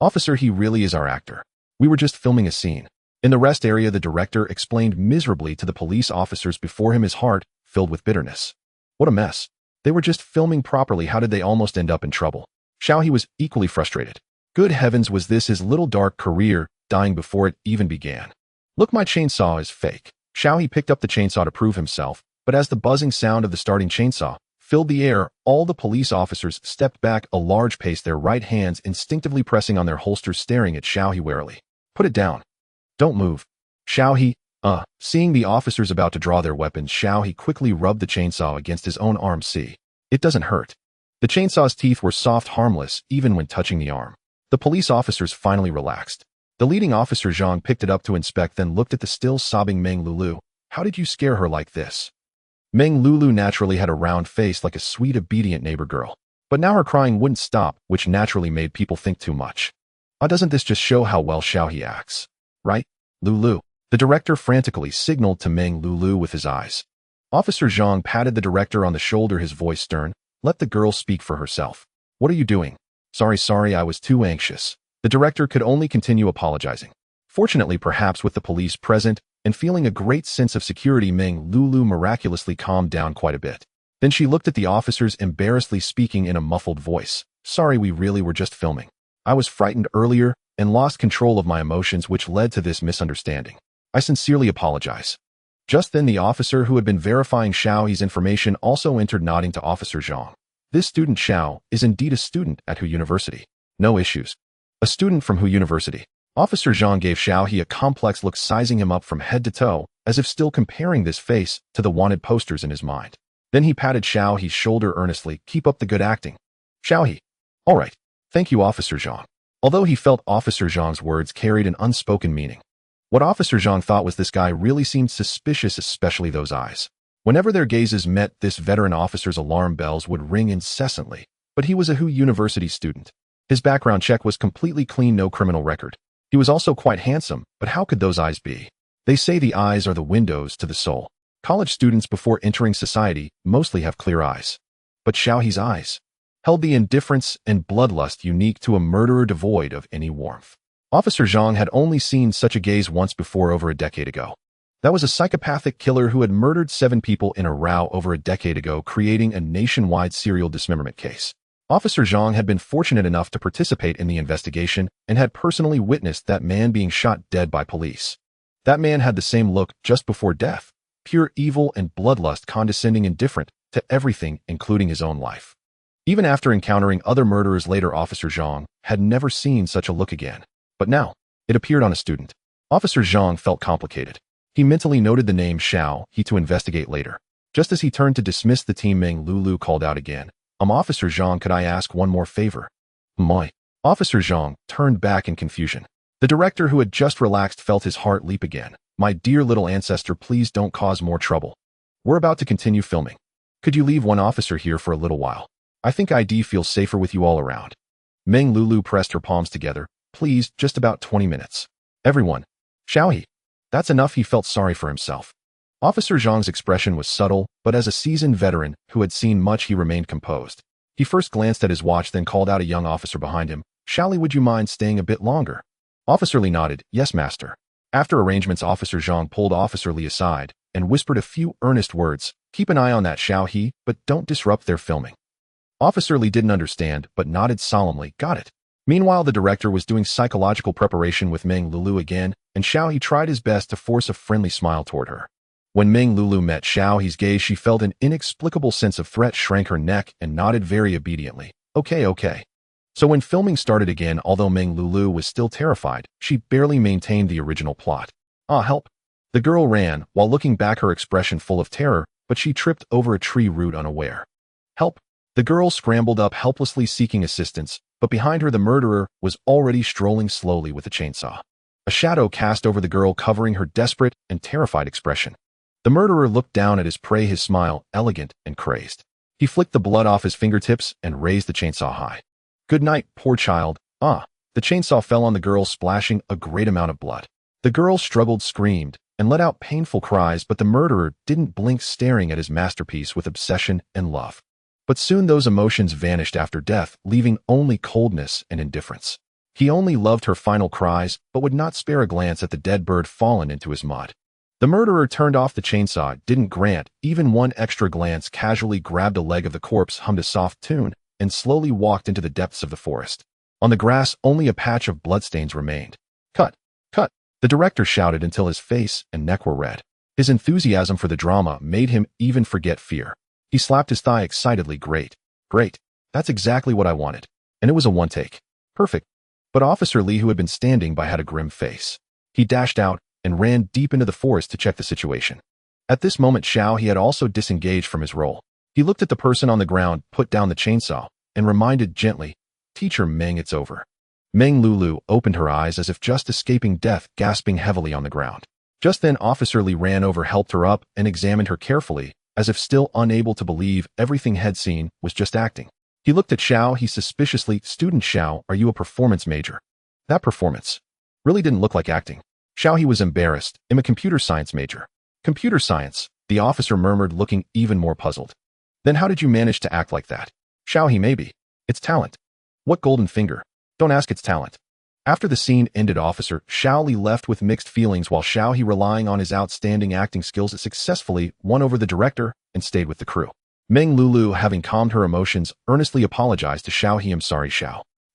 Officer, he really is our actor. We were just filming a scene. In the rest area, the director explained miserably to the police officers before him, his heart filled with bitterness. What a mess. They were just filming properly. How did they almost end up in trouble? Xiaohe was equally frustrated. Good heavens, was this his little dark career dying before it even began? Look, my chainsaw is fake. Xiaohe picked up the chainsaw to prove himself, but as the buzzing sound of the starting chainsaw filled the air, all the police officers stepped back a large pace, their right hands instinctively pressing on their holsters, staring at Xiaohe warily. Put it down. Don't move. Xiaohe, Seeing the officers about to draw their weapons, Xiaohe quickly rubbed the chainsaw against his own arm. See, it doesn't hurt. The chainsaw's teeth were soft, harmless, even when touching the arm. The police officers finally relaxed. The leading officer Zhang picked it up to inspect, then looked at the still sobbing Meng Lulu. How did you scare her like this? Meng Lulu naturally had a round face like a sweet, obedient neighbor girl. But now her crying wouldn't stop, which naturally made people think too much. Doesn't this just show how well Xiaohe acts? Right, Lulu? The director frantically signaled to Meng Lulu with his eyes. Officer Zhang patted the director on the shoulder, his voice stern. Let the girl speak for herself. What are you doing? Sorry, I was too anxious. The director could only continue apologizing. Fortunately, perhaps with the police present and feeling a great sense of security, Meng Lulu miraculously calmed down quite a bit. Then she looked at the officers, embarrassedly speaking in a muffled voice. Sorry, we really were just filming. I was frightened earlier and lost control of my emotions, which led to this misunderstanding. I sincerely apologize. Just then, the officer who had been verifying Xiaohe's information also entered, nodding to Officer Zhang. This student Xiao is indeed a student at Hu University. No issues. A student from Hu University. Officer Zhang gave Xiaohe a complex look, sizing him up from head to toe, as if still comparing this face to the wanted posters in his mind. Then he patted Xiaohe's shoulder earnestly. Keep up the good acting. Xiaohe. All right. Thank you, Officer Zhang. Although he felt Officer Zhang's words carried an unspoken meaning. What Officer Zhang thought was this guy really seemed suspicious, especially those eyes. Whenever their gazes met, this veteran officer's alarm bells would ring incessantly. But he was a Hu University student. His background check was completely clean, no criminal record. He was also quite handsome, but how could those eyes be? They say the eyes are the windows to the soul. College students before entering society mostly have clear eyes. But Xiaohe's eyes held the indifference and bloodlust unique to a murderer, devoid of any warmth. Officer Zhang had only seen such a gaze once before, over a decade ago. That was a psychopathic killer who had murdered 7 people in a row over a decade ago, creating a nationwide serial dismemberment case. Officer Zhang had been fortunate enough to participate in the investigation and had personally witnessed that man being shot dead by police. That man had the same look just before death, pure evil and bloodlust, condescending, indifferent to everything, including his own life. Even after encountering other murderers later, Officer Zhang had never seen such a look again. But now, it appeared on a student. Officer Zhang felt complicated. He mentally noted the name Xiaohe to investigate later. Just as he turned to dismiss the team, Meng Lulu called out again. Officer Zhang, could I ask one more favor? My. Officer Zhang turned back in confusion. The director, who had just relaxed, felt his heart leap again. My dear little ancestor, please don't cause more trouble. We're about to continue filming. Could you leave one officer here for a little while? I think ID feels safer with you all around. Meng Lulu pressed her palms together. Please, just about 20 minutes. Everyone. Xiaohe. That's enough. He felt sorry for himself. Officer Zhang's expression was subtle, but as a seasoned veteran who had seen much, he remained composed. He first glanced at his watch, then called out a young officer behind him. Xiaohe, would you mind staying a bit longer? Officer Li nodded. Yes, master. After arrangements, Officer Zhang pulled Officer Li aside and whispered a few earnest words. Keep an eye on that Xiaohe, but don't disrupt their filming. Officer Li didn't understand, but nodded solemnly. Got it. Meanwhile, the director was doing psychological preparation with Meng Lulu again, and Xiaohe tried his best to force a friendly smile toward her. When Meng Lulu met Xiaohe's gaze, she felt an inexplicable sense of threat, shrank her neck, and nodded very obediently. Okay. So when filming started again, although Meng Lulu was still terrified, she barely maintained the original plot. Help. The girl ran, while looking back, her expression full of terror, but she tripped over a tree root unaware. Help. The girl scrambled up, helplessly seeking assistance, but behind her the murderer was already strolling slowly with a chainsaw. A shadow cast over the girl, covering her desperate and terrified expression. The murderer looked down at his prey, his smile elegant and crazed. He flicked the blood off his fingertips and raised the chainsaw high. Good night, poor child. The chainsaw fell on the girl, splashing a great amount of blood. The girl struggled, screamed, and let out painful cries, but the murderer didn't blink, staring at his masterpiece with obsession and love. But soon those emotions vanished after death, leaving only coldness and indifference. He only loved her final cries, but would not spare a glance at the dead bird fallen into his mud. The murderer turned off the chainsaw, didn't grant even one extra glance, casually grabbed a leg of the corpse, hummed a soft tune, and slowly walked into the depths of the forest. On the grass, only a patch of bloodstains remained. Cut! Cut! The director shouted until his face and neck were red. His enthusiasm for the drama made him even forget fear. He slapped his thigh excitedly. Great! Great! That's exactly what I wanted. And it was a one take. Perfect. But Officer Lee, who had been standing by, had a grim face. He dashed out and ran deep into the forest to check the situation. At this moment, he had also disengaged from his role. He looked at the person on the ground, put down the chainsaw, and reminded gently, "Teacher Meng, it's over." Meng Lulu opened her eyes as if just escaping death, gasping heavily on the ground. Just then, Officer Lee ran over, helped her up, and examined her carefully, as if still unable to believe everything he'd seen was just acting. He looked at he suspiciously, "Student Xiao, are you a performance major?" That performance really didn't look like acting. He was embarrassed. "I'm a computer science major." "Computer science," the officer murmured, looking even more puzzled. "Then how did you manage to act like that?" "He maybe. It's talent." "What golden finger?" "Don't ask, it's talent." After the scene ended, Officer Lee left with mixed feelings, while he, relying on his outstanding acting skills, successfully won over the director and stayed with the crew. Meng Lulu, having calmed her emotions, earnestly apologized to "I'm sorry,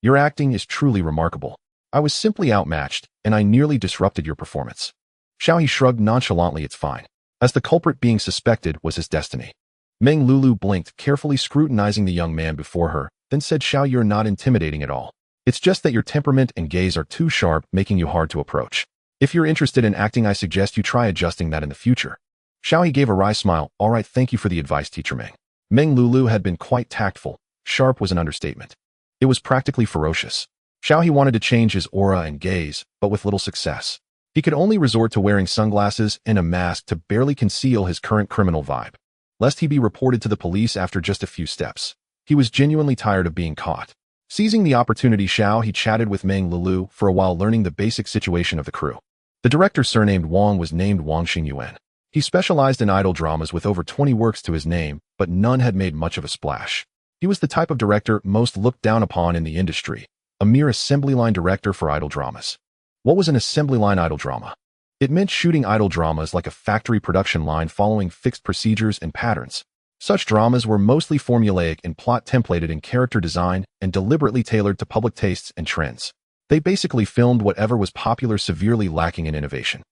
Your acting is truly remarkable. I was simply outmatched, and I nearly disrupted your performance." He shrugged nonchalantly. "It's fine." As the culprit being suspected was his destiny. Meng Lulu blinked, carefully scrutinizing the young man before her, then said, "You're not intimidating at all. It's just that your temperament and gaze are too sharp, making you hard to approach. If you're interested in acting, I suggest you try adjusting that in the future." He gave a wry smile. "All right, thank you for the advice, Teacher Meng." Meng Lulu had been quite tactful. Sharp was an understatement. It was practically ferocious. He wanted to change his aura and gaze, but with little success. He could only resort to wearing sunglasses and a mask to barely conceal his current criminal vibe, lest he be reported to the police after just a few steps. He was genuinely tired of being caught. Seizing the opportunity, he chatted with Meng Lulu for a while, learning the basic situation of the crew. The director, surnamed Wang, was named Wang Xingyuan. He specialized in idol dramas with over 20 works to his name, but none had made much of a splash. He was the type of director most looked down upon in the industry, a mere assembly line director for idol dramas. What was an assembly line idol drama? It meant shooting idol dramas like a factory production line, following fixed procedures and patterns. Such dramas were mostly formulaic and plot templated in character design and deliberately tailored to public tastes and trends. They basically filmed whatever was popular, severely lacking in innovation.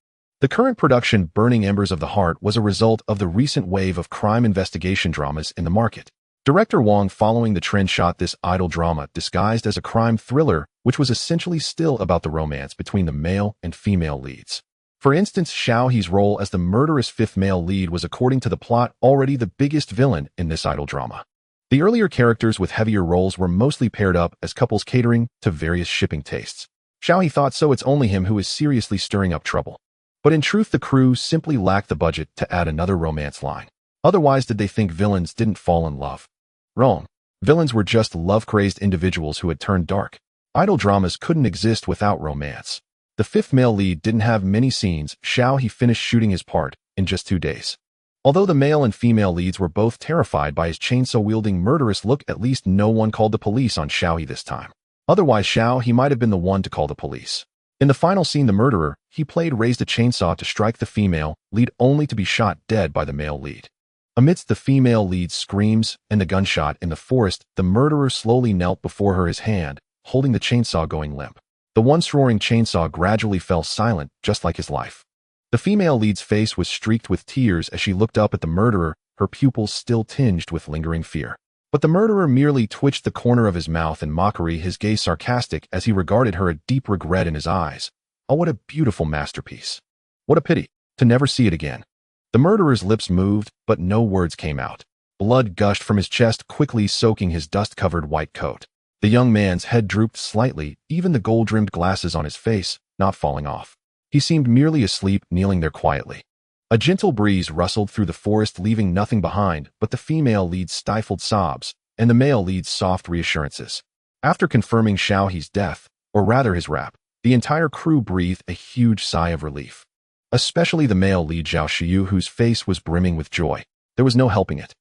The current production, Burning Embers of the Heart, was a result of the recent wave of crime investigation dramas in the market. Director Wang, following the trend, shot this idol drama disguised as a crime thriller, which was essentially still about the romance between the male and female leads. For instance, He's role as the murderous fifth male lead was, according to the plot, already the biggest villain in this idol drama. The earlier characters with heavier roles were mostly paired up as couples catering to various shipping tastes. He thought so. It's only him who is seriously stirring up trouble. But in truth, the crew simply lacked the budget to add another romance line. Otherwise, did they think villains didn't fall in love? Wrong. Villains were just love-crazed individuals who had turned dark. Idol dramas couldn't exist without romance. The fifth male lead didn't have many scenes. He finished shooting his part in just 2 days. Although the male and female leads were both terrified by his chainsaw-wielding murderous look, at least no one called the police on this time. Otherwise, he might have been the one to call the police. In the final scene, the murderer he played raised a chainsaw to strike the female lead, only to be shot dead by the male lead. Amidst the female lead's screams and the gunshot in the forest, the murderer slowly knelt before her, his hand holding the chainsaw going limp. The once roaring chainsaw gradually fell silent, just like his life. The female lead's face was streaked with tears as she looked up at the murderer, her pupils still tinged with lingering fear. But the murderer merely twitched the corner of his mouth in mockery, his gaze sarcastic as he regarded her, a deep regret in his eyes. Oh, what a beautiful masterpiece. What a pity to never see it again. The murderer's lips moved, but no words came out. Blood gushed from his chest, quickly soaking his dust-covered white coat. The young man's head drooped slightly, even the gold-rimmed glasses on his face not falling off. He seemed merely asleep, kneeling there quietly. A gentle breeze rustled through the forest, leaving nothing behind but the female lead's stifled sobs and the male lead's soft reassurances. After confirming He's death, or rather his rap, the entire crew breathed a huge sigh of relief. Especially the male lead, Zhao Shiyu, whose face was brimming with joy. There was no helping it.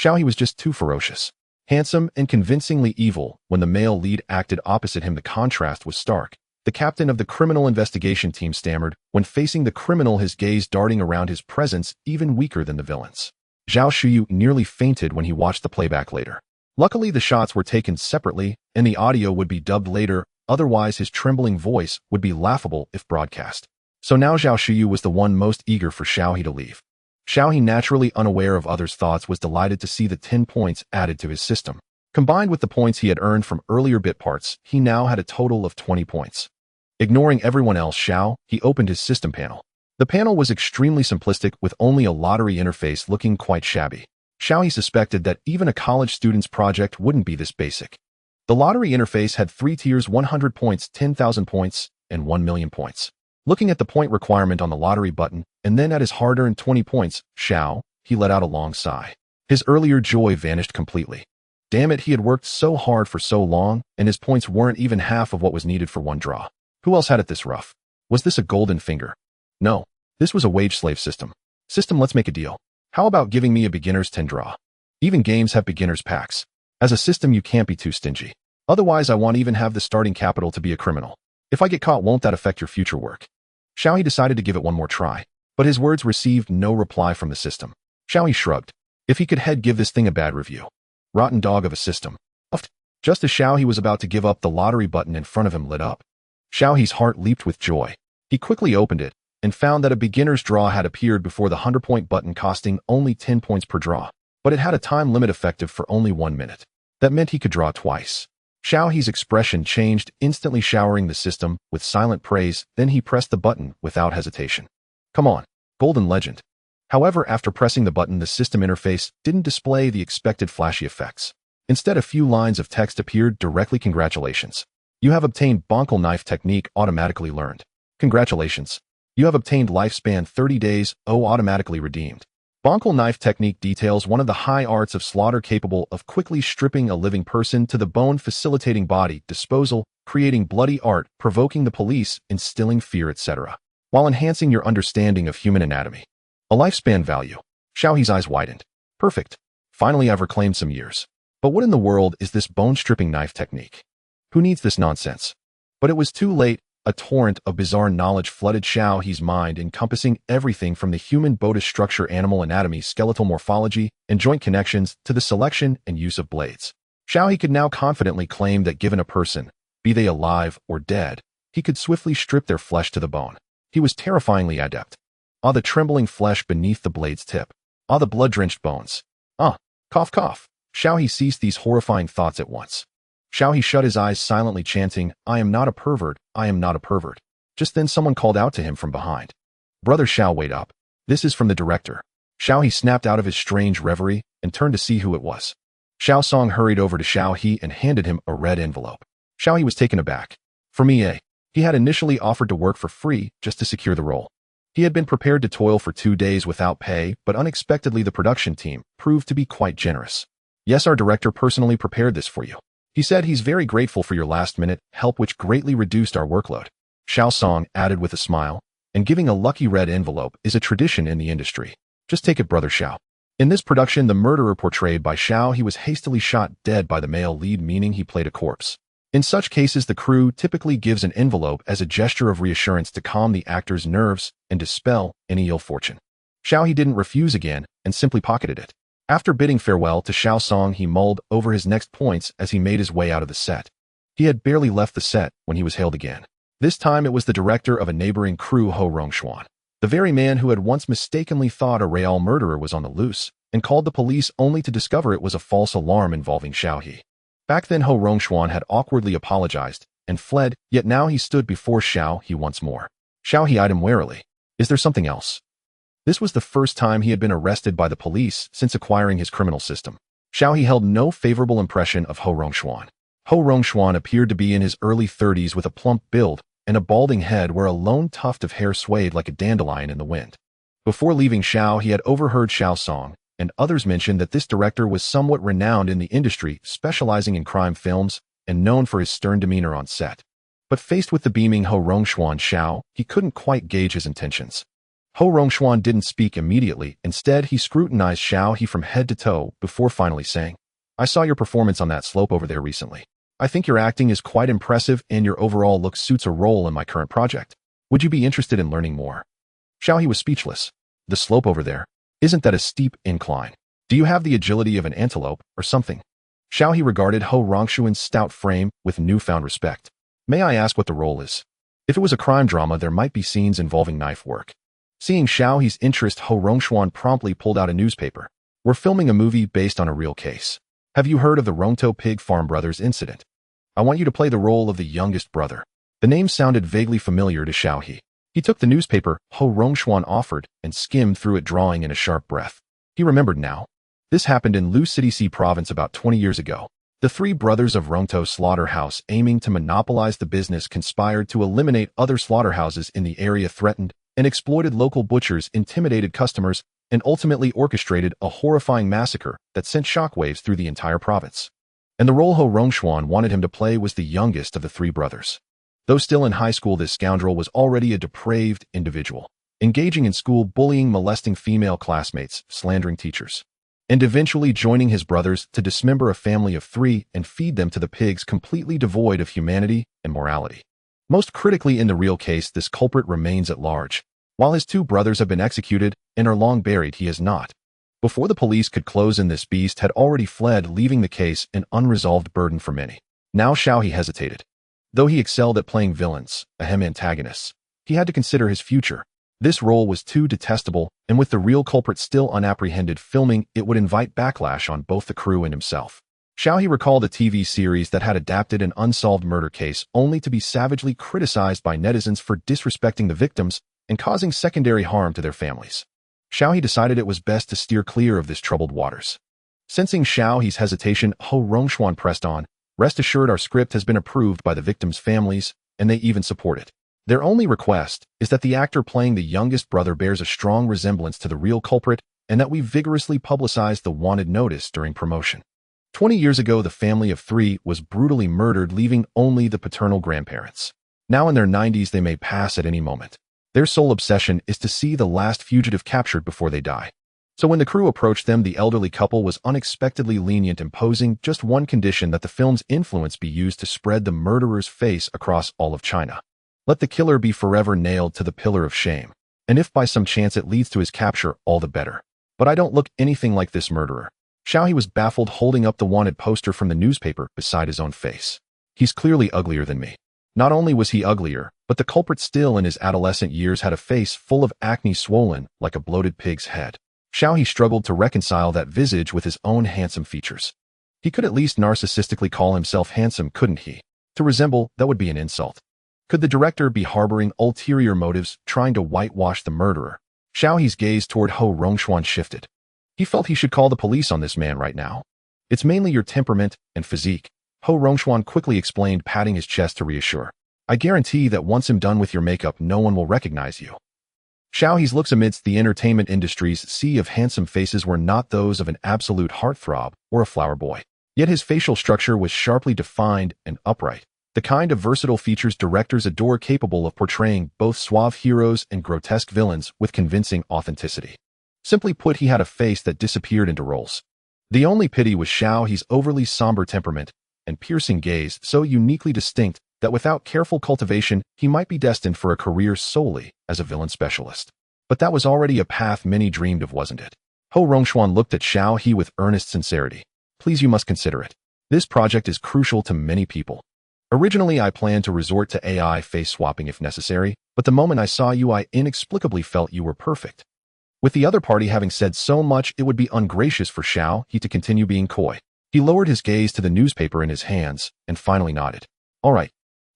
He was just too ferocious. Handsome and convincingly evil, when the male lead acted opposite him, the contrast was stark. The captain of the criminal investigation team stammered, when facing the criminal, his gaze darting around his presence, even weaker than the villain's. Zhao Shuyu nearly fainted when he watched the playback later. Luckily, the shots were taken separately, and the audio would be dubbed later, otherwise his trembling voice would be laughable if broadcast. So now Zhao Shuyu was the one most eager for Xiaohe to leave. Xiaohe, naturally unaware of others' thoughts, was delighted to see the 10 points added to his system. Combined with the points he had earned from earlier bit parts, he now had a total of 20 points. Ignoring everyone else, he opened his system panel. The panel was extremely simplistic, with only a lottery interface looking quite shabby. Xiaohe suspected that even a college student's project wouldn't be this basic. The lottery interface had 3 tiers: 100 points, 10,000 points, and 1,000,000 points. Looking at the point requirement on the lottery button, and then at his hard-earned 20 points, he let out a long sigh. His earlier joy vanished completely. Damn it, he had worked so hard for so long, and his points weren't even half of what was needed for one draw. Who else had it this rough? Was this a golden finger? No. This was a wage-slave system. System, let's make a deal. How about giving me a beginner's 10 draw? Even games have beginner's packs. As a system, you can't be too stingy. Otherwise, I won't even have the starting capital to be a criminal. If I get caught, won't that affect your future work? Xiaohe decided to give it one more try, but his words received no reply from the system. Xiaohe shrugged. If he could give this thing a bad review. Rotten dog of a system. Uffed. Just as Xiaohe was about to give up, the lottery button in front of him lit up. Xiaohe's heart leaped with joy. He quickly opened it and found that a beginner's draw had appeared before the 100-point button, costing only 10 points per draw, but it had a time limit effective for only 1 minute. That meant he could draw twice. Xiaohe's expression changed, instantly showering the system with silent praise. Then he pressed the button without hesitation. Come on, golden legend. However, after pressing the button, the system interface didn't display the expected flashy effects. Instead, a few lines of text appeared directly. Congratulations. You have obtained Bonkel knife technique automatically learned. Congratulations. You have obtained lifespan 30 days, automatically redeemed. Bonkel knife technique details one of the high arts of slaughter, capable of quickly stripping a living person to the bone, facilitating body disposal, creating bloody art, provoking the police, instilling fear, etc., while enhancing your understanding of human anatomy. A lifespan value. Xiaohe's eyes widened. Perfect. Finally, I've reclaimed some years. But what in the world is this bone-stripping knife technique? Who needs this nonsense? But it was too late. A torrent of bizarre knowledge flooded Xiaohe's mind, encompassing everything from the human body structure, animal anatomy, skeletal morphology, and joint connections to the selection and use of blades. Xiaohe could now confidently claim that given a person, be they alive or dead, he could swiftly strip their flesh to the bone. He was terrifyingly adept. Ah, the trembling flesh beneath the blade's tip. Ah, the blood-drenched bones. Ah, cough, cough. Xiaohe ceased these horrifying thoughts at once. Xiaohe shut his eyes, silently chanting, I am not a pervert, I am not a pervert. Just then someone called out to him from behind. Brother Xiao, wait up. This is from the director. Xiaohe snapped out of his strange reverie and turned to see who it was. Xiao Song hurried over to Xiaohe and handed him a red envelope. Xiaohe was taken aback. For me, he had initially offered to work for free just to secure the role. He had been prepared to toil for 2 days without pay, but unexpectedly the production team proved to be quite generous. Yes, our director personally prepared this for you. He said he's very grateful for your last-minute help, which greatly reduced our workload. Xiao Song added with a smile, and giving a lucky red envelope is a tradition in the industry. Just take it, Brother Xiao. In this production, the murderer portrayed by Xiao, he was hastily shot dead by the male lead, meaning he played a corpse. In such cases, the crew typically gives an envelope as a gesture of reassurance to calm the actor's nerves and dispel any ill fortune. Xiaohe didn't refuse again and simply pocketed it. After bidding farewell to Xiao Song, he mulled over his next points as he made his way out of the set. He had barely left the set when he was hailed again. This time it was the director of a neighboring crew, Ho Rongshuan, the very man who had once mistakenly thought a real murderer was on the loose and called the police only to discover it was a false alarm involving Xiaohe. Back then, Ho Rongshuan had awkwardly apologized and fled, yet now he stood before Xiaohe once more. Xiaohe eyed him warily. Is there something else? This was the first time he had been arrested by the police since acquiring his criminal system. Xiaohe held no favorable impression of Ho Rongshuan. Ho Rongshuan appeared to be in his early 30s with a plump build and a balding head where a lone tuft of hair swayed like a dandelion in the wind. Before leaving Xiao, he had overheard Xiao Song and others mention that this director was somewhat renowned in the industry, specializing in crime films and known for his stern demeanor on set. But faced with the beaming Ho Rongshuan Xiao, he couldn't quite gauge his intentions. Ho Rongshuan didn't speak immediately. Instead, he scrutinized Xiaohe from head to toe before finally saying, I saw your performance on that slope over there recently. I think your acting is quite impressive and your overall look suits a role in my current project. Would you be interested in learning more? Xiaohe was speechless. The slope over there, isn't that a steep incline? Do you have the agility of an antelope or something? Xiaohe regarded Ho Rongshuan's stout frame with newfound respect. May I ask what the role is? If it was a crime drama, there might be scenes involving knife work. Seeing Xiaohe's interest, Ho Rongshuan promptly pulled out a newspaper. We're filming a movie based on a real case. Have you heard of the Rongto Pig Farm Brothers incident? I want you to play the role of the youngest brother. The name sounded vaguely familiar to Xiaohe. He took the newspaper Ho Rongshuan offered and skimmed through it, drawing in a sharp breath. He remembered now. This happened in Lu City province about 20 years ago. The three brothers of Rongto Slaughterhouse, aiming to monopolize the business, conspired to eliminate other slaughterhouses in the area, threatened and exploited local butchers, intimidated customers, and ultimately orchestrated a horrifying massacre that sent shockwaves through the entire province. And the role Ho Rongshuan wanted him to play was the youngest of the three brothers. Though still in high school, this scoundrel was already a depraved individual, engaging in school bullying, molesting female classmates, slandering teachers, and eventually joining his brothers to dismember a family of three and feed them to the pigs, completely devoid of humanity and morality. Most critically, in the real case, this culprit remains at large. While his two brothers have been executed and are long buried, he is not. Before the police could close in, this beast had already fled, leaving the case an unresolved burden for many. Now Xiaohe hesitated. Though he excelled at playing villains, antagonists, he had to consider his future. This role was too detestable, and with the real culprit still unapprehended, filming it would invite backlash on both the crew and himself. Xiaohe recalled a TV series that had adapted an unsolved murder case, only to be savagely criticized by netizens for disrespecting the victims and causing secondary harm to their families. Xiaohe decided it was best to steer clear of this troubled waters. Sensing Xiaohe's hesitation, Ho Rongshuan pressed on. Rest assured, our script has been approved by the victims' families, and they even support it. Their only request is that the actor playing the youngest brother bears a strong resemblance to the real culprit, and that we vigorously publicize the wanted notice during promotion. 20 years ago, the family of three was brutally murdered, leaving only the paternal grandparents. Now in their 90s, they may pass at any moment. Their sole obsession is to see the last fugitive captured before they die. So when the crew approached them, the elderly couple was unexpectedly lenient, imposing just one condition: that the film's influence be used to spread the murderer's face across all of China. Let the killer be forever nailed to the pillar of shame. And if by some chance it leads to his capture, all the better. But I don't look anything like this murderer. Xiaohe was baffled, holding up the wanted poster from the newspaper beside his own face. He's clearly uglier than me. Not only was he uglier, but the culprit, still in his adolescent years, had a face full of acne, swollen like a bloated pig's head. Xiaohe struggled to reconcile that visage with his own handsome features. He could at least narcissistically call himself handsome, couldn't he? To resemble, that would be an insult. Could the director be harboring ulterior motives, trying to whitewash the murderer? Xiaohe's gaze toward Ho Rongshuan shifted. He felt he should call the police on this man right now. It's mainly your temperament and physique, Ho Rongshuan quickly explained, patting his chest to reassure. I guarantee that once I'm done with your makeup, no one will recognize you. Xiaohe's looks amidst the entertainment industry's sea of handsome faces were not those of an absolute heartthrob or a flower boy. Yet his facial structure was sharply defined and upright, the kind of versatile features directors adore, capable of portraying both suave heroes and grotesque villains with convincing authenticity. Simply put, he had a face that disappeared into roles. The only pity was Xiaohe's overly somber temperament and piercing gaze, so uniquely distinct that without careful cultivation, he might be destined for a career solely as a villain specialist. But that was already a path many dreamed of, wasn't it? Ho Rongshuan looked at Xiaohe with earnest sincerity. Please, you must consider it. This project is crucial to many people. Originally, I planned to resort to AI face swapping if necessary, but the moment I saw you, I inexplicably felt you were perfect. With the other party having said so much, it would be ungracious for Xiaohe to continue being coy. He lowered his gaze to the newspaper in his hands and finally nodded. All right,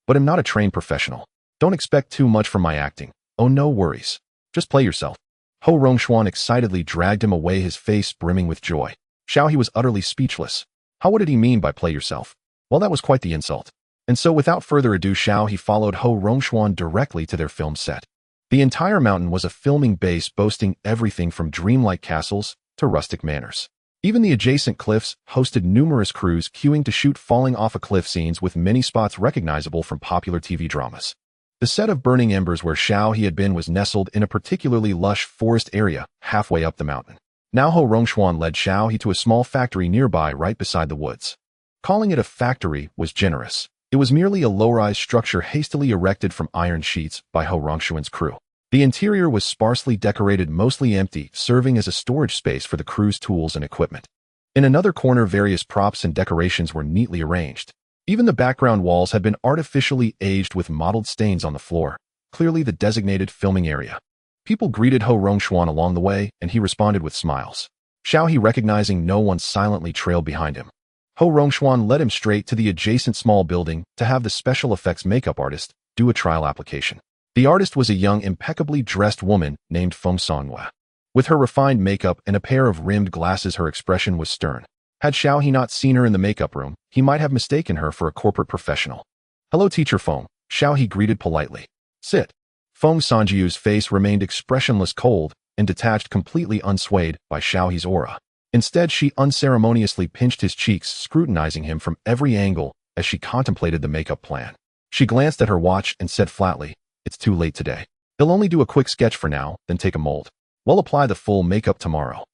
but I'm not a trained professional. Don't expect too much from my acting. Oh, no worries. Just play yourself. Ho Rongshuan excitedly dragged him away, his face brimming with joy. Xiaohe was utterly speechless. What did he mean by play yourself? Well, that was quite the insult. And so without further ado, Xiaohe followed Ho Rongshuan directly to their film set. The entire mountain was a filming base boasting everything from dreamlike castles to rustic manors. Even the adjacent cliffs hosted numerous crews queuing to shoot falling off a cliff scenes, with many spots recognizable from popular TV dramas. The set of Burning Embers, where Xiaohe had been, was nestled in a particularly lush forest area halfway up the mountain. Now Ho Rongxuan led Xiao to a small factory nearby right beside the woods. Calling it a factory was generous. It was merely a low-rise structure hastily erected from iron sheets by Ho Rongxuan's crew. The interior was sparsely decorated, mostly empty, serving as a storage space for the crew's tools and equipment. In another corner, various props and decorations were neatly arranged. Even the background walls had been artificially aged with mottled stains on the floor, clearly the designated filming area. People greeted Ho Rongxuan along the way, and he responded with smiles. Xiao, recognizing no one, silently trailed behind him. Ho Rongxuan led him straight to the adjacent small building to have the special effects makeup artist do a trial application. The artist was a young, impeccably dressed woman named Feng Sanhua. With her refined makeup and a pair of rimmed glasses, her expression was stern. Had Xiao not seen her in the makeup room, he might have mistaken her for a corporate professional. "Hello, Teacher Feng," Xiao greeted politely. "Sit." Feng Sanjiu's face remained expressionless, cold, and detached, completely unswayed by Xiao's aura. Instead, she unceremoniously pinched his cheeks, scrutinizing him from every angle as she contemplated the makeup plan. She glanced at her watch and said flatly, "It's too late today. He'll only do a quick sketch for now, then take a mold. We'll apply the full makeup tomorrow."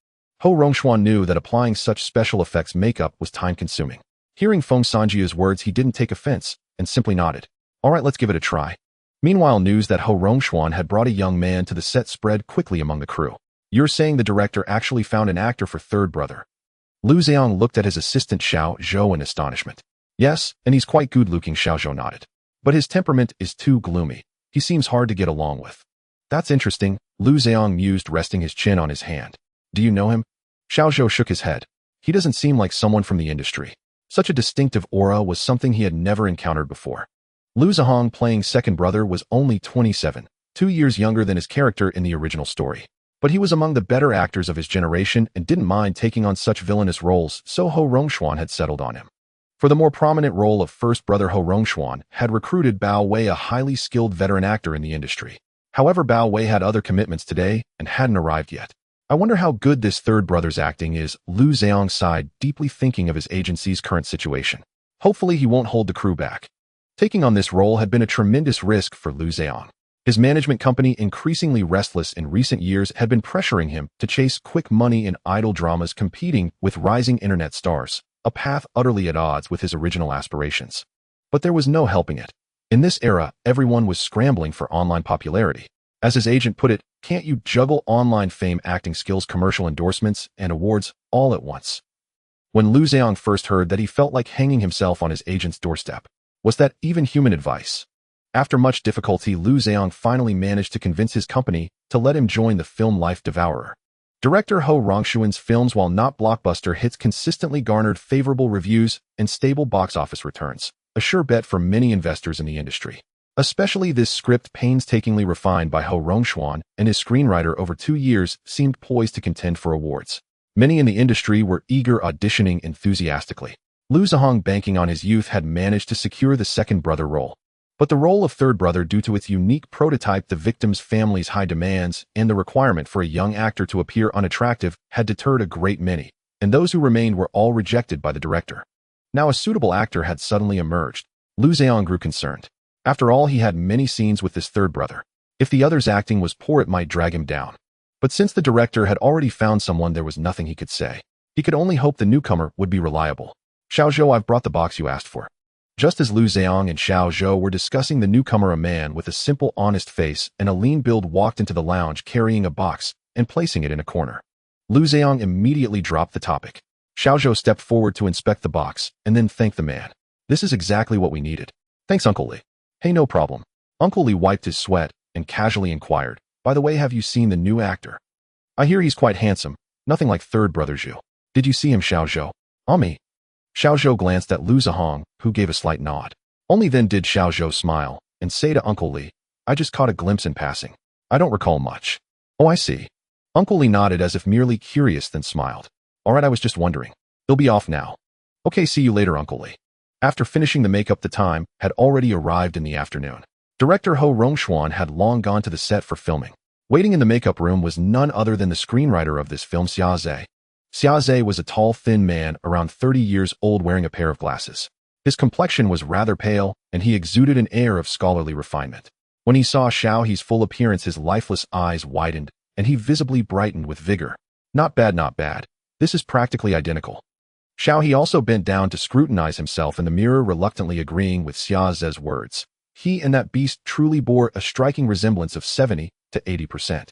Ho Rongxuan knew that applying such special effects makeup was time-consuming. Hearing Feng Sanjiu's words, he didn't take offense and simply nodded. "All right, let's give it a try." Meanwhile, news that Ho Rongxuan had brought a young man to the set spread quickly among the crew. "You're saying the director actually found an actor for Third Brother?" Lu Ziyang looked at his assistant Xiao Zhou in astonishment. "Yes, and he's quite good-looking," Xiao Zhou nodded. "But his temperament is too gloomy. He seems hard to get along with." "That's interesting," Lu Ziyang mused, resting his chin on his hand. "Do you know him?" Xiao Zhou shook his head. "He doesn't seem like someone from the industry." Such a distinctive aura was something he had never encountered before. Lu Zihong, playing second brother, was only 27, 2 years younger than his character in the original story. But he was among the better actors of his generation and didn't mind taking on such villainous roles, so Ho Rongxuan had settled on him. For the more prominent role of first brother, Ho Rongxuan had recruited Bao Wei, a highly skilled veteran actor in the industry. However, Bao Wei had other commitments today and hadn't arrived yet. "I wonder how good this third brother's acting is," Lu Ziyang sighed, deeply thinking of his agency's current situation. Hopefully he won't hold the crew back. Taking on this role had been a tremendous risk for Lu Ziyang. His management company, increasingly restless in recent years, had been pressuring him to chase quick money in idol dramas, competing with rising internet stars, a path utterly at odds with his original aspirations. But there was no helping it. In this era, everyone was scrambling for online popularity. As his agent put it, "Can't you juggle online fame, acting skills, commercial endorsements, and awards all at once?" When Lu Ziyang first heard that, he felt like hanging himself on his agent's doorstep. Was that even human advice? After much difficulty, Lu Ziyang finally managed to convince his company to let him join the film Life Devourer. Director Ho Rongxuan's films, while not blockbuster hits, consistently garnered favorable reviews and stable box office returns, a sure bet for many investors in the industry. Especially this script, painstakingly refined by Ho Rongxuan and his screenwriter over 2 years, seemed poised to contend for awards. Many in the industry were eager, auditioning enthusiastically. Lu Zihong, banking on his youth, had managed to secure the second brother role. But the role of third brother, due to its unique prototype, the victim's family's high demands, and the requirement for a young actor to appear unattractive, had deterred a great many, and those who remained were all rejected by the director. Now a suitable actor had suddenly emerged. Lu Ziyang grew concerned. After all, he had many scenes with this third brother. If the other's acting was poor, it might drag him down. But since the director had already found someone, there was nothing he could say. He could only hope the newcomer would be reliable. "Xiao Zhou, I've brought the box you asked for." Just as Lu Ziyang and Xiao Zhou were discussing the newcomer, a man with a simple, honest face and a lean build walked into the lounge carrying a box and placing it in a corner. Lu Ziyang immediately dropped the topic. Xiao Zhou stepped forward to inspect the box and then thanked the man. "This is exactly what we needed." "Thanks, Uncle Li." "Hey, no problem." Uncle Li wiped his sweat and casually inquired, "By the way, have you seen the new actor?" "I hear he's quite handsome. Nothing like third brother Zhu." "Did you see him, Xiao Zhou?" "On me." Xiao Zhou glanced at Lu Zihong, who gave a slight nod. Only then did Xiao Zhou smile and say to Uncle Li, "I just caught a glimpse in passing. I don't recall much." "Oh, I see." Uncle Li nodded as if merely curious, then smiled. "All right, I was just wondering. He'll be off now." "Okay, see you later, Uncle Li." After finishing the makeup, the time had already arrived in the afternoon. Director Ho Rongxuan had long gone to the set for filming. Waiting in the makeup room was none other than the screenwriter of this film, Xia Zhe. Xia Zhe was a tall, thin man, around 30 years old, wearing a pair of glasses. His complexion was rather pale, and he exuded an air of scholarly refinement. When he saw Xiao's full appearance, his lifeless eyes widened, and he visibly brightened with vigor. Not bad, not bad. This is practically identical. Xiao He also bent down to scrutinize himself in the mirror, reluctantly agreeing with Xia Ze's words. He and that beast truly bore a striking resemblance of 70 to 80%.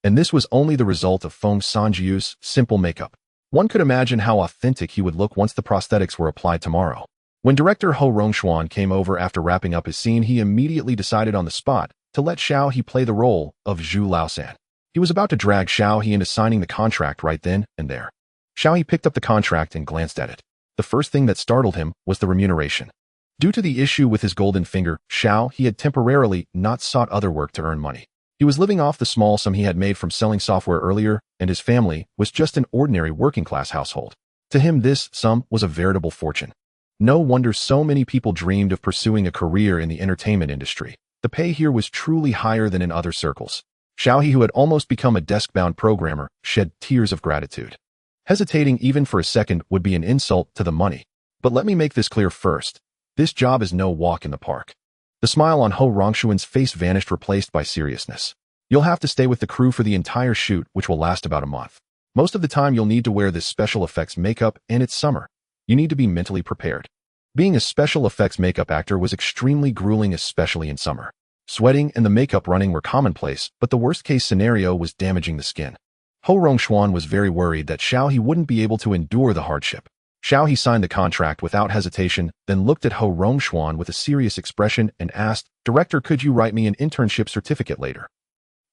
And this was only the result of Feng Sanjiu's simple makeup. One could imagine how authentic he would look once the prosthetics were applied tomorrow. When director Ho Rongxuan came over after wrapping up his scene, he immediately decided on the spot to let Xiao He play the role of Zhu Laosan. He was about to drag Xiao He into signing the contract right then and there. Xiao He picked up the contract and glanced at it. The first thing that startled him was the remuneration. Due to the issue with his golden finger, Xiao He had temporarily not sought other work to earn money. He was living off the small sum he had made from selling software earlier, and his family was just an ordinary working-class household. To him, this sum was a veritable fortune. No wonder so many people dreamed of pursuing a career in the entertainment industry. The pay here was truly higher than in other circles. Xiao He, who had almost become a desk-bound programmer, shed tears of gratitude. Hesitating even for a second would be an insult to the money. But let me make this clear first. This job is no walk in the park. The smile on Ho Rongxuan's face vanished, replaced by seriousness. You'll have to stay with the crew for the entire shoot, which will last about a month. Most of the time you'll need to wear this special effects makeup, and it's summer. You need to be mentally prepared. Being a special effects makeup actor was extremely grueling, especially in summer. Sweating and the makeup running were commonplace, but the worst-case scenario was damaging the skin. Ho Rongxuan was very worried that Xiao He wouldn't be able to endure the hardship. Xiao He signed the contract without hesitation, then looked at Ho Rongxuan with a serious expression and asked, "Director, could you write me an internship certificate later?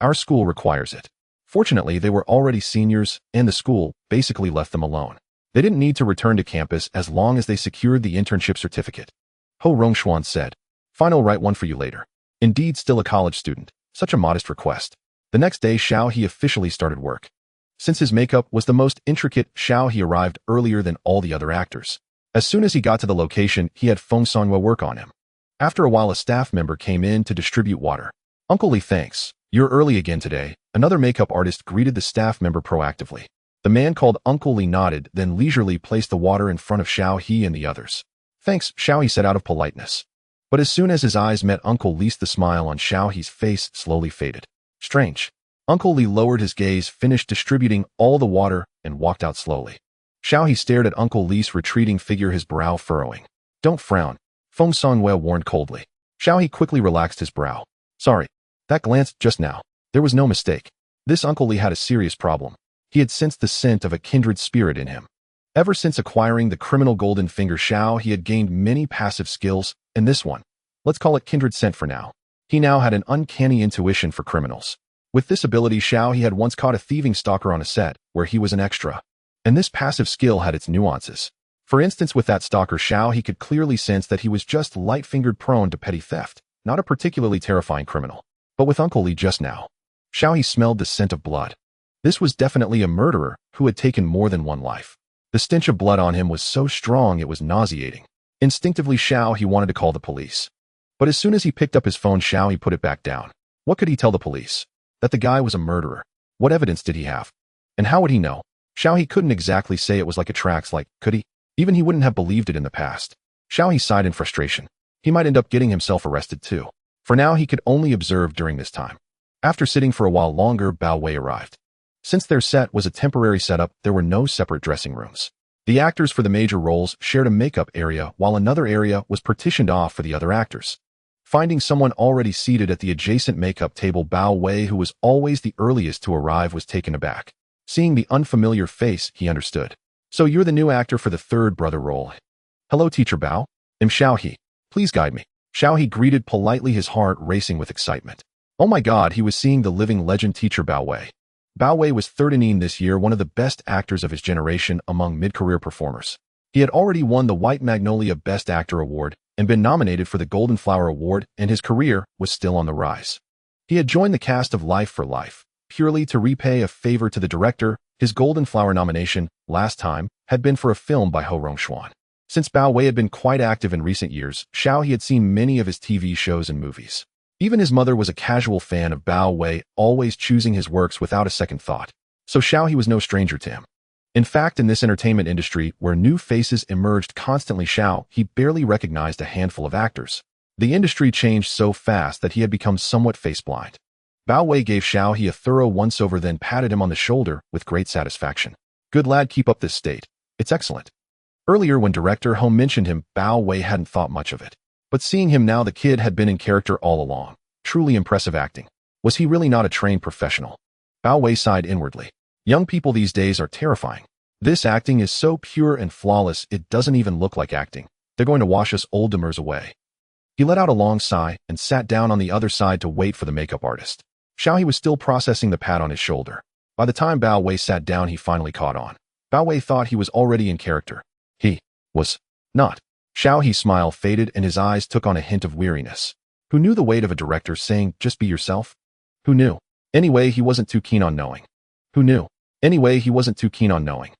Our school requires it." Fortunately, they were already seniors, and the school basically left them alone. They didn't need to return to campus as long as they secured the internship certificate. Ho Rongxuan said, "Fine, I'll write one for you later." Indeed, still a college student. Such a modest request. The next day, Xiao He officially started work. Since his makeup was the most intricate, Xiao He arrived earlier than all the other actors. As soon as he got to the location, he had Feng Sanhua work on him. After a while, a staff member came in to distribute water. "Uncle Li, thanks. You're early again today." Another makeup artist greeted the staff member proactively. The man called Uncle Li nodded, then leisurely placed the water in front of Xiao He and the others. "Thanks," Xiao He said out of politeness. But as soon as his eyes met Uncle Li's, the smile on Xiao He's face slowly faded. Strange. Uncle Li lowered his gaze, finished distributing all the water, and walked out slowly. Xiao He stared at Uncle Li's retreating figure, his brow furrowing. "Don't frown," Feng Sanhua warned coldly. Xiao He quickly relaxed his brow. "Sorry. That glance just now. There was no mistake." This Uncle Li had a serious problem. He had sensed the scent of a kindred spirit in him. Ever since acquiring the criminal golden finger, Xiao He had gained many passive skills, and this one, let's call it kindred scent for now. He now had an uncanny intuition for criminals. With this ability, Xiao He had once caught a thieving stalker on a set, where he was an extra. And this passive skill had its nuances. For instance, with that stalker, Xiao He could clearly sense that he was just light-fingered, prone to petty theft, not a particularly terrifying criminal. But with Uncle Li just now, Xiao He smelled the scent of blood. This was definitely a murderer who had taken more than one life. The stench of blood on him was so strong it was nauseating. Instinctively, Xiao He wanted to call the police. But as soon as he picked up his phone, Xiao He put it back down. What could he tell the police? That the guy was a murderer. What evidence did he have? And how would he know? Xiao He couldn't exactly say it was like a tracks, like, could he? Even he wouldn't have believed it in the past. Xiao He sighed in frustration. He might end up getting himself arrested too. For now, he could only observe during this time. After sitting for a while longer, Bao Wei arrived. Since their set was a temporary setup, there were no separate dressing rooms. The actors for the major roles shared a makeup area, while another area was partitioned off for the other actors. Finding someone already seated at the adjacent makeup table, Bao Wei, who was always the earliest to arrive, was taken aback. Seeing the unfamiliar face, he understood. "So you're the new actor for the third brother role." "Hello, Teacher Bao. I'm Xiao He. Please guide me." Xiao He greeted politely, his heart racing with excitement. Oh my God, he was seeing the living legend Teacher Bao Wei. Bao Wei was 39 this year, one of the best actors of his generation among mid-career performers. He had already won the White Magnolia Best Actor Award and been nominated for the Golden Flower Award, and his career was still on the rise. He had joined the cast of Life for Life, purely to repay a favor to the director. His Golden Flower nomination, last time, had been for a film by Ho Rongxuan. Since Bao Wei had been quite active in recent years, Xiao He had seen many of his TV shows and movies. Even his mother was a casual fan of Bao Wei, always choosing his works without a second thought. So Xiao He was no stranger to him. In fact, in this entertainment industry, where new faces emerged constantly, Xiao He barely recognized a handful of actors. The industry changed so fast that he had become somewhat face-blind. Bao Wei gave Xiao He a thorough once-over, then patted him on the shoulder with great satisfaction. Good lad, keep up this state. It's excellent. Earlier when Director Ho mentioned him, Bao Wei hadn't thought much of it. But seeing him now, the kid had been in character all along. Truly impressive acting. Was he really not a trained professional? Bao Wei sighed inwardly. Young people these days are terrifying. This acting is so pure and flawless, it doesn't even look like acting. They're going to wash us old-timers away. He let out a long sigh and sat down on the other side to wait for the makeup artist. Xiao He was still processing the pat on his shoulder. By the time Bao Wei sat down, he finally caught on. Bao Wei thought he was already in character. He was not. Xiao He's smile faded and his eyes took on a hint of weariness. Who knew the weight of a director saying, just be yourself? Who knew? Anyway, he wasn't too keen on knowing. Who knew? Anyway, he wasn't too keen on knowing.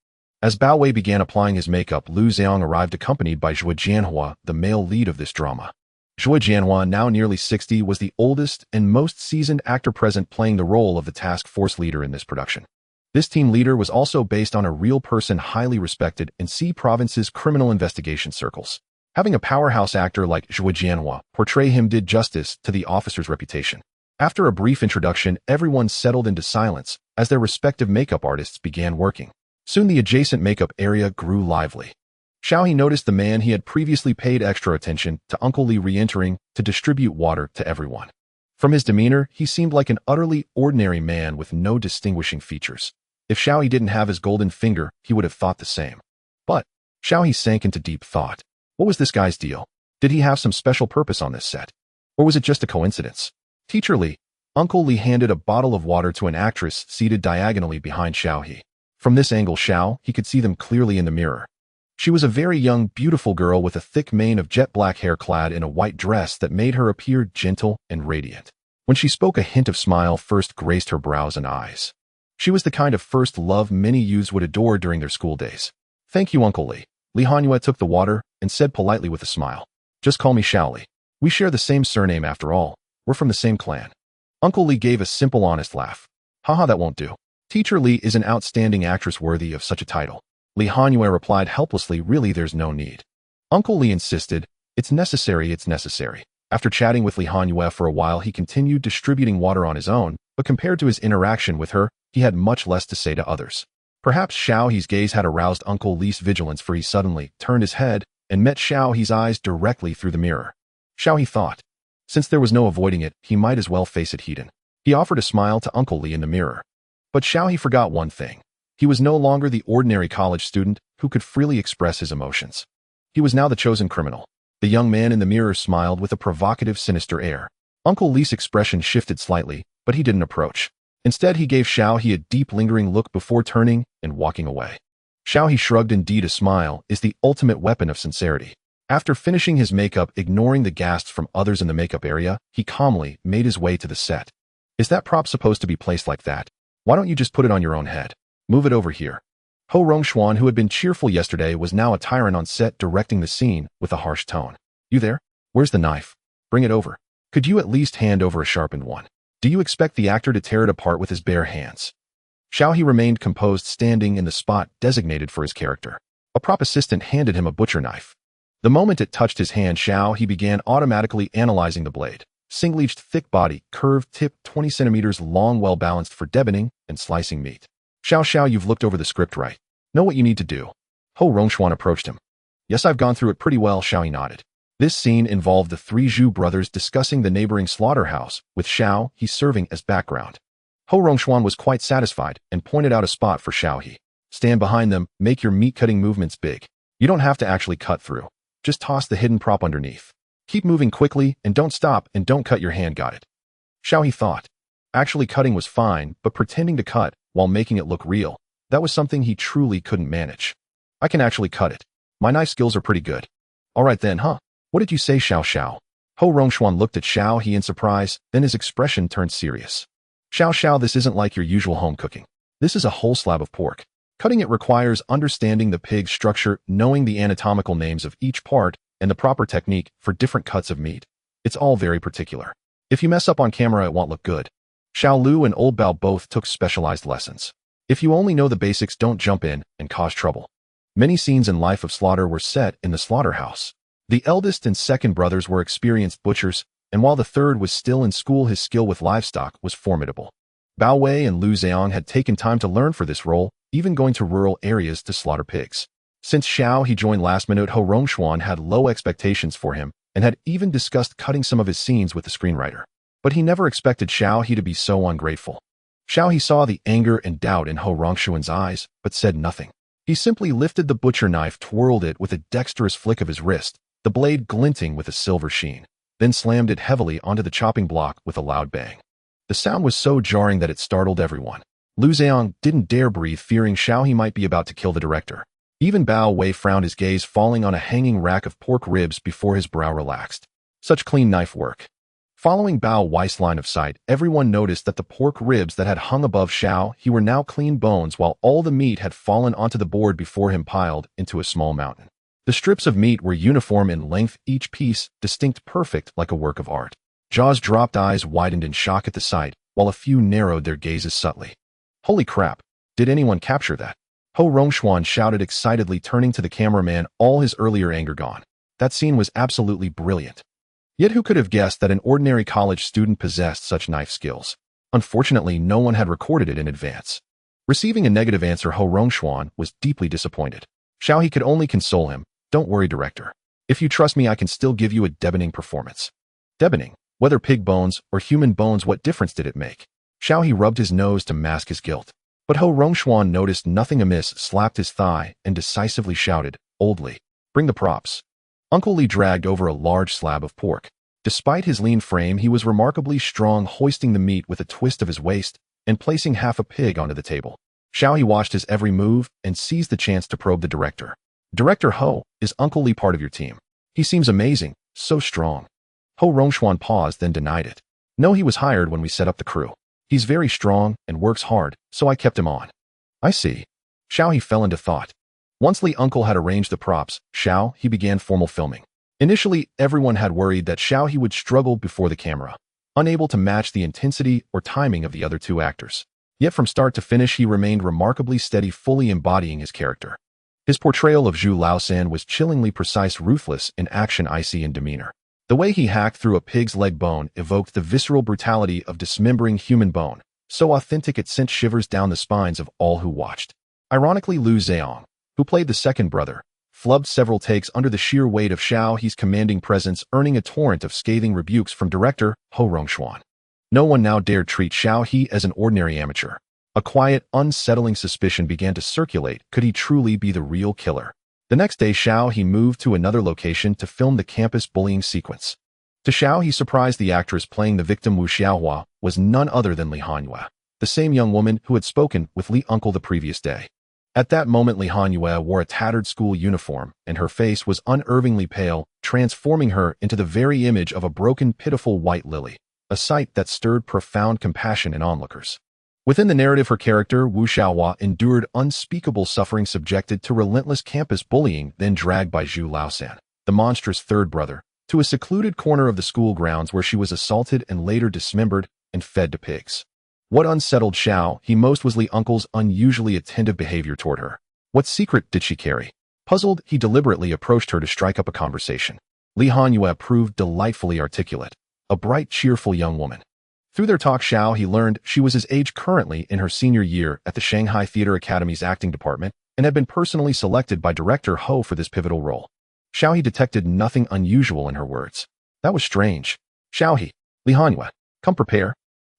As Bao Wei began applying his makeup, Lu Xiang arrived accompanied by Zhuo Jianhua, the male lead of this drama. Zhuo Jianhua, now nearly 60, was the oldest and most seasoned actor present, playing the role of the task force leader in this production. This team leader was also based on a real person highly respected in C Province's criminal investigation circles. Having a powerhouse actor like Zhuo Jianhua portray him did justice to the officer's reputation. After a brief introduction, everyone settled into silence as their respective makeup artists began working. Soon the adjacent makeup area grew lively. Xiao He noticed the man he had previously paid extra attention to, Uncle Li, re-entering to distribute water to everyone. From his demeanor, he seemed like an utterly ordinary man with no distinguishing features. If Xiao He didn't have his golden finger, he would have thought the same. But Xiao He sank into deep thought. What was this guy's deal? Did he have some special purpose on this set? Or was it just a coincidence? Teacher Li. Uncle Li handed a bottle of water to an actress seated diagonally behind Xiao He. From this angle, He could see them clearly in the mirror. She was a very young, beautiful girl with a thick mane of jet black hair, clad in a white dress that made her appear gentle and radiant. When she spoke, a hint of smile first graced her brows and eyes. She was the kind of first love many youths would adore during their school days. Thank you, Uncle Li. Li Hanyue took the water and said politely with a smile. Just call me Xiao Li. We share the same surname after all. We're from the same clan. Uncle Li gave a simple, honest laugh. Haha, that won't do. Teacher Li is an outstanding actress worthy of such a title. Li Hanyue replied helplessly, really, there's no need. Uncle Li insisted, it's necessary, it's necessary. After chatting with Li Hanyue for a while, he continued distributing water on his own, but compared to his interaction with her, he had much less to say to others. Perhaps Xiao He's gaze had aroused Uncle Li's vigilance, for he suddenly turned his head and met Xiao He's eyes directly through the mirror. Xiao He thought. Since there was no avoiding it, he might as well face it head on. He offered a smile to Uncle Li in the mirror. But Xiao He forgot one thing. He was no longer the ordinary college student who could freely express his emotions. He was now the chosen criminal. The young man in the mirror smiled with a provocative, sinister air. Uncle Li's expression shifted slightly, but he didn't approach. Instead, he gave Xiao He a deep, lingering look before turning and walking away. Xiao He shrugged. Indeed, a smile is the ultimate weapon of sincerity. After finishing his makeup, ignoring the gasps from others in the makeup area, he calmly made his way to the set. Is that prop supposed to be placed like that? Why don't you just put it on your own head? Move it over here. Ho Rongshuan, who had been cheerful yesterday, was now a tyrant on set, directing the scene with a harsh tone. You there? Where's the knife? Bring it over. Could you at least hand over a sharpened one? Do you expect the actor to tear it apart with his bare hands? Xiao He remained composed, standing in the spot designated for his character. A prop assistant handed him a butcher knife. The moment it touched his hand, Xiao He began automatically analyzing the blade. Single-edged, thick body, curved tip, 20 centimeters long, well-balanced for deboning and slicing meat. Xiao, you've looked over the script, right? Know what you need to do. Ho Rongshuan approached him. Yes, I've gone through it pretty well, Xiao He nodded. This scene involved the three Zhu brothers discussing the neighboring slaughterhouse, with Xiao He serving as background. Ho Rongshuan was quite satisfied and pointed out a spot for Xiao He. Stand behind them, make your meat-cutting movements big. You don't have to actually cut through. Just toss the hidden prop underneath. Keep moving quickly and don't stop and don't cut your hand, got it? Xiao He thought. Actually cutting was fine, but pretending to cut while making it look real, that was something he truly couldn't manage. I can actually cut it. My knife skills are pretty good. All right then, huh? What did you say, Xiao? Ho Rongshuan looked at Xiao He in surprise, then his expression turned serious. Xiao, this isn't like your usual home cooking. This is a whole slab of pork. Cutting it requires understanding the pig's structure, knowing the anatomical names of each part, and the proper technique for different cuts of meat. It's all very particular. If you mess up on camera, it won't look good. Xiao Lu and Old Bao both took specialized lessons. If you only know the basics, don't jump in and cause trouble. Many scenes in Life of Slaughter were set in the slaughterhouse. The eldest and second brothers were experienced butchers, and while the third was still in school, his skill with livestock was formidable. Bao Wei and Lu Zheong had taken time to learn for this role, even going to rural areas to slaughter pigs. Since Xiao He joined last minute, Ho Rongxuan had low expectations for him and had even discussed cutting some of his scenes with the screenwriter. But he never expected Xiao He to be so ungrateful. Xiao He saw the anger and doubt in Ho Rongxuan's eyes, but said nothing. He simply lifted the butcher knife, twirled it with a dexterous flick of his wrist, the blade glinting with a silver sheen, then slammed it heavily onto the chopping block with a loud bang. The sound was so jarring that it startled everyone. Lu Zheong didn't dare breathe, fearing Xiao He might be about to kill the director. Even Bao Wei frowned, his gaze falling on a hanging rack of pork ribs before his brow relaxed. Such clean knife work. Following Bao Wei's line of sight, everyone noticed that the pork ribs that had hung above Xiao He were now clean bones, while all the meat had fallen onto the board before him, piled into a small mountain. The strips of meat were uniform in length, each piece distinct, perfect, like a work of art. Jaws dropped, eyes widened in shock at the sight, while a few narrowed their gazes subtly. Holy crap! Did anyone capture that? Ho Rongxuan shouted excitedly, turning to the cameraman, all his earlier anger gone. That scene was absolutely brilliant. Yet who could have guessed that an ordinary college student possessed such knife skills? Unfortunately, no one had recorded it in advance. Receiving a negative answer, Ho Rongxuan was deeply disappointed. Xiao He could only console him. Don't worry, director. If you trust me, I can still give you a deafening performance. Deafening? Whether pig bones or human bones, what difference did it make? Xiao He rubbed his nose to mask his guilt. But Ho Rongxuan noticed nothing amiss, slapped his thigh, and decisively shouted, "Old Li, bring the props." Uncle Li dragged over a large slab of pork. Despite his lean frame, he was remarkably strong, hoisting the meat with a twist of his waist and placing half a pig onto the table. Xiao He watched his every move and seized the chance to probe the director. "Director Ho, is Uncle Li part of your team? He seems amazing, so strong." Ho Rongxuan paused, then denied it. "No, he was hired when we set up the crew. He's very strong and works hard, so I kept him on." "I see." Xiao He fell into thought. Once Li Uncle had arranged the props, Xiao He began formal filming. Initially, everyone had worried that Xiao He would struggle before the camera, unable to match the intensity or timing of the other two actors. Yet from start to finish, he remained remarkably steady, fully embodying his character. His portrayal of Zhu Laosan was chillingly precise, ruthless in action, icy in demeanor. The way he hacked through a pig's leg bone evoked the visceral brutality of dismembering human bone, so authentic it sent shivers down the spines of all who watched. Ironically, Lu Zheong, who played the second brother, flubbed several takes under the sheer weight of Xiao He's commanding presence, earning a torrent of scathing rebukes from director Ho Rongxuan. No one now dared treat Xiao He as an ordinary amateur. A quiet, unsettling suspicion began to circulate. Could he truly be the real killer? The next day, Xiao He moved to another location to film the campus bullying sequence. To Xiao He surprised, the actress playing the victim Wu Xiaohua was none other than Li Hanyue, the same young woman who had spoken with Li Uncle the previous day. At that moment, Li Hanyue wore a tattered school uniform, and her face was unnervingly pale, transforming her into the very image of a broken, pitiful white lily, a sight that stirred profound compassion in onlookers. Within the narrative, her character, Wu Xiaohua, endured unspeakable suffering, subjected to relentless campus bullying, then dragged by Zhu Laosan, the monstrous third brother, to a secluded corner of the school grounds where she was assaulted and later dismembered and fed to pigs. What unsettled Xiao He most was Li Uncle's unusually attentive behavior toward her. What secret did she carry? Puzzled, he deliberately approached her to strike up a conversation. Li Hanyue proved delightfully articulate, a bright, cheerful young woman. Through their talk, Xiao He learned she was his age, currently in her senior year at the Shanghai Theatre Academy's acting department, and had been personally selected by director Ho for this pivotal role. Xiao He detected nothing unusual in her words. That was strange. "Xiao He, Li Hanyue, come prepare,"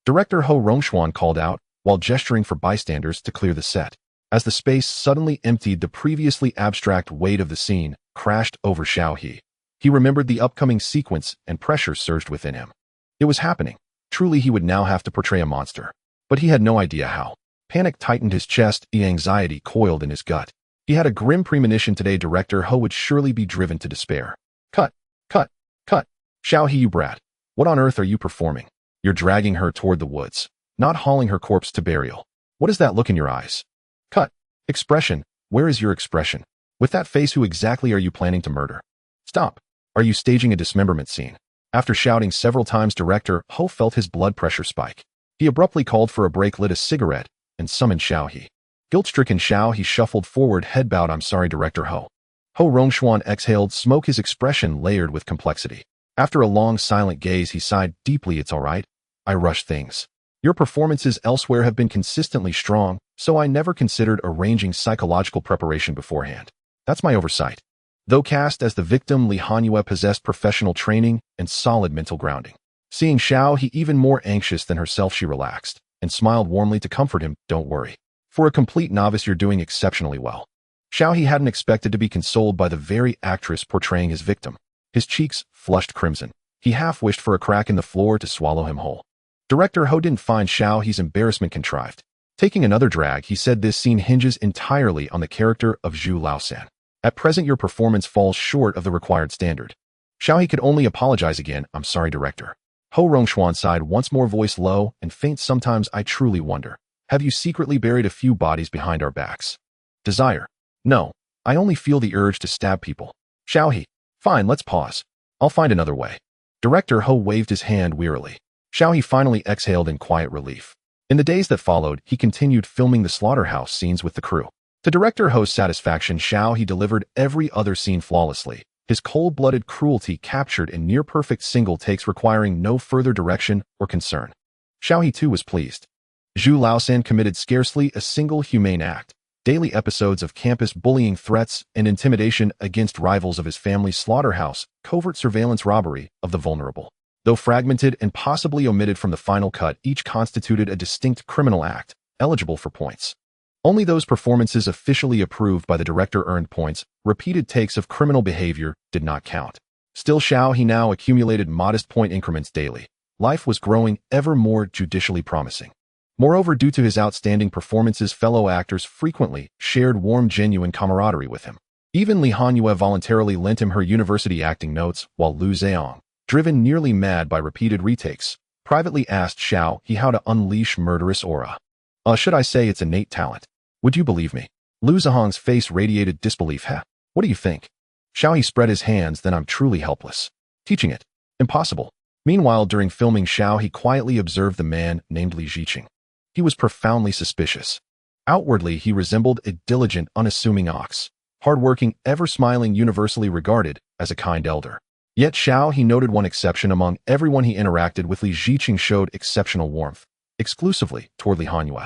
Director Ho Rongxuan called out, while gesturing for bystanders to clear the set. As the space suddenly emptied, the previously abstract weight of the scene crashed over Xiao He. He remembered the upcoming sequence, and pressure surged within him. It was happening. Truly, he would now have to portray a monster. But he had no idea how. Panic tightened his chest, anxiety coiled in his gut. He had a grim premonition today director Ho would surely be driven to despair. Cut! Cut! Cut! Xiao He, you brat. What on earth are you performing? You're dragging her toward the woods, not hauling her corpse to burial. What is that look in your eyes? Cut! Expression. Where is your expression? With that face, who exactly are you planning to murder? Stop! Are you staging a dismemberment scene? After shouting several times, director Ho felt his blood pressure spike. He abruptly called for a break, lit a cigarette, and summoned Xiao He. Guilt-stricken Xiao He shuffled forward, head bowed. "I'm sorry, director Ho." Ho Rongxuan exhaled, smoke, his expression layered with complexity. After a long silent gaze, he sighed deeply. It's all right. I rush things. Your performances elsewhere have been consistently strong, so I never considered arranging psychological preparation beforehand. That's my oversight. Though cast as the victim, Lee Han-yue possessed professional training and solid mental grounding. Seeing Xiao He even more anxious than herself, she relaxed and smiled warmly to comfort him. Don't worry. For a complete novice, you're doing exceptionally well. Xiao He hadn't expected to be consoled by the very actress portraying his victim. His cheeks flushed crimson. He half wished for a crack in the floor to swallow him whole. Director Ho didn't find Xiao He's embarrassment contrived. Taking another drag, he said this scene hinges entirely on the character of Zhu Laosan. At present, your performance falls short of the required standard. Xiao He could only apologize again. I'm sorry, director. Ho Rongxuan sighed once more, voice low and faint. Sometimes I truly wonder, have you secretly buried a few bodies behind our backs? Desire? No, I only feel the urge to stab people. Xiao He, fine, let's pause. I'll find another way. Director Ho waved his hand wearily. Xiao He finally exhaled in quiet relief. In the days that followed, he continued filming the slaughterhouse scenes with the crew. To Director Ho's satisfaction, Xiao He delivered every other scene flawlessly, his cold-blooded cruelty captured in near-perfect single takes requiring no further direction or concern. Xiao He too was pleased. Zhu Laosan committed scarcely a single humane act. Daily episodes of campus bullying, threats, and intimidation against rivals of his family's slaughterhouse, covert surveillance, robbery of the vulnerable. Though fragmented and possibly omitted from the final cut, each constituted a distinct criminal act, eligible for points. Only those performances officially approved by the director earned points. Repeated takes of criminal behavior did not count. Still, Xiao He now accumulated modest point increments daily. Life was growing ever more judicially promising. Moreover, due to his outstanding performances, fellow actors frequently shared warm, genuine camaraderie with him. Even Lee Han-yue voluntarily lent him her university acting notes, while Lu Zheong, driven nearly mad by repeated retakes, privately asked Xiao He how to unleash murderous aura. Should I say it's innate talent? Would you believe me? Lu Zheong's face radiated disbelief. What do you think? Xiao He spread his hands. Then I'm truly helpless. Teaching it? Impossible. Meanwhile, during filming, Xiao He quietly observed the man named Li Ziqing. He was profoundly suspicious. Outwardly, he resembled a diligent, unassuming ox, hardworking, ever-smiling, universally regarded as a kind elder. Yet Xiao He noted one exception. Among everyone he interacted with, Li Ziqing showed exceptional warmth, exclusively toward Li Han-yue.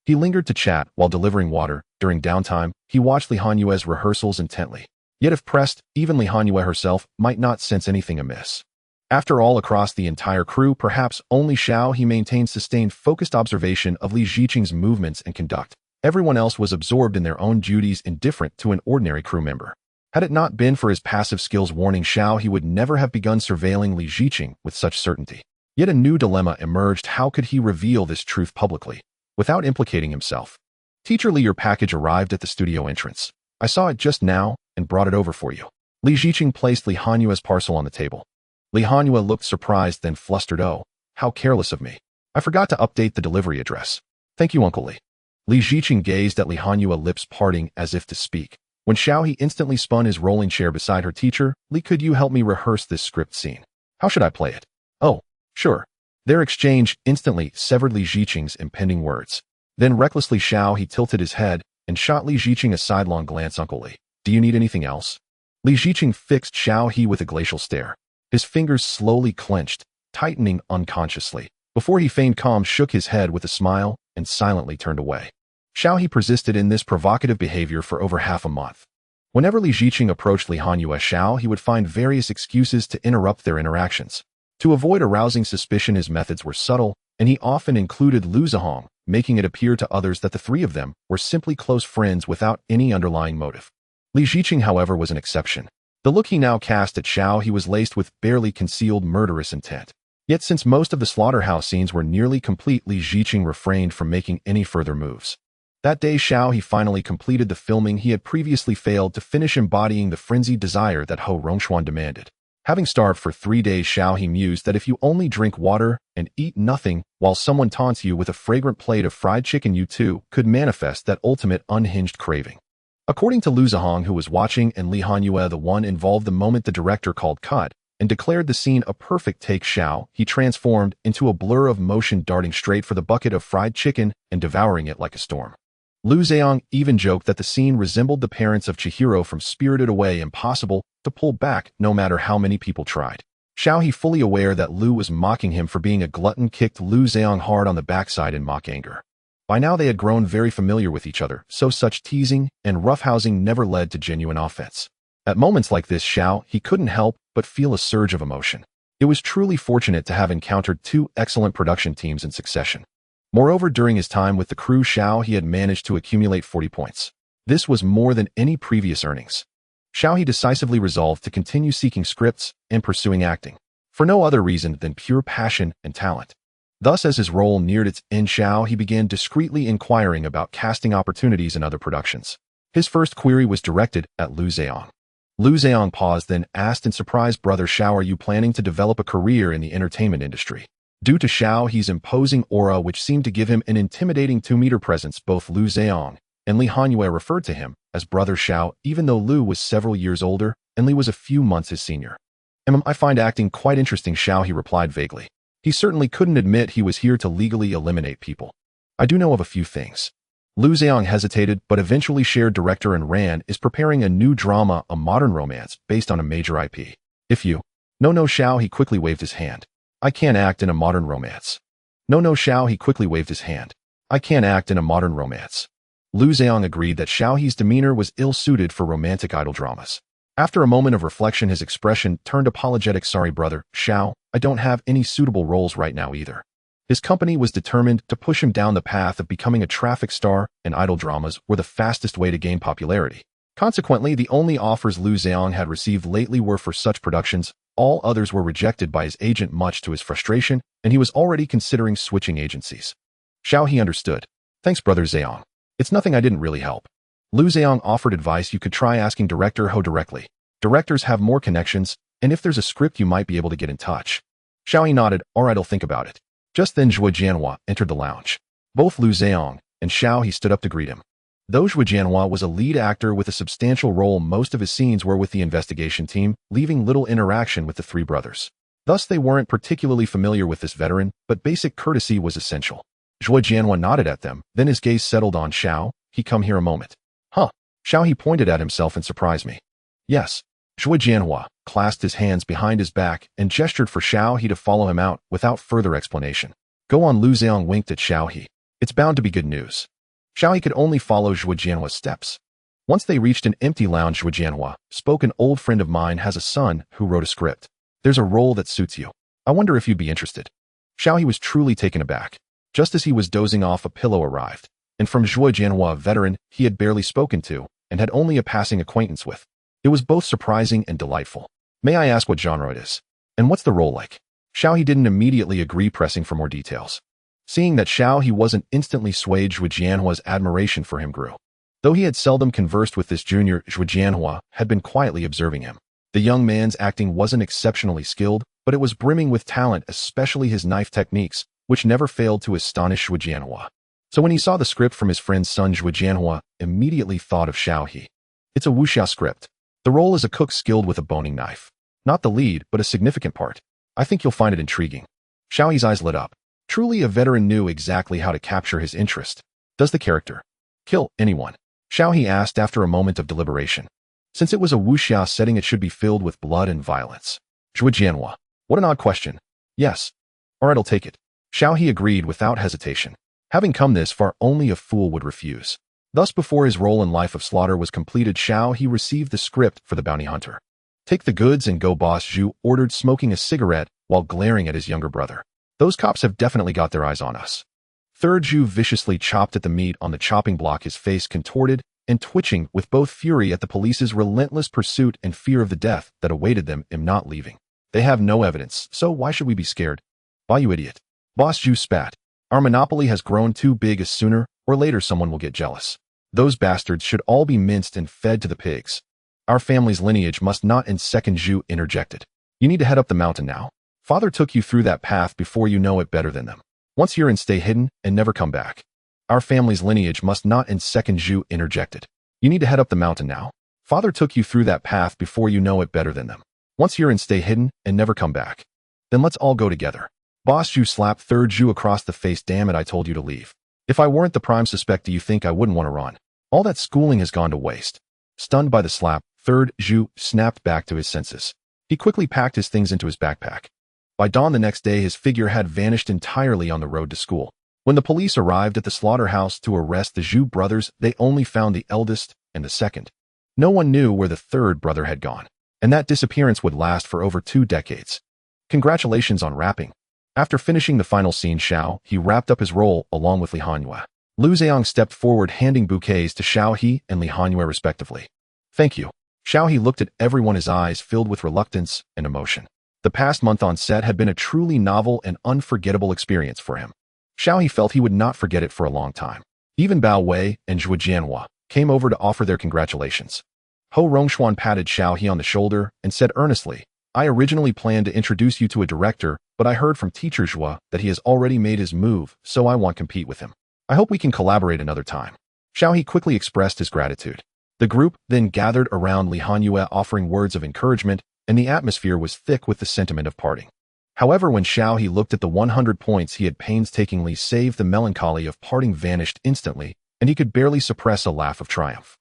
He lingered to chat while delivering water. During downtime, he watched Li Han-yue's rehearsals intently. Yet if pressed, even Li Han-yue herself might not sense anything amiss. After all, across the entire crew, perhaps only Xiao He maintained sustained, focused observation of Li Ziqing's movements and conduct. Everyone else was absorbed in their own duties, indifferent to an ordinary crew member. Had it not been for his passive skills, warning Xiao He would never have begun surveilling Li Ziqing with such certainty. Yet a new dilemma emerged. How could he reveal this truth publicly, without implicating himself? Teacher Li, your package arrived at the studio entrance. I saw it just now and brought it over for you. Li Ziqing placed Li Han-yue's parcel on the table. Li Han-yue looked surprised, then flustered. Oh, how careless of me. I forgot to update the delivery address. Thank you, Uncle Li. Li Ziqing gazed at Li Han-yue, lips parting as if to speak. When Xiao He instantly spun his rolling chair beside her. Teacher Li, could you help me rehearse this script scene? How should I play it? Oh, sure. Their exchange instantly severed Li Ziqing's impending words. Then recklessly Xiao He tilted his head and shot Li Ziqing a sidelong glance. Uncle Li, do you need anything else? Li Ziqing fixed Xiao He with a glacial stare. His fingers slowly clenched, tightening unconsciously. Before he feigned calm, shook his head with a smile and silently turned away. Xiao He persisted in this provocative behavior for over half a month. Whenever Li Ziqing approached Li Han-yue, Xiao He would find various excuses to interrupt their interactions. To avoid arousing suspicion, his methods were subtle, and he often included Lu Zheong, making it appear to others that the three of them were simply close friends without any underlying motive. Li Ziqing, however, was an exception. The look he now cast at Xiao He was laced with barely concealed murderous intent. Yet since most of the slaughterhouse scenes were nearly complete, Li Ziqing refrained from making any further moves. That day, Xiao He finally completed the filming he had previously failed to finish, embodying the frenzied desire that Ho Rongxuan demanded. Having starved for 3 days, Xiao He mused that if you only drink water and eat nothing while someone taunts you with a fragrant plate of fried chicken, you too could manifest that ultimate unhinged craving. According to Lu Zheong, who was watching, and Li Han-yue, the one involved, the moment the director called cut and declared the scene a perfect take, Xiao He transformed into a blur of motion, darting straight for the bucket of fried chicken and devouring it like a storm. Lu Zheong even joked that the scene resembled the parents of Chihiro from Spirited Away, impossible to pull back no matter how many people tried. Xiao He, fully aware that Lu was mocking him for being a glutton, kicked Lu Zhang hard on the backside in mock anger. By now they had grown very familiar with each other, so such teasing and roughhousing never led to genuine offense. At moments like this, Xiao He couldn't help but feel a surge of emotion. It was truly fortunate to have encountered two excellent production teams in succession. Moreover, during his time with the crew, Xiao He had managed to accumulate 40 points. This was more than any previous earnings. Xiao He decisively resolved to continue seeking scripts and pursuing acting, for no other reason than pure passion and talent. Thus, as his role neared its end, Xiao He began discreetly inquiring about casting opportunities in other productions. His first query was directed at Lu Zhang. Lu Zhang paused, then asked in surprise, "Brother Xiao, are you planning to develop a career in the entertainment industry?" Due to Xiao He's imposing aura, which seemed to give him an intimidating 2-meter presence, both Lu Zhang and Li Hanyue referred to him as Brother Xiao, even though Lu was several years older and Li was a few months his senior. "I find acting quite interesting," Xiao He replied vaguely. He certainly couldn't admit he was here to legally eliminate people. "I do know of a few things." Lu Zhang hesitated, but eventually shared. Director and Ran is preparing a new drama, a modern romance, based on a major IP. "If you..." No, Xiao He quickly waved his hand. "I can't act in a modern romance." No, Xiao He quickly waved his hand. "I can't act in a modern romance." Lu Zhang agreed that Xiao He's demeanor was ill-suited for romantic idol dramas. After a moment of reflection, his expression turned apologetic. "Sorry, Brother Xiao, I don't have any suitable roles right now either." His company was determined to push him down the path of becoming a traffic star, and idol dramas were the fastest way to gain popularity. Consequently, the only offers Lu Zhang had received lately were for such productions. All others were rejected by his agent, much to his frustration, and he was already considering switching agencies. Xiao He understood. "Thanks, Brother Zhang. It's nothing, I didn't really help." Lu Zhang offered advice. "You could try asking Director Ho directly. Directors have more connections, and if there's a script you might be able to get in touch." Xiao He nodded. "All right, I'll think about it." Just then Zhuo Jianhua entered the lounge. Both Lu Zhang and Xiao He stood up to greet him. Though Zhuo Jianhua was a lead actor with a substantial role, most of his scenes were with the investigation team, leaving little interaction with the three brothers. Thus they weren't particularly familiar with this veteran, but basic courtesy was essential. Zhuo Jianhua nodded at them, then his gaze settled on Xiao He. "Come here a moment." "Huh?" Xiao He pointed at himself and surprised me. "Yes." Zhuo Jianhua clasped his hands behind his back and gestured for Xiao He to follow him out without further explanation. "Go on." Lu Zhang winked at Xiao He. "It's bound to be good news." Xiao He could only follow Zhuo Jianhua's steps. Once they reached an empty lounge, Zhuo Jianhua spoke. "An old friend of mine has a son who wrote a script. There's a role that suits you. I wonder if you'd be interested." Xiao He was truly taken aback. Just as he was dozing off, a pillow arrived, and from Zhuo Jianhua, a veteran he had barely spoken to and had only a passing acquaintance with. It was both surprising and delightful. "May I ask what genre it is? And what's the role like?" Xiao He didn't immediately agree, pressing for more details. Seeing that Xiao He wasn't instantly swayed, Zhuo Jianhua's admiration for him grew. Though he had seldom conversed with this junior, Zhuo Jianhua had been quietly observing him. The young man's acting wasn't exceptionally skilled, but it was brimming with talent, especially his knife techniques, which never failed to astonish Zhuo Jianhua. So when he saw the script from his friend's son, Zhuo Jianhua immediately thought of Xiao He. It's a wuxia script. The role is a cook skilled with a boning knife. Not the lead, but a significant part. I think you'll find it intriguing. Xiao He's eyes lit up. Truly a veteran knew exactly how to capture his interest. "Does the character kill anyone?" Xiao He asked after a moment of deliberation. Since it was a wuxia setting, it should be filled with blood and violence. Zhuo Jianhua. What an odd question. "Yes." "All right, I'll take it." Xiao He agreed without hesitation. Having come this far, only a fool would refuse. Thus, before his role in Life of Slaughter was completed, Xiao He received the script for The Bounty Hunter. "Take the goods and go, boss," Zhu ordered, smoking a cigarette while glaring at his younger brother. "Those cops have definitely got their eyes on us." Third Zhu viciously chopped at the meat on the chopping block, his face contorted and twitching with both fury at the police's relentless pursuit and fear of the death that awaited them in not leaving. "They have no evidence, so why should we be scared?" "Bah, you idiot." Boss Zhu spat. "Our monopoly has grown too big, as sooner or later someone will get jealous. Those bastards should all be minced and fed to the pigs. Our family's lineage must not end." Second Zhu interjected. "You need to head up the mountain now. Father took you through that path before, you know it better than them. Once here and stay hidden and never come back. Our family's lineage must not end." Second Zhu interjected. "You need to head up the mountain now. Father took you through that path before, you know it better than them. Once here and stay hidden and never come back. Then let's all go together." Boss Zhu slapped Third Zhu across the face. "Damn it, I told you to leave. If I weren't the prime suspect, do you think I wouldn't want to run? All that schooling has gone to waste." Stunned by the slap, Third Zhu snapped back to his senses. He quickly packed his things into his backpack. By dawn the next day, his figure had vanished entirely on the road to school. When the police arrived at the slaughterhouse to arrest the Zhu brothers, they only found the eldest and the second. No one knew where the third brother had gone, and that disappearance would last for over 2 decades. Congratulations on wrapping. After finishing the final scene, Xiao He wrapped up his role along with Li Hanyue. Lu Ziyang stepped forward, handing bouquets to Xiao He and Li Hanyue respectively. Thank you. Xiao He looked at everyone, his eyes filled with reluctance and emotion. The past month on set had been a truly novel and unforgettable experience for him. Xiao He felt he would not forget it for a long time. Even Bao Wei and Zhuo Jianhua came over to offer their congratulations. Ho Rongshuan patted Xiao He on the shoulder and said earnestly, I originally planned to introduce you to a director, but I heard from teacher Zhuo that he has already made his move, so I won't compete with him. I hope we can collaborate another time. Xiao He quickly expressed his gratitude. The group then gathered around Li Hanyue, offering words of encouragement, and the atmosphere was thick with the sentiment of parting. However, when Xiao He looked at the 100 points he had painstakingly saved, the melancholy of parting vanished instantly, and he could barely suppress a laugh of triumph.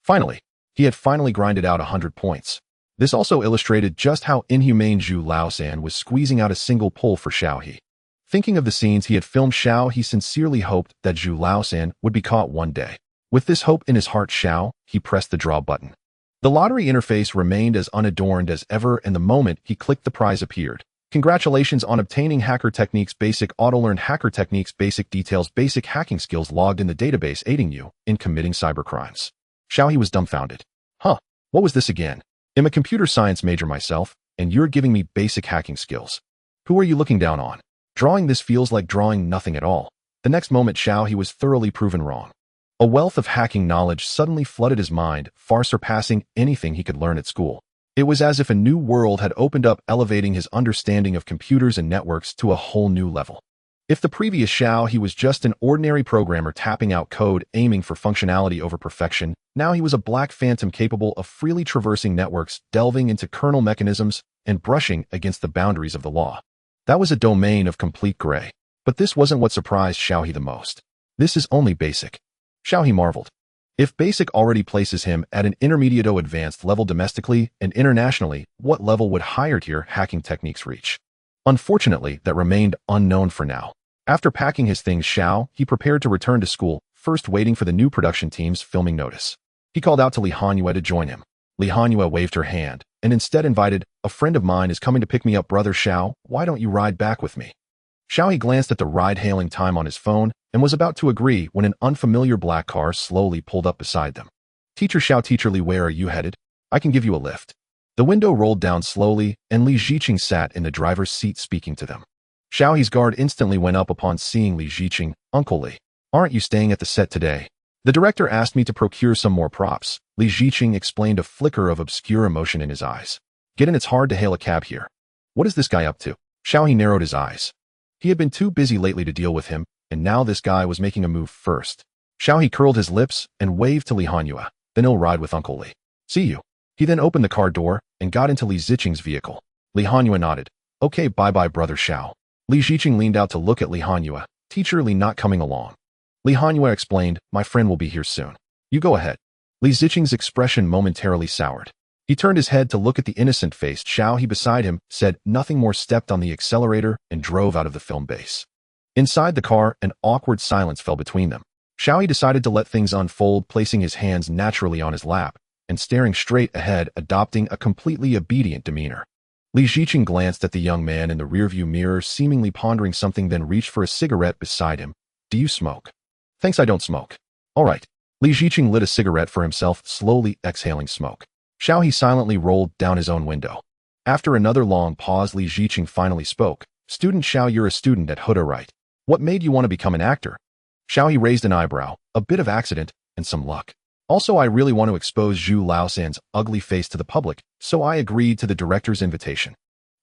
Finally. He had finally grinded out 100 points. This also illustrated just how inhumane Zhu Laosan was squeezing out a single pull for Xiao He. Thinking of the scenes he had filmed, Xiao He sincerely hoped that Zhu Laosan would be caught one day. With this hope in his heart, Xiao He pressed the draw button. The lottery interface remained as unadorned as ever, and the moment he clicked, the prize appeared. Congratulations on obtaining Hacker Techniques Basic Auto-Learn. Hacker Techniques Basic details basic hacking skills logged in the database, aiding you in committing cybercrimes. Xiao He was dumbfounded. What was this again? I'm a computer science major myself, and you're giving me basic hacking skills. Who are you looking down on? Drawing this feels like drawing nothing at all. The next moment, Xiao He was thoroughly proven wrong. A wealth of hacking knowledge suddenly flooded his mind, far surpassing anything he could learn at school. It was as if a new world had opened up, elevating his understanding of computers and networks to a whole new level. If the previous Xiao He was just an ordinary programmer tapping out code, aiming for functionality over perfection, now he was a black phantom capable of freely traversing networks, delving into kernel mechanisms, and brushing against the boundaries of the law. That was a domain of complete gray. But this wasn't what surprised Xiao He the most. This is only basic. Xiao He marveled. If basic already places him at an intermediate advanced level domestically and internationally, what level would higher tier hacking techniques reach? Unfortunately, that remained unknown for now. After packing his things, Xiao He prepared to return to school, first waiting for the new production team's filming notice. He called out to Li Hanyue to join him. Li Hanyue waved her hand, and instead invited, a friend of mine is coming to pick me up, brother Xiao, why don't you ride back with me? Xiao He glanced at the ride-hailing time on his phone and was about to agree when an unfamiliar black car slowly pulled up beside them. Teacher Xiao, Teacher Li, where are you headed? I can give you a lift. The window rolled down slowly, and Li Ziqing sat in the driver's seat speaking to them. Xiao He's guard instantly went up upon seeing Li Ziqing. Uncle Li, aren't you staying at the set today? The director asked me to procure some more props. Li Ziqing explained, a flicker of obscure emotion in his eyes. Get in, it's hard to hail a cab here. What is this guy up to? Xiao He narrowed his eyes. He had been too busy lately to deal with him, and now this guy was making a move first. Xiao He curled his lips and waved to Li Hanyue. Then he'll ride with Uncle Li. See you. He then opened the car door and got into Li Ziqing's vehicle. Li Hanyue nodded. Okay, bye-bye, brother Xiao. Li Ziqing leaned out to look at Li Hanyue. Teacher Li not coming along. Li Hanyue explained, my friend will be here soon. You go ahead. Li Ziqing's expression momentarily soured. He turned his head to look at the innocent-faced Xiao He beside him, said nothing more, stepped on the accelerator, and drove out of the film base. Inside the car, an awkward silence fell between them. Xiao He decided to let things unfold, placing his hands naturally on his lap and staring straight ahead, adopting a completely obedient demeanor. Li Ziqing glanced at the young man in the rearview mirror, seemingly pondering something, then reached for a cigarette beside him. Do you smoke? Thanks, I don't smoke. All right. Li Ziqing lit a cigarette for himself, slowly exhaling smoke. Xiao He silently rolled down his own window. After another long pause, Li Ziqing finally spoke. Student Xiao, you're a student at Huda, right? What made you want to become an actor? Xiao He raised an eyebrow, a bit of accident, and some luck. Also, I really want to expose Zhu Laosan's ugly face to the public, so I agreed to the director's invitation.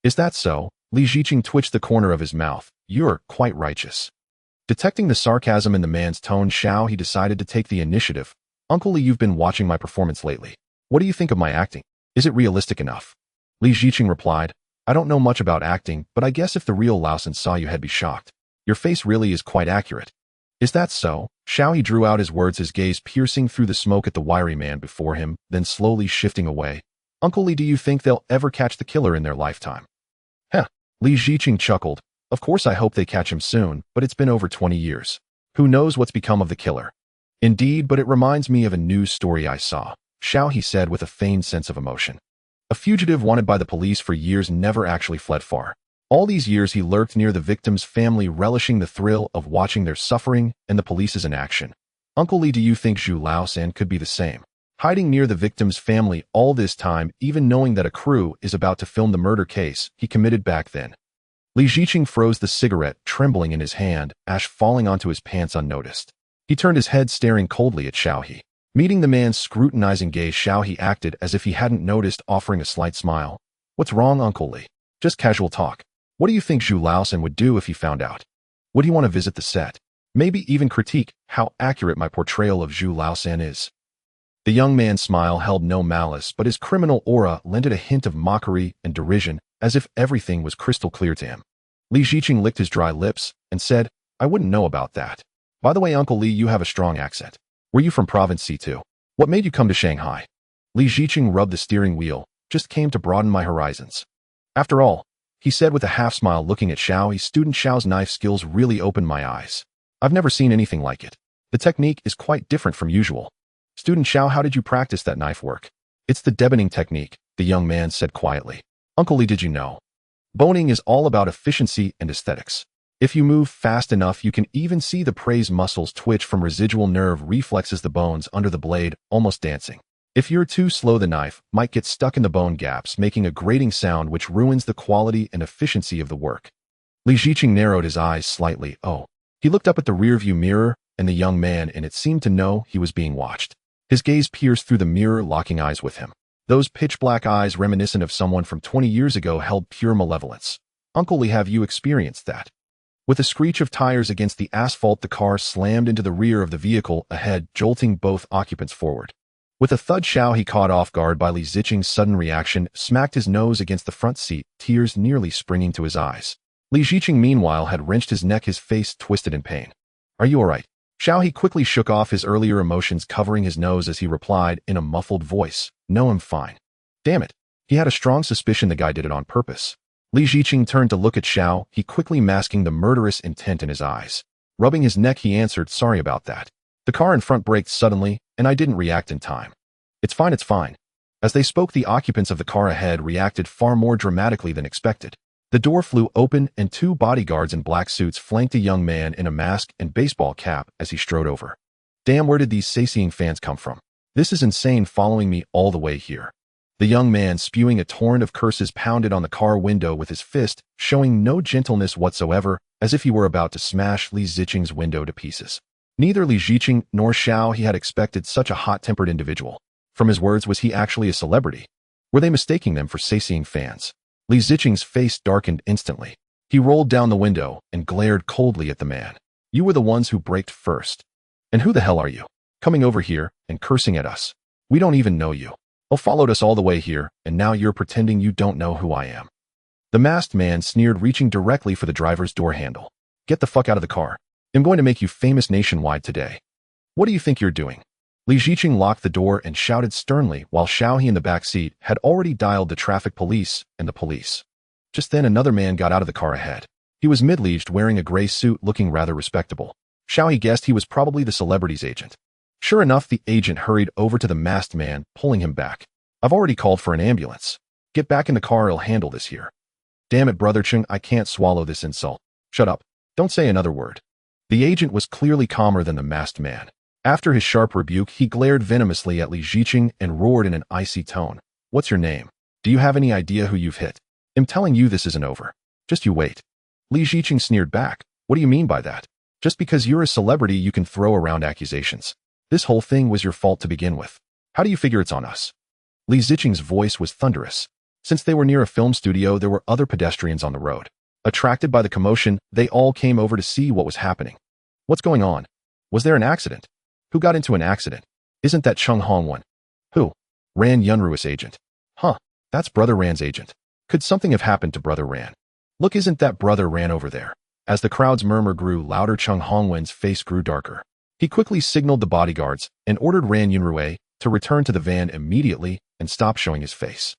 Is that so? Li Ziqing twitched the corner of his mouth. You're quite righteous. Detecting the sarcasm in the man's tone, Xiao He decided to take the initiative. Uncle Li, you've been watching my performance lately. What do you think of my acting? Is it realistic enough? Li Ziqing replied, I don't know much about acting, but I guess if the real Laosan saw you, he'd be shocked. Your face really is quite accurate. Is that so? Xiao He drew out his words, his gaze piercing through the smoke at the wiry man before him, then slowly shifting away. Uncle Li, do you think they'll ever catch the killer in their lifetime? Heh. Li Ziqing chuckled. Of course I hope they catch him soon, but it's been over 20 years. Who knows what's become of the killer? Indeed, but it reminds me of a news story I saw, Xiao he said with a feigned sense of emotion. A fugitive wanted by the police for years never actually fled far. All these years he lurked near the victim's family, relishing the thrill of watching their suffering and the police's inaction. Uncle Li, do you think Zhu Laosan could be the same? Hiding near the victim's family all this time, even knowing that a crew is about to film the murder case he committed back then. Li Ziqing froze the cigarette, trembling in his hand, ash falling onto his pants unnoticed. He turned his head, staring coldly at Xiao He. Meeting the man's scrutinizing gaze, Xiao He acted as if he hadn't noticed, offering a slight smile. What's wrong, Uncle Li? Just casual talk. What do you think Zhu Laosan would do if he found out? Would he want to visit the set? Maybe even critique how accurate my portrayal of Zhu Laosan is? The young man's smile held no malice, but his criminal aura lent it a hint of mockery and derision, as if everything was crystal clear to him. Li Ziqing licked his dry lips and said, I wouldn't know about that. By the way, Uncle Li, you have a strong accent. Were you from Province C2? What made you come to Shanghai? Li Ziqing rubbed the steering wheel. Just came to broaden my horizons. After all, he said with a half-smile, looking at Xiao He, student Xiao's knife skills really opened my eyes. I've never seen anything like it. The technique is quite different from usual. Student Xiao, how did you practice that knife work? It's the deboning technique, the young man said quietly. Uncle Li, did you know? Boning is all about efficiency and aesthetics. If you move fast enough, you can even see the prey's muscles twitch from residual nerve reflexes, the bones under the blade almost dancing. If you're too slow, the knife might get stuck in the bone gaps, making a grating sound which ruins the quality and efficiency of the work. Li Ziqing narrowed his eyes slightly. Oh. He looked up at the rearview mirror and the young man, and it seemed to know he was being watched. His gaze pierced through the mirror, locking eyes with him. Those pitch-black eyes, reminiscent of someone from 20 years ago, held pure malevolence. Uncle Li, have you experienced that? With a screech of tires against the asphalt, the car slammed into the rear of the vehicle ahead, jolting both occupants forward. With a thud, Xiao He, caught off guard by Li Ziqing's sudden reaction, smacked his nose against the front seat, tears nearly springing to his eyes. Li Ziqing, meanwhile, had wrenched his neck, his face twisted in pain. Are you all right? Xiao He quickly shook off his earlier emotions, covering his nose as he replied in a muffled voice, No, I'm fine. Damn it. He had a strong suspicion the guy did it on purpose. Li Ziqing turned to look at Xiao He, quickly masking the murderous intent in his eyes. Rubbing his neck, he answered, Sorry about that. The car in front braked suddenly, and I didn't react in time. It's fine, it's fine. As they spoke, the occupants of the car ahead reacted far more dramatically than expected. The door flew open, and two bodyguards in black suits flanked a young man in a mask and baseball cap as he strode over. Damn, where did these Sasing fans come from? This is insane, following me all the way here. The young man, spewing a torrent of curses, pounded on the car window with his fist, showing no gentleness whatsoever, as if he were about to smash Li Ziqing's window to pieces. Neither Li Ziqing nor Xiao He had expected such a hot-tempered individual. From his words, was he actually a celebrity? Were they mistaking them for Sasing fans? Li Ziqing's face darkened instantly. He rolled down the window and glared coldly at the man. You were the ones who braked first. And who the hell are you? Coming over here and cursing at us. We don't even know you. You followed us all the way here, and now you're pretending you don't know who I am. The masked man sneered, reaching directly for the driver's door handle. Get the fuck out of the car. I'm going to make you famous nationwide today. What do you think you're doing? Li Ziqing locked the door and shouted sternly, while Xiao He in the back seat had already dialed the traffic police and the police. Just then, another man got out of the car ahead. He was middle-aged, wearing a gray suit, looking rather respectable. Xiao He guessed he was probably the celebrity's agent. Sure enough, the agent hurried over to the masked man, pulling him back. I've already called for an ambulance. Get back in the car, I'll handle this here. Damn it, Brother Chung, I can't swallow this insult. Shut up. Don't say another word. The agent was clearly calmer than the masked man. After his sharp rebuke, he glared venomously at Li Ziqing and roared in an icy tone. What's your name? Do you have any idea who you've hit? I'm telling you this isn't over. Just you wait. Li Ziqing sneered back. What do you mean by that? Just because you're a celebrity, you can throw around accusations. This whole thing was your fault to begin with. How do you figure it's on us? Li Ziqing's voice was thunderous. Since they were near a film studio, there were other pedestrians on the road. Attracted by the commotion, they all came over to see what was happening. What's going on? Was there an accident? Who got into an accident? Isn't that Chung Hongwen? Who? Ran Yunrui's agent. Huh, that's Brother Ran's agent. Could something have happened to Brother Ran? Look, isn't that Brother Ran over there? As the crowd's murmur grew louder, Chung Hongwen's face grew darker. He quickly signaled the bodyguards and ordered Ran Yunrui to return to the van immediately, and stopped showing his face.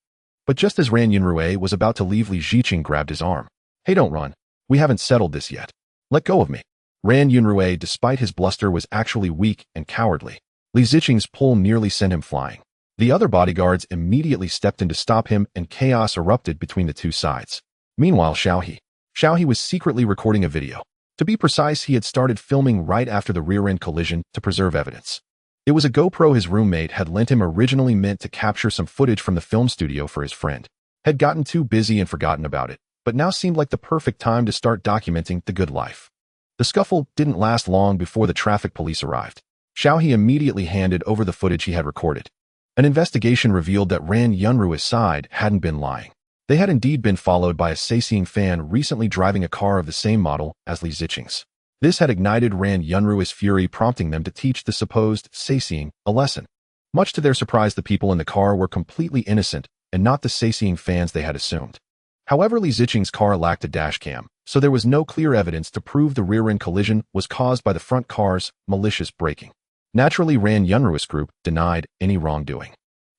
But just as Ran Yunrui was about to leave, Li Ziqing grabbed his arm. "Hey, don't run. We haven't settled this yet. Let go of me." Ran Yunrui, despite his bluster, was actually weak and cowardly. Li Ziqing's pull nearly sent him flying. The other bodyguards immediately stepped in to stop him, and chaos erupted between the two sides. Meanwhile, Xiaohe was secretly recording a video. To be precise, he had started filming right after the rear-end collision to preserve evidence. It was a GoPro his roommate had lent him, originally meant to capture some footage from the film studio for his friend. Had gotten too busy and forgotten about it, but now seemed like the perfect time to start documenting the good life. The scuffle didn't last long before the traffic police arrived. Xiaohe immediately handed over the footage he had recorded. An investigation revealed that Ran Yunrui's side hadn't been lying. They had indeed been followed by a sightseeing fan recently driving a car of the same model as Li Ziqing's. This had ignited Ran Yunrui's fury, prompting them to teach the supposed sightseeing a lesson. Much to their surprise, the people in the car were completely innocent and not the sightseeing fans they had assumed. However, Li Ziqing's car lacked a dash cam, so there was no clear evidence to prove the rear-end collision was caused by the front car's malicious braking. Naturally, Ran Yunrui's group denied any wrongdoing.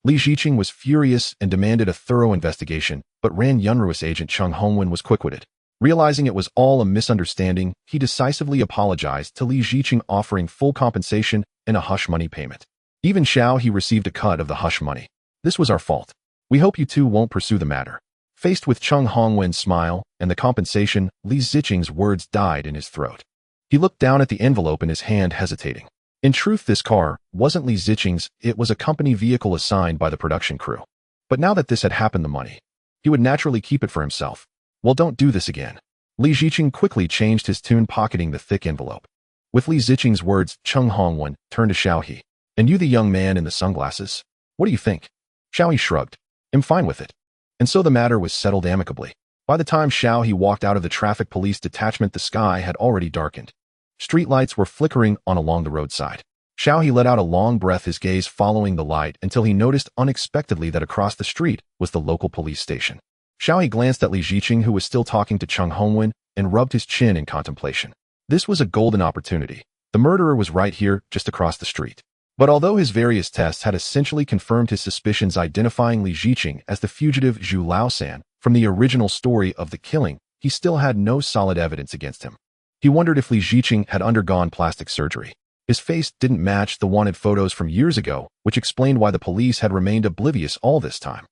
Li Ziqing was furious and demanded a thorough investigation, but Ran Yunrui's agent Cheng Hongwen was quick-witted. Realizing it was all a misunderstanding, he decisively apologized to Li Ziqing, offering full compensation and a hush money payment. Even Xiaohe received a cut of the hush money. "This was our fault. We hope you two won't pursue the matter." Faced with Cheng Hongwen's smile and the compensation, Li Ziqing's words died in his throat. He looked down at the envelope in his hand, hesitating. In truth, this car wasn't Li Ziqing's, it was a company vehicle assigned by the production crew. But now that this had happened, the money, he would naturally keep it for himself. "Well, don't do this again." Li Ziqing quickly changed his tune, pocketing the thick envelope. With Li Ziqing's words, Cheng Hongwen turned to Xiaohe. "And you, the young man in the sunglasses? What do you think?" Xiaohe shrugged. "I'm fine with it." And so the matter was settled amicably. By the time Xiaohe walked out of the traffic police detachment, the sky had already darkened. Streetlights were flickering on along the roadside. Xiaohe let out a long breath, his gaze following the light until he noticed unexpectedly that across the street was the local police station. Xiaohe glanced at Li Ziqing, who was still talking to Cheng Hongwen, and rubbed his chin in contemplation. This was a golden opportunity. The murderer was right here, just across the street. But although his various tests had essentially confirmed his suspicions, identifying Li Ziqing as the fugitive Zhu Laosan from the original story of the killing, he still had no solid evidence against him. He wondered if Li Ziqing had undergone plastic surgery. His face didn't match the wanted photos from years ago, which explained why the police had remained oblivious all this time.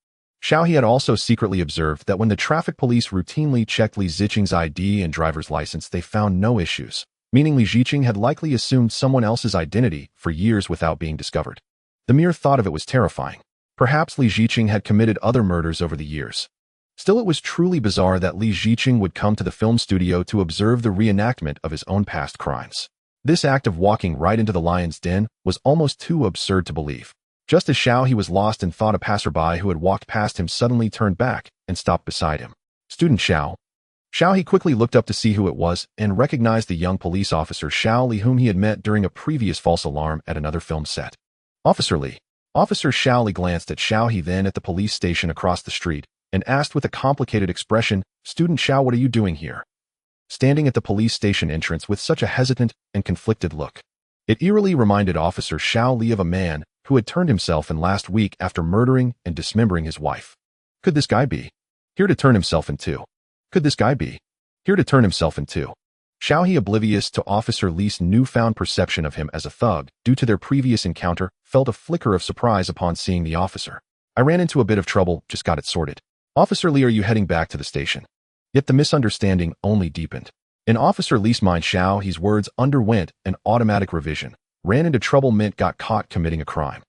Xiaohe had also secretly observed that when the traffic police routinely checked Li Ziqing's ID and driver's license, they found no issues, meaning Li Ziqing had likely assumed someone else's identity for years without being discovered. The mere thought of it was terrifying. Perhaps Li Ziqing had committed other murders over the years. Still, it was truly bizarre that Li Ziqing would come to the film studio to observe the reenactment of his own past crimes. This act of walking right into the lion's den was almost too absurd to believe. Just as Xiaohe was lost in thought, a passerby who had walked past him suddenly turned back and stopped beside him. "Student Xiao." Xiaohe quickly looked up to see who it was and recognized the young police officer Xiao Li, whom he had met during a previous false alarm at another film set. "Officer Li." Officer Xiao Li glanced at Xiaohe, then at the police station across the street, and asked with a complicated expression, "Student Xiao, what are you doing here?" Standing at the police station entrance with such a hesitant and conflicted look. It eerily reminded Officer Xiao Li of a man who had turned himself in last week after murdering and dismembering his wife. Could this guy be here to turn himself in two? Could this guy be here to turn himself in two? Xiaohe, oblivious to Officer Li's newfound perception of him as a thug due to their previous encounter, felt a flicker of surprise upon seeing the officer. "I ran into a bit of trouble, just got it sorted." "Officer Li, are you heading back to the station?" Yet the misunderstanding only deepened. In Officer Li's mind, Xiaohe's words underwent an automatic revision. "Ran into trouble" meant got caught committing a crime.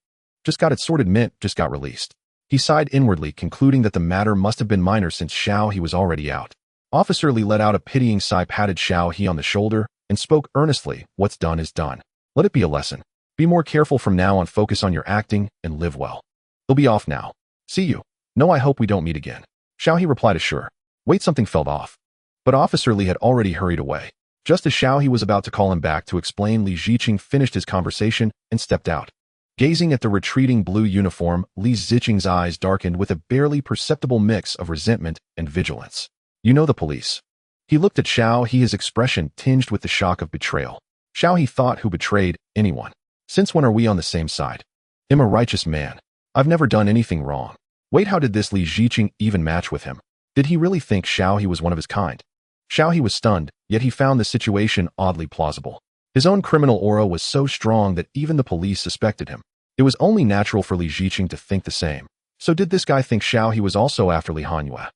"Just got it sorted" meant just got released. He sighed inwardly, concluding that the matter must have been minor since Xiaohe was already out. Officer Li let out a pitying sigh, patted Xiaohe on the shoulder, and spoke earnestly, "What's done is done. Let it be a lesson. Be more careful from now on, focus on your acting, and live well. He'll be off now. See you." "No, I hope we don't meet again." Xiaohe replied, "Sure." Wait, something felt off. But Officer Li had already hurried away. Just as Xiaohe was about to call him back to explain, Li Ziqing finished his conversation and stepped out. Gazing at the retreating blue uniform, Li Ziqing's eyes darkened with a barely perceptible mix of resentment and vigilance. "You know the police." He looked at Xiaohe, his expression tinged with the shock of betrayal. Xiaohe thought, who betrayed anyone? Since when are we on the same side? I'm a righteous man. I've never done anything wrong. Wait, how did this Li Ziqing even match with him? Did he really think Xiao He was one of his kind? Xiao He was stunned, yet he found the situation oddly plausible. His own criminal aura was so strong that even the police suspected him. It was only natural for Li Ziqing to think the same. So did this guy think Xiao He was also after Li Hanyue?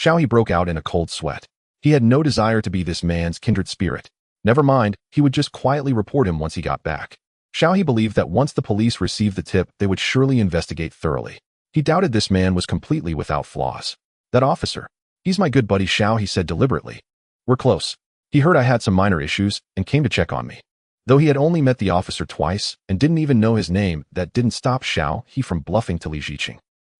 Xiao He broke out in a cold sweat. He had no desire to be this man's kindred spirit. Never mind, he would just quietly report him once he got back. Xiao He believed that once the police received the tip, they would surely investigate thoroughly. He doubted this man was completely without flaws. That officer. He's my good buddy, Xiao He said deliberately. We're close. He heard I had some minor issues and came to check on me. Though he had only met the officer twice and didn't even know his name, that didn't stop Xiao He from bluffing to Li Ziqing.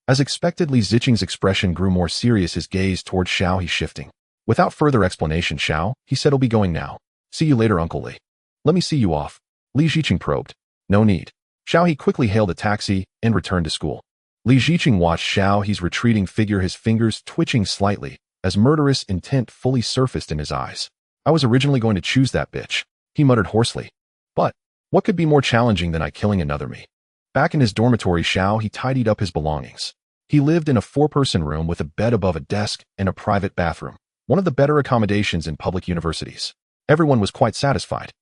As expected, Li Ziqing's expression grew more serious, his gaze toward Xiao He shifting. Without further explanation, Xiao He said, I'll be going now. See you later, Uncle Li. Let me see you off. Li Ziqing probed. No need. Xiao He quickly hailed a taxi and returned to school. Li Ziqing watched Xiao He's retreating figure, his fingers twitching slightly, as murderous intent fully surfaced in his eyes. I was originally going to choose that bitch, he muttered hoarsely. But what could be more challenging than I killing another me? Back in his dormitory, Xiao He tidied up his belongings. He lived in a 4-person room with a bed above a desk and a private bathroom, one of the better accommodations in public universities. Everyone was quite satisfied.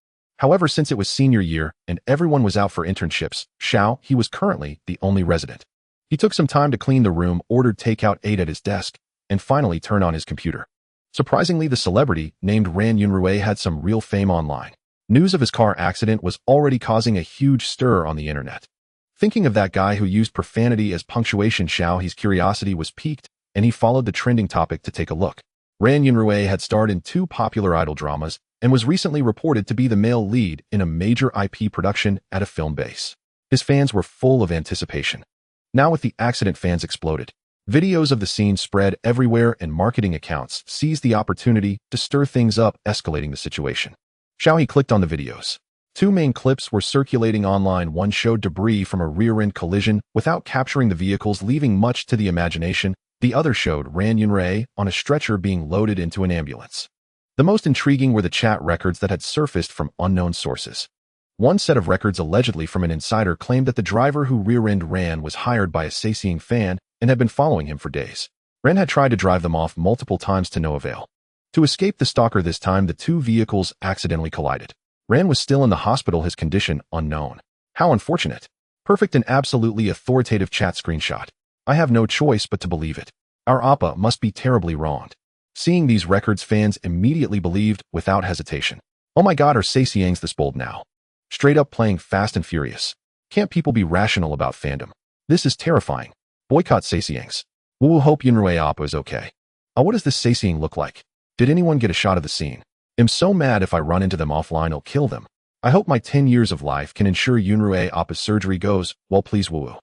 However, since it was senior year and everyone was out for internships, Xiao He was currently the only resident. He took some time to clean the room, ordered takeout, ate at his desk, and finally turned on his computer. Surprisingly, the celebrity named Ran Yunrui had some real fame online. News of his car accident was already causing a huge stir on the internet. Thinking of that guy who used profanity as punctuation, Xiao He's curiosity was piqued, and he followed the trending topic to take a look. Ran Yunrui had starred in 2 popular idol dramas and was recently reported to be the male lead in a major IP production at a film base. His fans were full of anticipation. Now with the accident, fans exploded. Videos of the scene spread everywhere and marketing accounts seized the opportunity to stir things up, escalating the situation. Xiao He clicked on the videos. 2 main clips were circulating online. One showed debris from a rear-end collision without capturing the vehicles, leaving much to the imagination. The other showed Ran Yunrui on a stretcher being loaded into an ambulance. The most intriguing were the chat records that had surfaced from unknown sources. One set of records, allegedly from an insider, claimed that the driver who rear-ended Ran was hired by a Saseing fan and had been following him for days. Ran had tried to drive them off multiple times to no avail. To escape the stalker this time, the 2 vehicles accidentally collided. Ran was still in the hospital, his condition unknown. How unfortunate. Perfect and absolutely authoritative chat screenshot. I have no choice but to believe it. Our Appa must be terribly wronged. Seeing these records, fans immediately believed without hesitation. Oh my god, are Saseangs this bold now? Straight up playing Fast and Furious. Can't people be rational about fandom? This is terrifying. Boycott Saseangs. Woo, hope Yunrui Appa is okay. What does this Saseang look like? Did anyone get a shot of the scene? I'm so mad if I run into them offline, I'll kill them. I hope my 10 years of life can ensure Yunrui Appa's surgery goes well, please. Woo.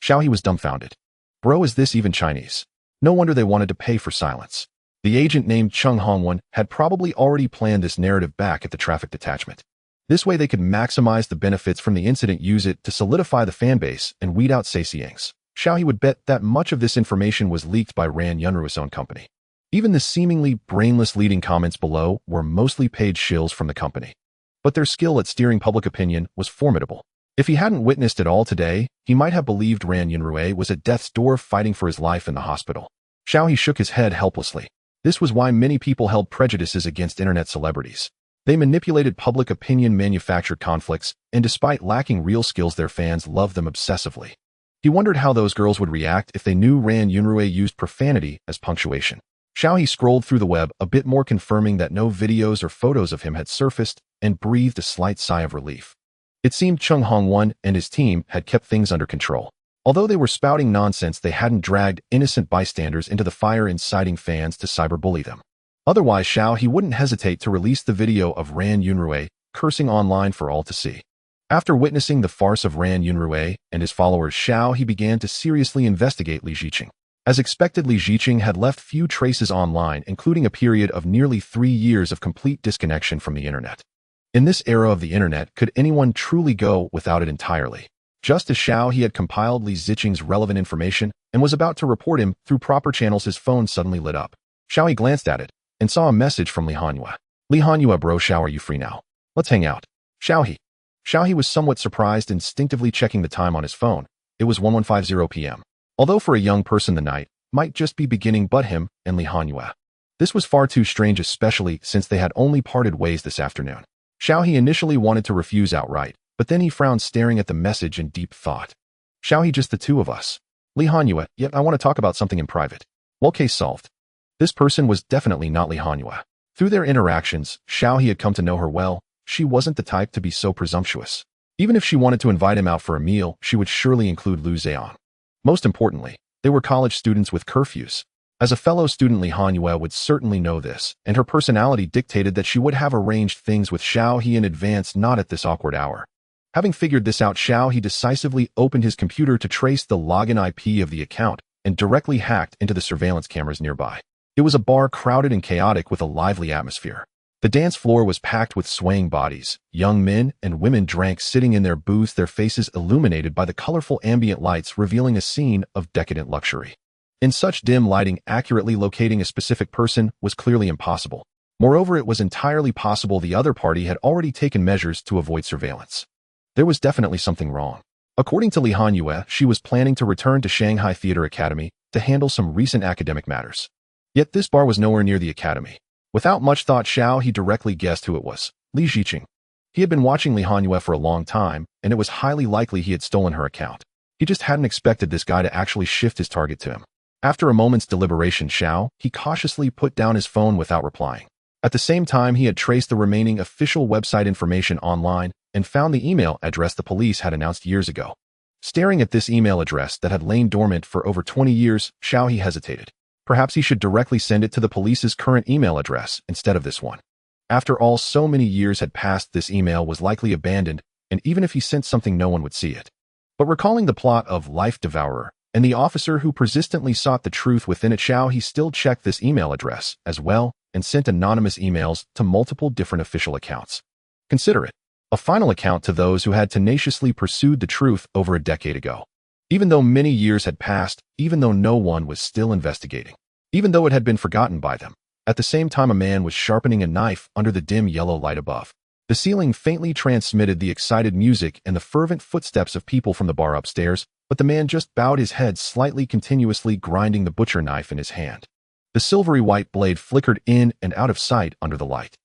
Xiao He was dumbfounded. Bro, is this even Chinese? No wonder they wanted to pay for silence. The agent named Cheng Hongwen had probably already planned this narrative back at the traffic detachment. This way they could maximize the benefits from the incident, use it to solidify the fanbase, and weed out Saseangs. Xiao He would bet that much of this information was leaked by Ran Yunrui's own company. Even the seemingly brainless leading comments below were mostly paid shills from the company. But their skill at steering public opinion was formidable. If he hadn't witnessed it all today, he might have believed Ran Yunrui was at death's door fighting for his life in the hospital. Xiao He shook his head helplessly. This was why many people held prejudices against internet celebrities. They manipulated public opinion, manufactured conflicts, and despite lacking real skills, their fans loved them obsessively. He wondered how those girls would react if they knew Ran Yunrui used profanity as punctuation. Xiao He scrolled through the web a bit more, confirming that no videos or photos of him had surfaced, and breathed a slight sigh of relief. It seemed Cheng Hongwen and his team had kept things under control. Although they were spouting nonsense, they hadn't dragged innocent bystanders into the fire, inciting fans to cyberbully them. Otherwise, Xiao He wouldn't hesitate to release the video of Ran Yunrui cursing online for all to see. After witnessing the farce of Ran Yunrui and his followers, Xiao He began to seriously investigate Li Ziqing. As expected, Li Ziqing had left few traces online, including a period of nearly 3 years of complete disconnection from the internet. In this era of the internet, could anyone truly go without it entirely? Just as Xiao He had compiled Li Ziqing's relevant information and was about to report him through proper channels, his phone suddenly lit up. Xiao He glanced at it and saw a message from Li Hanyue. Li Hanyue, bro, Xiao, are you free now? Let's hang out. Xiao He was somewhat surprised, instinctively checking the time on his phone. It was 1150 p.m. Although for a young person the night might just be beginning but him and Li Hanyue. This was far too strange, especially since they had only parted ways this afternoon. Xiaohe initially wanted to refuse outright, but then he frowned, staring at the message in deep thought. Xiaohe, just the two of us. Li Hanyue, yet I want to talk about something in private. Well, case solved. This person was definitely not Li Hanyue. Through their interactions, Xiaohe had come to know her well. She wasn't the type to be so presumptuous. Even if she wanted to invite him out for a meal, she would surely include Lu Zheon. Most importantly, they were college students with curfews. As a fellow student, Li Hanyue would certainly know this, and her personality dictated that she would have arranged things with Xiaohe in advance, not at this awkward hour. Having figured this out, Xiaohe decisively opened his computer to trace the login IP of the account and directly hacked into the surveillance cameras nearby. It was a bar crowded and chaotic with a lively atmosphere. The dance floor was packed with swaying bodies. Young men and women drank sitting in their booths, their faces illuminated by the colorful ambient lights, revealing a scene of decadent luxury. In such dim lighting, accurately locating a specific person was clearly impossible. Moreover, it was entirely possible the other party had already taken measures to avoid surveillance. There was definitely something wrong. According to Li Hanyue, she was planning to return to Shanghai Theater Academy to handle some recent academic matters. Yet this bar was nowhere near the academy. Without much thought, Xiaohe directly guessed who it was: Li Ziqing. He had been watching Li Hanyue for a long time, and it was highly likely he had stolen her account. He just hadn't expected this guy to actually shift his target to him. After a moment's deliberation, he cautiously put down his phone without replying. At the same time, he had traced the remaining official website information online and found the email address the police had announced years ago. Staring at this email address that had lain dormant for over 20 years, Xiaohe hesitated. Perhaps he should directly send it to the police's current email address instead of this one. After all, so many years had passed, this email was likely abandoned, and even if he sent something, no one would see it. But recalling the plot of Life Devourer and the officer who persistently sought the truth within it, Xiaohe still checked this email address as well and sent anonymous emails to multiple different official accounts. Consider it a final account to those who had tenaciously pursued the truth over a decade ago. Even though many years had passed, even though no one was still investigating, even though it had been forgotten by them, at the same time a man was sharpening a knife under the dim yellow light above. The ceiling faintly transmitted the excited music and the fervent footsteps of people from the bar upstairs, but the man just bowed his head slightly, continuously grinding the butcher knife in his hand. The silvery white blade flickered in and out of sight under the light.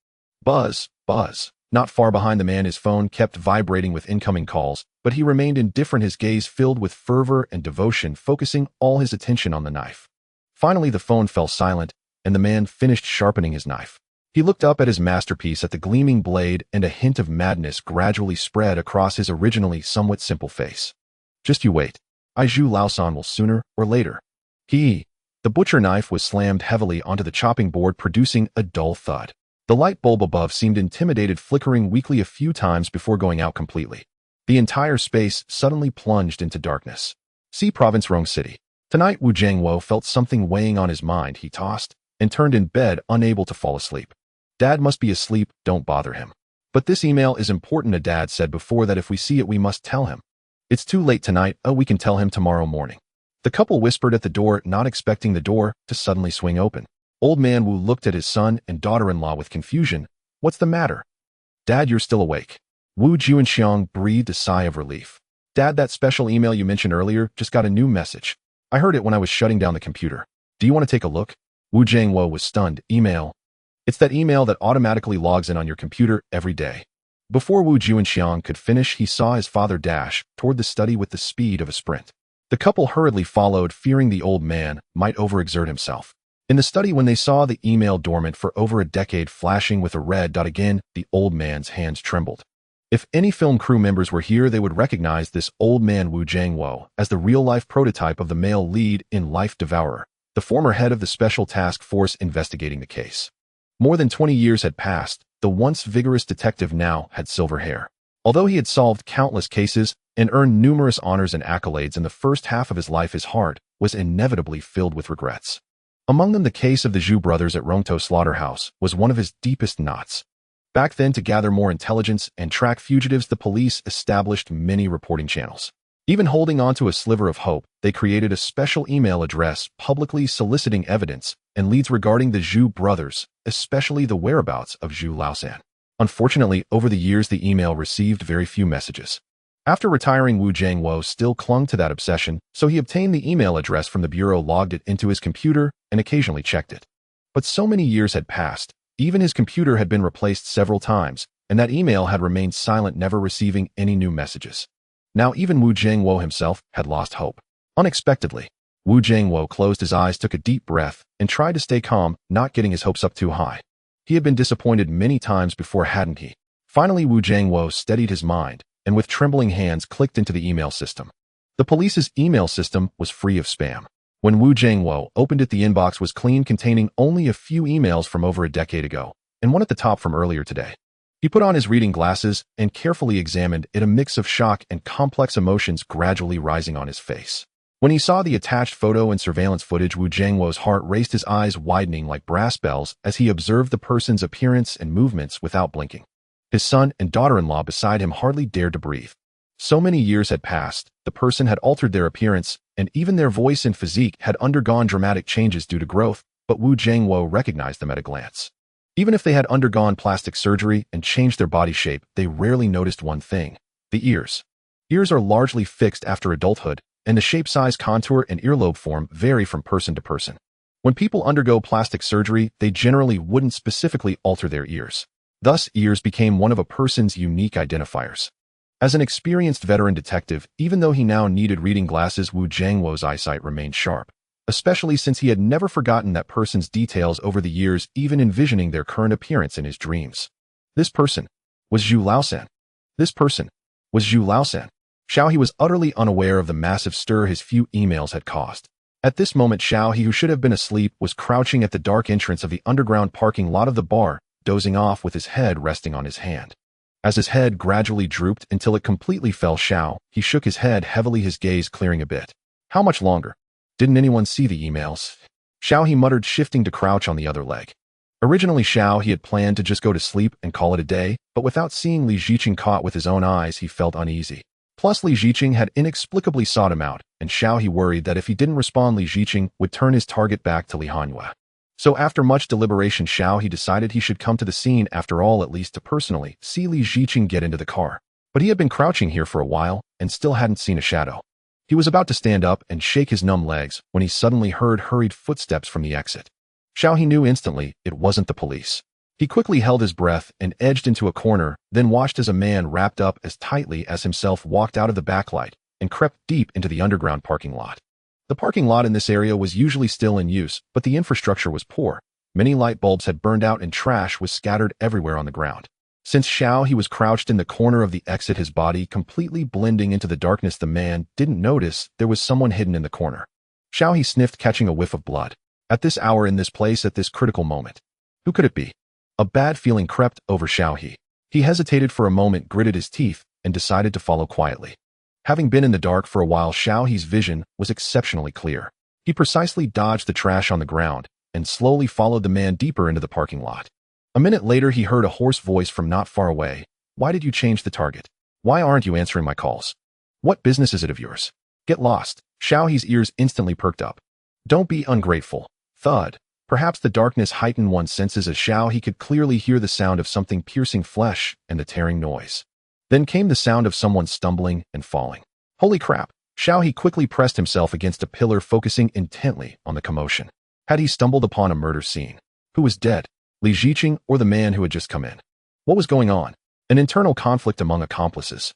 Buzz, buzz. Not far behind the man, his phone kept vibrating with incoming calls, but he remained indifferent, his gaze filled with fervor and devotion, focusing all his attention on the knife. Finally, the phone fell silent, and the man finished sharpening his knife. He looked up at his masterpiece, at the gleaming blade, and a hint of madness gradually spread across his originally somewhat simple face. Just you wait. Zhu Laosan will sooner or later. The butcher knife was slammed heavily onto the chopping board, producing a dull thud. The light bulb above seemed intimidated, flickering weakly a few times before going out completely. The entire space suddenly plunged into darkness. See Province Rong City. Tonight, Wu Jiangwo felt something weighing on his mind. He tossed and turned in bed, unable to fall asleep. Dad must be asleep, don't bother him. But this email is important, a dad said before, that if we see it, we must tell him. It's too late tonight, we can tell him tomorrow morning. The couple whispered at the door, not expecting the door to suddenly swing open. Old man Wu looked at his son and daughter-in-law with confusion. What's the matter? Dad, you're still awake. Wu Jianxiang breathed a sigh of relief. Dad, that special email you mentioned earlier just got a new message. I heard it when I was shutting down the computer. Do you want to take a look? Wu Jiangwo was stunned. Email? It's that email that automatically logs in on your computer every day. Before Wu Jianxiang could finish, he saw his father dash toward the study with the speed of a sprint. The couple hurriedly followed, fearing the old man might overexert himself. In the study, when they saw the email dormant for over a decade flashing with a red dot again, the old man's hands trembled. If any film crew members were here, they would recognize this old man Wu Jiangwo as the real-life prototype of the male lead in Life Devourer, the former head of the special task force investigating the case. More than 20 years had passed. The once vigorous detective now had silver hair. Although he had solved countless cases and earned numerous honors and accolades in the first half of his life, his heart was inevitably filled with regrets. Among them, the case of the Zhu brothers at Rongtou slaughterhouse was one of his deepest knots. Back then, to gather more intelligence and track fugitives, the police established many reporting channels. Even holding on to a sliver of hope, they created a special email address publicly soliciting evidence and leads regarding the Zhu brothers, especially the whereabouts of Zhu Laosan. Unfortunately, over the years, the email received very few messages. After retiring, Wu Jiangwo still clung to that obsession, so he obtained the email address from the bureau, logged it into his computer, and occasionally checked it. But so many years had passed, even his computer had been replaced several times, and that email had remained silent, never receiving any new messages. Now even Wu Jiangwo himself had lost hope. Unexpectedly, Wu Jiangwo closed his eyes, took a deep breath, and tried to stay calm, not getting his hopes up too high. He had been disappointed many times before, hadn't he? Finally, Wu Jiangwo steadied his mind, and with trembling hands clicked into the email system. The police's email system was free of spam. When Wu Jiangwo opened it, the inbox was clean, containing only a few emails from over a decade ago, and one at the top from earlier today. He put on his reading glasses and carefully examined it, a mix of shock and complex emotions gradually rising on his face. When he saw the attached photo and surveillance footage, Wu Jiangwo's heart raced, his eyes widening like brass bells as he observed the person's appearance and movements without blinking. His son and daughter-in-law beside him hardly dared to breathe. So many years had passed, the person had altered their appearance, and even their voice and physique had undergone dramatic changes due to growth, but Wu Jiangwo recognized them at a glance. Even if they had undergone plastic surgery and changed their body shape, they rarely noticed one thing: the ears. Ears are largely fixed after adulthood, and the shape, size, contour, and earlobe form vary from person to person. When people undergo plastic surgery, they generally wouldn't specifically alter their ears. Thus, ears became one of a person's unique identifiers. As an experienced veteran detective, even though he now needed reading glasses, Wu Jiangwo's eyesight remained sharp, especially since he had never forgotten that person's details over the years, even envisioning their current appearance in his dreams. This person was Zhu Laosan. This person was Zhu Laosan. Xiao He was utterly unaware of the massive stir his few emails had caused. At this moment, Xiao He, who should have been asleep, was crouching at the dark entrance of the underground parking lot of the bar, dozing off with his head resting on his hand. As his head gradually drooped until it completely fell, Xiao He shook his head heavily, his gaze clearing a bit. How much longer? Didn't anyone see the emails? Xiao He muttered, shifting to crouch on the other leg. Originally, Xiao He had planned to just go to sleep and call it a day, but without seeing Li Ziqing caught with his own eyes, he felt uneasy. Plus, Li Ziqing had inexplicably sought him out, and Xiao He worried that if he didn't respond, Li Ziqing would turn his target back to Li Hanhua. So after much deliberation, Xiao He decided he should come to the scene after all, at least to personally see Li Ziqing get into the car. But he had been crouching here for a while and still hadn't seen a shadow. He was about to stand up and shake his numb legs when he suddenly heard hurried footsteps from the exit. Xiao He knew instantly it wasn't the police. He quickly held his breath and edged into a corner, then watched as a man wrapped up as tightly as himself walked out of the backlight and crept deep into the underground parking lot. The parking lot in this area was usually still in use, but the infrastructure was poor. Many light bulbs had burned out and trash was scattered everywhere on the ground. Since Xiao He was crouched in the corner of the exit, his body completely blending into the darkness, the man didn't notice there was someone hidden in the corner. Xiao He sniffed, catching a whiff of blood. At this hour, in this place, at this critical moment. Who could it be? A bad feeling crept over Xiao He. He hesitated for a moment, gritted his teeth, and decided to follow quietly. Having been in the dark for a while, Xiao He's vision was exceptionally clear. He precisely dodged the trash on the ground and slowly followed the man deeper into the parking lot. A minute later, he heard a hoarse voice from not far away. Why did you change the target? Why aren't you answering my calls? What business is it of yours? Get lost. Xiao He's ears instantly perked up. Don't be ungrateful. Thud. Perhaps the darkness heightened one's senses as Xiao He could clearly hear the sound of something piercing flesh and the tearing noise. Then came the sound of someone stumbling and falling. Holy crap! Xiao He quickly pressed himself against a pillar, focusing intently on the commotion. Had he stumbled upon a murder scene? Who was dead? Li Ziqing or the man who had just come in? What was going on? An internal conflict among accomplices.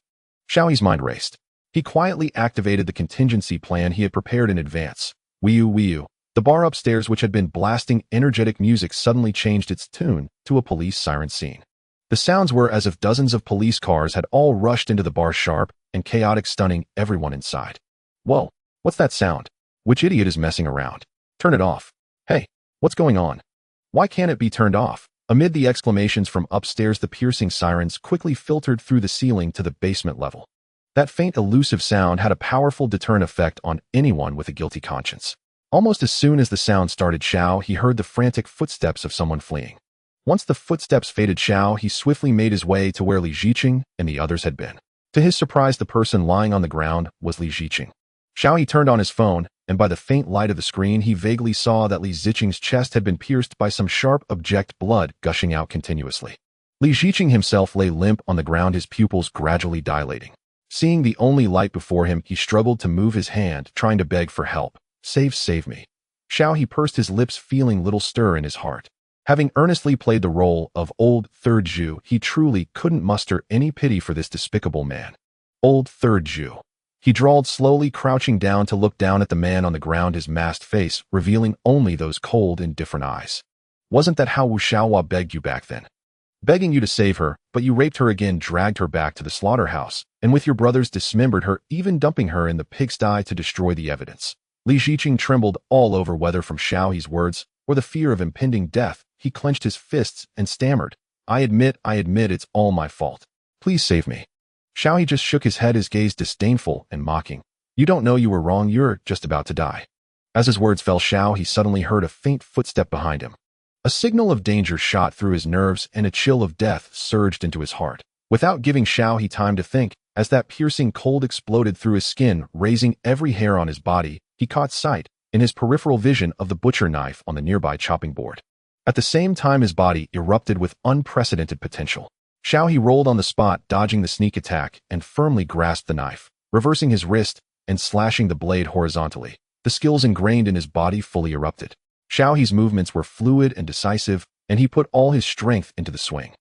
Xiao He's mind raced. He quietly activated the contingency plan he had prepared in advance. Wee-oo. The bar upstairs, which had been blasting energetic music, suddenly changed its tune to a police siren scene. The sounds were as if dozens of police cars had all rushed into the bar, sharp and chaotic, stunning everyone inside. Whoa, what's that sound? Which idiot is messing around? Turn it off. Hey, what's going on? Why can't it be turned off? Amid the exclamations from upstairs, the piercing sirens quickly filtered through the ceiling to the basement level. That faint, elusive sound had a powerful deterrent effect on anyone with a guilty conscience. Almost as soon as the sound started, Xiao He heard the frantic footsteps of someone fleeing. Once the footsteps faded, Xiao He swiftly made his way to where Li Ziqing and the others had been. To his surprise, the person lying on the ground was Li Ziqing. Xiao He turned on his phone, and by the faint light of the screen, he vaguely saw that Li Ziqing's chest had been pierced by some sharp object, blood gushing out continuously. Li Ziqing himself lay limp on the ground, his pupils gradually dilating. Seeing the only light before him, he struggled to move his hand, trying to beg for help. Save me. Xiao He pursed his lips, feeling little stir in his heart. Having earnestly played the role of old third Jew, he truly couldn't muster any pity for this despicable man. Old third Jew. He drawled slowly, crouching down to look down at the man on the ground, his masked face revealing only those cold, indifferent eyes. Wasn't that how Wu Xiaohua begged you back then? Begging you to save her, but you raped her again, dragged her back to the slaughterhouse, and with your brothers dismembered her, even dumping her in the pigsty to destroy the evidence. Li Ziqing trembled all over, whether from Xiao He's words or the fear of impending death. He clenched his fists and stammered, I admit, it's all my fault. Please save me. Xiao He just shook his head, his gaze disdainful and mocking. You don't know you were wrong, you're just about to die. As his words fell, Xiao He suddenly heard a faint footstep behind him. A signal of danger shot through his nerves, and a chill of death surged into his heart. Without giving Xiao He time to think, as that piercing cold exploded through his skin, raising every hair on his body, he caught sight, in his peripheral vision, of the butcher knife on the nearby chopping board. At the same time, his body erupted with unprecedented potential. Xiao He rolled on the spot, dodging the sneak attack, and firmly grasped the knife, reversing his wrist and slashing the blade horizontally. The skills ingrained in his body fully erupted. Xiao He's movements were fluid and decisive, and he put all his strength into the swing.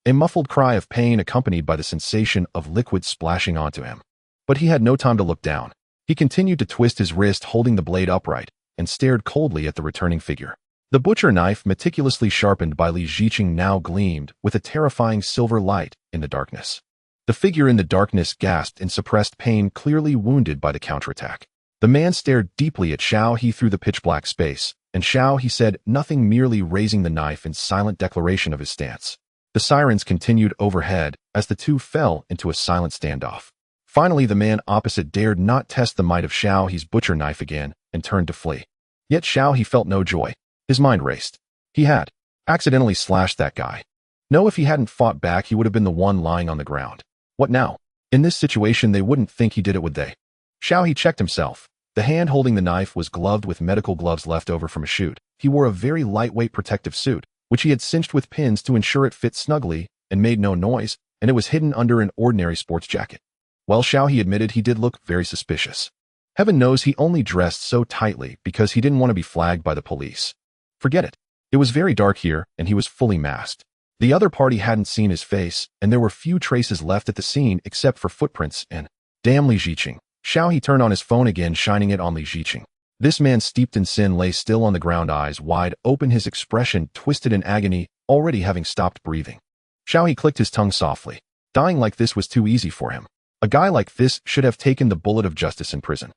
A muffled cry of pain accompanied by the sensation of liquid splashing onto him. But he had no time to look down. He continued to twist his wrist, holding the blade upright, and stared coldly at the returning figure. The butcher knife, meticulously sharpened by Li Ziqing, now gleamed with a terrifying silver light in the darkness. The figure in the darkness gasped in suppressed pain, clearly wounded by the counterattack. The man stared deeply at Xiao He through the pitch-black space, and Xiao He said nothing, merely raising the knife in silent declaration of his stance. The sirens continued overhead as the two fell into a silent standoff. Finally, the man opposite dared not test the might of Xiao He's butcher knife again and turned to flee. Yet Xiao He felt no joy. His mind raced. He had accidentally slashed that guy. No, if he hadn't fought back, he would have been the one lying on the ground. What now? In this situation, they wouldn't think he did it, would they? Xiao He checked himself. The hand holding the knife was gloved with medical gloves left over from a shoot. He wore a very lightweight protective suit, which he had cinched with pins to ensure it fit snugly and made no noise, and it was hidden under an ordinary sports jacket. Well, Xiao He admitted he did look very suspicious. Heaven knows he only dressed so tightly because he didn't want to be flagged by the police. Forget it. It was very dark here, and he was fully masked. The other party hadn't seen his face, and there were few traces left at the scene except for footprints and damn Li Ziqing. Xiao He turned on his phone again, shining it on Li Ziqing. This man steeped in sin lay still on the ground, eyes wide open, his expression twisted in agony, already having stopped breathing. Xiao He clicked his tongue softly. Dying like this was too easy for him. A guy like this should have taken the bullet of justice in prison.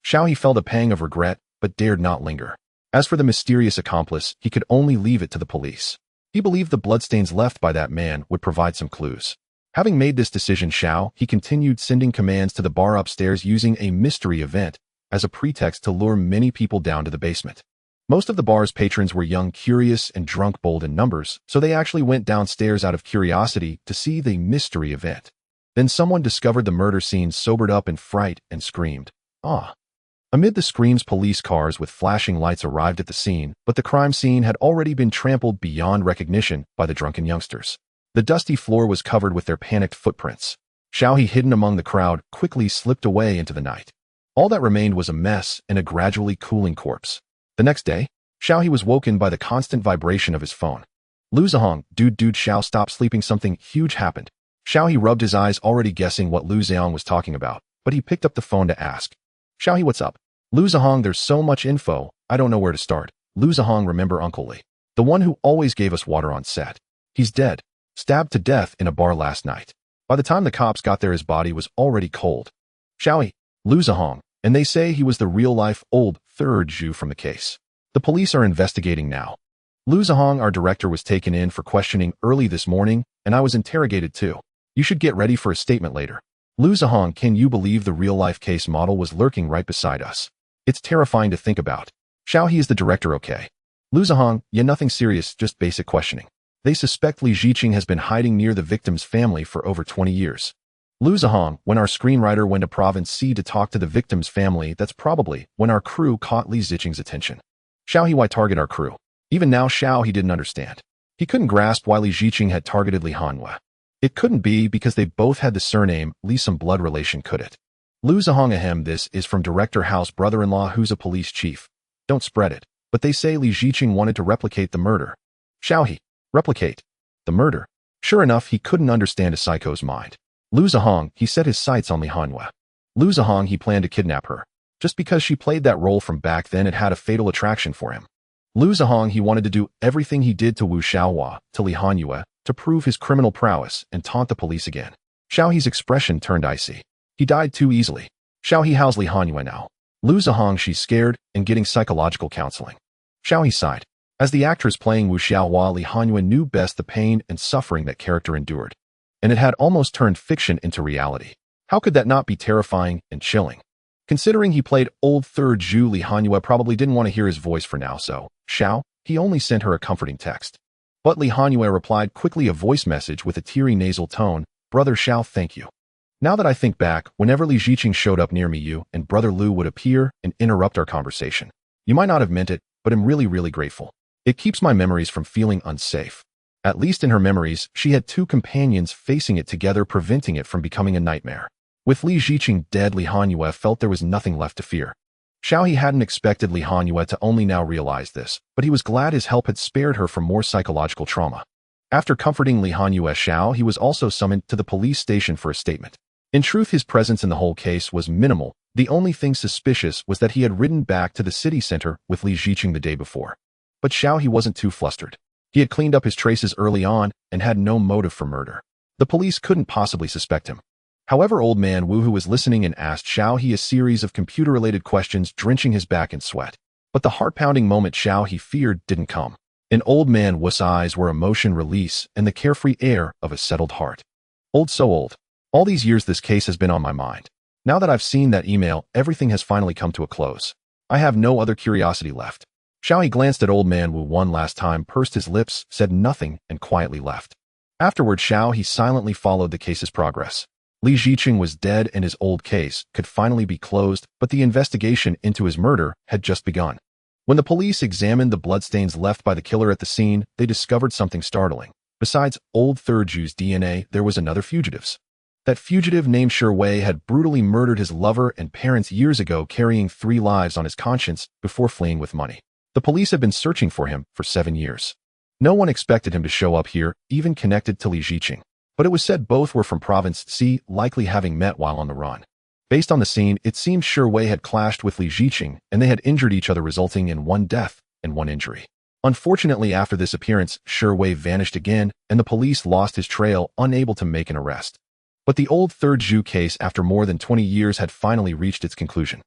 Xiao He felt a pang of regret, but dared not linger. As for the mysterious accomplice, he could only leave it to the police. He believed the bloodstains left by that man would provide some clues. Having made this decision, He continued sending commands to the bar upstairs, using a mystery event as a pretext to lure many people down to the basement. Most of the bar's patrons were young, curious, and drunk, bold in numbers, so they actually went downstairs out of curiosity to see the mystery event. Then someone discovered the murder scene, sobered up in fright, and screamed, "Ah!" Amid the screams, police cars with flashing lights arrived at the scene, but the crime scene had already been trampled beyond recognition by the drunken youngsters. The dusty floor was covered with their panicked footprints. Xiao He, hidden among the crowd, quickly slipped away into the night. All that remained was a mess and a gradually cooling corpse. The next day, Xiao He was woken by the constant vibration of his phone. Lu Zihong, dude, Xiao, stop sleeping, something huge happened. Xiao He rubbed his eyes, already guessing what Lu Zihong was talking about, but he picked up the phone to ask, Xiao He, what's up? Lu Zihong, there's so much info, I don't know where to start. Lu Zihong, remember Uncle Li? The one who always gave us water on set. He's dead. Stabbed to death in a bar last night. By the time the cops got there, his body was already cold. Xiao He, Lu Zihong, and they say he was the real-life old third Jew from the case. The police are investigating now. Lu Zihong, our director, was taken in for questioning early this morning, and I was interrogated too. You should get ready for a statement later. Lu Zihong, can you believe the real-life case model was lurking right beside us? It's terrifying to think about. Xiao He is the director, okay? Lu Zihong, yeah, nothing serious, just basic questioning. They suspect Li Ziqing has been hiding near the victim's family for over 20 years. Lu Zihong, when our screenwriter went to Province C to talk to the victim's family, that's probably when our crew caught Li Ziqing's attention. Xiao He, why target our crew? Even now, Xiao He didn't understand. He couldn't grasp why Li Ziqing had targeted Li Hanwei. It couldn't be because they both had the surname Li. Some blood relation, could it? Lu Zihong ahem. This is from Director House brother-in-law who's a police chief. Don't spread it. But they say Li Ziqing wanted to replicate the murder. Shall he? Replicate? The murder? Sure enough, he couldn't understand a psycho's mind. Lu Zihong, he set his sights on Li Hanyue. Lu Zihong, he planned to kidnap her. Just because she played that role from back then, it had a fatal attraction for him. Lu Zihong, he wanted to do everything he did to Wu Xiaohua, to Li Hanyue, to prove his criminal prowess and taunt the police again. Xiao He's expression turned icy. He died too easily. Xiao He, how's Li Hanyue now? Lu Zihong, she's scared and getting psychological counseling. Xiao He sighed. As the actress playing Wu Xiaohua, Li Hanyue knew best the pain and suffering that character endured. And it had almost turned fiction into reality. How could that not be terrifying and chilling? Considering he played old third Zhu, Li Hanyue probably didn't want to hear his voice for now, so, Xiao, he only sent her a comforting text. But Li Hanyue replied quickly, a voice message with a teary nasal tone, Brother Xiao, thank you. Now that I think back, whenever Li Ziqing showed up near me, you and Brother Lu would appear and interrupt our conversation. You might not have meant it, but I'm really, really grateful. It keeps my memories from feeling unsafe. At least in her memories, she had two companions facing it together, preventing it from becoming a nightmare. With Li Ziqing dead, Li Hanyue felt there was nothing left to fear. Xiao He hadn't expected Li Hanyue to only now realize this, but he was glad his help had spared her from more psychological trauma. After comforting Li Hanyue, Xiao He was also summoned to the police station for a statement. In truth, his presence in the whole case was minimal. The only thing suspicious was that he had ridden back to the city center with Li Ziqing the day before. But Xiao He wasn't too flustered. He had cleaned up his traces early on and had no motive for murder. The police couldn't possibly suspect him. However, Old Man Wu, who was listening, and asked Xiao He a series of computer-related questions, drenching his back in sweat. But the heart-pounding moment Xiao He feared didn't come. In Old Man Wu's eyes were emotion release and the carefree air of a settled heart. Old, so old. All these years this case has been on my mind. Now that I've seen that email, everything has finally come to a close. I have no other curiosity left. Xiao He glanced at Old Man Wu one last time, pursed his lips, said nothing, and quietly left. Afterward, Xiao He silently followed the case's progress. Li Ziqing was dead and his old case could finally be closed, but the investigation into his murder had just begun. When the police examined the bloodstains left by the killer at the scene, they discovered something startling. Besides old third Zhu's DNA, there was another fugitive's. That fugitive named Shi Wei had brutally murdered his lover and parents years ago, carrying 3 lives on his conscience before fleeing with money. The police had been searching for him for 7 years. No one expected him to show up here, even connected to Li Ziqing. But it was said both were from Province C, likely having met while on the run. Based on the scene, it seemed Shi Wei had clashed with Li Ziqing, and they had injured each other, resulting in 1 death and 1 injury. Unfortunately, after this appearance, Shi Wei vanished again, and the police lost his trail, unable to make an arrest. But the old third Zhu case, after more than 20 years, had finally reached its conclusion.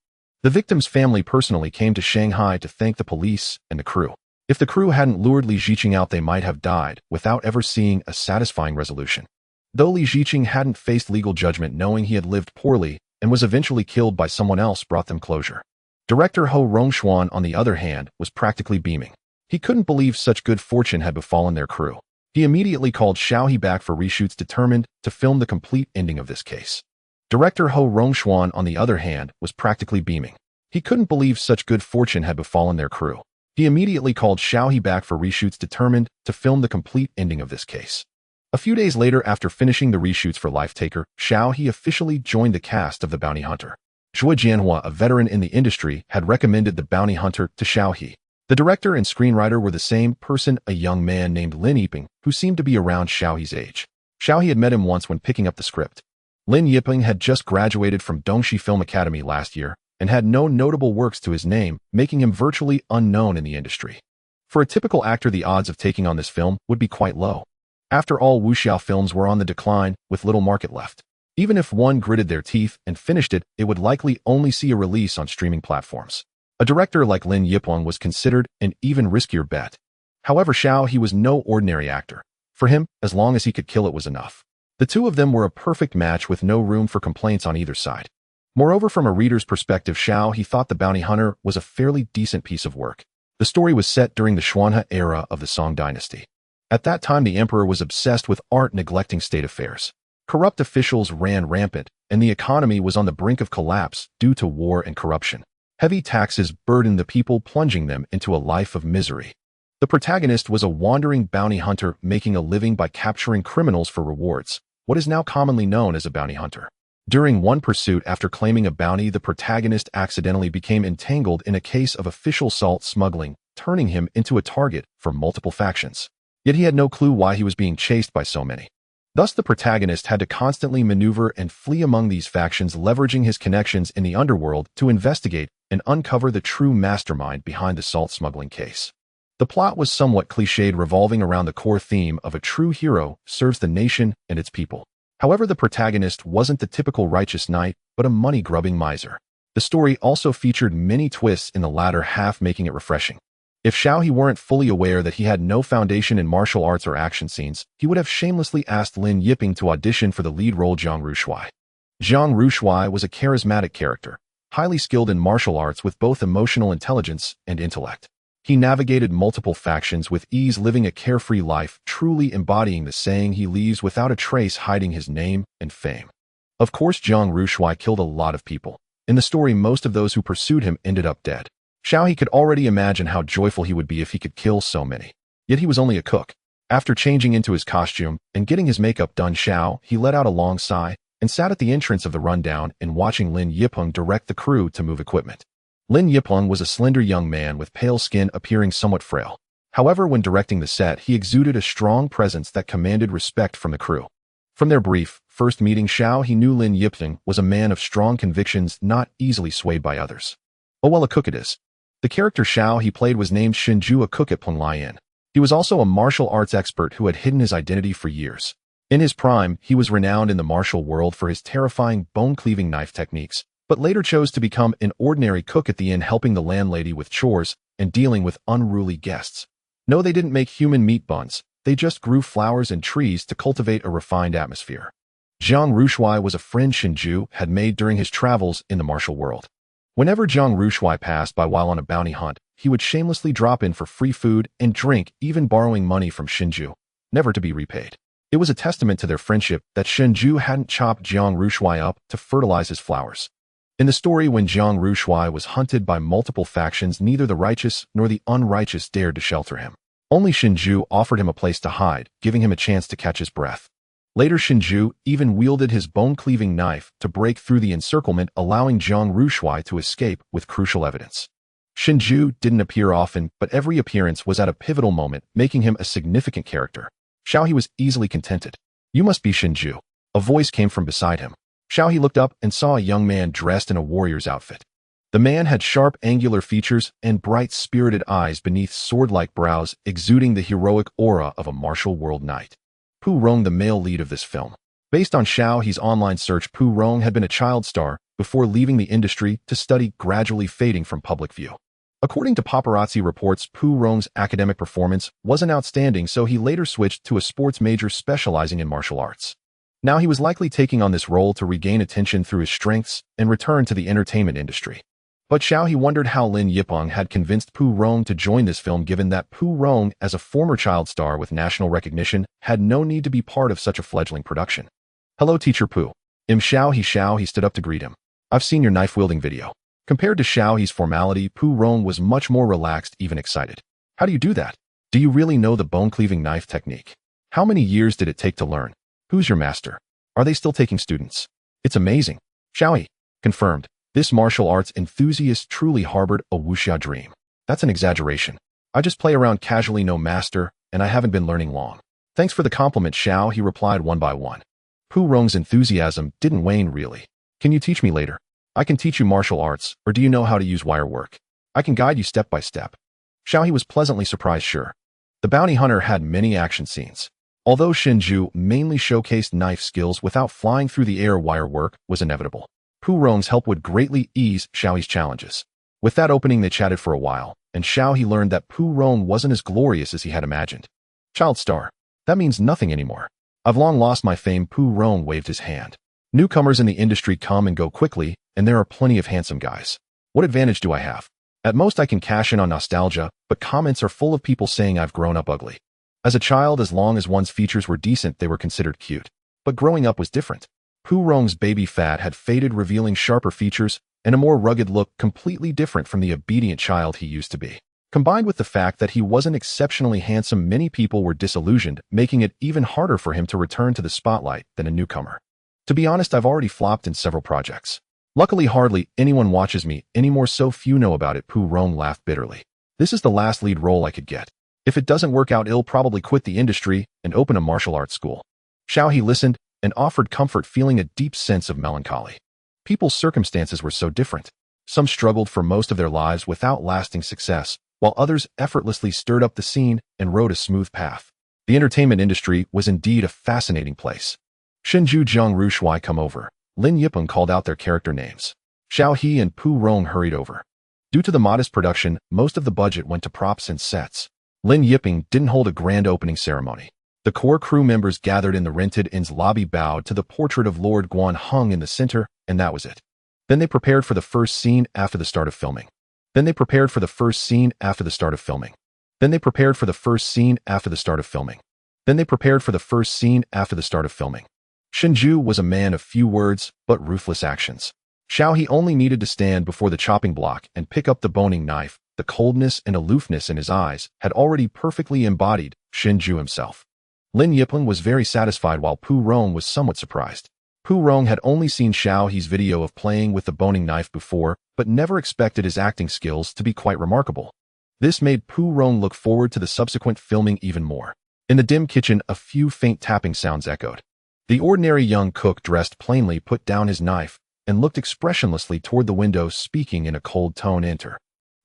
The victim's family personally came to Shanghai to thank the police and the crew. If the crew hadn't lured Li Ziqing out, they might have died without ever seeing a satisfying resolution. Though Li Ziqing hadn't faced legal judgment, knowing he had lived poorly and was eventually killed by someone else brought them closure. Director Ho Rongshuan, on the other hand, was practically beaming. He couldn't believe such good fortune had befallen their crew. He immediately called Xiao He back for reshoots, determined to film the complete ending of this case. Director Ho Rongshuan, on the other hand, was practically beaming. He couldn't believe such good fortune had befallen their crew. He immediately called Xiao He back for reshoots, determined to film the complete ending of this case. A few days later, after finishing the reshoots for Life Taker, Xiao He officially joined the cast of The Bounty Hunter. Zhuo Jianhua, a veteran in the industry, had recommended The Bounty Hunter to Xiao He. The director and screenwriter were the same person, a young man named Lin Yiping, who seemed to be around Xiao He's age. Xiao He had met him once when picking up the script. Lin Yiping had just graduated from Dongxi Film Academy last year and had no notable works to his name, making him virtually unknown in the industry. For a typical actor, the odds of taking on this film would be quite low. After all, wuxia films were on the decline, with little market left. Even if one gritted their teeth and finished it, it would likely only see a release on streaming platforms. A director like Lin Yiping was considered an even riskier bet. However, Xiao He was no ordinary actor. For him, as long as he could kill it was enough. The two of them were a perfect match with no room for complaints on either side. Moreover, from a reader's perspective, Xiao He thought The Bounty Hunter was a fairly decent piece of work. The story was set during the Xuanhe era of the Song dynasty. At that time, the emperor was obsessed with art, neglecting state affairs. Corrupt officials ran rampant, and the economy was on the brink of collapse due to war and corruption. Heavy taxes burdened the people, plunging them into a life of misery. The protagonist was a wandering bounty hunter making a living by capturing criminals for rewards, what is now commonly known as a bounty hunter. During one pursuit after claiming a bounty, the protagonist accidentally became entangled in a case of official salt smuggling, turning him into a target for multiple factions. Yet he had no clue why he was being chased by so many. Thus, the protagonist had to constantly maneuver and flee among these factions, leveraging his connections in the underworld to investigate and uncover the true mastermind behind the salt smuggling case. The plot was somewhat cliched, revolving around the core theme of a true hero serves the nation and its people. However, the protagonist wasn't the typical righteous knight, but a money-grubbing miser. The story also featured many twists in the latter half, making it refreshing. If Xiao He weren't fully aware that he had no foundation in martial arts or action scenes, he would have shamelessly asked Lin Yiping to audition for the lead role Zhang Rushui. Zhang Rushui was a charismatic character, highly skilled in martial arts with both emotional intelligence and intellect. He navigated multiple factions with ease, living a carefree life, truly embodying the saying, he leaves without a trace, hiding his name and fame. Of course, Zhang Rushui killed a lot of people. In the story, most of those who pursued him ended up dead. Xiao He could already imagine how joyful he would be if he could kill so many. Yet he was only a cook. After changing into his costume and getting his makeup done, Xiao He let out a long sigh and sat at the entrance of the rundown and watching Lin Yipeng direct the crew to move equipment. Lin Yipeng was a slender young man with pale skin, appearing somewhat frail. However, when directing the set, he exuded a strong presence that commanded respect from the crew. From their brief first meeting, Xiao He knew Lin Yipeng was a man of strong convictions, not easily swayed by others. Oh, well, a cook it is. The character Xiao He played was named Shinju, a cook at Penglian. He was also a martial arts expert who had hidden his identity for years. In his prime, he was renowned in the martial world for his terrifying bone-cleaving knife techniques, but later chose to become an ordinary cook at the inn, helping the landlady with chores and dealing with unruly guests. No, they didn't make human meat buns. They just grew flowers and trees to cultivate a refined atmosphere. Zhang Rushui was a friend Shinju had made during his travels in the martial world. Whenever Zhang Rushui passed by while on a bounty hunt, he would shamelessly drop in for free food and drink, even borrowing money from Shinju, never to be repaid. It was a testament to their friendship that Shinju hadn't chopped Zhang Rushui up to fertilize his flowers. In the story, when Zhang Rushui was hunted by multiple factions, neither the righteous nor the unrighteous dared to shelter him. Only Shinju offered him a place to hide, giving him a chance to catch his breath. Later, Shinju even wielded his bone-cleaving knife to break through the encirclement, allowing Zhang Rushui to escape with crucial evidence. Shinju didn't appear often, but every appearance was at a pivotal moment, making him a significant character. Xiao He was easily contented. "You must be Shinju." A voice came from beside him. Xiao He looked up and saw a young man dressed in a warrior's outfit. The man had sharp, angular features and bright, spirited eyes beneath sword-like brows, exuding the heroic aura of a martial world knight. Pu Rong, the male lead of this film. Based on Xiao He's online search, Pu Rong had been a child star before leaving the industry to study, gradually fading from public view. According to paparazzi reports, Pu Rong's academic performance wasn't outstanding, so he later switched to a sports major specializing in martial arts. Now he was likely taking on this role to regain attention through his strengths and return to the entertainment industry. But Xiao He wondered how Lin Yipeng had convinced Pu Rong to join this film, given that Pu Rong, as a former child star with national recognition, had no need to be part of such a fledgling production. "Hello, Teacher Pu." Xiao He stood up to greet him. "I've seen your knife-wielding video." Compared to Xiao He's formality, Pu Rong was much more relaxed, even excited. "How do you do that? Do you really know the bone-cleaving knife technique? How many years did it take to learn? Who's your master? Are they still taking students?" "It's amazing." Xiao He confirmed. This martial arts enthusiast truly harbored a wuxia dream. "That's an exaggeration. I just play around casually, no master, and I haven't been learning long." "Thanks for the compliment, Xiao," he replied one by one. Pu Rong's enthusiasm didn't wane, really. "Can you teach me later? I can teach you martial arts, or do you know how to use wire work? I can guide you step by step." Xiao He was pleasantly surprised. Sure. The bounty hunter had many action scenes. Although Shinju mainly showcased knife skills without flying through the air, wire work was inevitable. Pu Rong's help would greatly ease Xiao He's challenges. With that opening, they chatted for a while, and Xiao He learned that Pu Rong wasn't as glorious as he had imagined. "Child star. That means nothing anymore. I've long lost my fame." Pu Rong waved his hand. "Newcomers in the industry come and go quickly, and there are plenty of handsome guys. What advantage do I have? At most, I can cash in on nostalgia, but comments are full of people saying I've grown up ugly. As a child, as long as one's features were decent, they were considered cute. But growing up was different." Pu Rong's baby fat had faded, revealing sharper features and a more rugged look, completely different from the obedient child he used to be. Combined with the fact that he wasn't exceptionally handsome, many people were disillusioned, making it even harder for him to return to the spotlight than a newcomer. To be honest, I've already flopped in several projects. Luckily, hardly anyone watches me anymore, so few know about it. Pu Rong laughed bitterly. This is the last lead role I could get. If it doesn't work out, I'll probably quit the industry and open a martial arts school. Xiao He listened and offered comfort, feeling a deep sense of melancholy. People's circumstances were so different. Some struggled for most of their lives without lasting success, while others effortlessly stirred up the scene and rode a smooth path. The entertainment industry was indeed a fascinating place. Shenju Jiang Rushui come over. Lin Yipeng called out their character names. Xiao He and Pu Rong hurried over. Due to the modest production, most of the budget went to props and sets. Lin Yipeng didn't hold a grand opening ceremony. The core crew members gathered in the rented inn's lobby, bowed to the portrait of Lord Guan hung in the center, and that was it. Then they prepared for the first scene after the start of filming. Then they prepared for the first scene after the start of filming. Then they prepared for the first scene after the start of filming. Then they prepared for the first scene after the start of filming. Shenju was a man of few words, but ruthless actions. Xiao He only needed to stand before the chopping block and pick up the boning knife. The coldness and aloofness in his eyes had already perfectly embodied Shenju himself. Lin Yipeng was very satisfied, while Pu Rong was somewhat surprised. Pu Rong had only seen Xiao He's video of playing with the boning knife before, but never expected his acting skills to be quite remarkable. This made Pu Rong look forward to the subsequent filming even more. In the dim kitchen, a few faint tapping sounds echoed. The ordinary young cook, dressed plainly, put down his knife and looked expressionlessly toward the window, speaking in a cold tone. Enter.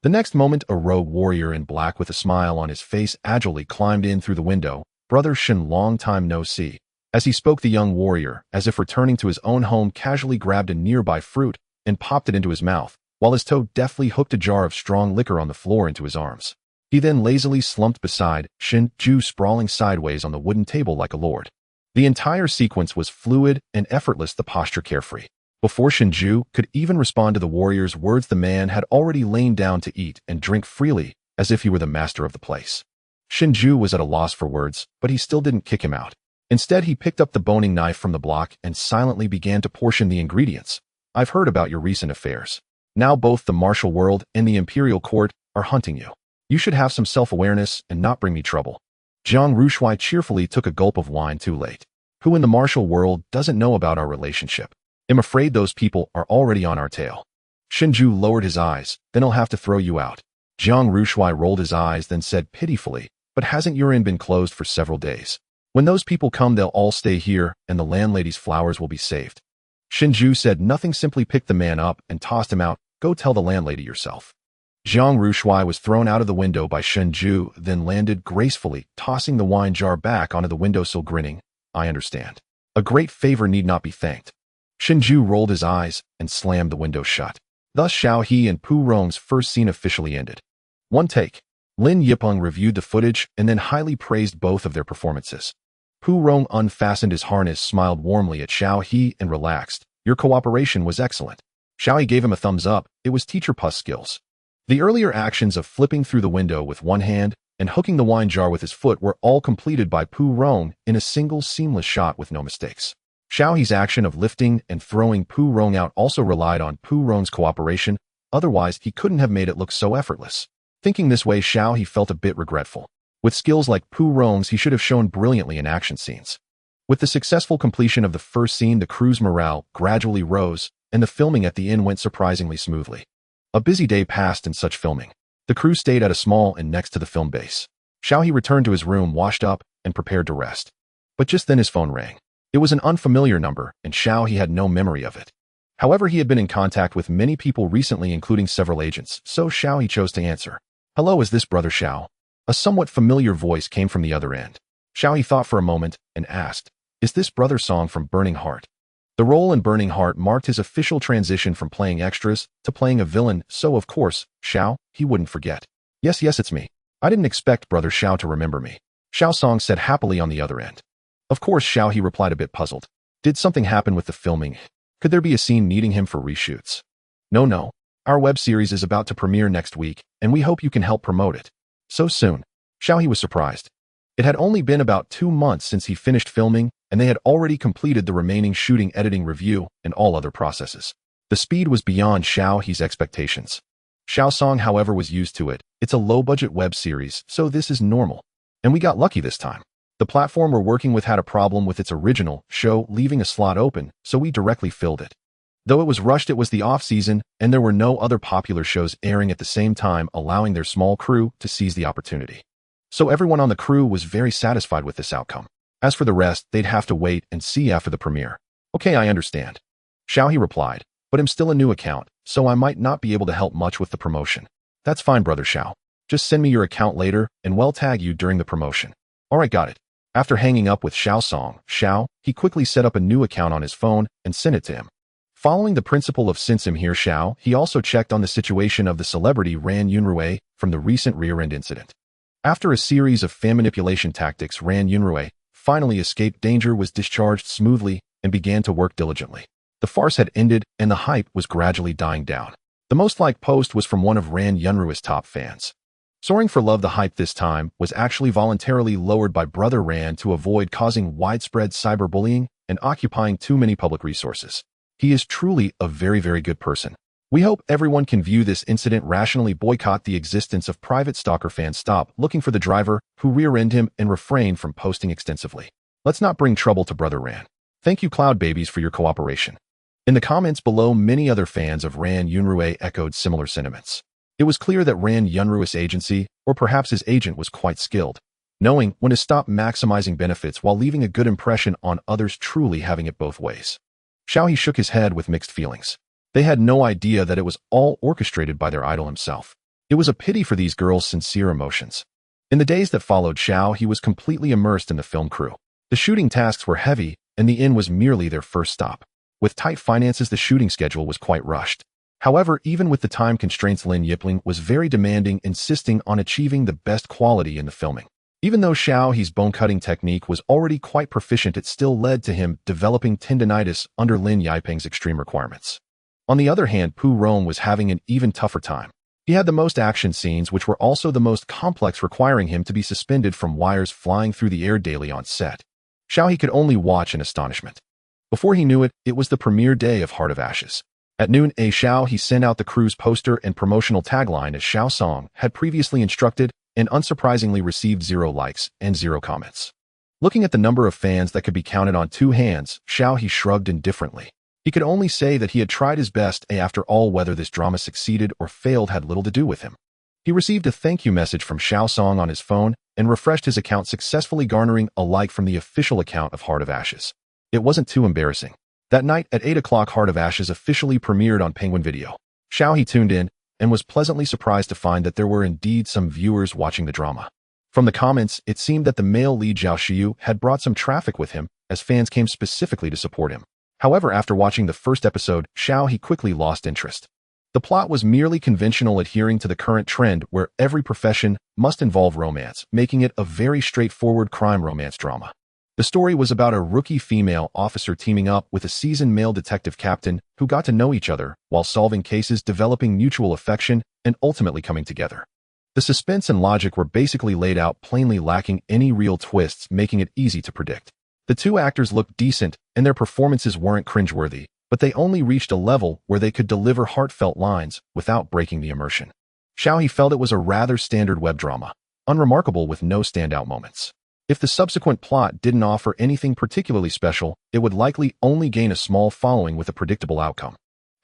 The next moment, a rogue warrior in black with a smile on his face agilely climbed in through the window. Brother Shen, long time no see. As he spoke, the young warrior, as if returning to his own home, casually grabbed a nearby fruit and popped it into his mouth, while his toe deftly hooked a jar of strong liquor on the floor into his arms. He then lazily slumped beside Shen Ju, sprawling sideways on the wooden table like a lord. The entire sequence was fluid and effortless, the posture carefree. Before Shenju could even respond to the warrior's words, the man had already lain down to eat and drink freely, as if he were the master of the place. Shenju was at a loss for words, but he still didn't kick him out. Instead, he picked up the boning knife from the block and silently began to portion the ingredients. I've heard about your recent affairs. Now both the martial world and the imperial court are hunting you. You should have some self-awareness and not bring me trouble. Jiang Rushui cheerfully took a gulp of wine. Too late. Who in the martial world doesn't know about our relationship? I'm afraid those people are already on our tail. Shenju lowered his eyes. Then I'll have to throw you out. Jiang Rushui rolled his eyes, then said pitifully, but hasn't your inn been closed for several days? When those people come, they'll all stay here, and the landlady's flowers will be saved. Shenju said nothing, simply picked the man up and tossed him out. Go tell the landlady yourself. Jiang Rushui was thrown out of the window by Shenju, then landed gracefully, tossing the wine jar back onto the windowsill, grinning. I understand. A great favor need not be thanked. Shenju rolled his eyes and slammed the window shut. Thus Xiao He and Pu Rong's first scene officially ended. One take. Lin Yipeng reviewed the footage and then highly praised both of their performances. Pu Rong unfastened his harness, smiled warmly at Xiao He, and relaxed. Your cooperation was excellent. Xiao He gave him a thumbs up. It was teacher plus skills. The earlier actions of flipping through the window with one hand and hooking the wine jar with his foot were all completed by Pu Rong in a single seamless shot with no mistakes. Xiao He's action of lifting and throwing Pu Rong out also relied on Pu Rong's cooperation, otherwise he couldn't have made it look so effortless. Thinking this way, Xiao He felt a bit regretful. With skills like Pu Rong's, he should have shown brilliantly in action scenes. With the successful completion of the first scene, the crew's morale gradually rose, and the filming at the inn went surprisingly smoothly. A busy day passed in such filming. The crew stayed at a small inn next to the film base. Xiao He returned to his room, washed up, and prepared to rest. But just then his phone rang. It was an unfamiliar number, and Xiao He had no memory of it. However, he had been in contact with many people recently, including several agents, so Xiao He chose to answer. Hello, is this Brother Xiao? A somewhat familiar voice came from the other end. Xiao He thought for a moment and asked, is this Brother Song from Burning Heart? The role in Burning Heart marked his official transition from playing extras to playing a villain, so of course, Xiao, he wouldn't forget. Yes, it's me. I didn't expect Brother Xiao to remember me. Xiao Song said happily on the other end. Of course, Xiao He replied, a bit puzzled. Did something happen with the filming? Could there be a scene needing him for reshoots? No. Our web series is about to premiere next week, and we hope you can help promote it. So soon. Xiao He was surprised. It had only been about 2 months since he finished filming, and they had already completed the remaining shooting, editing, review, and all other processes. The speed was beyond Xiao He's expectations. Xiaosong, however, was used to it. It's a low-budget web series, so this is normal. And we got lucky this time. The platform we're working with had a problem with its original show leaving a slot open, so we directly filled it. Though it was rushed, it was the off-season, and there were no other popular shows airing at the same time, allowing their small crew to seize the opportunity. So everyone on the crew was very satisfied with this outcome. As for the rest, they'd have to wait and see after the premiere. Okay, I understand. Xiao, he replied, but I'm still a new account, so I might not be able to help much with the promotion. That's fine, brother Xiao. Just send me your account later, and we'll tag you during the promotion. Alright, got it. After hanging up with Xiao, he quickly set up a new account on his phone and sent it to him. Following the principle of since him here Xiao, he also checked on the situation of the celebrity Ran Yunrui from the recent rear-end incident. After a series of fan manipulation tactics, Ran Yunrui finally escaped danger, was discharged smoothly, and began to work diligently. The farce had ended, and the hype was gradually dying down. The most liked post was from one of Ran Yunrui's top fans. Soaring for love, the hype this time was actually voluntarily lowered by brother Ran to avoid causing widespread cyberbullying and occupying too many public resources. He is truly a very, very good person. We hope everyone can view this incident rationally, boycott the existence of private stalker fans, stop looking for the driver who rear-ended him, and refrain from posting extensively. Let's not bring trouble to brother Ran. Thank you, Cloud Babies, for your cooperation. In the comments below, many other fans of Ran Yunrui echoed similar sentiments. It was clear that Ran Yunrui's agency, or perhaps his agent, was quite skilled, knowing when to stop maximizing benefits while leaving a good impression on others, truly having it both ways. Xiao shook his head with mixed feelings. They had no idea that it was all orchestrated by their idol himself. It was a pity for these girls' sincere emotions. In the days that followed, Xiao was completely immersed in the film crew. The shooting tasks were heavy, and the inn was merely their first stop. With tight finances, the shooting schedule was quite rushed. However, even with the time constraints, Lin Yipling was very demanding, insisting on achieving the best quality in the filming. Even though Xiao's bone-cutting technique was already quite proficient, it still led to him developing tendinitis under Lin Yiping's extreme requirements. On the other hand, Pu Rome was having an even tougher time. He had the most action scenes, which were also the most complex, requiring him to be suspended from wires flying through the air daily on set. Xiao could only watch in astonishment. Before he knew it, it was the premiere day of Heart of Ashes. At noon, Xiao sent out the crew's poster and promotional tagline as Xiaosong had previously instructed, and unsurprisingly received 0 likes and 0 comments. Looking at the number of fans that could be counted on 2 hands, Xiao shrugged indifferently. He could only say that he had tried his best, and after all, whether this drama succeeded or failed had little to do with him. He received a thank you message from Xiaosong on his phone and refreshed his account, successfully garnering a like from the official account of Heart of Ashes. It wasn't too embarrassing. That night at 8 o'clock, Heart of Ashes officially premiered on Penguin Video. Xiao tuned in and was pleasantly surprised to find that there were indeed some viewers watching the drama. From the comments, it seemed that the male lead Zhao Xiu had brought some traffic with him, as fans came specifically to support him. However, after watching the first episode, Xiao quickly lost interest. The plot was merely conventional, adhering to the current trend where every profession must involve romance, making it a very straightforward crime romance drama. The story was about a rookie female officer teaming up with a seasoned male detective captain who got to know each other while solving cases, developing mutual affection, and ultimately coming together. The suspense and logic were basically laid out plainly, lacking any real twists, making it easy to predict. The 2 actors looked decent, and their performances weren't cringeworthy, but they only reached a level where they could deliver heartfelt lines without breaking the immersion. Xiao felt it was a rather standard web drama, unremarkable with no standout moments. If the subsequent plot didn't offer anything particularly special, it would likely only gain a small following with a predictable outcome.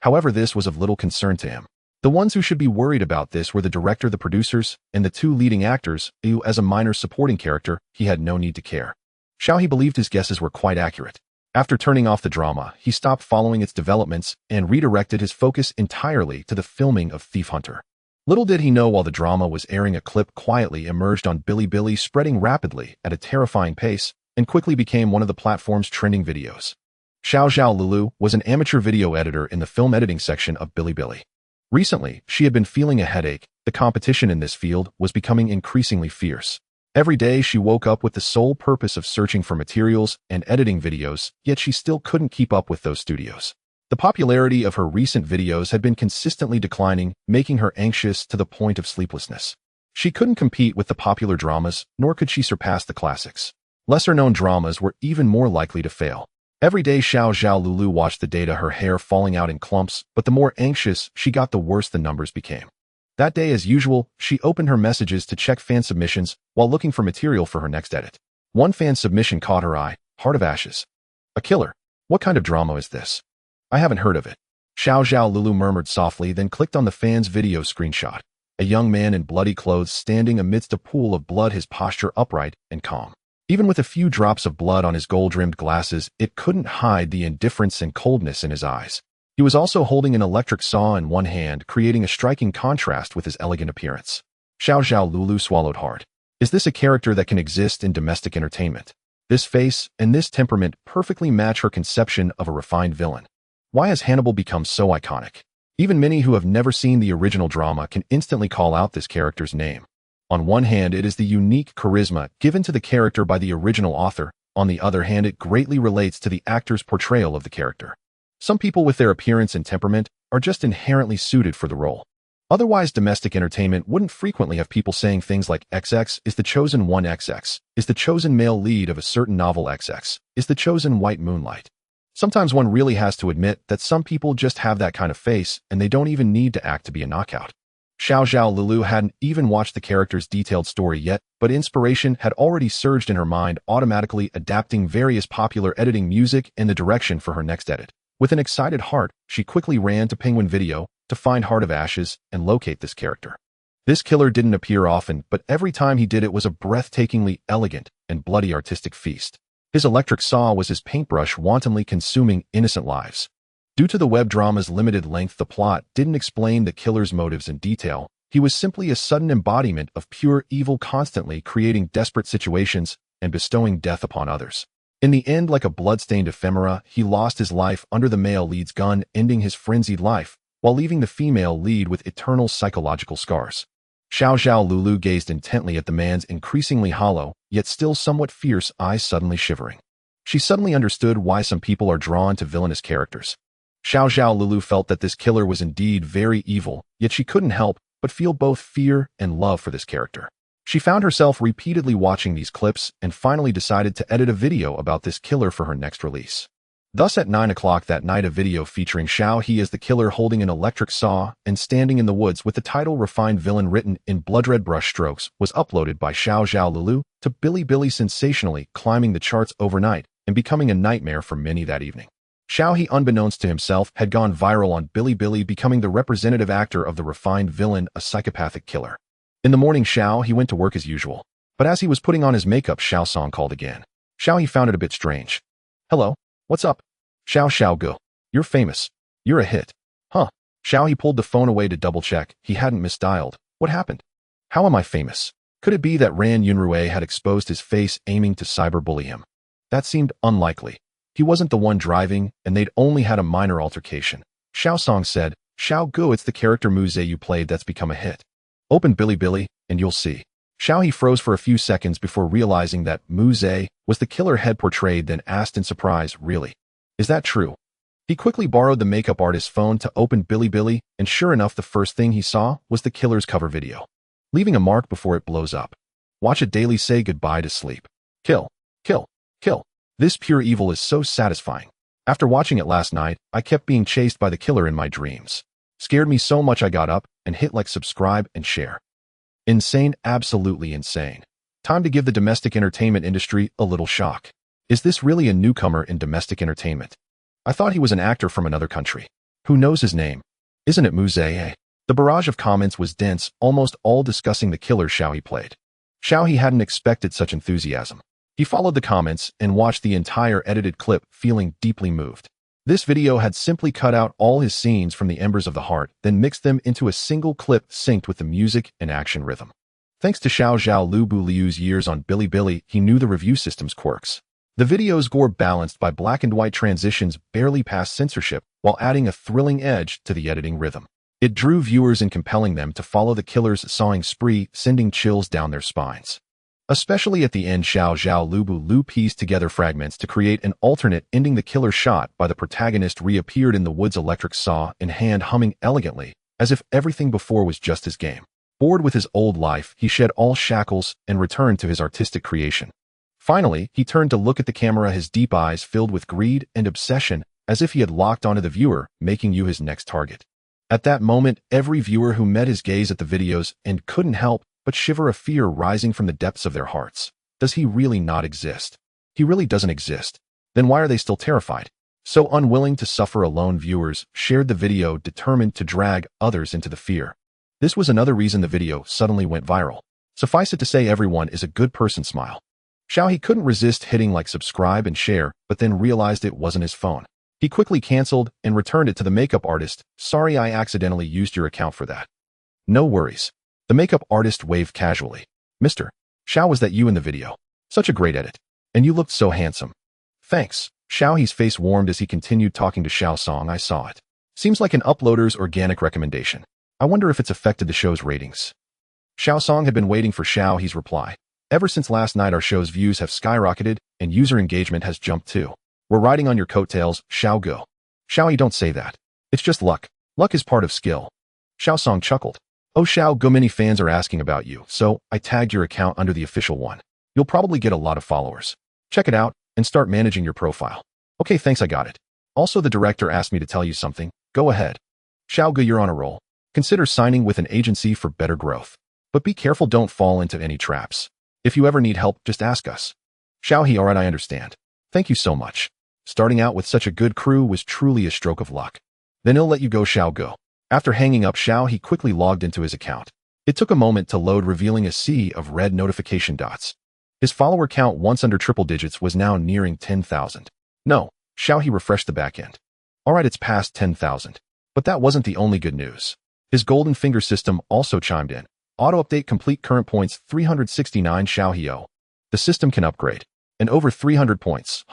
However, this was of little concern to him. The ones who should be worried about this were the director, the producers, and the 2 leading actors, who, as a minor supporting character, he had no need to care. Xiao believed his guesses were quite accurate. After turning off the drama, he stopped following its developments and redirected his focus entirely to the filming of Thief Hunter. Little did he know, while the drama was airing, a clip quietly emerged on Bilibili, spreading rapidly at a terrifying pace, and quickly became one of the platform's trending videos. Xiao Lulu was an amateur video editor in the film editing section of Bilibili. Recently, she had been feeling a headache. The competition in this field was becoming increasingly fierce. Every day she woke up with the sole purpose of searching for materials and editing videos, yet she still couldn't keep up with those studios. The popularity of her recent videos had been consistently declining, making her anxious to the point of sleeplessness. She couldn't compete with the popular dramas, nor could she surpass the classics. Lesser-known dramas were even more likely to fail. Every day Xiao Lulu watched the data, her hair falling out in clumps, but the more anxious she got, the worse the numbers became. That day, as usual, she opened her messages to check fan submissions while looking for material for her next edit. One fan submission caught her eye, Heart of Ashes. A killer. What kind of drama is this? I haven't heard of it. Xiao Zhao Lulu murmured softly, then clicked on the fan's video screenshot. A young man in bloody clothes standing amidst a pool of blood, his posture upright and calm. Even with a few drops of blood on his gold-rimmed glasses, it couldn't hide the indifference and coldness in his eyes. He was also holding an electric saw in one hand, creating a striking contrast with his elegant appearance. Xiao Zhao Lulu swallowed hard. Is this a character that can exist in domestic entertainment? This face and this temperament perfectly match her conception of a refined villain. Why has Hannibal become so iconic? Even many who have never seen the original drama can instantly call out this character's name. On one hand, it is the unique charisma given to the character by the original author. On the other hand, it greatly relates to the actor's portrayal of the character. Some people with their appearance and temperament are just inherently suited for the role. Otherwise, domestic entertainment wouldn't frequently have people saying things like XX is the chosen one, XX is the chosen male lead of a certain novel, XX is the chosen white moonlight. Sometimes one really has to admit that some people just have that kind of face and they don't even need to act to be a knockout. Xiao Zhao Lulu hadn't even watched the character's detailed story yet, but inspiration had already surged in her mind, automatically adapting various popular editing music and the direction for her next edit. With an excited heart, she quickly ran to Penguin Video to find Heart of Ashes and locate this character. This killer didn't appear often, but every time he did, it was a breathtakingly elegant and bloody artistic feast. His electric saw was his paintbrush, wantonly consuming innocent lives. Due to the web drama's limited length, the plot didn't explain the killer's motives in detail. He was simply a sudden embodiment of pure evil, constantly creating desperate situations and bestowing death upon others. In the end, like a blood-stained ephemera, he lost his life under the male lead's gun, ending his frenzied life, while leaving the female lead with eternal psychological scars. Xiao Zhao Lulu gazed intently at the man's increasingly hollow, yet still somewhat fierce eyes, suddenly shivering. She suddenly understood why some people are drawn to villainous characters. Xiao Zhao Lulu felt that this killer was indeed very evil, yet she couldn't help but feel both fear and love for this character. She found herself repeatedly watching these clips and finally decided to edit a video about this killer for her next release. Thus, at 9 o'clock that night, a video featuring Xiao He as the killer holding an electric saw and standing in the woods with the title Refined Villain written in blood-red brushstrokes was uploaded by Xiao Zhao Lulu to Bilibili, sensationally climbing the charts overnight and becoming a nightmare for many that evening. Xiao He, unbeknownst to himself, had gone viral on Bilibili, becoming the representative actor of the refined villain, a psychopathic killer. In the morning, Xiao He went to work as usual. But as he was putting on his makeup, Xiao Song called again. Xiao He found it a bit strange. Hello, what's up? Xiao Gu. You're famous. You're a hit. Huh. Xiao He pulled the phone away to double-check he hadn't misdialed. What happened? How am I famous? Could it be that Ran Yunrui had exposed his face, aiming to cyberbully him? That seemed unlikely. He wasn't the one driving, and they'd only had a minor altercation. Xiao Song said, Xiao Gu, it's the character Muze you played that's become a hit. Open Bilibili, and you'll see. Xiao He froze for a few seconds before realizing that Muze was the killer head portrayed, then asked in surprise, really? Is that true? He quickly borrowed the makeup artist's phone to open Bilibili, and sure enough, the first thing he saw was the killer's cover video. Leaving a mark before it blows up. Watch it daily, say goodbye to sleep. Kill, kill, kill. This pure evil is so satisfying. After watching it last night, I kept being chased by the killer in my dreams. Scared me so much I got up and hit like, subscribe, and share. Insane, absolutely insane. Time to give the domestic entertainment industry a little shock. Is this really a newcomer in domestic entertainment? I thought he was an actor from another country. Who knows his name? Isn't it Muze? The barrage of comments was dense, almost all discussing the killer Xiao He played. Xiao He hadn't expected such enthusiasm. He followed the comments and watched the entire edited clip, feeling deeply moved. This video had simply cut out all his scenes from the embers of the heart, then mixed them into a single clip synced with the music and action rhythm. Thanks to Xiao Zhao Liu's years on Bilibili, he knew the review system's quirks. The videos were balanced by black and white transitions barely past censorship, while adding a thrilling edge to the editing rhythm. It drew viewers in, compelling them to follow the killer's sawing spree, sending chills down their spines. Especially at the end, Xiao Zhao Lu pieced together fragments to create an alternate ending. The killer shot by the protagonist reappeared in the woods, electric saw in hand, humming elegantly, as if everything before was just his game. Bored with his old life, he shed all shackles and returned to his artistic creation. Finally, he turned to look at the camera, his deep eyes filled with greed and obsession, as if he had locked onto the viewer, making you his next target. At that moment, every viewer who met his gaze at the videos and couldn't help but shiver a fear rising from the depths of their hearts. Does he really not exist? He really doesn't exist. Then why are they still terrified? So unwilling to suffer alone, viewers shared the video, determined to drag others into the fear. This was another reason the video suddenly went viral. Suffice it to say, everyone is a good person smile. Xiao couldn't resist hitting like, subscribe, and share, but then realized it wasn't his phone. He quickly canceled and returned it to the makeup artist. Sorry, I accidentally used your account for that. No worries. The makeup artist waved casually. Mr. Xiao, was that you in the video? Such a great edit. And you looked so handsome. Thanks. Xiao's face warmed as he continued talking to Xiao Song. I saw it. Seems like an uploader's organic recommendation. I wonder if it's affected the show's ratings. Xiao Song had been waiting for Xiao's reply. Ever since last night, our show's views have skyrocketed and user engagement has jumped too. We're riding on your coattails, Xiao Go. Xiao, don't say that. It's just luck. Luck is part of skill. Xiao Song chuckled. Oh, Xiao Go, many fans are asking about you, so I tagged your account under the official one. You'll probably get a lot of followers. Check it out and start managing your profile. Okay, thanks, I got it. Also, the director asked me to tell you something. Go ahead. Xiao Go, you're on a roll. Consider signing with an agency for better growth. But be careful, don't fall into any traps. If you ever need help, just ask us. Xiao, alright, I understand. Thank you so much. Starting out with such a good crew was truly a stroke of luck. Then he'll let you go, Xiao Go. After hanging up, Xiao quickly logged into his account. It took a moment to load, revealing a sea of red notification dots. His follower count, once under triple digits, was now nearing 10,000. No, Xiao refreshed the backend. Alright, it's past 10,000. But that wasn't the only good news. His golden finger system also chimed in. Auto-update complete, current points 369 Xiao. The system can upgrade. And over 300 points,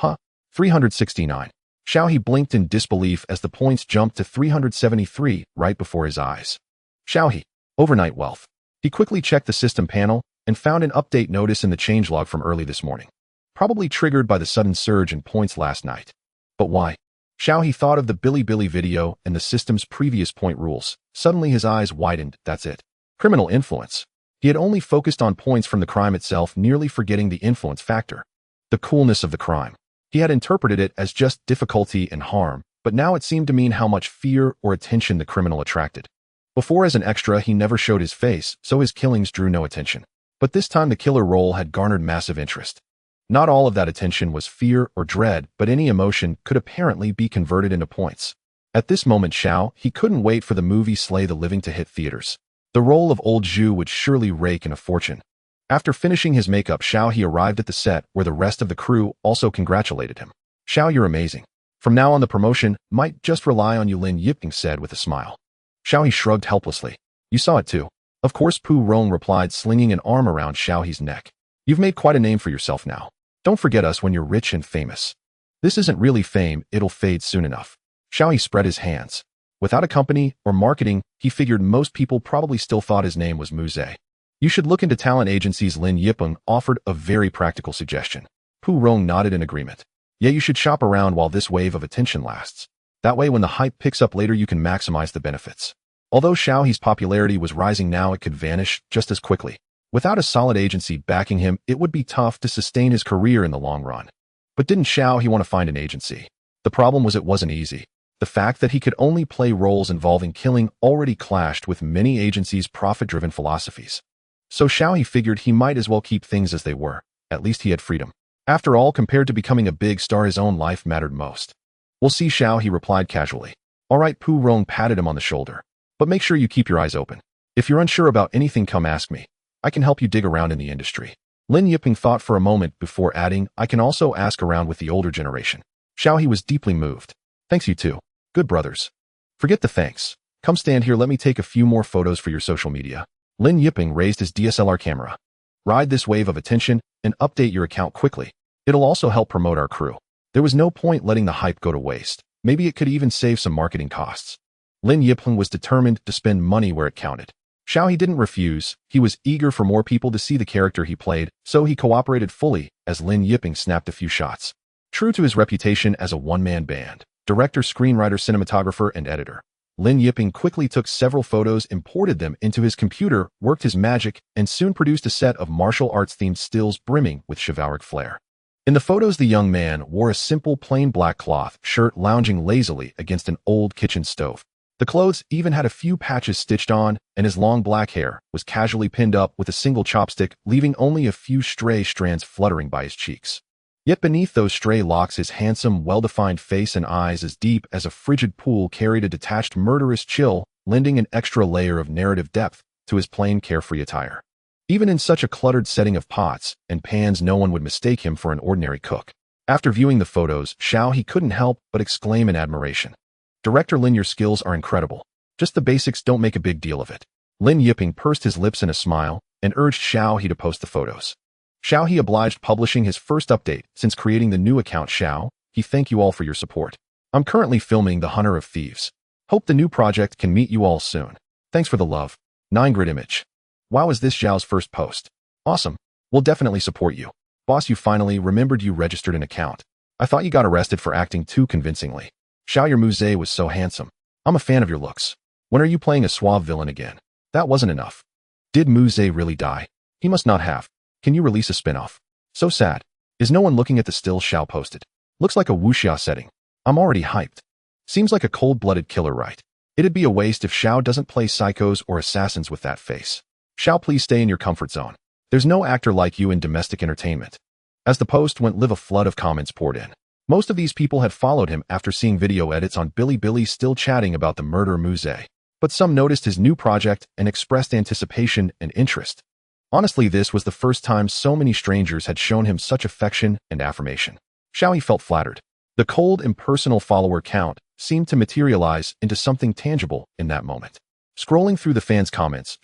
369. Xiao blinked in disbelief as the points jumped to 373 right before his eyes. Xiao, overnight wealth. He quickly checked the system panel and found an update notice in the changelog from early this morning. Probably triggered by the sudden surge in points last night. But why? Xiao thought of the Billy video and the system's previous point rules. Suddenly his eyes widened. That's it. Criminal influence. He had only focused on points from the crime itself, nearly forgetting the influence factor. The coolness of the crime. He had interpreted it as just difficulty and harm, but now it seemed to mean how much fear or attention the criminal attracted. Before, as an extra, he never showed his face, so his killings drew no attention. But this time the killer role had garnered massive interest. Not all of that attention was fear or dread, but any emotion could apparently be converted into points. At this moment, Xiao, he couldn't wait for the movie Slay the Living to hit theaters. The role of Old Zhu would surely rake in a fortune. After finishing his makeup, Xiao arrived at the set where the rest of the crew also congratulated him. Xiao, you're amazing. From now on, the promotion might just rely on you, Lin Yiping said with a smile. Xiao shrugged helplessly. You saw it too. Of course, Pu Rong replied, slinging an arm around Xiao's neck. You've made quite a name for yourself now. Don't forget us when you're rich and famous. This isn't really fame, it'll fade soon enough. Xiao spread his hands. Without a company or marketing, he figured most people probably still thought his name was Muze. You should look into talent agencies. Lin Yipeng offered a very practical suggestion. Pu Rong nodded in agreement. Yeah, you should shop around while this wave of attention lasts. That way when the hype picks up later, you can maximize the benefits. Although Xiao's popularity was rising now, it could vanish just as quickly. Without a solid agency backing him, it would be tough to sustain his career in the long run. But didn't Xiao want to find an agency? The problem was it wasn't easy. The fact that he could only play roles involving killing already clashed with many agencies' profit-driven philosophies. So Xiao figured he might as well keep things as they were. At least he had freedom. After all, compared to becoming a big star, his own life mattered most. We'll see, Xiao, he replied casually. Alright, Pu Rong patted him on the shoulder. But make sure you keep your eyes open. If you're unsure about anything, come ask me. I can help you dig around in the industry. Lin Yiping thought for a moment before adding, I can also ask around with the older generation. Xiao was deeply moved. Thanks, you too. Good brothers. Forget the thanks. Come stand here, let me take a few more photos for your social media. Lin Yiping raised his DSLR camera. Ride this wave of attention and update your account quickly. It'll also help promote our crew. There was no point letting the hype go to waste. Maybe it could even save some marketing costs. Lin Yipeng was determined to spend money where it counted. Xiao didn't refuse. He was eager for more people to see the character he played, so he cooperated fully as Lin Yipeng snapped a few shots. True to his reputation as a one-man band, director, screenwriter, cinematographer, and editor, Lin Yipeng quickly took several photos, imported them into his computer, worked his magic, and soon produced a set of martial arts-themed stills brimming with chivalric flair. In the photos, the young man wore a simple plain black cloth shirt, lounging lazily against an old kitchen stove. The clothes even had a few patches stitched on, and his long black hair was casually pinned up with a single chopstick, leaving only a few stray strands fluttering by his cheeks. Yet beneath those stray locks, his handsome, well-defined face and eyes as deep as a frigid pool carried a detached, murderous chill, lending an extra layer of narrative depth to his plain, carefree attire. Even in such a cluttered setting of pots and pans, no one would mistake him for an ordinary cook. After viewing the photos, he couldn't help but exclaim in admiration. "Director Lin, your skills are incredible. Just the basics, don't make a big deal of it." Lin Yiping pursed his lips in a smile and urged Xiao He to post the photos. Xiao He obliged, publishing his first update since creating the new account. "Xiao He, thank you all for your support. I'm currently filming The Hunter of Thieves. Hope the new project can meet you all soon. Thanks for the love. 9-grid image. Wow, is this Xiao's first post? Awesome. We'll definitely support you. Boss, you finally remembered you registered an account. I thought you got arrested for acting too convincingly. Xiao, your Muse was so handsome. I'm a fan of your looks. When are you playing a suave villain again? That wasn't enough. Did Muse really die? He must not have. Can you release a spin-off? So sad. Is no one looking at the still Xiao posted? Looks like a wuxia setting. I'm already hyped. Seems like a cold-blooded killer, right? It'd be a waste if Xiao doesn't play psychos or assassins with that face. Xiao, please stay in your comfort zone. There's no actor like you in domestic entertainment." As the post went live, a flood of comments poured in. Most of these people had followed him after seeing video edits on Bilibili still chatting about the murder Muse. But some noticed his new project and expressed anticipation and interest. Honestly, this was the first time so many strangers had shown him such affection and affirmation. Xiao He felt flattered. The cold, impersonal follower count seemed to materialize into something tangible in that moment. Scrolling through the fans' comments,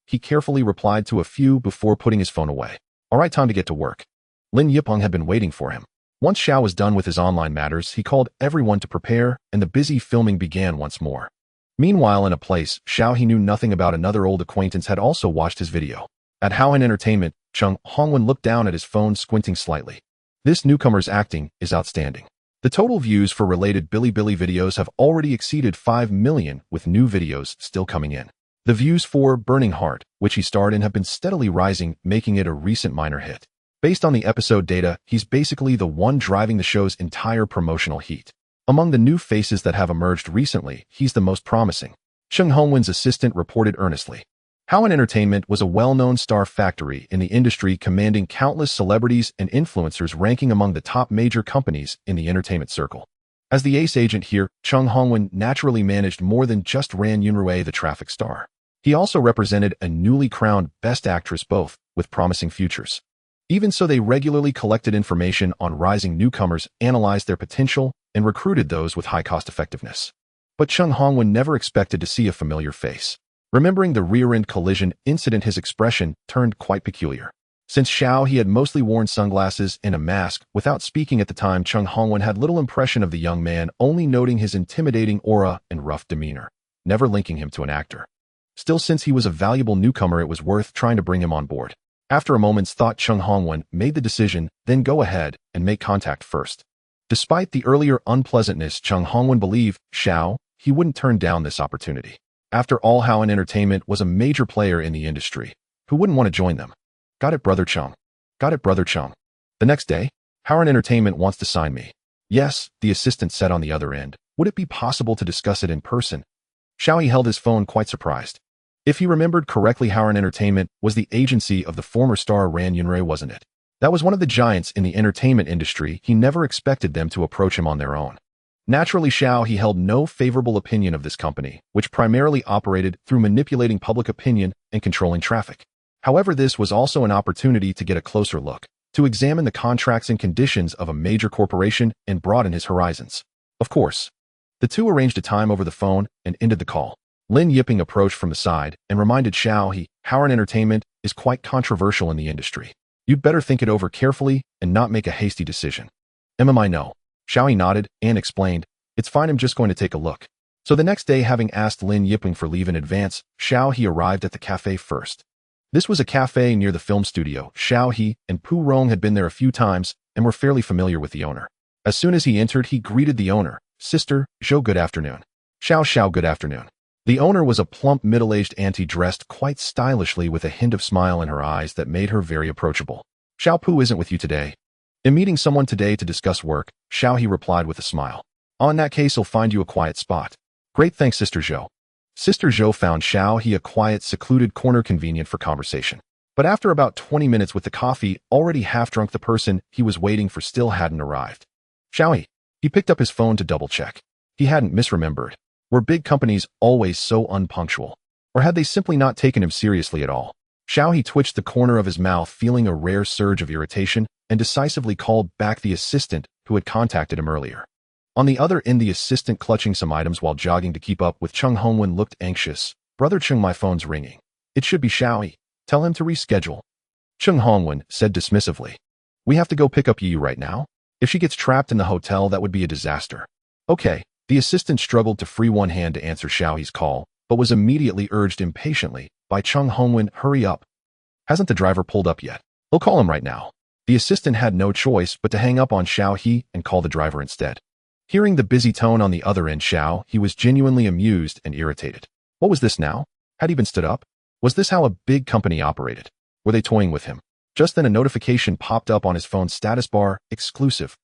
he carefully replied to a few before putting his phone away. All right, time to get to work. Lin Yipeng had been waiting for him. Once Xiao was done with his online matters, he called everyone to prepare, and the busy filming began once more. Meanwhile, in a place He knew nothing about, another old acquaintance had also watched his video. At Haohan Entertainment, Chung Hongwen looked down at his phone, squinting slightly. This newcomer's acting is outstanding. The total views for related Bilibili videos have already exceeded 5 million, with new videos still coming in. The views for Burning Heart, which he starred in, have been steadily rising, making it a recent minor hit. Based on the episode data, he's basically the one driving the show's entire promotional heat. Among the new faces that have emerged recently, he's the most promising. Chung Hongwen's assistant reported earnestly. Haohan Entertainment was a well-known star factory in the industry, commanding countless celebrities and influencers, ranking among the top major companies in the entertainment circle. As the ace agent here, Chung Hongwen naturally managed more than just Ran Yunrui, the traffic star. He also represented a newly crowned Best Actress, both with promising futures. Even so, they regularly collected information on rising newcomers, analyzed their potential, and recruited those with high cost-effectiveness. But Chung Hongwen never expected to see a familiar face. Remembering the rear-end collision incident, his expression turned quite peculiar. Since he had mostly worn sunglasses and a mask, without speaking at the time, Chung Hongwen had little impression of the young man, only noting his intimidating aura and rough demeanor, never linking him to an actor. Still, since he was a valuable newcomer, it was worth trying to bring him on board. After a moment's thought, Chung Hongwen made the decision, then go ahead and make contact first. Despite the earlier unpleasantness, Chung Hongwen believed he wouldn't turn down this opportunity. After all, Haohan Entertainment was a major player in the industry. Who wouldn't want to join them? Got it, brother Chung. Got it, brother Chung. The next day, Haohan Entertainment wants to sign me. Yes, the assistant said on the other end. Would it be possible to discuss it in person? He held his phone, quite surprised. If he remembered correctly, Haohan Entertainment was the agency of the former star Ran Yunrui, wasn't it? That was one of the giants in the entertainment industry. He never expected them to approach him on their own. Naturally, he held no favorable opinion of this company, which primarily operated through manipulating public opinion and controlling traffic. However, this was also an opportunity to get a closer look, to examine the contracts and conditions of a major corporation and broaden his horizons. Of course, the two arranged a time over the phone and ended the call. Lin Yiping approached from the side and reminded Haohan Entertainment is quite controversial in the industry. You'd better think it over carefully and not make a hasty decision. I know. He nodded and explained, it's fine, I'm just going to take a look. So the next day, having asked Lin Yiping for leave in advance, he arrived at the cafe first. This was a cafe near the film studio. He and Pu Rong had been there a few times and were fairly familiar with the owner. As soon as he entered, he greeted the owner. Sister, Zhou, good afternoon. Xiao, good afternoon. The owner was a plump, middle-aged auntie dressed quite stylishly with a hint of smile in her eyes that made her very approachable. Xiao, Pu isn't with you today. I'm meeting someone today to discuss work, he replied with a smile. In that case, I'll find you a quiet spot. Great, thanks, Sister Zhou. Sister Zhou found Xiao He a quiet, secluded corner convenient for conversation. But after about 20 minutes with the coffee, already half-drunk, the person he was waiting for still hadn't arrived. Xiao He picked up his phone to double-check. He hadn't misremembered. Were big companies always so unpunctual? Or had they simply not taken him seriously at all? Xiao He twitched the corner of his mouth, feeling a rare surge of irritation, and decisively called back the assistant who had contacted him earlier. On the other end, the assistant, clutching some items while jogging to keep up with Chung Hongwen, looked anxious. Brother Chung, my phone's ringing. It should be Xiao He. Tell him to reschedule. Chung Hongwen said dismissively. We have to go pick up Yu right now. If she gets trapped in the hotel, that would be a disaster. Okay. The assistant struggled to free one hand to answer Xiao He's call, but was immediately urged impatiently by Chung Hongwen, hurry up. Hasn't the driver pulled up yet? He'll call him right now. The assistant had no choice but to hang up on Xiao He and call the driver instead. Hearing the busy tone on the other end, Xiao He was genuinely amused and irritated. What was this now? Had he been stood up? Was this how a big company operated? Were they toying with him? Just then a notification popped up on his phone's status bar, exclusive.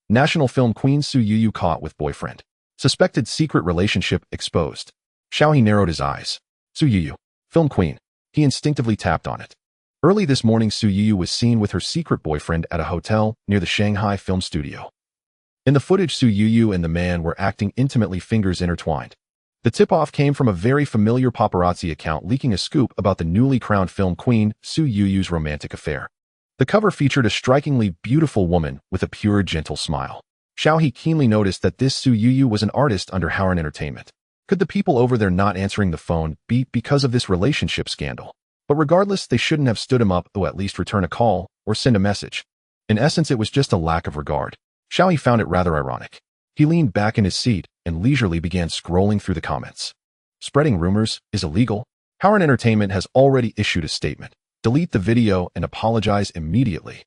National film queen Su Yu caught with boyfriend. Suspected secret relationship exposed. Xiao He narrowed his eyes. Su Yu, film queen. He instinctively tapped on it. Early this morning, Su Yu was seen with her secret boyfriend at a hotel near the Shanghai film studio. In the footage, Su Yu and the man were acting intimately, fingers intertwined. The tip-off came from a very familiar paparazzi account leaking a scoop about the newly crowned film queen Su Yu's romantic affair. The cover featured a strikingly beautiful woman with a pure, gentle smile. Xiao He keenly noticed that this Su Yu was an artist under Heroine Entertainment. Could the people over there not answering the phone be because of this relationship scandal? But regardless, they shouldn't have stood him up, or at least return a call or send a message. In essence, it was just a lack of regard. Xiao He found it rather ironic. He leaned back in his seat and leisurely began scrolling through the comments. Spreading rumors is illegal. Heroine Entertainment has already issued a statement. Delete the video and apologize immediately.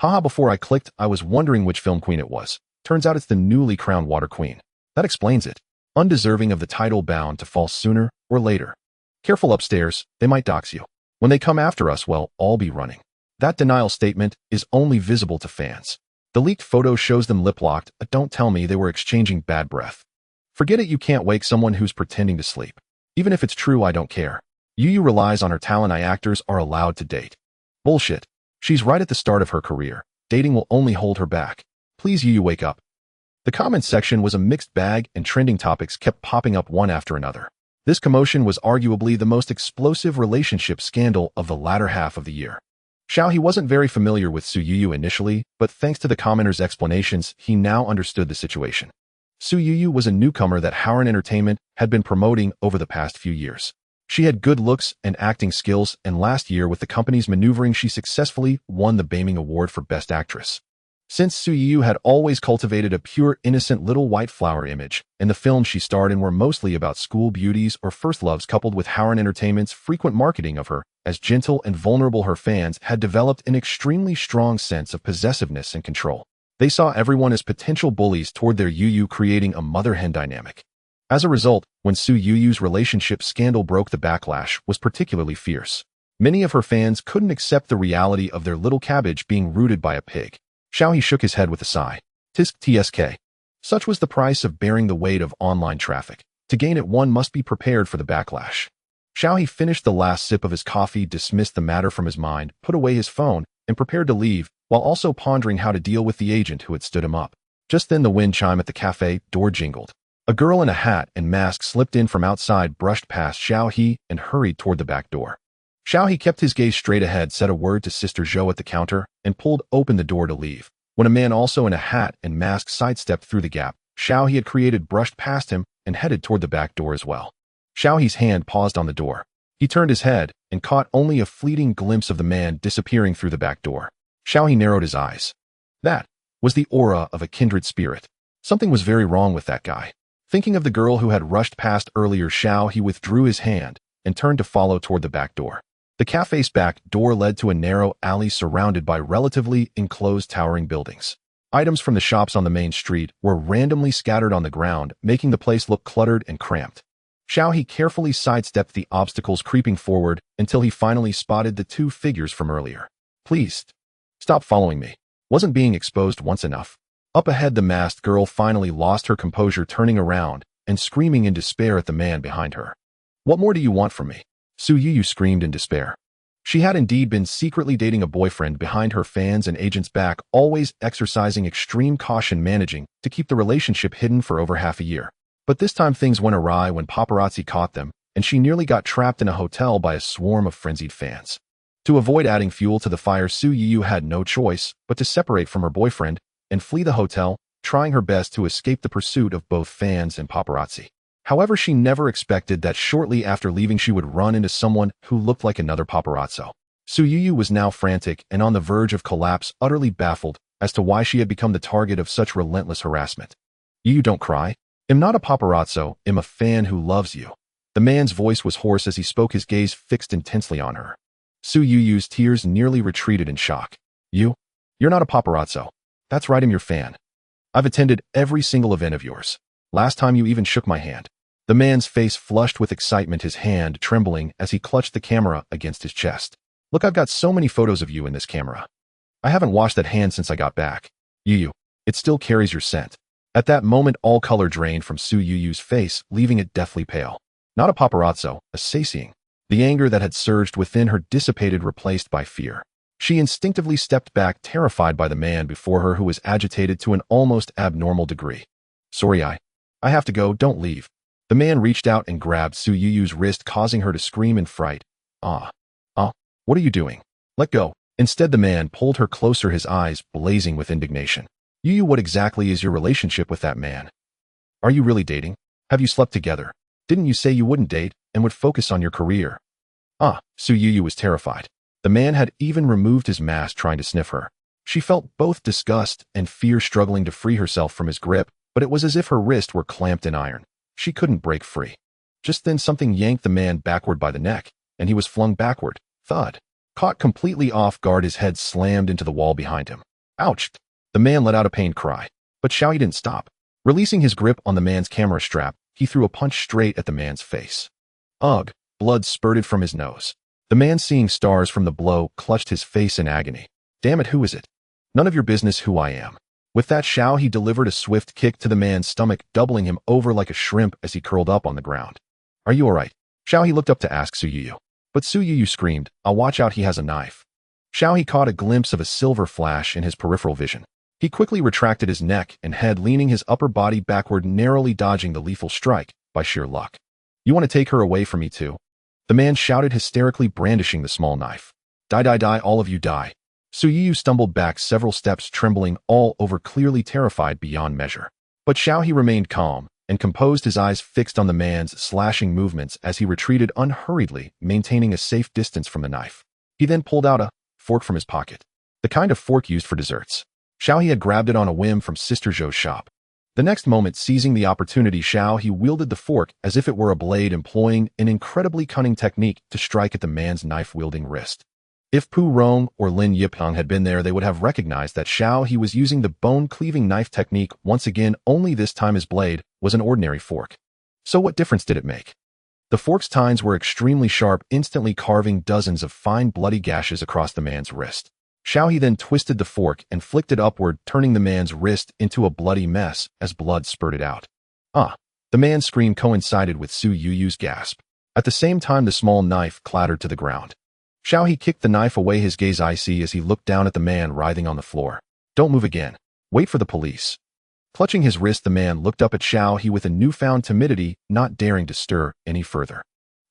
Haha, before I clicked, I was wondering which film queen it was. Turns out it's the newly crowned water queen. That explains it. Undeserving of the title, bound to fall sooner or later. Careful upstairs, they might dox you. When they come after us, well, I'll be running. That denial statement is only visible to fans. The leaked photo shows them lip-locked, but don't tell me they were exchanging bad breath. Forget it, you can't wake someone who's pretending to sleep. Even if it's true, I don't care. Yu relies on her talent. Actors are allowed to date. Bullshit. She's right at the start of her career. Dating will only hold her back. Please, Yu, wake up. The comments section was a mixed bag, and trending topics kept popping up one after another. This commotion was arguably the most explosive relationship scandal of the latter half of the year. Xiao He wasn't very familiar with Su Yu initially, but thanks to the commenters' explanations, he now understood the situation. Su Yu was a newcomer that Heroine Entertainment had been promoting over the past few years. She had good looks and acting skills, and last year, with the company's maneuvering, she successfully won the Baming Award for Best Actress. Since Su Yu had always cultivated a pure, innocent little white flower image, and the films she starred in were mostly about school beauties or first loves, coupled with Heroine Entertainment's frequent marketing of her as gentle and vulnerable, her fans had developed an extremely strong sense of possessiveness and control. They saw everyone as potential bullies toward their Yu, creating a mother-hen dynamic. As a result, when Su Yu's relationship scandal broke, the backlash was particularly fierce. Many of her fans couldn't accept the reality of their little cabbage being rooted by a pig. Xiao He shook his head with a sigh. TSK. Such was the price of bearing the weight of online traffic. To gain it, one must be prepared for the backlash. Xiao He finished the last sip of his coffee, dismissed the matter from his mind, put away his phone, and prepared to leave, while also pondering how to deal with the agent who had stood him up. Just then the wind chime at the cafe door jingled. A girl in a hat and mask slipped in from outside, brushed past Xiao He, and hurried toward the back door. Xiao He kept his gaze straight ahead, said a word to Sister Zhou at the counter, and pulled open the door to leave. When a man also in a hat and mask sidestepped through the gap Xiao He had created, brushed past him, and headed toward the back door as well. Xiao He's hand paused on the door. He turned his head and caught only a fleeting glimpse of the man disappearing through the back door. Xiao He narrowed his eyes. That was the aura of a kindred spirit. Something was very wrong with that guy. Thinking of the girl who had rushed past earlier, Xiao He withdrew his hand and turned to follow toward the back door. The cafe's back door led to a narrow alley surrounded by relatively enclosed towering buildings. Items from the shops on the main street were randomly scattered on the ground, making the place look cluttered and cramped. Xiao He carefully sidestepped the obstacles, creeping forward until he finally spotted the two figures from earlier. Please, stop following me. Wasn't being exposed once enough? Up ahead, the masked girl finally lost her composure, turning around and screaming in despair at the man behind her. "What more do you want from me?" Su Yu screamed in despair. She had indeed been secretly dating a boyfriend behind her fans' and agents' back, always exercising extreme caution, managing to keep the relationship hidden for over half a year. But this time things went awry when paparazzi caught them, and she nearly got trapped in a hotel by a swarm of frenzied fans. To avoid adding fuel to the fire, Su Yu had no choice but to separate from her boyfriend and flee the hotel, trying her best to escape the pursuit of both fans and paparazzi. However, she never expected that shortly after leaving she would run into someone who looked like another paparazzo. Su Yu was now frantic and on the verge of collapse, utterly baffled as to why she had become the target of such relentless harassment. "You don't cry. I'm not a paparazzo, I'm a fan who loves you." The man's voice was hoarse as he spoke, his gaze fixed intensely on her. Su Yu's tears nearly retreated in shock. You're not a paparazzo. That's right, I'm your fan. I've attended every single event of yours. Last time you even shook my hand." The man's face flushed with excitement, his hand trembling as he clutched the camera against his chest. "Look, I've got so many photos of you in this camera. I haven't washed that hand since I got back. Yu, it still carries your scent." At that moment, all color drained from Su Yu's face, leaving it deathly pale. Not a paparazzo, a satiating. The anger that had surged within her dissipated, replaced by fear. She instinctively stepped back, terrified by the man before her who was agitated to an almost abnormal degree. "Sorry, I have to go, don't leave." The man reached out and grabbed Su Yu's wrist, causing her to scream in fright. What are you doing? Let go." Instead, the man pulled her closer, his eyes blazing with indignation. "Yu, what exactly is your relationship with that man? Are you really dating? Have you slept together? Didn't you say you wouldn't date and would focus on your career?" Su Yu was terrified. The man had even removed his mask, trying to sniff her. She felt both disgust and fear, struggling to free herself from his grip, but it was as if her wrist were clamped in iron. She couldn't break free. Just then something yanked the man backward by the neck, and he was flung backward. Thud. Caught completely off guard, his head slammed into the wall behind him. "Ouch!" The man let out a pained cry, but Xiao didn't stop. Releasing his grip on the man's camera strap, he threw a punch straight at the man's face. Ugh! Blood spurted from his nose. The man, seeing stars from the blow, clutched his face in agony. "Damn it, who is it?" "None of your business who I am." With that, Xiao delivered a swift kick to the man's stomach, doubling him over like a shrimp as he curled up on the ground. "Are you alright?" Xiao looked up to ask Su Yu. But Su Yu screamed, "I'll watch out, he has a knife." Xiao caught a glimpse of a silver flash in his peripheral vision. He quickly retracted his neck and head, leaning his upper body backward, narrowly dodging the lethal strike by sheer luck. "You want to take her away from me too?" The man shouted hysterically, brandishing the small knife. Die, die, die, all of you die." Su Yu stumbled back several steps, trembling all over, clearly terrified beyond measure. But Xiao remained calm and composed, his eyes fixed on the man's slashing movements as he retreated unhurriedly, maintaining a safe distance from the knife. He then pulled out a fork from his pocket, the kind of fork used for desserts. Xiao had grabbed it on a whim from Sister Zhou's shop. The next moment, seizing the opportunity, Xiao wielded the fork as if it were a blade, employing an incredibly cunning technique to strike at the man's knife-wielding wrist. If Pu Rong or Lin Yipeng had been there, they would have recognized that Xiao was using the bone-cleaving knife technique once again, only this time his blade was an ordinary fork. So what difference did it make? The fork's tines were extremely sharp, instantly carving dozens of fine bloody gashes across the man's wrist. Xiao then twisted the fork and flicked it upward, turning the man's wrist into a bloody mess as blood spurted out. The man's scream coincided with Su Yu's gasp. At the same time, the small knife clattered to the ground. Xiao kicked the knife away, his gaze icy as he looked down at the man writhing on the floor. "Don't move again. Wait for the police." Clutching his wrist, the man looked up at Xiao with a newfound timidity, not daring to stir any further.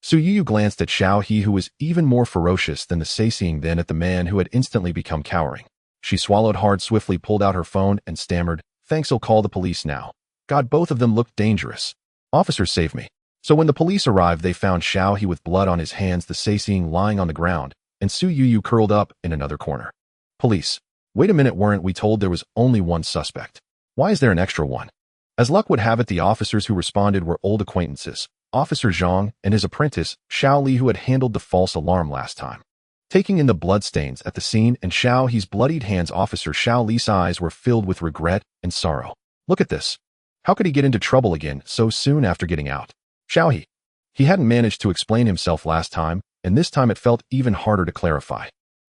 Su Yu glanced at Xiao, who was even more ferocious than the satiating then at the man who had instantly become cowering. She swallowed hard, swiftly pulled out her phone and stammered, "Thanks, I'll call the police now. God, both of them looked dangerous. Officers, save me." So when the police arrived, they found Xiao with blood on his hands, the satiating lying on the ground, and Su Yu curled up in another corner. "Police. Wait a minute, weren't we told there was only one suspect? Why is there an extra one?" As luck would have it, the officers who responded were old acquaintances, Officer Zhang and his apprentice, Xiao Li, who had handled the false alarm last time. Taking in the bloodstains at the scene and Xiao's bloodied hands, Officer Xiao Li's eyes were filled with regret and sorrow. Look at this. How could he get into trouble again so soon after getting out? Xiao he hadn't managed to explain himself last time, and this time it felt even harder to clarify.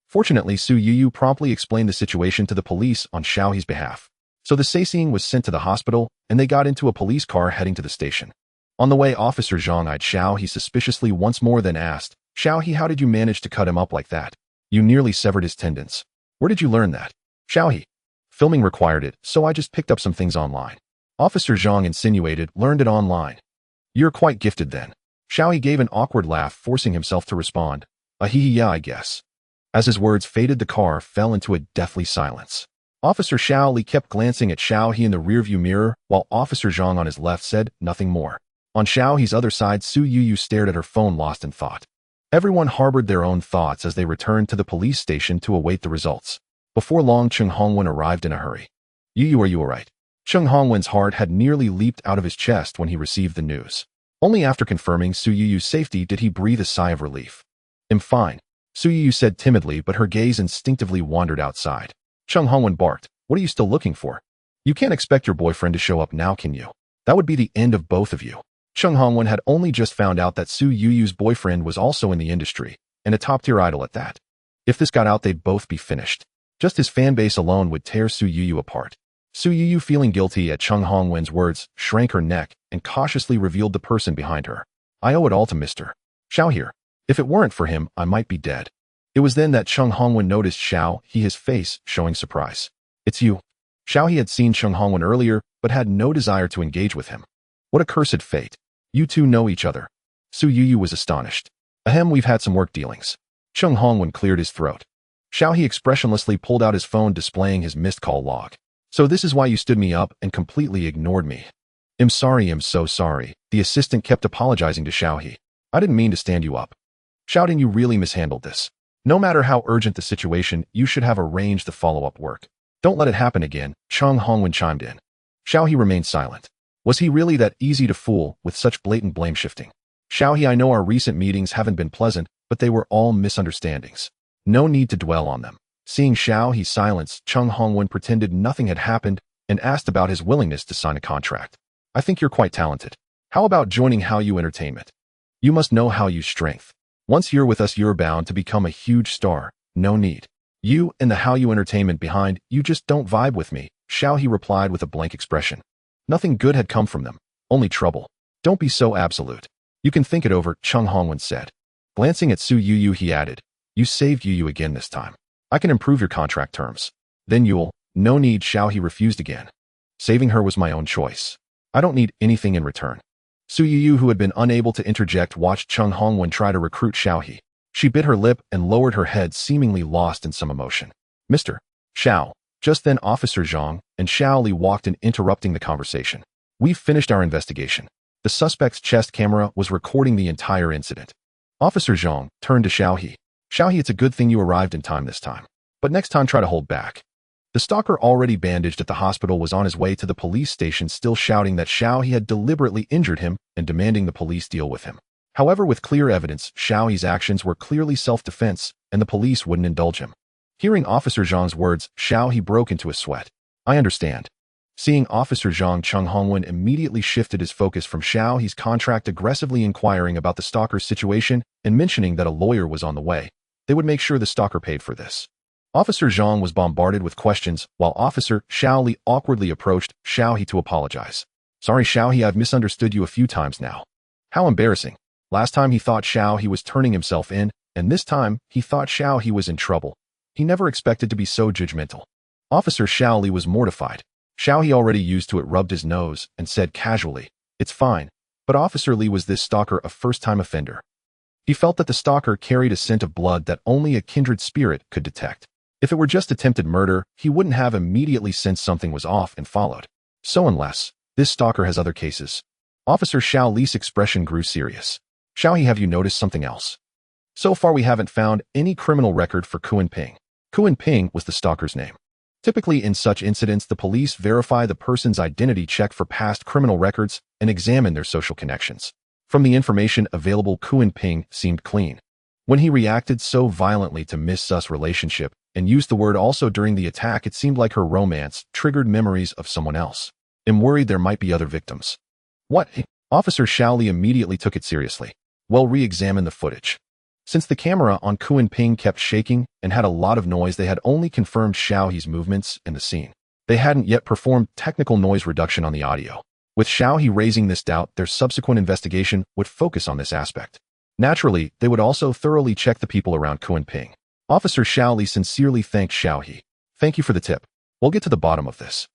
Fortunately, Su Yu promptly explained the situation to the police on Xiao's behalf. So the satiating was sent to the hospital, and they got into a police car heading to the station. On the way, Officer Zhang eyed Xiao He suspiciously once more, then asked, Xiao He, how did you manage to cut him up like that? You nearly severed his tendons. Where did you learn that? Xiao He. Filming required it, so I just picked up some things online. Officer Zhang insinuated, learned it online. You're quite gifted then. Xiao He gave an awkward laugh, forcing himself to respond, yeah, I guess. As his words faded, the car fell into a deathly silence. Officer Xiao Li kept glancing at Xiao He in the rearview mirror, while Officer Zhang on his left said nothing more. On Xiao He's other side, Su Yuyu stared at her phone, lost in thought. Everyone harbored their own thoughts as they returned to the police station to await the results. Before long, Cheng Hongwen arrived in a hurry. Yuyu, are you alright? Cheng Hongwen's heart had nearly leaped out of his chest when he received the news. Only after confirming Su Yuyu's safety did he breathe a sigh of relief. I'm fine, Su Yuyu said timidly, but her gaze instinctively wandered outside. Cheng Hongwen barked, what are you still looking for? You can't expect your boyfriend to show up now, can you? That would be the end of both of you. Cheng Hongwen had only just found out that Su Yuyu's boyfriend was also in the industry, and a top-tier idol at that. If this got out, they'd both be finished. Just his fanbase alone would tear Su Yuyu apart. Su Yuyu, feeling guilty at Cheng Hongwen's words, shrank her neck and cautiously revealed the person behind her. I owe it all to Mr. Xiao here. If it weren't for him, I might be dead. It was then that Cheng Hongwen noticed Xiao He, his face showing surprise. It's you. Xiao He had seen Cheng Hongwen earlier, but had no desire to engage with him. What a cursed fate. You two know each other. Su Yuyu was astonished. Ahem, we've had some work dealings. Cheng Hongwen cleared his throat. Xiao He expressionlessly pulled out his phone, displaying his missed call log. So this is why you stood me up and completely ignored me. I'm sorry, I'm so sorry. The assistant kept apologizing to Xiao He. I didn't mean to stand you up. Shouting, you really mishandled this. No matter how urgent the situation, you should have arranged the follow-up work. Don't let it happen again, Cheng Hongwen chimed in. Xiao He remained silent. Was he really that easy to fool with such blatant blame shifting? Xiao He, I know our recent meetings haven't been pleasant, but they were all misunderstandings. No need to dwell on them. Seeing Xiao He's silence, Cheng Hongwen pretended nothing had happened and asked about his willingness to sign a contract. I think you're quite talented. How about joining Hallyu Entertainment? You must know Hallyu's strength. Once you're with us, you're bound to become a huge star. No need. You and the Hallyu Entertainment behind you just don't vibe with me, Xiao He replied with a blank expression. Nothing good had come from them, only trouble. Don't be so absolute. You can think it over, Cheng Hongwen said. Glancing at Su Yuyu, he added, you saved Yuyu again this time. I can improve your contract terms. Then you'll, no need, Xiao He refused again. Saving her was my own choice. I don't need anything in return. Su Yuyu, who had been unable to interject, watched Cheng Hongwen try to recruit Xiao He. She bit her lip and lowered her head, seemingly lost in some emotion. Mr. Xiao. Just then Officer Zhang and Xiao Li walked in, interrupting the conversation. We've finished our investigation. The suspect's chest camera was recording the entire incident. Officer Zhang turned to Xiao He. Xiao He, it's a good thing you arrived in time this time. But next time try to hold back. The stalker, already bandaged at the hospital, was on his way to the police station, still shouting that Xiao He had deliberately injured him and demanding the police deal with him. However, with clear evidence, Xiao He's actions were clearly self-defense, and the police wouldn't indulge him. Hearing Officer Zhang's words, Xiao He broke into a sweat. I understand. Seeing Officer Zhang, Cheng Hongwen immediately shifted his focus from Xiao He's contract, aggressively inquiring about the stalker's situation and mentioning that a lawyer was on the way. They would make sure the stalker paid for this. Officer Zhang was bombarded with questions, while Officer Xiao Li awkwardly approached Xiao He to apologize. Sorry, Xiao He, I've misunderstood you a few times now. How embarrassing. Last time he thought Xiao He was turning himself in, and this time he thought Xiao He was in trouble. He never expected to be so judgmental. Officer Xiao Li was mortified. Xiao He, already used to it, rubbed his nose and said casually, it's fine. But Officer Li, was this stalker a first-time offender? He felt that the stalker carried a scent of blood that only a kindred spirit could detect. If it were just attempted murder, he wouldn't have immediately sensed something was off and followed. So unless this stalker has other cases. Officer Xiao Li's expression grew serious. Xiao He, have you noticed something else? So far we haven't found any criminal record for Kuan Ping. Kuan Ping was the stalker's name. Typically in such incidents, the police verify the person's identity, check for past criminal records, and examine their social connections. From the information available, Kuan Ping seemed clean. When he reacted so violently to Miss Su's relationship and used the word also during the attack, it seemed like her romance triggered memories of someone else. I'm worried there might be other victims. What? Officer Xiao Li immediately took it seriously. Well, re-examine the footage. Since the camera on Kuan Ping kept shaking and had a lot of noise, they had only confirmed Xiao He's movements in the scene. They hadn't yet performed technical noise reduction on the audio. With Xiaohe raising this doubt, their subsequent investigation would focus on this aspect. Naturally, they would also thoroughly check the people around Kunping. Officer Xiaoli sincerely thanked Xiaohe. Thank you for the tip. We'll get to the bottom of this.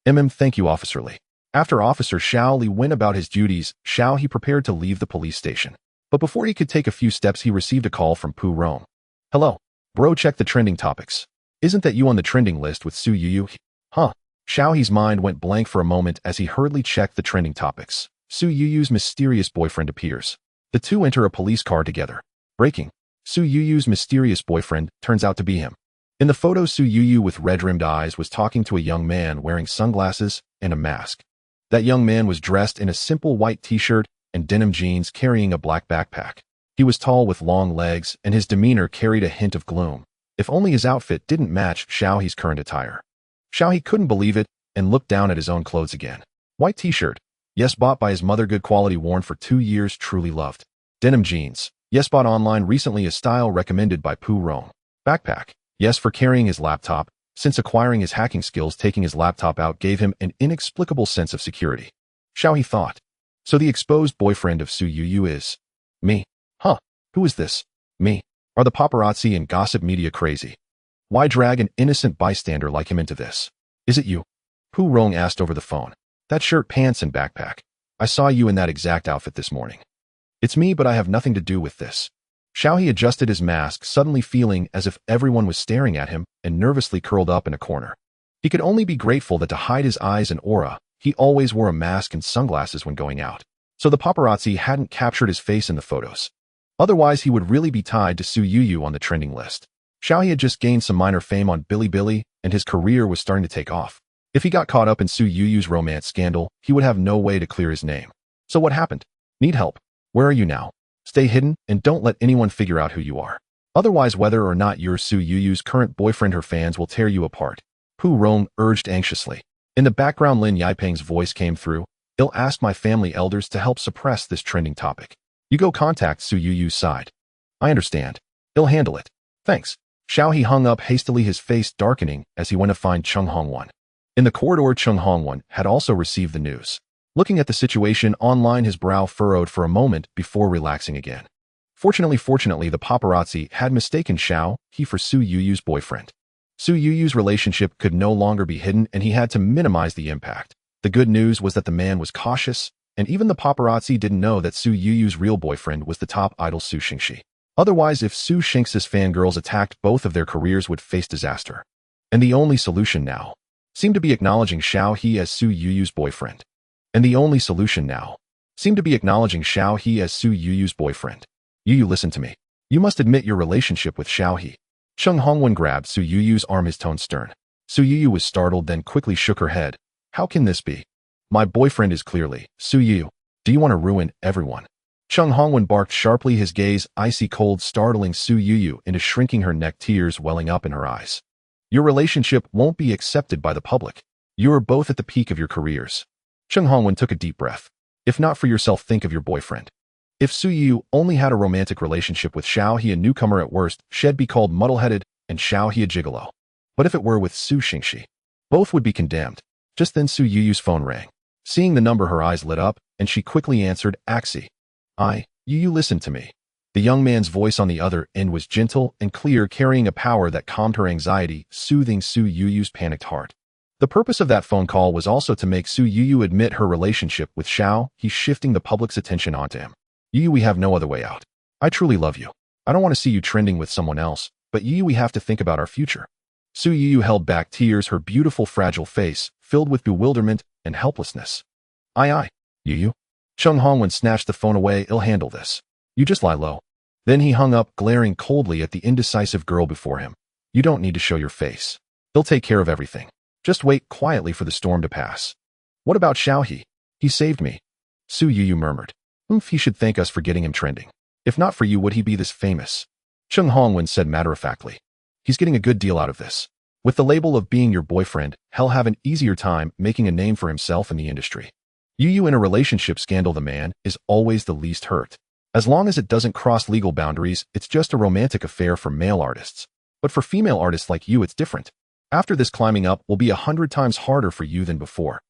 Thank you, Officer Li. After Officer Xiaoli went about his duties, Xiaohe prepared to leave the police station. But before he could take a few steps, he received a call from Pu Rong. Hello. Bro, check the trending topics. Isn't that you on the trending list with Su Yuyu? Huh. Xiaohe's mind went blank for a moment as he hurriedly checked the trending topics. Su Yuyu's mysterious boyfriend appears. The two enter a police car together. Breaking. Su Yuyu's mysterious boyfriend turns out to be him. In the photo, Su Yuyu with red-rimmed eyes was talking to a young man wearing sunglasses and a mask. That young man was dressed in a simple white t-shirt and denim jeans, carrying a black backpack. He was tall with long legs, and his demeanor carried a hint of gloom. If only his outfit didn't match Xiaohe's current attire. Xiaohe couldn't believe it and looked down at his own clothes again. White t-shirt. Yes, bought by his mother, good quality, worn for 2 years, truly loved. Denim jeans. Yes, bought online recently, a style recommended by Pu Rong. Backpack. Yes, for carrying his laptop, since acquiring his hacking skills, taking his laptop out gave him an inexplicable sense of security. Xiaohe thought. So the exposed boyfriend of Su Yuyu is me. Huh. Who is this? Me. Are the paparazzi and gossip media crazy? Why drag an innocent bystander like him into this? Is it you? Pu Rong asked over the phone. That shirt, pants, and backpack. I saw you in that exact outfit this morning. It's me, but I have nothing to do with this. Xiaohe adjusted his mask, suddenly feeling as if everyone was staring at him, and nervously curled up in a corner. He could only be grateful that to hide his eyes and aura, he always wore a mask and sunglasses when going out, so the paparazzi hadn't captured his face in the photos. Otherwise, he would really be tied to Su Yuyu on the trending list. Xiaohe had just gained some minor fame on Bilibili, and his career was starting to take off. If he got caught up in Su Yuyu's romance scandal, he would have no way to clear his name. So what happened? Need help? Where are you now? Stay hidden and don't let anyone figure out who you are. Otherwise, whether or not you're Su Yuyu's current boyfriend, her fans will tear you apart. Pu Rong urged anxiously. In the background, Lin Yaipeng's voice came through. I'll ask my family elders to help suppress this trending topic. You go contact Su Yuyu's side. I understand. I'll handle it. Thanks. Xiaohe hung up hastily, his face darkening as he went to find Cheng Hongwan. In the corridor, Cheng Hongwan had also received the news. Looking at the situation online, his brow furrowed for a moment before relaxing again. Fortunately, the paparazzi had mistaken Xiaohe for Su Yuyu's boyfriend. Su Yuyu's relationship could no longer be hidden, and he had to minimize the impact. The good news was that the man was cautious, and even the paparazzi didn't know that Su Yuyu's real boyfriend was the top idol Su Xingxi. Otherwise, if Su Xingxi's fangirls attacked, both of their careers would face disaster. And the only solution now seemed to be acknowledging Xiaohe as Su Yuyu's boyfriend. Yuyu, listen to me. You must admit your relationship with Xiaohe. Cheng Hongwen grabbed Su Yuyu's arm, his tone stern. Su Yuyu was startled, then quickly shook her head. How can this be? My boyfriend is clearly Su Yuyu. Do you want to ruin everyone? Cheng Hongwen barked sharply, his gaze icy cold, startling Su Yuyu into shrinking her neck, tears welling up in her eyes. Your relationship won't be accepted by the public. You are both at the peak of your careers. Cheng Hongwen took a deep breath. If not for yourself, think of your boyfriend. If Su Yuyu only had a romantic relationship with Xiaohe, a newcomer at worst, she'd be called muddle-headed and Xiaohe a gigolo. But if it were with Su Xingxi, both would be condemned. Just then Su Yuyu's phone rang. Seeing the number, her eyes lit up, and she quickly answered. Axie. Yuyu, listen to me. The young man's voice on the other end was gentle and clear, carrying a power that calmed her anxiety, soothing Su Yuyu's panicked heart. The purpose of that phone call was also to make Su Yuyu admit her relationship with Xiaohe, shifting the public's attention onto him. Yuyu, we have no other way out. I truly love you. I don't want to see you trending with someone else, but Yuyu, we have to think about our future. Su Yuyu held back tears, her beautiful fragile face filled with bewilderment and helplessness. Yuyu. Cheng Hongwen snatched the phone away. I'll handle this. You just lie low. Then he hung up, glaring coldly at the indecisive girl before him. You don't need to show your face. They'll take care of everything. Just wait quietly for the storm to pass. What about Xiaohe? He saved me. Su Yuyu murmured. He should thank us for getting him trending. If not for you, would he be this famous? Cheng Hongwen said matter-of-factly. He's getting a good deal out of this. With the label of being your boyfriend, he'll have an easier time making a name for himself in the industry. Yuyu, in a relationship scandal, the man is always the least hurt. As long as it doesn't cross legal boundaries, it's just a romantic affair for male artists. But for female artists like you, it's different. After this, climbing up will be 100 times harder for you than before.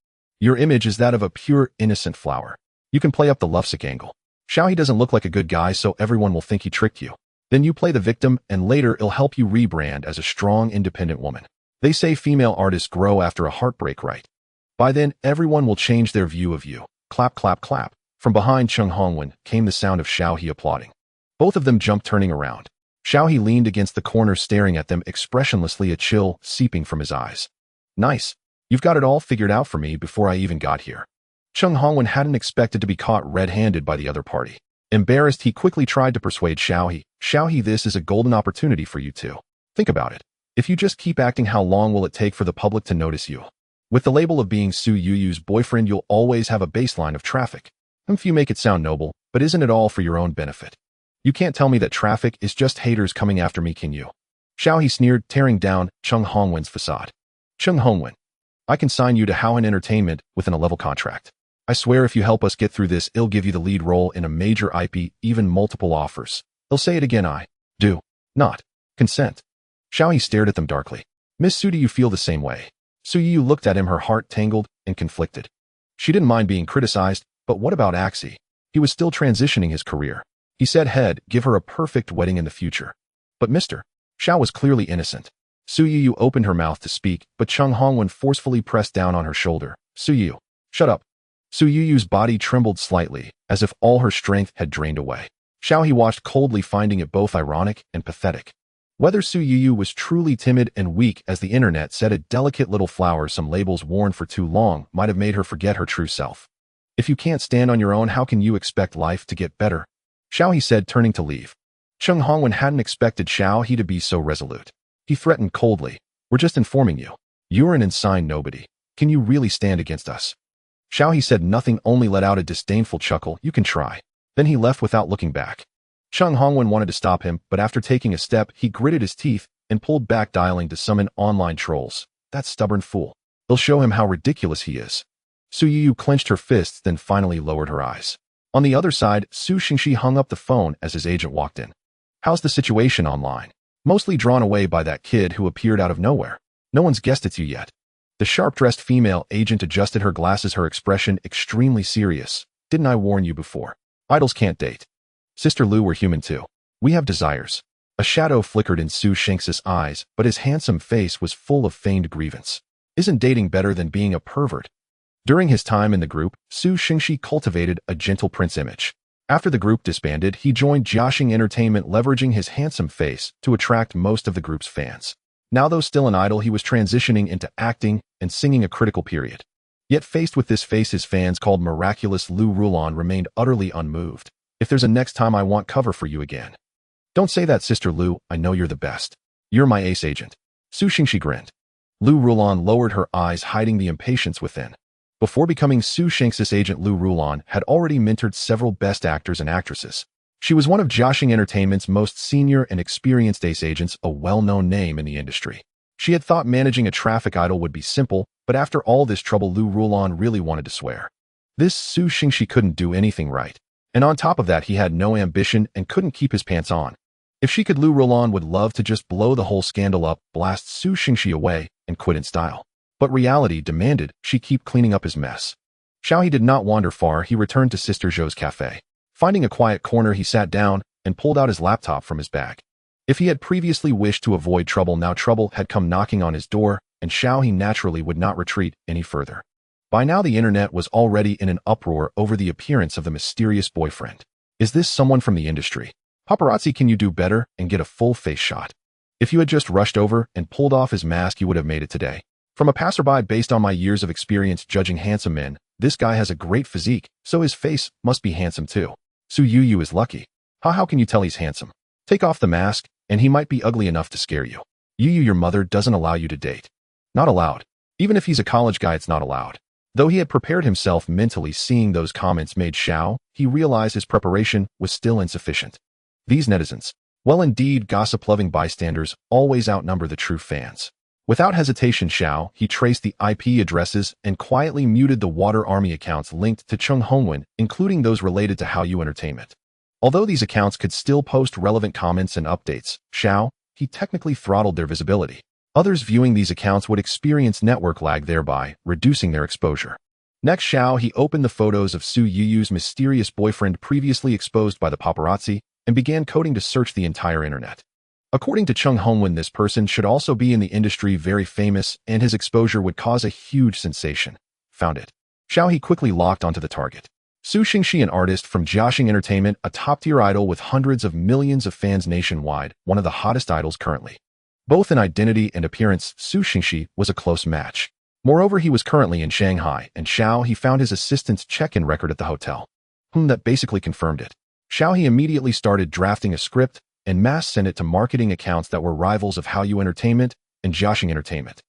Your image is that of a pure, innocent flower. You can play up the lovesick angle. Xiaohe doesn't look like a good guy, so everyone will think he tricked you. Then you play the victim, and later it'll help you rebrand as a strong, independent woman. They say female artists grow after a heartbreak, right? By then, everyone will change their view of you. Clap, clap, clap. From behind Cheng Hongwen came the sound of Xiaohe applauding. Both of them jumped, turning around. Xiaohe leaned against the corner, staring at them expressionlessly, a chill seeping from his eyes. Nice. You've got it all figured out for me before I even got here. Cheng Hongwen hadn't expected to be caught red-handed by the other party. Embarrassed, he quickly tried to persuade Xiaohe. Xiaohe, this is a golden opportunity for you too. Think about it. If you just keep acting, how long will it take for the public to notice you? With the label of being Su Yuyu's boyfriend, you'll always have a baseline of traffic. If you make it sound noble, but isn't it all for your own benefit? You can't tell me that traffic is just haters coming after me, can you? Xiaohe sneered, tearing down Cheng Hongwen's facade. Cheng Hongwen, I can sign you to Howen Entertainment within a level contract. I swear if you help us get through this, I'll give you the lead role in a major IP, even multiple offers. I'll say it again, I do not consent. Xiaohe stared at them darkly. Miss Su, do you feel the same way? Su Yu looked at him, her heart tangled and conflicted. She didn't mind being criticized, but what about Axie? He was still transitioning his career. He said he'd give her a perfect wedding in the future. But Mr. Xiao was clearly innocent. Su Yu opened her mouth to speak, but Cheng Hongwen forcefully pressed down on her shoulder. Su Yu, shut up. Su Yu's body trembled slightly, as if all her strength had drained away. Xiaohe watched coldly, finding it both ironic and pathetic. Whether Su Yu was truly timid and weak, as the internet said, a delicate little flower, some labels worn for too long might have made her forget her true self. If you can't stand on your own, how can you expect life to get better? Xiaohe said, turning to leave. Cheng Hongwen hadn't expected Xiaohe to be so resolute. He threatened coldly. We're just informing you. You're an insane nobody. Can you really stand against us? Xiaohe said nothing, only let out a disdainful chuckle. You can try. Then he left without looking back. Cheng Hongwen wanted to stop him, but after taking a step, he gritted his teeth and pulled back, dialing to summon online trolls. That stubborn fool. They'll show him how ridiculous he is. Su Yu clenched her fists, then finally lowered her eyes. On the other side, Su Xingxi hung up the phone as his agent walked in. How's the situation online? Mostly drawn away by that kid who appeared out of nowhere. No one's guessed it's you yet. The sharp-dressed female agent adjusted her glasses, her expression extremely serious. Didn't I warn you before? Idols can't date. Sister Lu, we're human too. We have desires. A shadow flickered in Su Xingxi's eyes, but his handsome face was full of feigned grievance. Isn't dating better than being a pervert? During his time in the group, Su Xingxi cultivated a gentle prince image. After the group disbanded, he joined Jiaxing Entertainment, leveraging his handsome face to attract most of the group's fans. Now, though still an idol, he was transitioning into acting and singing, a critical period. Yet faced with this face, his fans, called miraculous Lu Rulan, remained utterly unmoved. If there's a next time, I want cover for you again. Don't say that, Sister Lu. I know you're the best. You're my ace agent. Su Xingxi grinned. Lu Rulan lowered her eyes, hiding the impatience within. Before becoming Su Xingxi's agent, Lu Rulan had already mentored several best actors and actresses. She was one of Jiaxing Entertainment's most senior and experienced ace agents, a well-known name in the industry. She had thought managing a traffic idol would be simple, but after all this trouble, Lu Rulan really wanted to swear. This Su Xingxi couldn't do anything right. And on top of that, he had no ambition and couldn't keep his pants on. If she could, Lu Rulan would love to just blow the whole scandal up, blast Su Xingxi away, and quit in style. But reality demanded she keep cleaning up his mess. Xiaohe did not wander far. He returned to Sister Zhou's cafe. Finding a quiet corner, he sat down and pulled out his laptop from his bag. If he had previously wished to avoid trouble, now trouble had come knocking on his door, and Xiaohe naturally would not retreat any further. By now, the internet was already in an uproar over the appearance of the mysterious boyfriend. Is this someone from the industry? Paparazzi, can you do better and get a full face shot? If you had just rushed over and pulled off his mask, you would have made it today. From a passerby, based on my years of experience judging handsome men, this guy has a great physique, so his face must be handsome too. Su Yu is lucky. How can you tell he's handsome? Take off the mask, and he might be ugly enough to scare you. Your mother doesn't allow you to date. Not allowed. Even if he's a college guy, it's not allowed. Though he had prepared himself mentally, seeing those comments made Xiao, he realized his preparation was still insufficient. These netizens, well, indeed, gossip-loving bystanders, always outnumber the true fans. Without hesitation, he traced the IP addresses and quietly muted the Water Army accounts linked to Cheng Hongwen, including those related to Hallyu Entertainment. Although these accounts could still post relevant comments and updates, he technically throttled their visibility. Others viewing these accounts would experience network lag, thereby reducing their exposure. Next, Xiao he opened the photos of Su Yuyu's mysterious boyfriend previously exposed by the paparazzi and began coding to search the entire internet. According to Chung Hongwen, this person should also be in the industry very famous and his exposure would cause a huge sensation. Found it. Xiao he quickly locked onto the target. Su Xingxi, an artist from Jiaxing Entertainment, a top-tier idol with hundreds of millions of fans nationwide, one of the hottest idols currently. Both in identity and appearance, Su Xingxi was a close match. Moreover, he was currently in Shanghai, and Xiao he found his assistant's check-in record at the hotel. That basically confirmed it. Xiao he immediately started drafting a script and mass sent it to marketing accounts that were rivals of Haoyu Entertainment and Jiaxing Entertainment.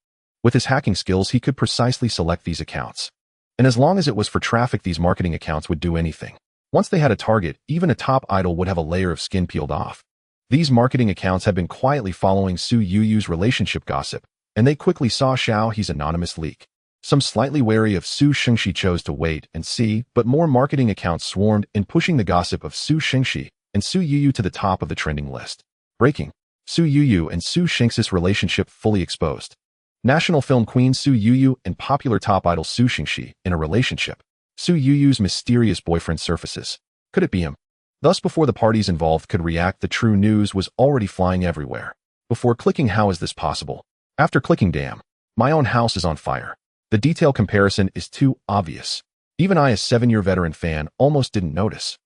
With his hacking skills, he could precisely select these accounts. And as long as it was for traffic, these marketing accounts would do anything. Once they had a target, even a top idol would have a layer of skin peeled off. These marketing accounts had been quietly following Su Yuyu's relationship gossip, and they quickly saw Xiao he's anonymous leak. Some slightly wary of Su Xingxi chose to wait and see, but more marketing accounts swarmed in pushing the gossip of Su Xingxi and Su Yuyu to the top of the trending list. Breaking. Su Yuyu and Su Xingxi's relationship fully exposed. National film queen Su Yuyu and popular top idol Su Xingxi in a relationship. Su Yuyu's mysterious boyfriend surfaces. Could it be him? Thus, before the parties involved could react, the true news was already flying everywhere. Before clicking, how is this possible? After clicking, damn, my own house is on fire. The detail comparison is too obvious. Even I, a 7-year veteran fan, almost didn't notice.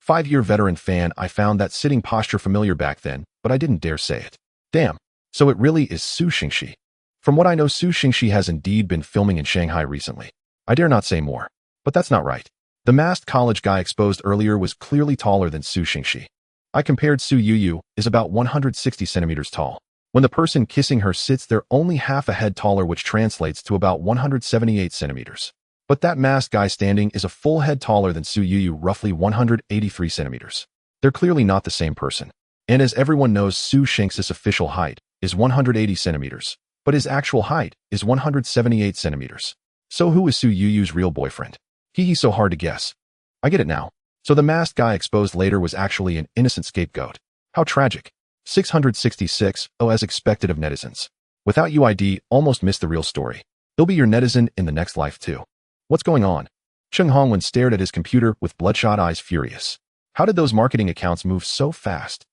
5-year veteran fan, I found that sitting posture familiar back then, but I didn't dare say it. Damn, so it really is Su Xingxi. From what I know, Su Xingxi has indeed been filming in Shanghai recently. I dare not say more, but that's not right. The masked college guy exposed earlier was clearly taller than Su Xingxi. I compared Su Yuyu, is about 160 centimeters tall. When the person kissing her sits there only half a head taller, which translates to about 178 centimeters. But that masked guy standing is a full head taller than Su Yuyu, roughly 183 centimeters. They're clearly not the same person. And as everyone knows, Su Xingxi's official height is 180 centimeters, but his actual height is 178 centimeters. So who is Su Yuyu's real boyfriend? He's so hard to guess. I get it now. So the masked guy exposed later was actually an innocent scapegoat. How tragic. 666, as expected of netizens. Without UID, almost missed the real story. He'll be your netizen in the next life too. What's going on? Chung Hongwen stared at his computer with bloodshot eyes, furious. How did those marketing accounts move so fast?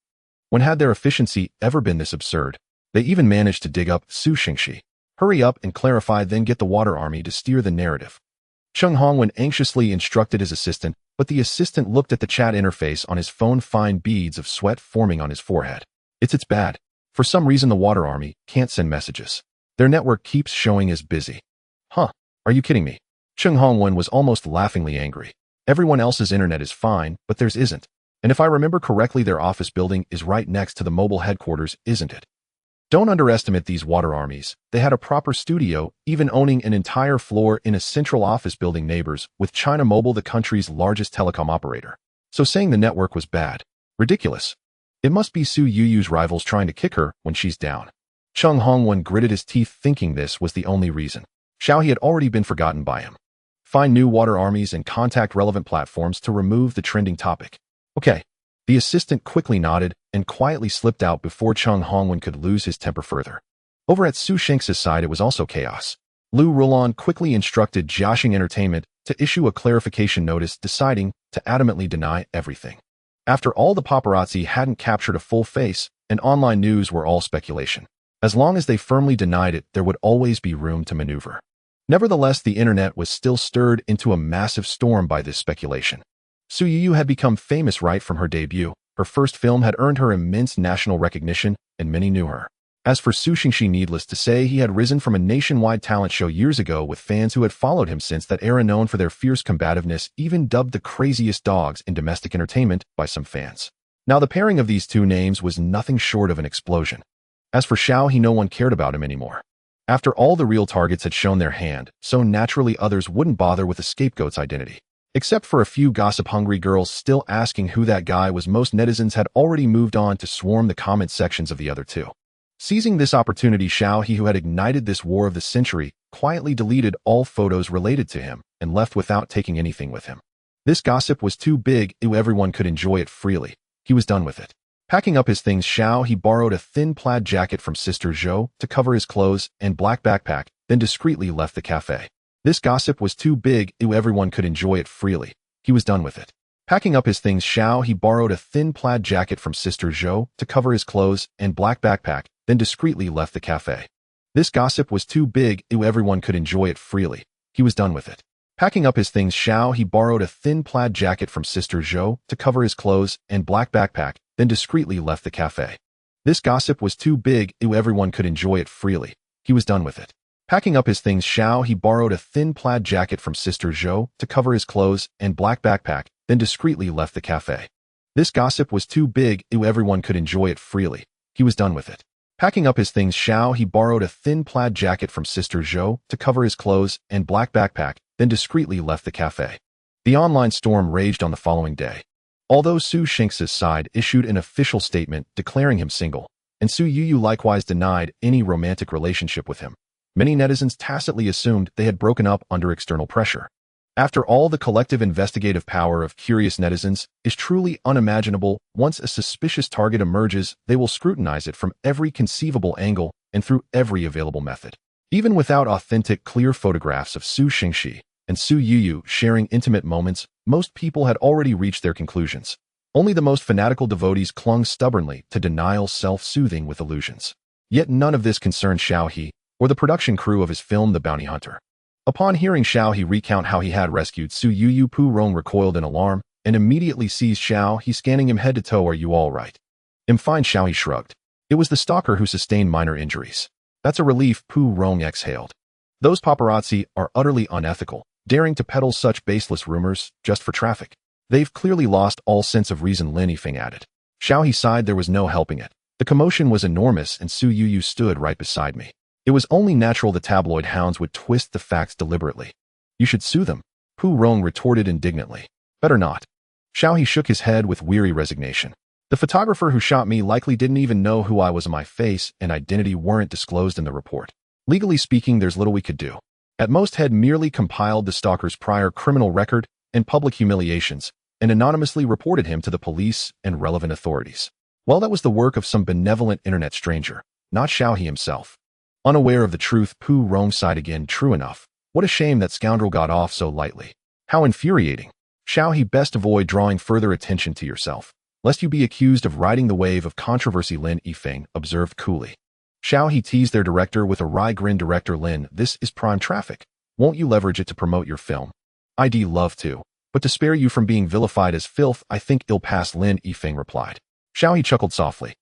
When had their efficiency ever been this absurd? They even managed to dig up Su Xingxi. Hurry up and clarify, then get the water army to steer the narrative. Chung Hongwen anxiously instructed his assistant, but the assistant looked at the chat interface on his phone, fine beads of sweat forming on his forehead. It's bad. For some reason, the water army can't send messages. Their network keeps showing as busy. Huh, are you kidding me? Chung Hongwen was almost laughingly angry. Everyone else's internet is fine, but theirs isn't. And if I remember correctly, their office building is right next to the mobile headquarters, isn't it? Don't underestimate these water armies. They had a proper studio, even owning an entire floor in a central office building, neighbors with China Mobile, the country's largest telecom operator. So saying the network was bad. Ridiculous. It must be Su Yuyu's rivals trying to kick her when she's down. Chung Hongwen gritted his teeth, thinking this was the only reason. Xiao he had already been forgotten by him. Find new water armies and contact relevant platforms to remove the trending topic. Okay. The assistant quickly nodded and quietly slipped out before Chung Hongwen could lose his temper further. Over at Su Xingxi's side, it was also chaos. Lu Rulon quickly instructed Jiaxing Entertainment to issue a clarification notice, deciding to adamantly deny everything. After all, the paparazzi hadn't captured a full face, and online news were all speculation. As long as they firmly denied it, there would always be room to maneuver. Nevertheless, the internet was still stirred into a massive storm by this speculation. Su Yuyu had become famous right from her debut. Her first film had earned her immense national recognition, and many knew her. As for Su Xingxi, needless to say, he had risen from a nationwide talent show years ago with fans who had followed him since that era, known for their fierce combativeness, even dubbed the craziest dogs in domestic entertainment by some fans. Now the pairing of these two names was nothing short of an explosion. As for Xiao, no one cared about him anymore. After all, the real targets had shown their hand, so naturally others wouldn't bother with the scapegoat's identity. Except for a few gossip-hungry girls still asking who that guy was, most netizens had already moved on to swarm the comment sections of the other two. Seizing this opportunity, Xiao, who had ignited this war of the century, quietly deleted all photos related to him and left without taking anything with him. This gossip was too big, everyone could enjoy it freely. He was done with it. Packing up his things, Xiao borrowed a thin plaid jacket from Sister Zhou to cover his clothes and black backpack, then discreetly left the cafe. This gossip was too big, everyone could enjoy it freely. He was done with it. Packing up his things, he borrowed a thin plaid jacket from Sister Zhou to cover his clothes and black backpack, then discreetly left the cafe. This gossip was too big, everyone could enjoy it freely. He was done with it. Packing up his things, he borrowed a thin plaid jacket from Sister Zhou to cover his clothes and black backpack, then discreetly left the cafe. This gossip was too big, everyone could enjoy it freely. He was done with it. Packing up his things, he borrowed a thin plaid jacket from Sister Zhou to cover his clothes and black backpack, then discreetly left the cafe. This gossip was too big, everyone could enjoy it freely. He was done with it. Packing up his things, he borrowed a thin plaid jacket from Sister Zhou to cover his clothes and black backpack, then discreetly left the cafe. The online storm raged on the following day. Although Su Shinx's side issued an official statement declaring him single, and Su Yuyu likewise denied any romantic relationship with him, many netizens tacitly assumed they had broken up under external pressure. After all, the collective investigative power of curious netizens is truly unimaginable. Once a suspicious target emerges, they will scrutinize it from every conceivable angle and through every available method. Even without authentic, clear photographs of Su Xingxi and Su Yuyu sharing intimate moments, most people had already reached their conclusions. Only the most fanatical devotees clung stubbornly to denial, self-soothing with illusions. Yet none of this concerned Xiao He or the production crew of his film The Bounty Hunter. Upon hearing Xiao He recount how he had rescued Su Yuyu, Pu Rong recoiled in alarm and immediately seized Xiao He, scanning him head to toe. "Are you all right?" "I'm fine," Xiao He shrugged. "It was the stalker who sustained minor injuries." "That's a relief," Pu Rong exhaled. "Those paparazzi are utterly unethical, daring to peddle such baseless rumors just for traffic. They've clearly lost all sense of reason," Lin Yifeng added. Xiao He sighed. There was no helping it. The commotion was enormous and Su Yuyu stood right beside me. It was only natural the tabloid hounds would twist the facts deliberately. "You should sue them," Pu Rong retorted indignantly. "Better not." Xiao He shook his head with weary resignation. "The photographer who shot me likely didn't even know who I was, and my face and identity weren't disclosed in the report. Legally speaking, there's little we could do. At most, had merely compiled the stalker's prior criminal record and public humiliations and anonymously reported him to the police and relevant authorities. Well, that was the work of some benevolent internet stranger, not Xiao He himself." Unaware of the truth, Pu Rong sighed again. "True enough. What a shame that scoundrel got off so lightly. How infuriating. Xiao He, best avoid drawing further attention to yourself, lest you be accused of riding the wave of controversy," Lin Yifeng observed coolly. Xiao He teased their director with a wry grin. "Director Lin, this is prime traffic. Won't you leverage it to promote your film?" "I'd love to, but to spare you from being vilified as filth, I think it'll pass," Lin Yifeng replied. Xiao He chuckled softly.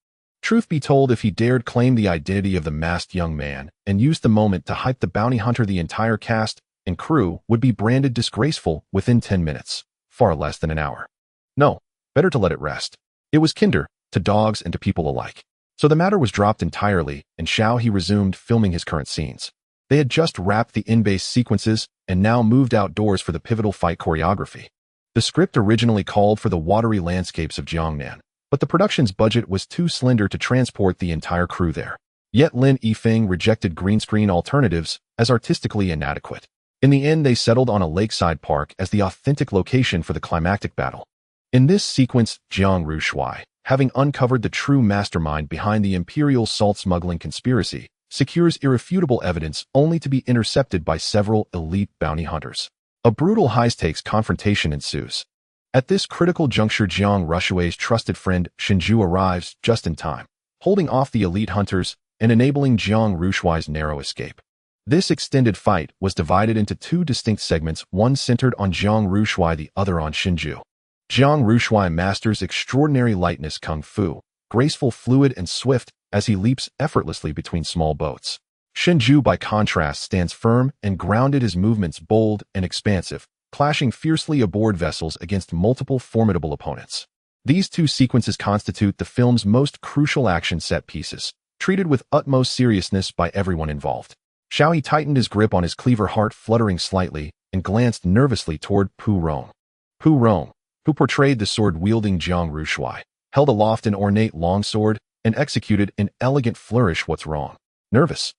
Truth be told, if he dared claim the identity of the masked young man and used the moment to hype the bounty hunter, the entire cast and crew would be branded disgraceful within 10 minutes, far less than an hour. No, better to let it rest. It was kinder, to dogs and to people alike. So the matter was dropped entirely, and Xiao He resumed filming his current scenes. They had just wrapped the in-base sequences and now moved outdoors for the pivotal fight choreography. The script originally called for the watery landscapes of Jiangnan, but the production's budget was too slender to transport the entire crew there. Yet Lin Yifeng rejected green screen alternatives as artistically inadequate. In the end, they settled on a lakeside park as the authentic location for the climactic battle. In this sequence, Jiang Rushui, having uncovered the true mastermind behind the imperial salt smuggling conspiracy, secures irrefutable evidence only to be intercepted by several elite bounty hunters. A brutal high-stakes confrontation ensues. At this critical juncture, Jiang Rushui's trusted friend Shinju arrives just in time, holding off the elite hunters and enabling Jiang Rushui's narrow escape. This extended fight was divided into two distinct segments, one centered on Jiang Rushui, the other on Shinju. Jiang Rushui masters extraordinary lightness kung fu, graceful, fluid, and swift as he leaps effortlessly between small boats. Shinju, by contrast, stands firm and grounded, his movements bold and expansive, clashing fiercely aboard vessels against multiple formidable opponents. These two sequences constitute the film's most crucial action set pieces, treated with utmost seriousness by everyone involved. Xiao He tightened his grip on his cleaver, heart fluttering slightly, and glanced nervously toward Pu Rong. Pu Rong, who portrayed the sword-wielding Jiang Rushui, held aloft an ornate longsword and executed an elegant flourish. "What's wrong?" "Nervous."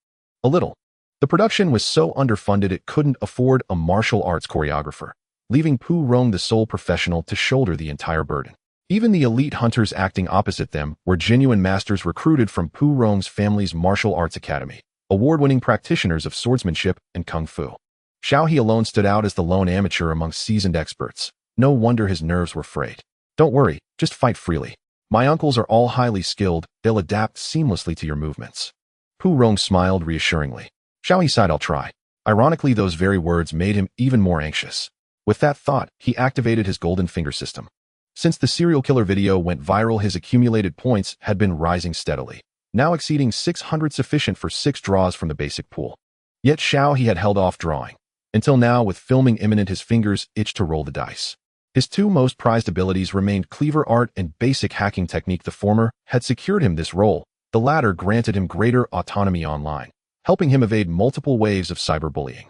"A little." The production was so underfunded it couldn't afford a martial arts choreographer, leaving Pu Rong the sole professional to shoulder the entire burden. Even the elite hunters acting opposite them were genuine masters recruited from Pu Rong's family's martial arts academy, award-winning practitioners of swordsmanship and kung fu. Xiao He alone stood out as the lone amateur among seasoned experts. No wonder his nerves were frayed. Don't worry, just fight freely. My uncles are all highly skilled, they'll adapt seamlessly to your movements. Pu Rong smiled reassuringly. Xiao He sighed, I'll try. Ironically, those very words made him even more anxious. With that thought, he activated his golden finger system. Since the serial killer video went viral, his accumulated points had been rising steadily, now exceeding 600, sufficient for 6 draws from the basic pool. Yet Xiao He had held off drawing. Until now, with filming imminent, his fingers itched to roll the dice. His 2 most prized abilities remained clever art and basic hacking technique. The former had secured him this role. The latter granted him greater autonomy online, helping him evade multiple waves of cyberbullying.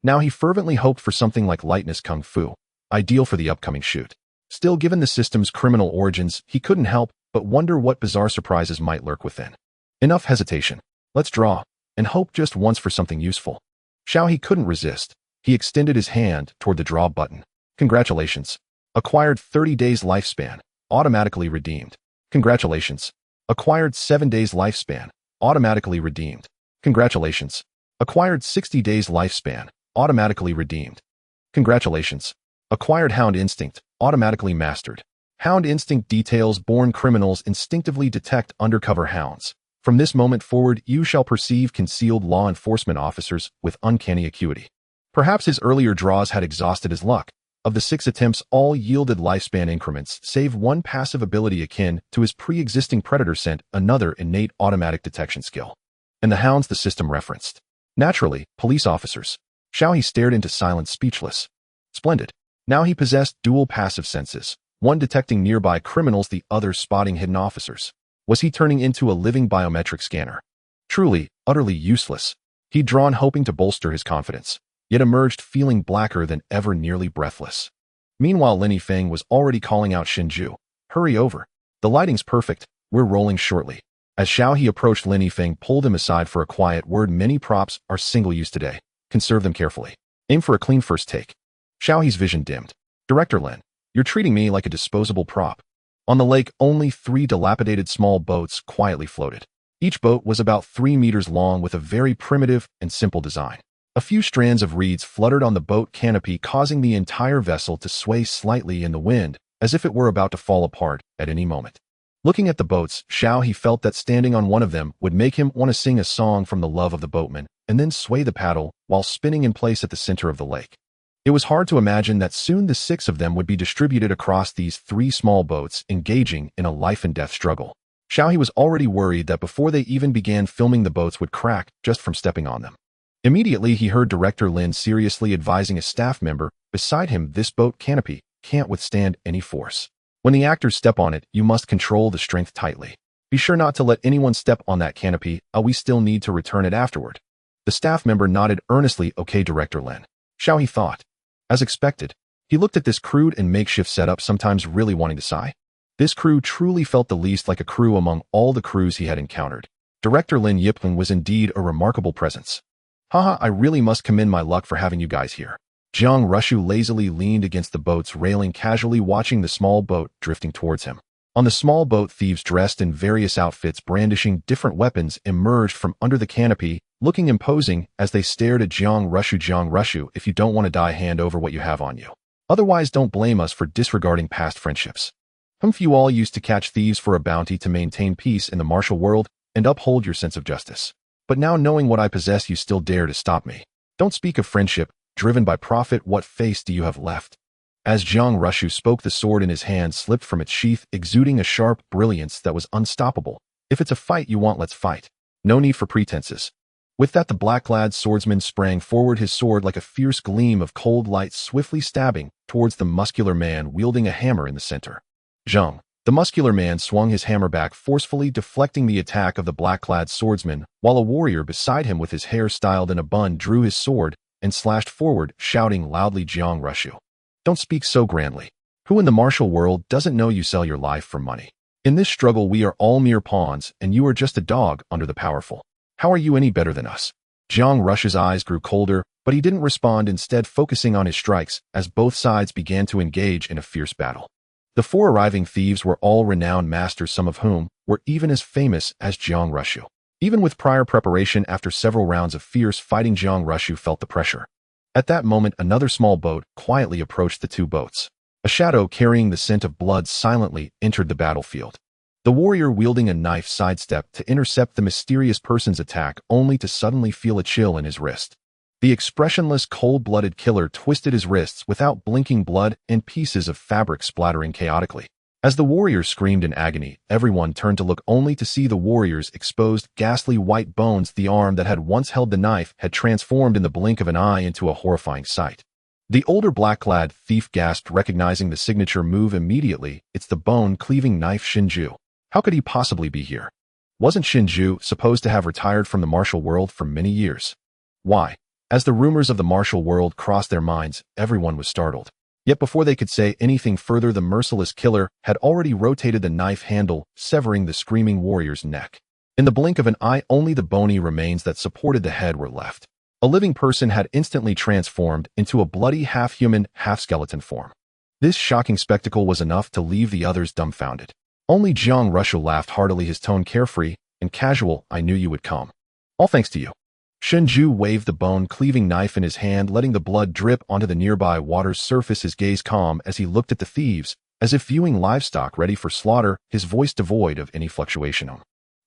Now he fervently hoped for something like lightness kung fu, ideal for the upcoming shoot. Still, given the system's criminal origins, he couldn't help but wonder what bizarre surprises might lurk within. Enough hesitation. Let's draw, and hope just once for something useful. Xiao He couldn't resist. He extended his hand toward the draw button. Congratulations. Acquired 30 days lifespan. Automatically redeemed. Congratulations. Acquired 7 days lifespan. Automatically redeemed. Congratulations. Acquired 60 days lifespan. Automatically redeemed. Congratulations. Acquired Hound Instinct. Automatically mastered. Hound Instinct details born criminals instinctively detect undercover hounds. From this moment forward, you shall perceive concealed law enforcement officers with uncanny acuity. Perhaps his earlier draws had exhausted his luck. Of the 6 attempts, all yielded lifespan increments, save one passive ability akin to his pre-existing predator scent, another innate automatic detection skill. And the hounds the system referenced. Naturally, police officers. Xiao He stared into silence, speechless. Splendid. Now he possessed dual passive senses, one detecting nearby criminals, the other spotting hidden officers. Was he turning into a living biometric scanner? Truly, utterly useless. He'd drawn hoping to bolster his confidence, yet emerged feeling blacker than ever, nearly breathless. Meanwhile, Lin Yifeng was already calling out Shinju. Hurry over. The lighting's perfect, we're rolling shortly. As Xiao He approached, Lin Yifeng pulled him aside for a quiet word. Many props are single-use today. Conserve them carefully. Aim for a clean first take. Xiao He's vision dimmed. Director Lin, you're treating me like a disposable prop. On the lake, only 3 dilapidated small boats quietly floated. Each boat was about 3 meters long with a very primitive and simple design. A few strands of reeds fluttered on the boat canopy, causing the entire vessel to sway slightly in the wind, as if it were about to fall apart at any moment. Looking at the boats, Xiao He felt that standing on one of them would make him want to sing a song from the love of the boatman, and then sway the paddle while spinning in place at the center of the lake. It was hard to imagine that soon the 6 of them would be distributed across these 3 small boats, engaging in a life-and-death struggle. Xiao He was already worried that before they even began filming, the boats would crack just from stepping on them. Immediately, he heard Director Lin seriously advising a staff member beside him, this boat canopy can't withstand any force. When the actors step on it, you must control the strength tightly. Be sure not to let anyone step on that canopy, we still need to return it afterward. The staff member nodded earnestly. Okay, Director Lin. Xiao He thought. As expected, he looked at this crude and makeshift setup, sometimes really wanting to sigh. This crew truly felt the least like a crew among all the crews he had encountered. Director Lin Yipeng was indeed a remarkable presence. Haha, I really must commend my luck for having you guys here. Jiang Rushu lazily leaned against the boat's railing, casually watching the small boat drifting towards him. On the small boat, thieves dressed in various outfits, brandishing different weapons, emerged from under the canopy, looking imposing as they stared at Jiang Rushu. Jiang Rushu, if you don't want to die, hand over what you have on you. Otherwise, don't blame us for disregarding past friendships. You all used to catch thieves for a bounty to maintain peace in the martial world and uphold your sense of justice. But now, knowing what I possess, you still dare to stop me. Don't speak of friendship, driven by profit. What face do you have left? As Jiang Rushu spoke, the sword in his hand slipped from its sheath, exuding a sharp brilliance that was unstoppable. If it's a fight you want, let's fight. No need for pretenses. With that, the black-clad swordsman sprang forward, his sword like a fierce gleam of cold light, swiftly stabbing towards the muscular man wielding a hammer in the center. Zhang. The muscular man swung his hammer back forcefully, deflecting the attack of the black-clad swordsman, while a warrior beside him with his hair styled in a bun drew his sword and slashed forward, shouting loudly, Jiang Rushu. Don't speak so grandly. Who in the martial world doesn't know you sell your life for money? In this struggle, we are all mere pawns, and you are just a dog under the powerful. How are you any better than us? Jiang Rushu's eyes grew colder, but he didn't respond, instead focusing on his strikes as both sides began to engage in a fierce battle. The 4 arriving thieves were all renowned masters, some of whom were even as famous as Jiang Rushu. Even with prior preparation, after several rounds of fierce fighting, Jiang Rushu felt the pressure. At that moment, another small boat quietly approached the two boats. A shadow carrying the scent of blood silently entered the battlefield. The warrior wielding a knife sidestepped to intercept the mysterious person's attack, only to suddenly feel a chill in his wrist. The expressionless, cold-blooded killer twisted his wrists without blinking, blood and pieces of fabric splattering chaotically. As the warrior screamed in agony, everyone turned to look, only to see the warrior's exposed, ghastly white bones. The arm that had once held the knife had transformed in the blink of an eye into a horrifying sight. The older black-clad thief gasped, recognizing the signature move immediately. It's the bone-cleaving knife Shinju. How could he possibly be here? Wasn't Shinju supposed to have retired from the martial world for many years? Why? As the rumors of the martial world crossed their minds, everyone was startled. Yet before they could say anything further, the merciless killer had already rotated the knife handle, severing the screaming warrior's neck. In the blink of an eye, only the bony remains that supported the head were left. A living person had instantly transformed into a bloody half-human, half-skeleton form. This shocking spectacle was enough to leave the others dumbfounded. Only Jiang Rushu laughed heartily, his tone carefree and casual. I knew you would come. All thanks to you. Shinju waved the bone-cleaving knife in his hand, letting the blood drip onto the nearby water's surface, his gaze calm as he looked at the thieves, as if viewing livestock ready for slaughter, his voice devoid of any fluctuation.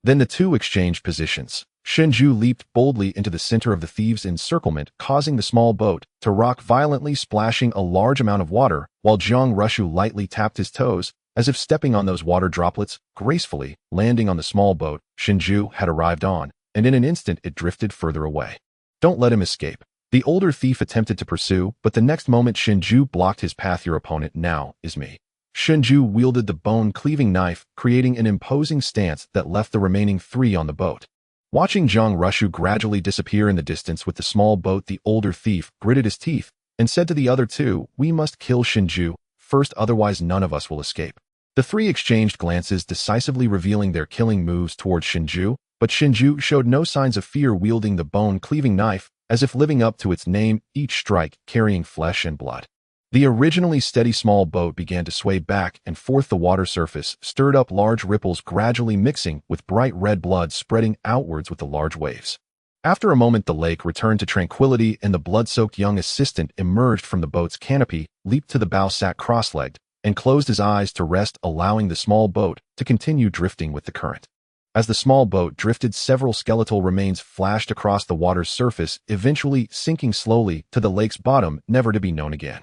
Then the two exchanged positions. Shinju leaped boldly into the center of the thieves' encirclement, causing the small boat to rock violently, splashing a large amount of water, while Jiang Rushu lightly tapped his toes, as if stepping on those water droplets, gracefully landing on the small boat Shinju had arrived on, and in an instant it drifted further away. Don't let him escape. The older thief attempted to pursue, but the next moment Shinju blocked his path. Your opponent now is me. Shinju wielded the bone-cleaving knife, creating an imposing stance that left the remaining three on the boat. Watching Jiang Rushu gradually disappear in the distance with the small boat, the older thief gritted his teeth and said to the other two, we must kill Shinju first, otherwise none of us will escape. The three exchanged glances, decisively revealing their killing moves towards Shinju, but Shinju showed no signs of fear, wielding the bone-cleaving knife, as if living up to its name, each strike carrying flesh and blood. The originally steady small boat began to sway back and forth. The water surface stirred up large ripples, gradually mixing with bright red blood, spreading outwards with the large waves. After a moment, the lake returned to tranquility, and the blood-soaked young assistant emerged from the boat's canopy, leaped to the bow, sat cross-legged, and closed his eyes to rest, allowing the small boat to continue drifting with the current. As the small boat drifted, several skeletal remains flashed across the water's surface, eventually sinking slowly to the lake's bottom, never to be known again.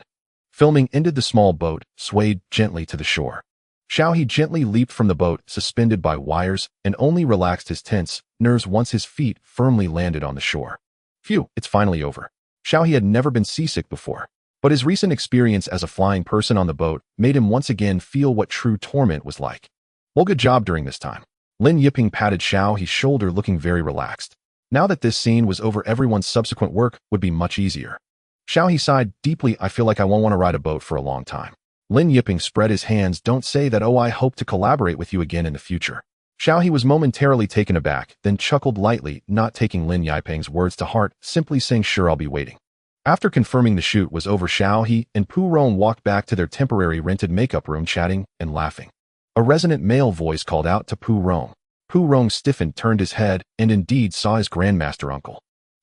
Filming ended. The small boat swayed gently to the shore. Xiaohe gently leaped from the boat, suspended by wires, and only relaxed his tense nerves once his feet firmly landed on the shore. Phew, it's finally over. Xiaohe had never been seasick before, but his recent experience as a flying person on the boat made him once again feel what true torment was like. Well, good job during this time. Lin Yiping patted Xiaohe's shoulder, looking very relaxed. Now that this scene was over, everyone's subsequent work would be much easier. Xiaohe sighed deeply. I feel like I won't want to ride a boat for a long time. Lin Yiping spread his hands. Don't say that. Oh, I hope to collaborate with you again in the future. Xiaohe was momentarily taken aback, then chuckled lightly, not taking Lin Yiping's words to heart, simply saying, sure, I'll be waiting. After confirming the shoot was over, Xiaohe and Pu Rong walked back to their temporary rented makeup room, chatting and laughing. A resonant male voice called out to Pu Rong. Pu Rong stiffened, turned his head, and indeed saw his Grandmaster uncle.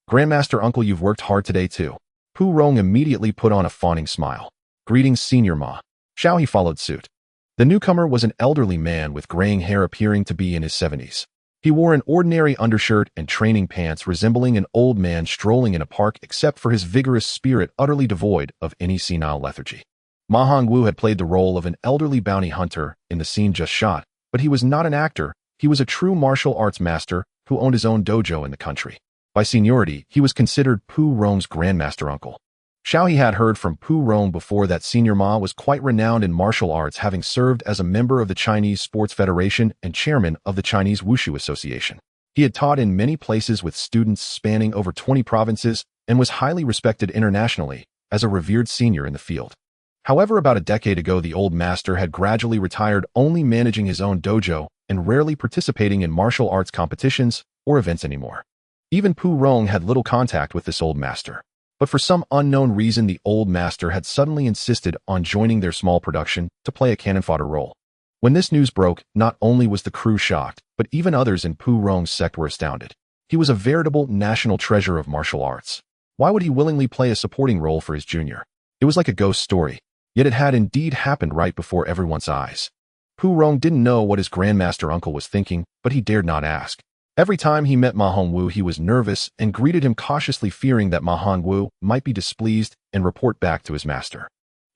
Grandmaster uncle, you've worked hard today too. Pu Rong immediately put on a fawning smile. Greetings, Senior Ma. Xiaohe followed suit. The newcomer was an elderly man with graying hair, appearing to be in his 70s. He wore an ordinary undershirt and training pants, resembling an old man strolling in a park, except for his vigorous spirit utterly devoid of any senile lethargy. Ma Hongwu had played the role of an elderly bounty hunter in the scene just shot, but he was not an actor. He was a true martial arts master who owned his own dojo in the country. By seniority, he was considered Pu Rong's Grandmaster uncle. Xiaohe had heard from Pu Rong before that Senior Ma was quite renowned in martial arts, having served as a member of the Chinese Sports Federation and chairman of the Chinese Wushu Association. He had taught in many places with students spanning over 20 provinces and was highly respected internationally as a revered senior in the field. However, about a decade ago, the old master had gradually retired, only managing his own dojo and rarely participating in martial arts competitions or events anymore. Even Pu Rong had little contact with this old master. But for some unknown reason, the old master had suddenly insisted on joining their small production to play a cannon fodder role. When this news broke, not only was the crew shocked, but even others in Pu Rong's sect were astounded. He was a veritable national treasure of martial arts. Why would he willingly play a supporting role for his junior? It was like a ghost story, yet it had indeed happened right before everyone's eyes. Pu Rong didn't know what his grandmaster uncle was thinking, but he dared not ask. Every time he met Ma Hongwu, he was nervous and greeted him cautiously, fearing that Ma Hongwu might be displeased and report back to his master.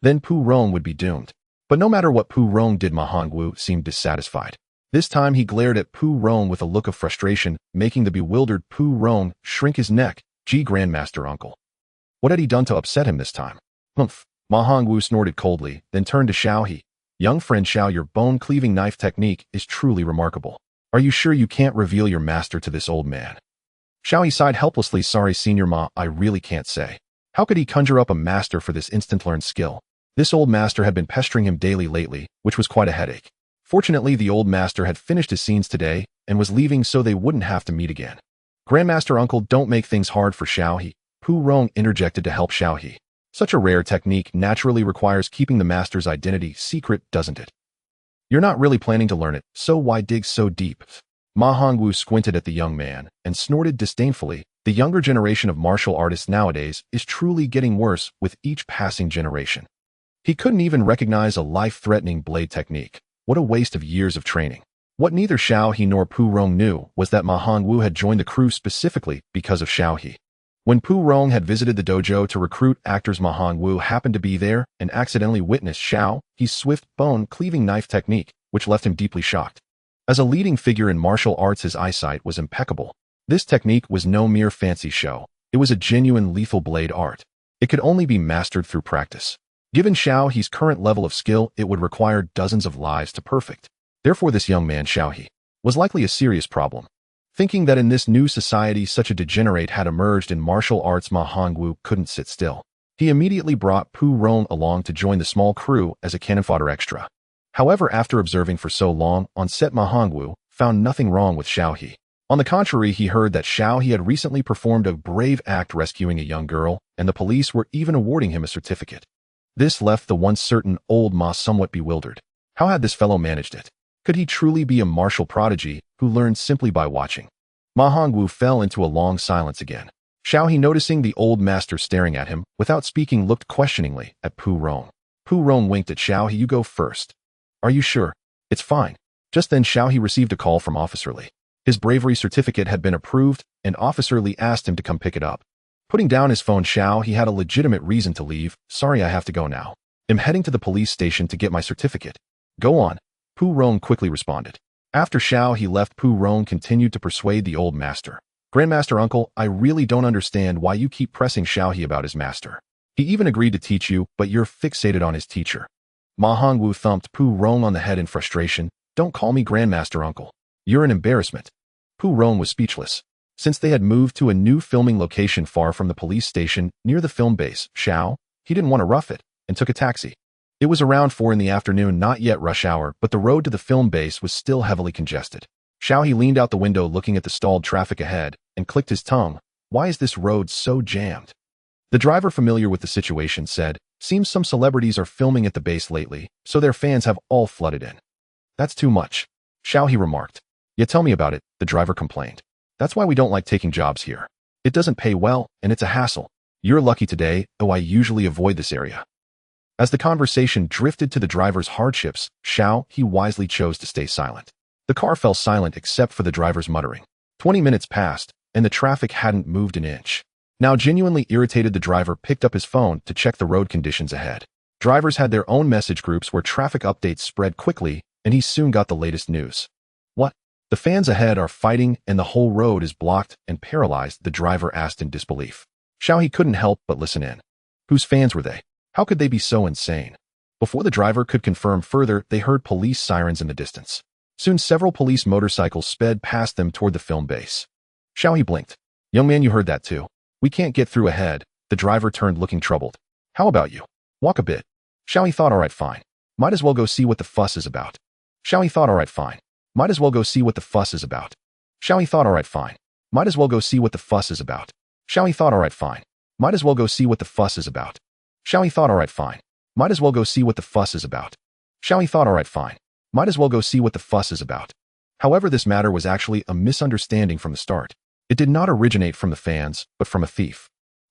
Then Pu Rong would be doomed. But no matter what Pu Rong did, Ma Hongwu seemed dissatisfied. This time he glared at Pu Rong with a look of frustration, making the bewildered Pu Rong shrink his neck. Gee, grandmaster uncle. What had he done to upset him this time? Humph. Ma Hongwu snorted coldly, then turned to Xiao He. Young friend Xiao, your bone-cleaving knife technique is truly remarkable. Are you sure you can't reveal your master to this old man? Xiao He sighed helplessly. Sorry, Senior Ma, I really can't say. How could he conjure up a master for this instant-learned skill? This old master had been pestering him daily lately, which was quite a headache. Fortunately, the old master had finished his scenes today and was leaving so they wouldn't have to meet again. Grandmaster uncle, don't make things hard for Xiao He. Pu Rong interjected to help Xiao He. Such a rare technique naturally requires keeping the master's identity secret, doesn't it? You're not really planning to learn it, so why dig so deep? Ma Hongwu squinted at the young man and snorted disdainfully. The younger generation of martial artists nowadays is truly getting worse with each passing generation. He couldn't even recognize a life-threatening blade technique. What a waste of years of training. What neither Xiao He nor Pu Rong knew was that Ma Hongwu had joined the crew specifically because of Xiao He. When Pu Rong had visited the dojo to recruit actors, Ma Hongwu happened to be there and accidentally witnessed Xiao He's swift bone-cleaving knife technique, which left him deeply shocked. As a leading figure in martial arts, his eyesight was impeccable. This technique was no mere fancy show. It was a genuine lethal blade art. It could only be mastered through practice. Given Xiao He's current level of skill, it would require dozens of lives to perfect. Therefore, this young man, Xiao He, was likely a serious problem. Thinking that in this new society such a degenerate had emerged in martial arts, Ma Hongwu couldn't sit still. He immediately brought Pu Rong along to join the small crew as a cannon fodder extra. However, after observing for so long on set, Ma Hongwu found nothing wrong with Xiao He. On the contrary, he heard that Xiao He had recently performed a brave act rescuing a young girl, and the police were even awarding him a certificate. This left the once certain old Ma somewhat bewildered. How had this fellow managed it? Could he truly be a martial prodigy who learned simply by watching? Ma Hongwu fell into a long silence again. Xiao He, noticing the old master staring at him, without speaking, looked questioningly at Pu Rong. Pu Rong winked at Xiao He. You go first. Are you sure? It's fine. Just then Xiao He received a call from Officer Li. His bravery certificate had been approved, and Officer Li asked him to come pick it up. Putting down his phone, Xiao He had a legitimate reason to leave. Sorry, I have to go now. I'm heading to the police station to get my certificate. Go on. Pu Rong quickly responded. After Xiao He left, Pu Rong continued to persuade the old master. Grandmaster uncle, I really don't understand why you keep pressing Xiao He about his master. He even agreed to teach you, but you're fixated on his teacher. Ma Hongwu thumped Pu Rong on the head in frustration. Don't call me grandmaster uncle. You're an embarrassment. Pu Rong was speechless. Since they had moved to a new filming location far from the police station near the film base, he didn't want to rough it and took a taxi. It was around 4 in the afternoon, not yet rush hour, but the road to the film base was still heavily congested. Xiao He leaned out the window looking at the stalled traffic ahead and clicked his tongue. Why is this road so jammed? The driver, familiar with the situation, said, Seems some celebrities are filming at the base lately, so their fans have all flooded in. That's too much. Xiao He remarked. Yeah, tell me about it, the driver complained. That's why we don't like taking jobs here. It doesn't pay well, and it's a hassle. You're lucky today, I usually avoid this area. As the conversation drifted to the driver's hardships, Xiao He wisely chose to stay silent. The car fell silent except for the driver's muttering. 20 minutes passed, and the traffic hadn't moved an inch. Now genuinely irritated, the driver picked up his phone to check the road conditions ahead. Drivers had their own message groups where traffic updates spread quickly, and he soon got the latest news. What? The fans ahead are fighting and the whole road is blocked and paralyzed, the driver asked in disbelief. Xiao He couldn't help but listen in. Whose fans were they? How could they be so insane? Before the driver could confirm further, they heard police sirens in the distance. Soon several police motorcycles sped past them toward the film base. Xiao He blinked. Young man, you heard that too. We can't get through ahead. The driver turned looking troubled. How about you? Walk a bit. Xiao He thought, alright, fine. Might as well go see what the fuss is about. Xiao He thought, alright, fine. Might as well go see what the fuss is about. Xiao He thought, alright, fine. Might as well go see what the fuss is about. Xiao He thought, alright, fine. Might as well go see what the fuss is about. Xiao He thought, alright, fine. Might as well go see what the fuss is about. Xiao He thought, alright, fine. Might as well go see what the fuss is about. However, this matter was actually a misunderstanding from the start. It did not originate from the fans, but from a thief.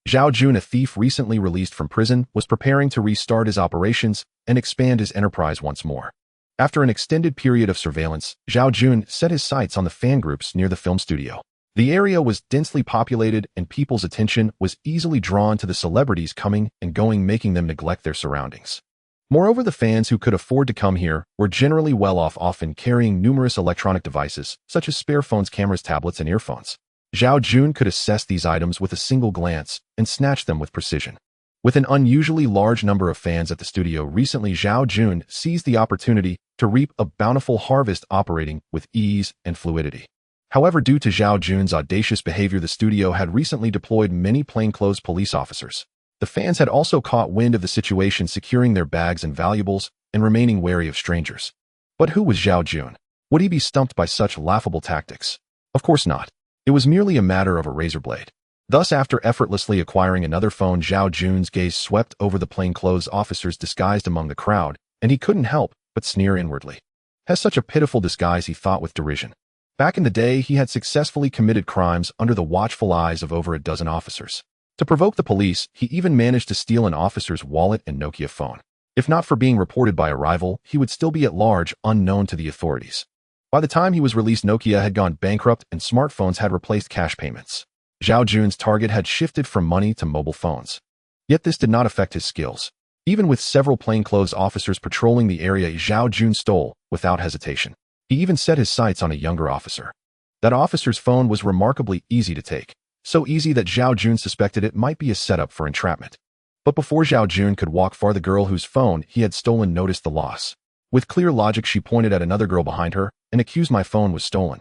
Zhao Jun, a thief recently released from prison, was preparing to restart his operations and expand his enterprise once more. After an extended period of surveillance, Zhao Jun set his sights on the fan groups near the film studio. The area was densely populated and people's attention was easily drawn to the celebrities coming and going, making them neglect their surroundings. Moreover, the fans who could afford to come here were generally well off, often carrying numerous electronic devices, such as spare phones, cameras, tablets, and earphones. Zhao Jun could assess these items with a single glance and snatch them with precision. With an unusually large number of fans at the studio recently, Zhao Jun seized the opportunity to reap a bountiful harvest, operating with ease and fluidity. However, due to Zhao Jun's audacious behavior, the studio had recently deployed many plainclothes police officers. The fans had also caught wind of the situation, securing their bags and valuables and remaining wary of strangers. But who was Zhao Jun? Would he be stumped by such laughable tactics? Of course not. It was merely a matter of a razor blade. Thus, after effortlessly acquiring another phone, Zhao Jun's gaze swept over the plainclothes officers disguised among the crowd, and he couldn't help but sneer inwardly. Has such a pitiful disguise, he thought with derision. Back in the day, he had successfully committed crimes under the watchful eyes of over a dozen officers. To provoke the police, he even managed to steal an officer's wallet and Nokia phone. If not for being reported by a rival, he would still be at large, unknown to the authorities. By the time he was released, Nokia had gone bankrupt and smartphones had replaced cash payments. Zhao Jun's target had shifted from money to mobile phones. Yet this did not affect his skills. Even with several plainclothes officers patrolling the area, Zhao Jun stole without hesitation. He even set his sights on a younger officer. That officer's phone was remarkably easy to take. So easy that Zhao Jun suspected it might be a setup for entrapment. But before Zhao Jun could walk far, the girl whose phone he had stolen noticed the loss. With clear logic, she pointed at another girl behind her and accused, "My phone was stolen."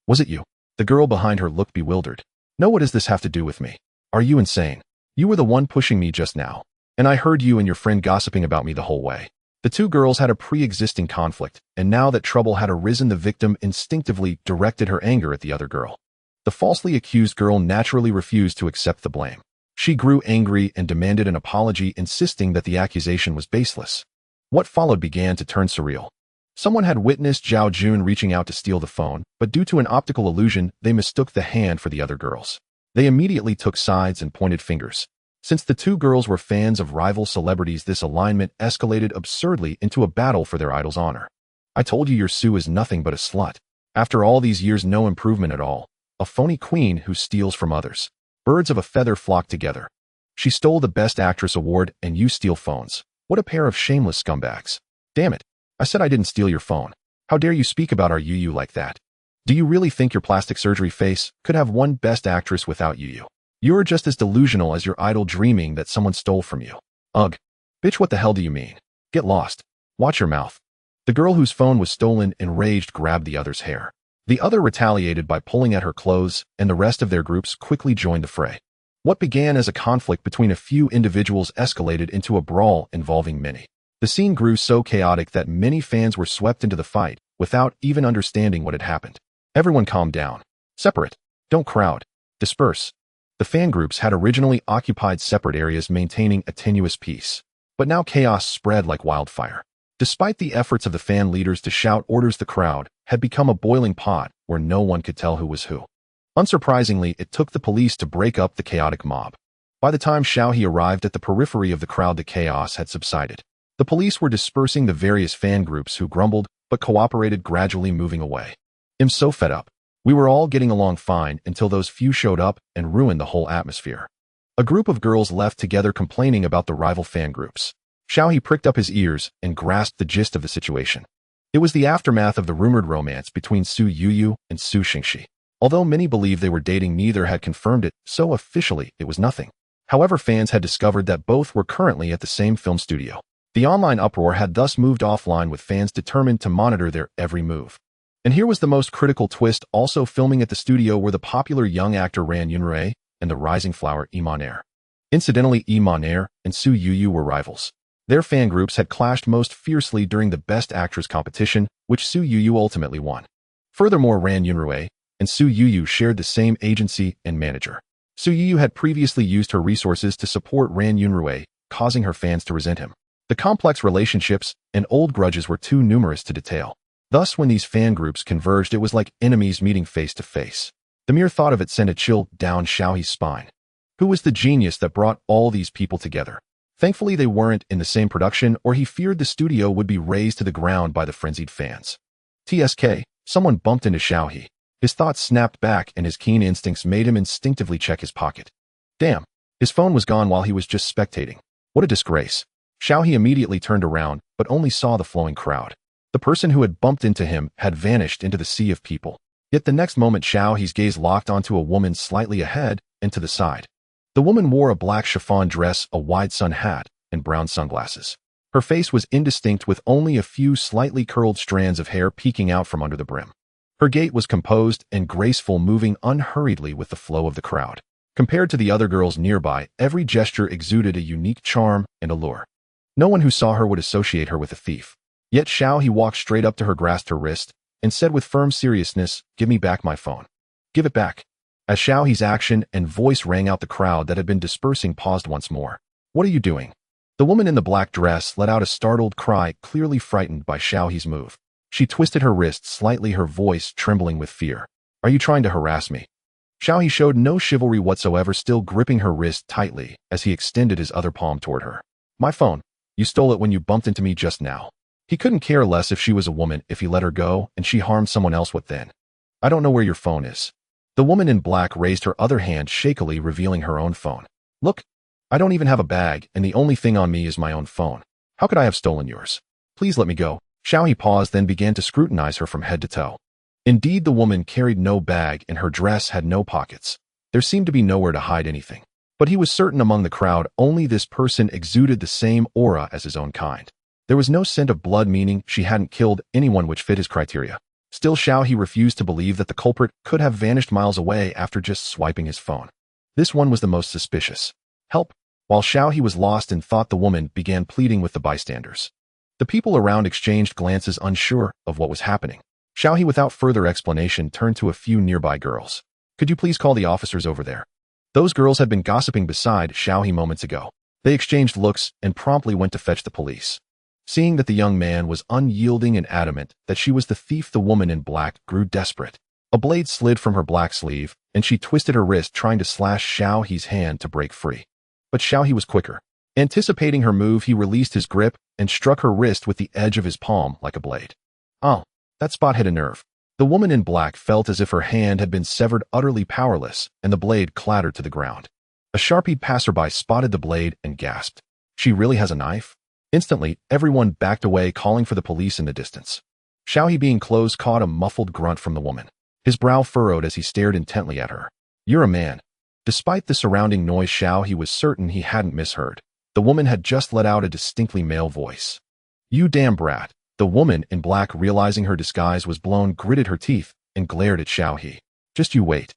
"Was it you?" The girl behind her looked bewildered. "No, what does this have to do with me? Are you insane? You were the one pushing me just now. And I heard you and your friend gossiping about me the whole way." The two girls had a pre-existing conflict, and now that trouble had arisen, the victim instinctively directed her anger at the other girl. The falsely accused girl naturally refused to accept the blame. She grew angry and demanded an apology, insisting that the accusation was baseless. What followed began to turn surreal. Someone had witnessed Zhao Jun reaching out to steal the phone, but due to an optical illusion, they mistook the hand for the other girls. They immediately took sides and pointed fingers. Since the two girls were fans of rival celebrities, this alignment escalated absurdly into a battle for their idol's honor. "I told you your Sue is nothing but a slut. After all these years, no improvement at all. A phony queen who steals from others. Birds of a feather flock together. She stole the Best Actress award and you steal phones. What a pair of shameless scumbags. Damn it. I said I didn't steal your phone. How dare you speak about our Yu like that? Do you really think your plastic surgery face could have one Best Actress without Yu? You're just as delusional as your idol dreaming that someone stole from you. Ugh. Bitch, what the hell do you mean? Get lost. Watch your mouth." The girl whose phone was stolen, enraged, grabbed the other's hair. The other retaliated by pulling at her clothes, and the rest of their groups quickly joined the fray. What began as a conflict between a few individuals escalated into a brawl involving many. The scene grew so chaotic that many fans were swept into the fight without even understanding what had happened. Everyone calm down. Separate. Don't crowd. Disperse. The fan groups had originally occupied separate areas, maintaining a tenuous peace. But now chaos spread like wildfire. Despite the efforts of the fan leaders to shout orders, the crowd had become a boiling pot where no one could tell who was who. Unsurprisingly, it took the police to break up the chaotic mob. By the time Xiaohe arrived at the periphery of the crowd, the chaos had subsided. The police were dispersing the various fan groups who grumbled but cooperated, gradually moving away. "I'm so fed up. We were all getting along fine until those few showed up and ruined the whole atmosphere." A group of girls left together, complaining about the rival fan groups. Xiaohe pricked up his ears and grasped the gist of the situation. It was the aftermath of the rumored romance between Su Yuyu and Su Xingxi. Although many believed they were dating, neither had confirmed it, so officially it was nothing. However, fans had discovered that both were currently at the same film studio. The online uproar had thus moved offline, with fans determined to monitor their every move. And here was the most critical twist: also filming at the studio were the popular young actor Ran Yunrui and the rising flower Iman Air. Incidentally, Iman Air and Su Yuyu were rivals. Their fan groups had clashed most fiercely during the Best Actress competition, which Su Yuyu ultimately won. Furthermore, Ran Yunrui and Su Yuyu shared the same agency and manager. Su Yuyu had previously used her resources to support Ran Yunrui, causing her fans to resent him. The complex relationships and old grudges were too numerous to detail. Thus, when these fan groups converged, it was like enemies meeting face to face. The mere thought of it sent a chill down Xiaohe's spine. Who was the genius that brought all these people together? Thankfully, they weren't in the same production, or he feared the studio would be razed to the ground by the frenzied fans. TSK, someone bumped into Xiaohe. His thoughts snapped back and his keen instincts made him instinctively check his pocket. Damn, his phone was gone while he was just spectating. What a disgrace. Xiaohe immediately turned around, but only saw the flowing crowd. The person who had bumped into him had vanished into the sea of people. Yet the next moment Xiaohe's gaze locked onto a woman slightly ahead and to the side. The woman wore a black chiffon dress, a wide sun hat, and brown sunglasses. Her face was indistinct with only a few slightly curled strands of hair peeking out from under the brim. Her gait was composed and graceful, moving unhurriedly with the flow of the crowd. Compared to the other girls nearby, every gesture exuded a unique charm and allure. No one who saw her would associate her with a thief. Yet Xiaohe walked straight up to her, grasped her wrist, and said with firm seriousness, "Give me back my phone." "Give it back." As Xiaohe's action and voice rang out, the crowd that had been dispersing paused once more. "What are you doing?" The woman in the black dress let out a startled cry, clearly frightened by Xiaohe's move. She twisted her wrist slightly, her voice trembling with fear. "Are you trying to harass me?" Xiaohe showed no chivalry whatsoever, still gripping her wrist tightly as he extended his other palm toward her. "My phone. You stole it when you bumped into me just now." He couldn't care less if she was a woman. If he let her go and she harmed someone else, what then? "I don't know where your phone is." The woman in black raised her other hand shakily, revealing her own phone. "Look, I don't even have a bag, and the only thing on me is my own phone. How could I have stolen yours? Please let me go." Xiaohe paused, then began to scrutinize her from head to toe. Indeed, the woman carried no bag and her dress had no pockets. There seemed to be nowhere to hide anything. But he was certain among the crowd, only this person exuded the same aura as his own kind. There was no scent of blood, meaning she hadn't killed anyone which fit his criteria. Still, Xiaohe refused to believe that the culprit could have vanished miles away after just swiping his phone. This one was the most suspicious. "Help!" While Xiaohe was lost in thought, the woman began pleading with the bystanders. The people around exchanged glances, unsure of what was happening. Xiaohe, without further explanation, turned to a few nearby girls. "Could you please call the officers over there?" Those girls had been gossiping beside Xiaohe moments ago. They exchanged looks and promptly went to fetch the police. Seeing that the young man was unyielding and adamant that she was the thief, the woman in black grew desperate. A blade slid from her black sleeve, and she twisted her wrist, trying to slash Xiaohe's hand to break free. But Xiaohe was quicker. Anticipating her move, he released his grip and struck her wrist with the edge of his palm like a blade. Oh, that spot hit a nerve. The woman in black felt as if her hand had been severed, utterly powerless, and the blade clattered to the ground. A sharp-eyed passerby spotted the blade and gasped. "She really has a knife?" Instantly, everyone backed away, calling for the police in the distance. Xiaohe, being close, caught a muffled grunt from the woman. His brow furrowed as he stared intently at her. "You're a man." Despite the surrounding noise, Xiaohe was certain he hadn't misheard. The woman had just let out a distinctly male voice. "You damn brat." The woman in black, realizing her disguise was blown, gritted her teeth and glared at Xiaohe. "Just you wait."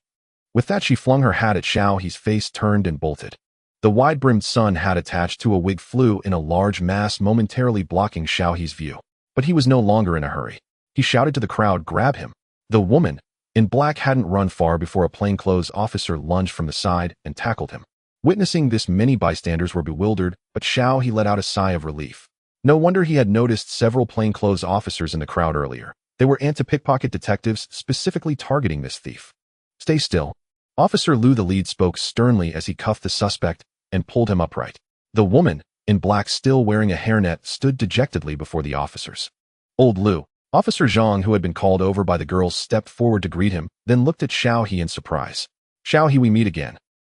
With that, she flung her hat at Xiaohe's face, turned and bolted. The wide-brimmed sun hat attached to a wig flew in a large mass, momentarily blocking Xiaohe's view. But he was no longer in a hurry. He shouted to the crowd, "Grab him." The woman in black hadn't run far before a plainclothes officer lunged from the side and tackled him. Witnessing this, many bystanders were bewildered, but Xiaohe let out a sigh of relief. No wonder he had noticed several plainclothes officers in the crowd earlier. They were anti-pickpocket detectives specifically targeting this thief. "Stay still." Officer Liu, the lead, spoke sternly as he cuffed the suspect and pulled him upright. The woman in black, still wearing a hairnet, stood dejectedly before the officers. "Old Liu." Officer Zhang, who had been called over by the girls, stepped forward to greet him, then looked at Xiaohe in surprise. "Xiaohe, we meet again."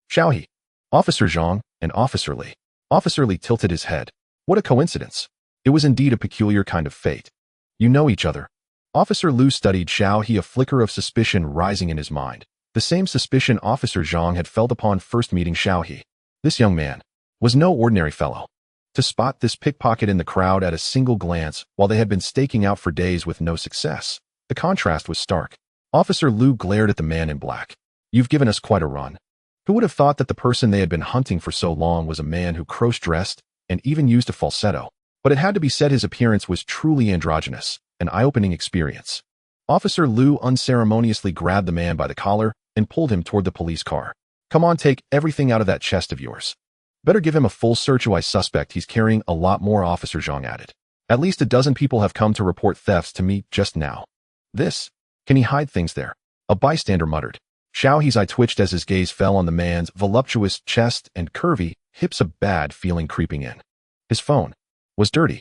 "Xiaohe." "Officer Zhang and Officer Li." Officer Li tilted his head. What a coincidence. It was indeed a peculiar kind of fate. "You know each other." Officer Liu studied Xiaohe, a flicker of suspicion rising in his mind. The same suspicion Officer Zhang had felt upon first meeting Xiaohe. This young man was no ordinary fellow. To spot this pickpocket in the crowd at a single glance, while they had been staking out for days with no success, the contrast was stark. Officer Liu glared at the man in black. "You've given us quite a run." Who would have thought that the person they had been hunting for so long was a man who cross-dressed and even used a falsetto? But it had to be said, his appearance was truly androgynous, an eye-opening experience. Officer Liu unceremoniously grabbed the man by the collar and pulled him toward the police car. "Come on, take everything out of that chest of yours." "Better give him a full search. I suspect he's carrying a lot more," Officer Zhang added. "At least a dozen people have come to report thefts to me just now." "This? Can he hide things there?" a bystander muttered. Xiao He's eye twitched as his gaze fell on the man's voluptuous chest and curvy hips, a bad feeling creeping in. His phone was dirty.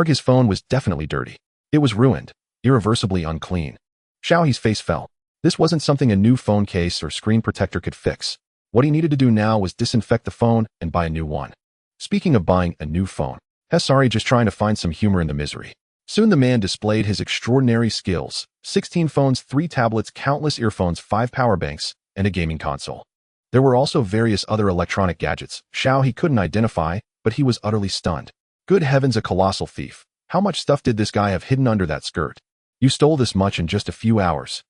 His phone was definitely dirty. It was ruined, irreversibly unclean. Xiao He's face fell. This wasn't something a new phone case or screen protector could fix. What he needed to do now was disinfect the phone and buy a new one. Speaking of buying a new phone, sorry, just trying to find some humor in the misery. Soon the man displayed his extraordinary skills. 16 phones, 3 tablets, countless earphones, 5 power banks, and a gaming console. There were also various other electronic gadgets. Xiao He couldn't identify, but he was utterly stunned. Good heavens, a colossal thief. How much stuff did this guy have hidden under that skirt? You stole this much in just a few hours.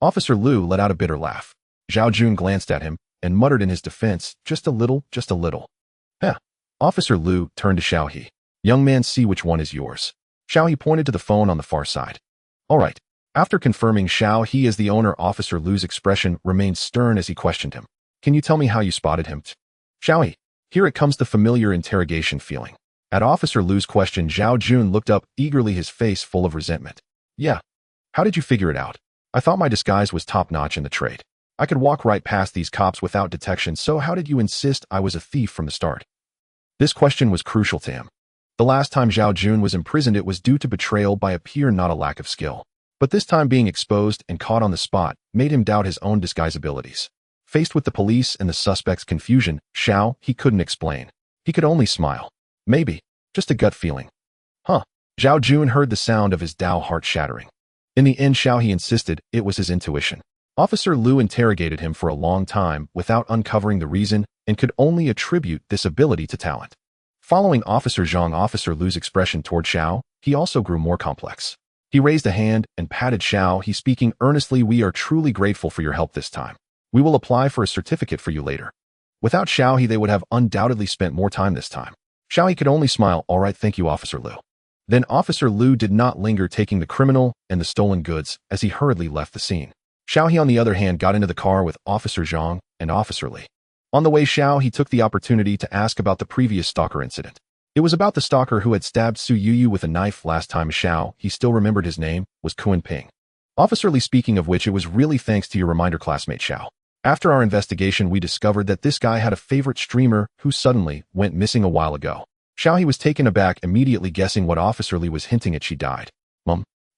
Officer Liu let out a bitter laugh. Zhao Jun glanced at him and muttered in his defense, just a little, just a little. Heh. Officer Liu turned to Xiao He. Young man, see which one is yours. Xiao He pointed to the phone on the far side. All right. After confirming Xiao He as the owner, Officer Liu's expression remained stern as he questioned him. Can you tell me how you spotted him? Xiao He. Here it comes, the familiar interrogation feeling. At Officer Liu's question, Zhao Jun looked up eagerly, his face full of resentment. Yeah. How did you figure it out? I thought my disguise was top-notch in the trade. I could walk right past these cops without detection, so how did you insist I was a thief from the start? This question was crucial to him. The last time Zhao Jun was imprisoned, it was due to betrayal by a peer, not a lack of skill. But this time, being exposed and caught on the spot made him doubt his own disguise abilities. Faced with the police and the suspect's confusion, Xiao He couldn't explain. He could only smile. Maybe. Just a gut feeling. Huh. Zhao Jun heard the sound of his Dao heart shattering. In the end, Xiao He insisted it was his intuition. Officer Liu interrogated him for a long time without uncovering the reason and could only attribute this ability to talent. Following Officer Zhang, Officer Liu's expression toward Xiao He also grew more complex. He raised a hand and patted Xiao He, speaking earnestly. We are truly grateful for your help this time. We will apply for a certificate for you later. Without Xiao He, they would have undoubtedly spent more time this time. Xiao He could only smile. All right, thank you, Officer Liu. Then Officer Liu did not linger, taking the criminal and the stolen goods as he hurriedly left the scene. Xiao He, on the other hand, got into the car with Officer Zhang and Officer Li. On the way, Xiao He took the opportunity to ask about the previous stalker incident. It was about the stalker who had stabbed Su Yuyu with a knife last time. Xiao He still remembered his name was Kuan Ping. Officer Li, speaking of which, it was really thanks to your reminder, classmate Xiao. After our investigation, we discovered that this guy had a favorite streamer who suddenly went missing a while ago. Xiao He was taken aback, immediately guessing what Officer Li was hinting at. She died.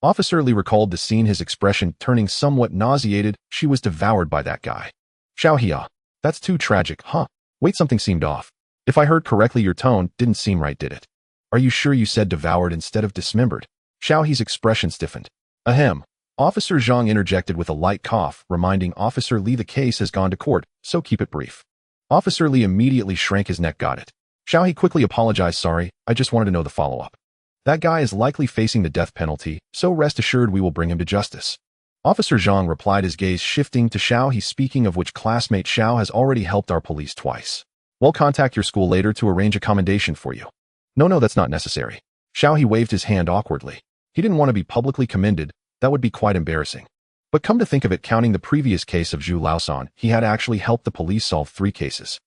Officer Li recalled the scene, his expression turning somewhat nauseated. She was devoured by that guy. Xiao He, that's too tragic, huh? Wait, something seemed off. If I heard correctly, your tone didn't seem right, did it? Are you sure you said devoured instead of dismembered? Xiao He's expression stiffened. Ahem. Officer Zhang interjected with a light cough, reminding Officer Li the case has gone to court, so keep it brief. Officer Li immediately shrank his neck. Got it. Xiao He quickly apologized. Sorry, I just wanted to know the follow-up. That guy is likely facing the death penalty, so rest assured we will bring him to justice. Officer Zhang replied, his gaze shifting to Xiao He, speaking of which, classmate Xiao has already helped our police twice. We'll contact your school later to arrange a commendation for you. No, that's not necessary. Xiao He waved his hand awkwardly. He didn't want to be publicly commended. That would be quite embarrassing. But come to think of it, counting the previous case of Zhu Laosan, he had actually helped the police solve 3 cases.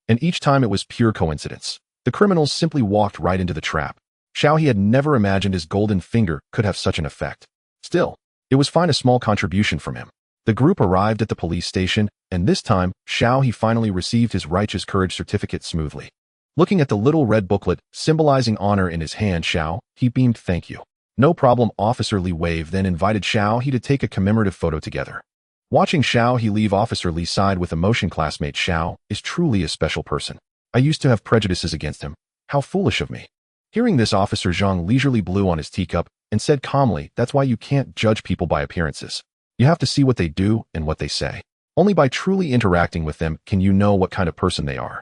And each time it was pure coincidence. The criminals simply walked right into the trap. Xiao He had never imagined his golden finger could have such an effect. Still, it was fine, a small contribution from him. The group arrived at the police station, and this time, Xiao He finally received his righteous courage certificate smoothly. Looking at the little red booklet symbolizing honor in his hand, Xiao He beamed. Thank you. No problem, Officer Li waved, then invited Xiao He to take a commemorative photo together. Watching Xiao He leave, Officer Li sighed with emotion. Classmate Xiao is truly a special person. I used to have prejudices against him. How foolish of me. Hearing this, Officer Zhang leisurely blew on his teacup and said calmly, that's why you can't judge people by appearances. You have to see what they do and what they say. Only by truly interacting with them can you know what kind of person they are.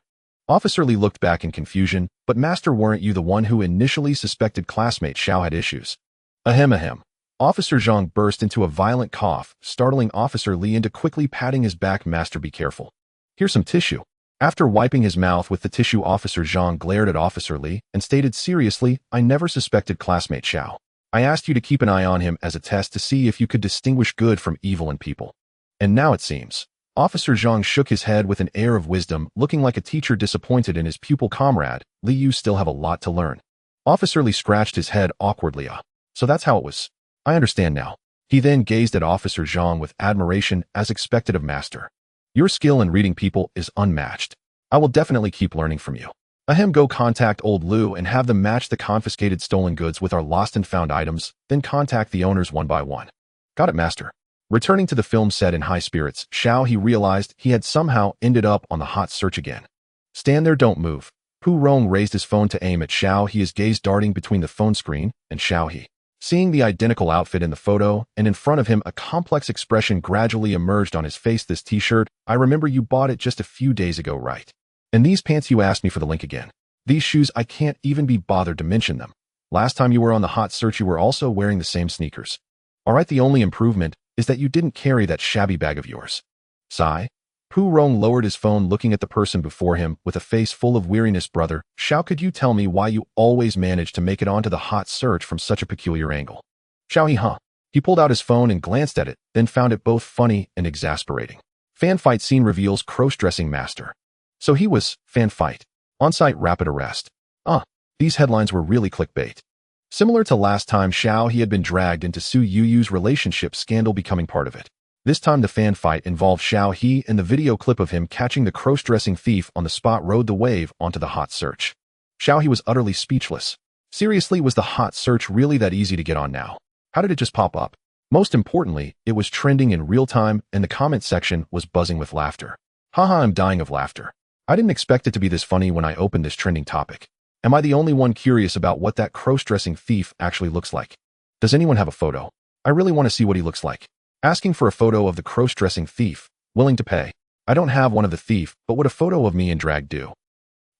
Officer Li looked back in confusion, but Master, weren't you the one who initially suspected classmate Xiao had issues? Ahem. Officer Zhang burst into a violent cough, startling Officer Li into quickly patting his back. Master, be careful. Here's some tissue. After wiping his mouth with the tissue, Officer Zhang glared at Officer Li and stated seriously, I never suspected classmate Xiao. I asked you to keep an eye on him as a test to see if you could distinguish good from evil in people. And now it seems. Officer Zhang shook his head with an air of wisdom, looking like a teacher disappointed in his pupil. Comrade Li, you still have a lot to learn. Officer Li scratched his head awkwardly. So that's how it was. I understand now. He then gazed at Officer Zhang with admiration, as expected of Master. Your skill in reading people is unmatched. I will definitely keep learning from you. Ahem, go contact old Lou and have them match the confiscated stolen goods with our lost and found items, then contact the owners one by one. Got it, master. Returning to the film set in high spirits, he realized he had somehow ended up on the hot search again. Stand there, don't move. Pu Rong raised his phone to aim at his gaze darting between the phone screen and He. Seeing the identical outfit in the photo, and in front of him a complex expression gradually emerged on his face. This t-shirt, I remember you bought it just a few days ago, right? And these pants, you asked me for the link again. These shoes, I can't even be bothered to mention them. Last time you were on the hot search, you were also wearing the same sneakers. Alright, the only improvement is that you didn't carry that shabby bag of yours. Sigh. Pu Rong lowered his phone, looking at the person before him with a face full of weariness. Brother, could you tell me why you always manage to make it onto the hot search from such a peculiar angle? He pulled out his phone and glanced at it, then found it both funny and exasperating. Fan fight scene reveals cross-dressing master. So he was, fan fight. On-site rapid arrest. These headlines were really clickbait. Similar to last time, he had been dragged into Su Yu's relationship scandal, becoming part of it. This time the fan fight involved He, and the video clip of him catching the cross-dressing thief on the spot rode the wave onto the hot search. He was utterly speechless. Seriously, was the hot search really that easy to get on now? How did it just pop up? Most importantly, it was trending in real time, and the comment section was buzzing with laughter. Haha, I'm dying of laughter. I didn't expect it to be this funny when I opened this trending topic. Am I the only one curious about what that cross-dressing thief actually looks like? Does anyone have a photo? I really want to see what he looks like. Asking for a photo of the cross-dressing thief, willing to pay. I don't have one of the thief, but would a photo of me in drag do?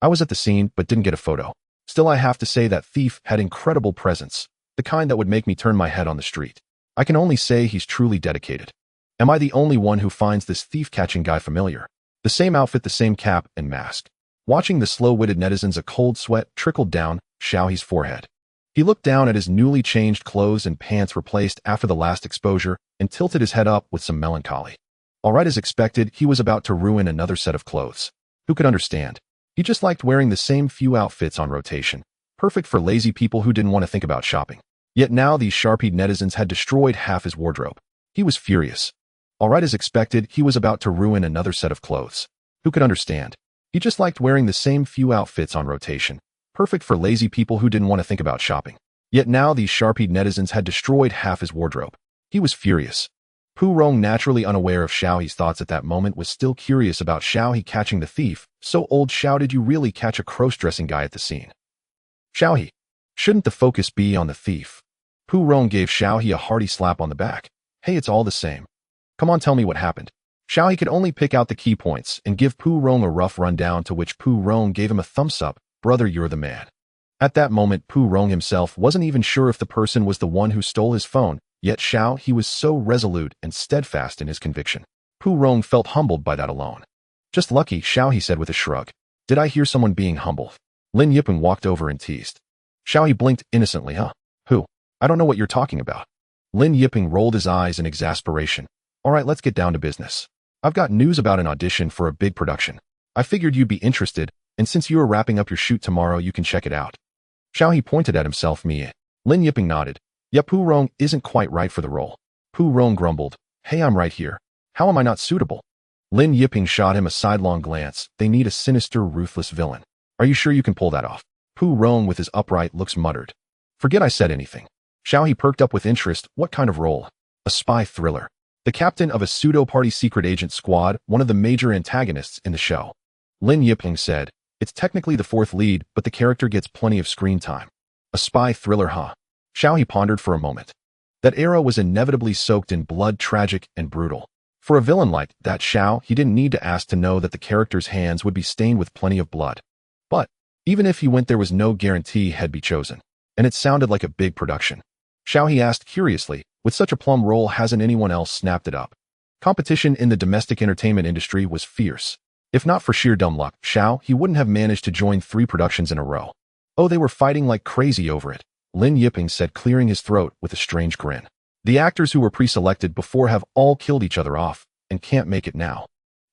I was at the scene, but didn't get a photo. Still, I have to say that thief had incredible presence, the kind that would make me turn my head on the street. I can only say he's truly dedicated. Am I the only one who finds this thief-catching guy familiar? The same outfit, the same cap and mask. Watching the slow-witted netizens, a cold sweat trickled down He's forehead. He looked down at his newly changed clothes and pants replaced after the last exposure and tilted his head up with some melancholy. Alright, as expected, he was about to ruin another set of clothes. Who could understand? He just liked wearing the same few outfits on rotation. Perfect for lazy people who didn't want to think about shopping. Yet now these sharp-eyed netizens had destroyed half his wardrobe. He was furious. Alright, as expected, he was about to ruin another set of clothes. Who could understand? He just liked wearing the same few outfits on rotation. Perfect for lazy people who didn't want to think about shopping. Yet now these sharp-eyed netizens had destroyed half his wardrobe. He was furious. Pu Rong, naturally unaware of He's thoughts at that moment, was still curious about He catching the thief. So old did you really catch a cross-dressing guy at the scene? He. Shouldn't the focus be on the thief? Pu Rong gave He a hearty slap on the back. Hey, it's all the same. Come on, tell me what happened. He could only pick out the key points and give Pu Rong a rough rundown, to which Pu Rong gave him a thumbs up. Brother, you're the man. At that moment, Pu Rong himself wasn't even sure if the person was the one who stole his phone, yet he was so resolute and steadfast in his conviction. Pu Rong felt humbled by that alone. Just lucky, he said with a shrug. Did I hear someone being humble? Lin Yiping walked over and teased. He blinked innocently. Who? I don't know what you're talking about. Lin Yiping rolled his eyes in exasperation. Alright, let's get down to business. I've got news about an audition for a big production. I figured you'd be interested, and since you are wrapping up your shoot tomorrow, you can check it out. He pointed at himself. Me. Lin Yiping nodded. Yeah, Pu Rong isn't quite right for the role. Pu Rong grumbled. Hey, I'm right here. How am I not suitable? Lin Yiping shot him a sidelong glance. They need a sinister, ruthless villain. Are you sure you can pull that off? Pu Rong, with his upright looks, muttered. Forget I said anything. He perked up with interest. What kind of role? A spy thriller. The captain of a pseudo-party secret agent squad, one of the major antagonists in the show. Lin Yiping said, it's technically the fourth lead, but the character gets plenty of screen time. A spy thriller, huh? He pondered for a moment. That era was inevitably soaked in blood, tragic and brutal. For a villain like that, he didn't need to ask to know that the character's hands would be stained with plenty of blood. But even if he went, there was no guarantee he'd be chosen. And it sounded like a big production. He asked curiously, with such a plum role, hasn't anyone else snapped it up? Competition in the domestic entertainment industry was fierce. If not for sheer dumb luck, he wouldn't have managed to join 3 productions in a row. Oh, they were fighting like crazy over it, Lin Yiping said, clearing his throat with a strange grin. The actors who were pre-selected before have all killed each other off, and can't make it now.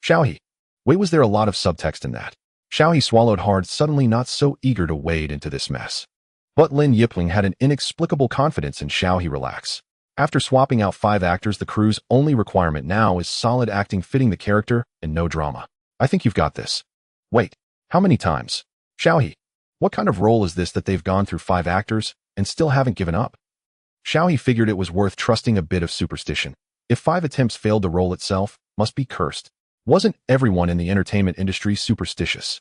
Wait, was there a lot of subtext in that? He swallowed hard, suddenly not so eager to wade into this mess. But Lin Yiping had an inexplicable confidence in he relax. After swapping out 5 actors, the crew's only requirement now is solid acting fitting the character and no drama. I think you've got this. Wait, how many times? Xiaohe, what kind of role is this that they've gone through 5 actors and still haven't given up? Xiaohe figured it was worth trusting a bit of superstition. If 5 attempts failed, the role itself must be cursed. Wasn't everyone in the entertainment industry superstitious?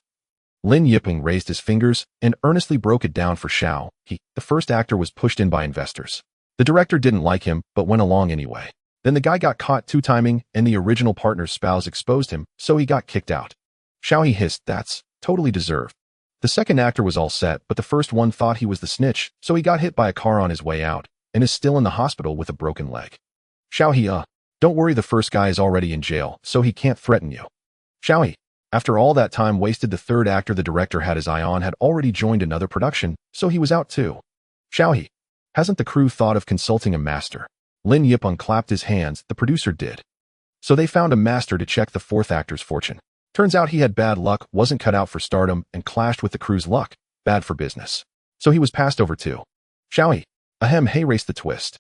Lin Yiping raised his fingers and earnestly broke it down for Xiao. The first actor was pushed in by investors. The director didn't like him, but went along anyway. Then the guy got caught two-timing, and the original partner's spouse exposed him, so he got kicked out. Xiaohe hissed, that's totally deserved. The second actor was all set, but the first one thought he was the snitch, so he got hit by a car on his way out, and is still in the hospital with a broken leg. Xiaohe, don't worry, the first guy is already in jail, so he can't threaten you. Xiaohe, after all that time wasted, the third actor the director had his eye on had already joined another production, so he was out too. Xiaohe, hasn't the crew thought of consulting a master? Lin Yipeng clapped his hands, the producer did. So they found a master to check the fourth actor's fortune. Turns out he had bad luck, wasn't cut out for stardom, and clashed with the crew's luck. Bad for business. So he was passed over too. Xiaohe, hey, race the twist.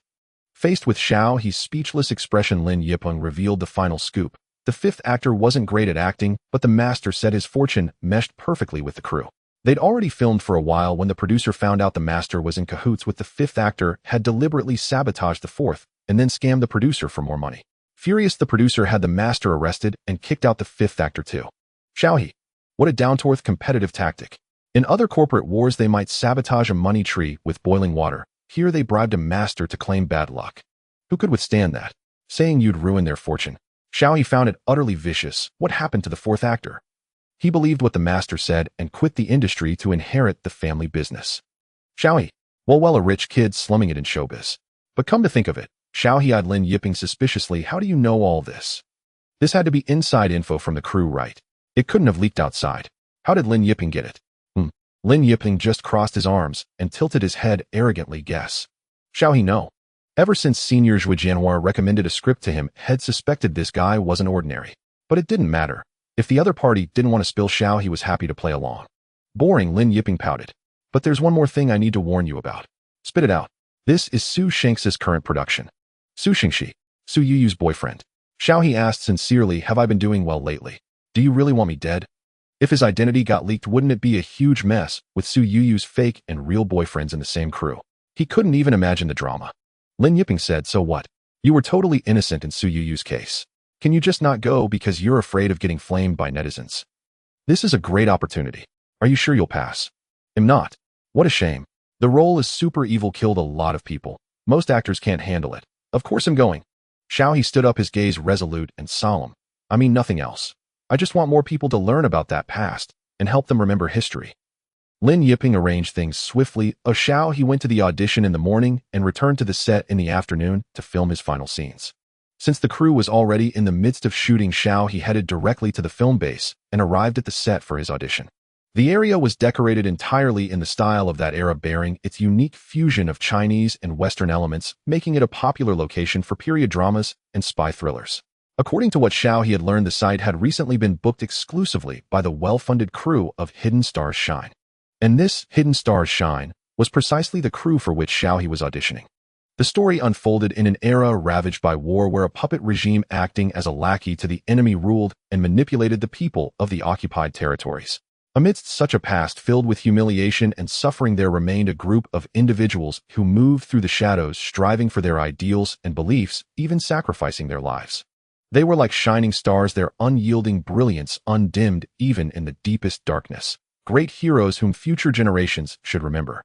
Faced with Xiaohe's speechless expression, Lin Yipeng revealed the final scoop. The fifth actor wasn't great at acting, but the master said his fortune meshed perfectly with the crew. They'd already filmed for a while when the producer found out the master was in cahoots with the fifth actor, had deliberately sabotaged the fourth, and then scammed the producer for more money. Furious, the producer had the master arrested and kicked out the fifth actor too. Xiaohe, what a down-to-earth competitive tactic. In other corporate wars, they might sabotage a money tree with boiling water. Here they bribed a master to claim bad luck. Who could withstand that? Saying you'd ruin their fortune. Xiaohe found it utterly vicious. What happened to the fourth actor? He believed what the master said and quit the industry to inherit the family business. Xiaohe, well, a rich kid slumming it in showbiz. But come to think of it, Xiaohe eyed Lin Yipeng suspiciously. How do you know all this? This had to be inside info from the crew, right? It couldn't have leaked outside. How did Lin Yipeng get it? Lin Yipeng just crossed his arms and tilted his head arrogantly. Guess. Xiaohe, no. Ever since Senior Zhu Jianhua recommended a script to him, had suspected this guy wasn't ordinary. But it didn't matter. If the other party didn't want to spill, Xiaohe was happy to play along. Boring, Lin Yipeng pouted. But there's one more thing I need to warn you about. Spit it out. This is Su Shanx's current production. Su Shengxi, Su Yuyu's boyfriend. Xiaohe asked sincerely, have I been doing well lately? Do you really want me dead? If his identity got leaked, wouldn't it be a huge mess with Su Yuyu's fake and real boyfriends in the same crew? He couldn't even imagine the drama. Lin Yipeng said, so what? You were totally innocent in Su Yuyu's case. Can you just not go because you're afraid of getting flamed by netizens? This is a great opportunity. Are you sure you'll pass? I'm not. What a shame. The role is super evil, killed a lot of people. Most actors can't handle it. Of course I'm going. Xiaohe stood up, his gaze resolute and solemn. I mean nothing else. I just want more people to learn about that past and help them remember history. Lin Yipeng arranged things swiftly. Xiaohe went to the audition in the morning and returned to the set in the afternoon to film his final scenes. Since the crew was already in the midst of shooting, Xiaohe headed directly to the film base and arrived at the set for his audition. The area was decorated entirely in the style of that era, bearing its unique fusion of Chinese and Western elements, making it a popular location for period dramas and spy thrillers. According to what Xiaohe had learned, the site had recently been booked exclusively by the well-funded crew of Hidden Stars Shine. And this Hidden Stars Shine was precisely the crew for which Xiaohe was auditioning. The story unfolded in an era ravaged by war, where a puppet regime acting as a lackey to the enemy ruled and manipulated the people of the occupied territories. Amidst such a past filled with humiliation and suffering, there remained a group of individuals who moved through the shadows, striving for their ideals and beliefs, even sacrificing their lives. They were like shining stars, their unyielding brilliance undimmed even in the deepest darkness. Great heroes whom future generations should remember.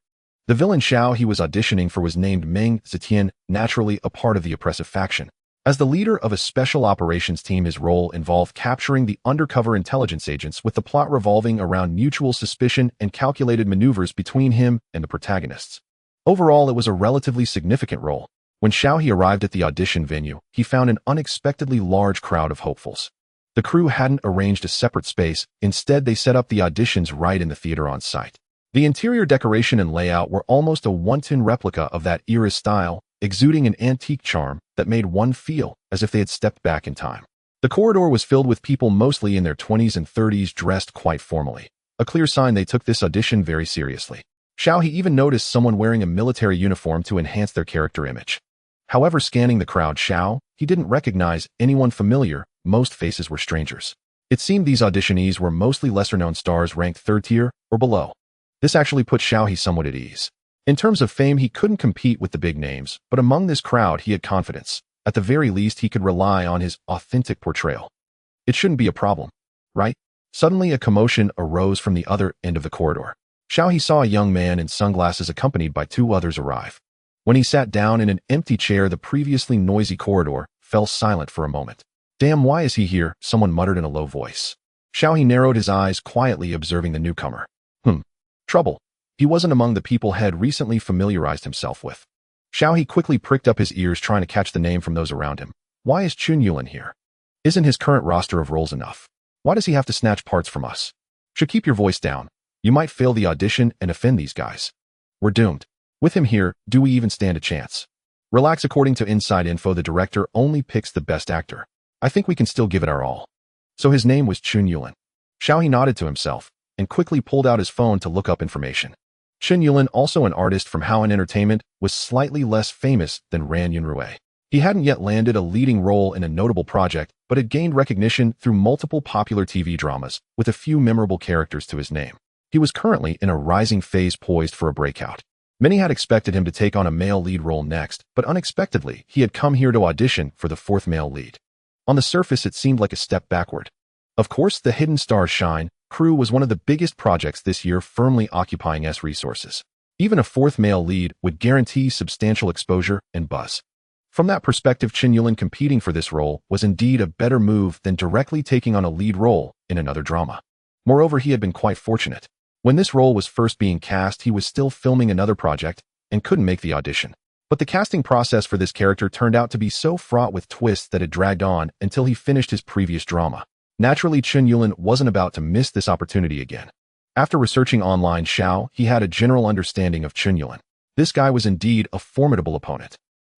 The villain Xiaohe was auditioning for was named Meng Zetian, naturally a part of the oppressive faction. As the leader of a special operations team, his role involved capturing the undercover intelligence agents, with the plot revolving around mutual suspicion and calculated maneuvers between him and the protagonists. Overall, it was a relatively significant role. When Xiaohe arrived at the audition venue, he found an unexpectedly large crowd of hopefuls. The crew hadn't arranged a separate space. Instead, they set up the auditions right in the theater on site. The interior decoration and layout were almost a one-to-one replica of that era's style, exuding an antique charm that made one feel as if they had stepped back in time. The corridor was filled with people mostly in their 20s and 30s, dressed quite formally. A clear sign they took this audition very seriously. Xiaohe even noticed someone wearing a military uniform to enhance their character image. However, scanning the crowd, he didn't recognize anyone familiar. Most faces were strangers. It seemed these auditionees were mostly lesser-known stars ranked third tier or below. This actually put Xiao somewhat at ease. In terms of fame, he couldn't compete with the big names, but among this crowd he had confidence. At the very least, he could rely on his authentic portrayal. It shouldn't be a problem, right? Suddenly, a commotion arose from the other end of the corridor. Xiao saw a young man in sunglasses accompanied by two others arrive. When he sat down in an empty chair, the previously noisy corridor fell silent for a moment. "Damn, why is he here?" someone muttered in a low voice. Xiao narrowed his eyes, quietly observing the newcomer. Trouble. He wasn't among the people had recently familiarized himself with. Xiao quickly pricked up his ears, trying to catch the name from those around him. Why is Chun Yuan here? Isn't his current roster of roles enough? Why does he have to snatch parts from us? Should keep your voice down. You might fail the audition and offend these guys. We're doomed. With him here, do we even stand a chance? Relax. According to inside info, the director only picks the best actor. I think we can still give it our all. So his name was Chun Yuan. Xiao nodded to himself and quickly pulled out his phone to look up information. Chun Yuan, also an artist from Haoan Entertainment, was slightly less famous than Ran Yunrui. He hadn't yet landed a leading role in a notable project, but had gained recognition through multiple popular TV dramas, with a few memorable characters to his name. He was currently in a rising phase, poised for a breakout. Many had expected him to take on a male lead role next, but unexpectedly, he had come here to audition for the fourth male lead. On the surface, it seemed like a step backward. Of course, the Hidden Stars Shine Crew was one of the biggest projects this year, firmly occupying resources. Even a fourth male lead would guarantee substantial exposure and buzz. From that perspective, Chun Yuan competing for this role was indeed a better move than directly taking on a lead role in another drama. Moreover, he had been quite fortunate. When this role was first being cast, he was still filming another project and couldn't make the audition. But the casting process for this character turned out to be so fraught with twists that it dragged on until he finished his previous drama. Naturally, Chun Yuan wasn't about to miss this opportunity again. After researching online, he had a general understanding of Chun Yuan. This guy was indeed a formidable opponent.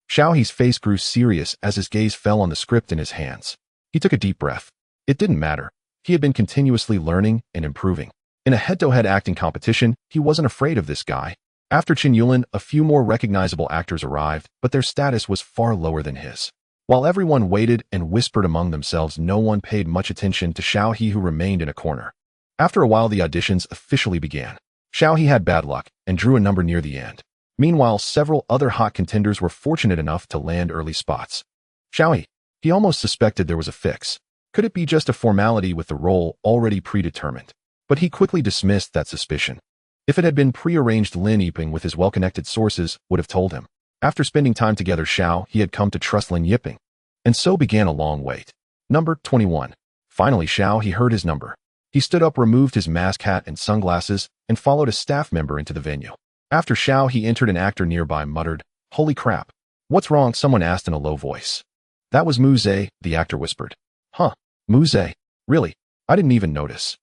Xiao's face grew serious as his gaze fell on the script in his hands. He took a deep breath. It didn't matter. He had been continuously learning and improving. In a head-to-head acting competition, he wasn't afraid of this guy. After Chun Yuan, a few more recognizable actors arrived, but their status was far lower than his. While everyone waited and whispered among themselves, no one paid much attention to Xiao, who remained in a corner. After a while, the auditions officially began. Xiao had bad luck and drew a number near the end. Meanwhile, several other hot contenders were fortunate enough to land early spots. Xiao, he almost suspected there was a fix. Could it be just a formality with the role already predetermined? But he quickly dismissed that suspicion. If it had been prearranged, Lin Yiping with his well-connected sources would have told him. After spending time together, he had come to trust Lin Yiping. And so began a long wait. Number 21. Finally, he heard his number. He stood up, removed his mask, hat, and sunglasses, and followed a staff member into the venue. After he entered, an actor nearby muttered, "Holy crap. What's wrong?" someone asked in a low voice. "That was Mu Zhe," the actor whispered. "Huh, Mu Zhe? Really? I didn't even notice.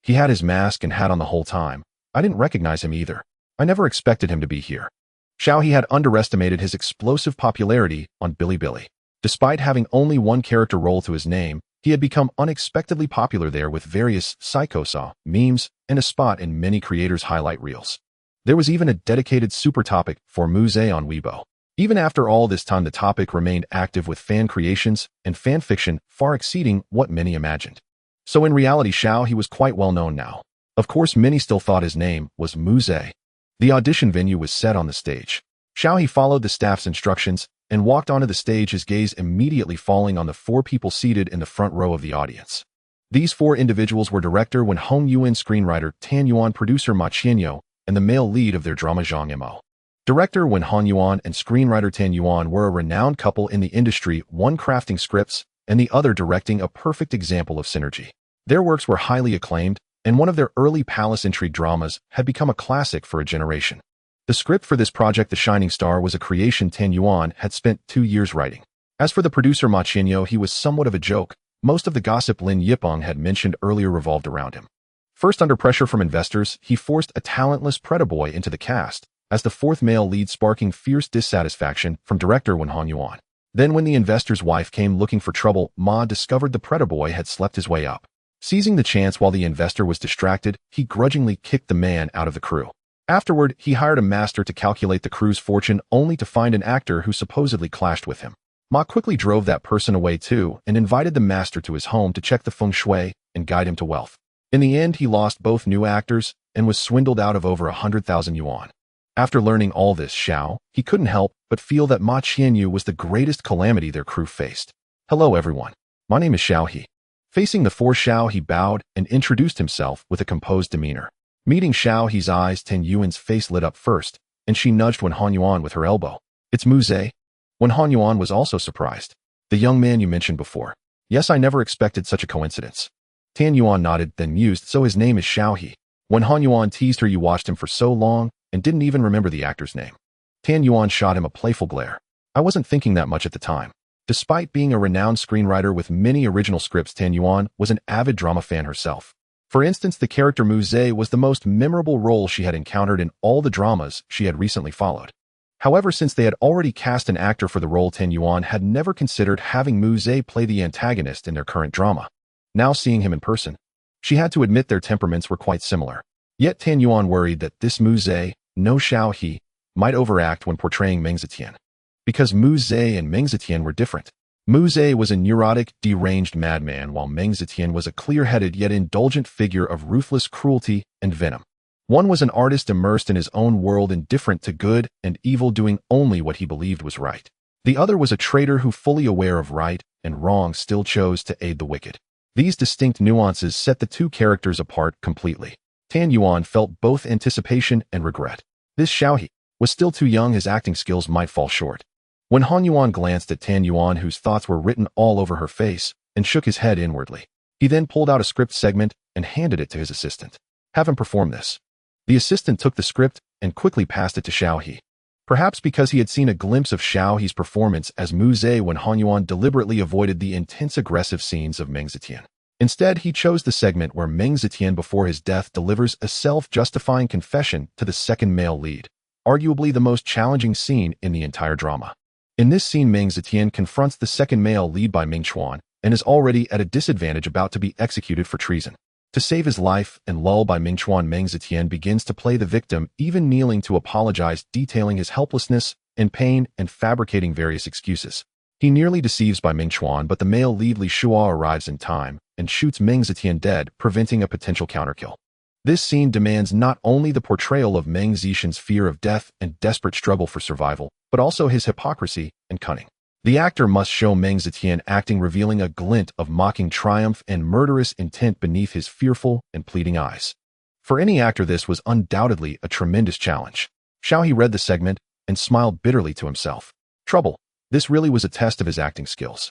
He had his mask and hat on the whole time. I didn't recognize him either. I never expected him to be here." Xiao had underestimated his explosive popularity on Bilibili. Despite having only one character role to his name, he had become unexpectedly popular there with various psychosaw memes and a spot in many creators' highlight reels. There was even a dedicated super topic for Mu Zhe on Weibo. Even after all this time, the topic remained active with fan creations and fan fiction far exceeding what many imagined. So in reality, Xiao was quite well known now. Of course, many still thought his name was Mu Zhe. The audition venue was set on the stage. Xiao followed the staff's instructions and walked onto the stage, his gaze immediately falling on the four people seated in the front row of the audience. These four individuals were director Wen Hongyuan, screenwriter Tan Yuan, producer Ma Qianyou, and the male lead of their drama Zhang Mo. Director Wen Hongyuan and screenwriter Tan Yuan were a renowned couple in the industry, one crafting scripts and the other directing, a perfect example of synergy. Their works were highly acclaimed, and one of their early palace intrigue dramas had become a classic for a generation. The script for this project, The Shining Star, was a creation Tan Yuan had spent 2 years writing. As for the producer Ma Qianyou, he was somewhat of a joke. Most of the gossip Lin Yiping had mentioned earlier revolved around him. First, under pressure from investors, he forced a talentless predator boy into the cast as the fourth male lead, sparking fierce dissatisfaction from director Wen Hongyuan. Then when the investor's wife came looking for trouble, Ma discovered the predator boy had slept his way up. Seizing the chance while the investor was distracted, he grudgingly kicked the man out of the crew. Afterward, he hired a master to calculate the crew's fortune only to find an actor who supposedly clashed with him. Ma quickly drove that person away too and invited the master to his home to check the feng shui and guide him to wealth. In the end, he lost both new actors and was swindled out of over 100,000 yuan. After learning all this, he couldn't help but feel that Ma Qianyu was the greatest calamity their crew faced. Hello everyone. My name is He. Facing the four, he bowed and introduced himself with a composed demeanor. Meeting He's eyes, Tan Yuan's face lit up first, and she nudged Wen Hanyuan with her elbow. It's Mu Zhe. Wen Hanyuan was also surprised. The young man you mentioned before. Yes, I never expected such a coincidence. Tan Yuan nodded, then mused, so his name is He. When Hanyuan teased her, you watched him for so long and didn't even remember the actor's name. Tan Yuan shot him a playful glare. I wasn't thinking that much at the time. Despite being a renowned screenwriter with many original scripts, Tan Yuan was an avid drama fan herself. For instance, the character Mu Zhe was the most memorable role she had encountered in all the dramas she had recently followed. However, since they had already cast an actor for the role, Tan Yuan had never considered having Mu Zhe play the antagonist in their current drama. Now seeing him in person, she had to admit their temperaments were quite similar. Yet Tan Yuan worried that this Mu Zhe, no He, might overact when portraying Meng Zetian. Because Mu Zhe and Meng Zetian were different. Mu Zhe was a neurotic, deranged madman, while Meng Zetian was a clear-headed yet indulgent figure of ruthless cruelty and venom. One was an artist immersed in his own world, indifferent to good and evil, doing only what he believed was right. The other was a traitor who, fully aware of right and wrong, still chose to aid the wicked. These distinct nuances set the two characters apart completely. Tan Yuan felt both anticipation and regret. This He was still too young, his acting skills might fall short. When Hanyuan glanced at Tan Yuan, whose thoughts were written all over her face, and shook his head inwardly, he then pulled out a script segment and handed it to his assistant. Have him perform this. The assistant took the script and quickly passed it to He. Perhaps because he had seen a glimpse of He's performance as Mu Zhe, when Hanyuan deliberately avoided the intense aggressive scenes of Meng Zetian. Instead, he chose the segment where Meng Zetian before his death delivers a self-justifying confession to the second male lead, arguably the most challenging scene in the entire drama. In this scene, Meng Zetian confronts the second male lead by Ming Chuan and is already at a disadvantage, about to be executed for treason. To save his life and lull by Ming Chuan, Meng Zetian begins to play the victim, even kneeling to apologize, detailing his helplessness and pain and fabricating various excuses. He nearly deceives by Ming Chuan, but the male lead Li Shuo arrives in time and shoots Meng Zetian dead, preventing a potential counterkill. This scene demands not only the portrayal of Meng Zetian's fear of death and desperate struggle for survival, but also his hypocrisy and cunning. The actor must show Meng Zetian acting, revealing a glint of mocking triumph and murderous intent beneath his fearful and pleading eyes. For any actor, this was undoubtedly a tremendous challenge. He read the segment and smiled bitterly to himself. Trouble. This really was a test of his acting skills.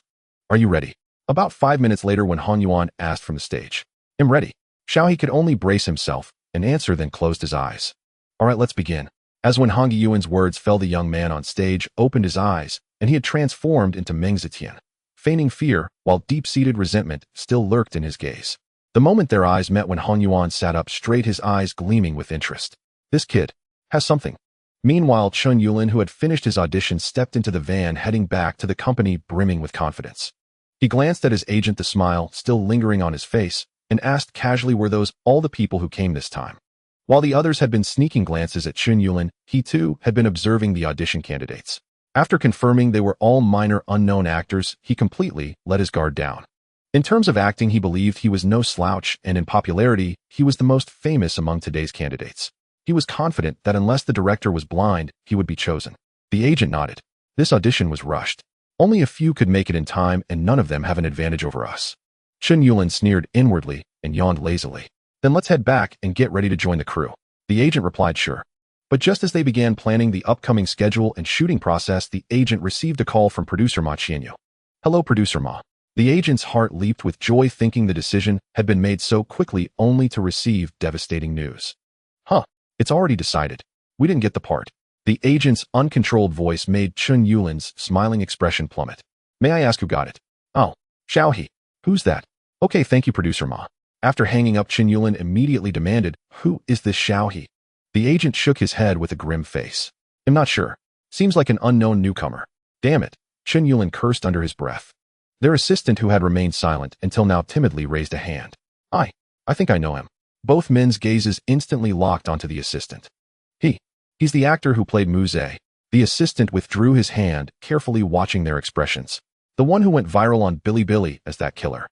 Are you ready? About 5 minutes later, when Hanyuan asked from the stage. I'm ready. He could only brace himself and answer, then closed his eyes. All right, let's begin. As when Hanyuan's words fell, the young man on stage opened his eyes, and he had transformed into Meng Zetian, feigning fear while deep-seated resentment still lurked in his gaze. The moment their eyes met, when Hanyuan sat up straight, his eyes gleaming with interest. This kid has something. Meanwhile, Chun Yulin, who had finished his audition, stepped into the van heading back to the company, brimming with confidence. He glanced at his agent, the smile still lingering on his face, and asked casually, were those all the people who came this time? While the others had been sneaking glances at Chun Yulin, he too had been observing the audition candidates. After confirming they were all minor unknown actors, he completely let his guard down. In terms of acting, he believed he was no slouch, and in popularity, he was the most famous among today's candidates. He was confident that unless the director was blind, he would be chosen. The agent nodded. This audition was rushed. Only a few could make it in time, and none of them have an advantage over us. Chun Yulin sneered inwardly and yawned lazily. Then let's head back and get ready to join the crew. The agent replied, sure. But just as they began planning the upcoming schedule and shooting process, the agent received a call from producer Ma Qianyu. Hello, producer Ma. The agent's heart leaped with joy, thinking the decision had been made so quickly, only to receive devastating news. It's already decided. We didn't get the part. The agent's uncontrolled voice made Chun Yulin's smiling expression plummet. May I ask who got it? Oh, He. Who's that? Okay, thank you, producer Ma. After hanging up, Chun Yulin immediately demanded, who is this He? The agent shook his head with a grim face. I'm not sure. Seems like an unknown newcomer. Damn it, Chun Yulin cursed under his breath. Their assistant, who had remained silent until now, timidly raised a hand. I think I know him. Both men's gazes instantly locked onto the assistant. He's the actor who played Muze. The assistant withdrew his hand, carefully watching their expressions. The one who went viral on Bilibili as that killer.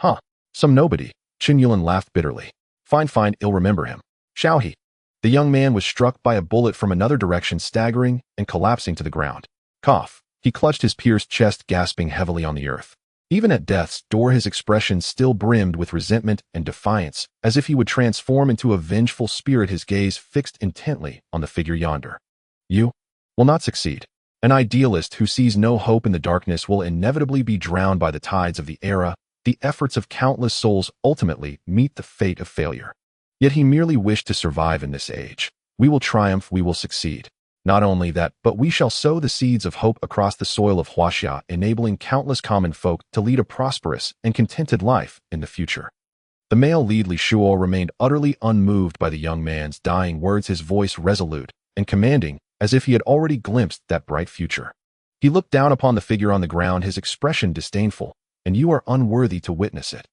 Huh. Some nobody. Chen Yuan laughed bitterly. Fine, you'll remember him. Xiaohe. The young man was struck by a bullet from another direction, staggering and collapsing to the ground. Cough. He clutched his pierced chest, gasping heavily on the earth. Even at death's door, his expression still brimmed with resentment and defiance, as if he would transform into a vengeful spirit, his gaze fixed intently on the figure yonder. You will not succeed. An idealist who sees no hope in the darkness will inevitably be drowned by the tides of the era. The efforts of countless souls ultimately meet the fate of failure. Yet he merely wished to survive in this age. We will triumph, we will succeed. Not only that, but we shall sow the seeds of hope across the soil of Huaxia, enabling countless common folk to lead a prosperous and contented life in the future. The male lead Li Shuo remained utterly unmoved by the young man's dying words, his voice resolute and commanding, as if he had already glimpsed that bright future. He looked down upon the figure on the ground, his expression disdainful, and you are unworthy to witness it.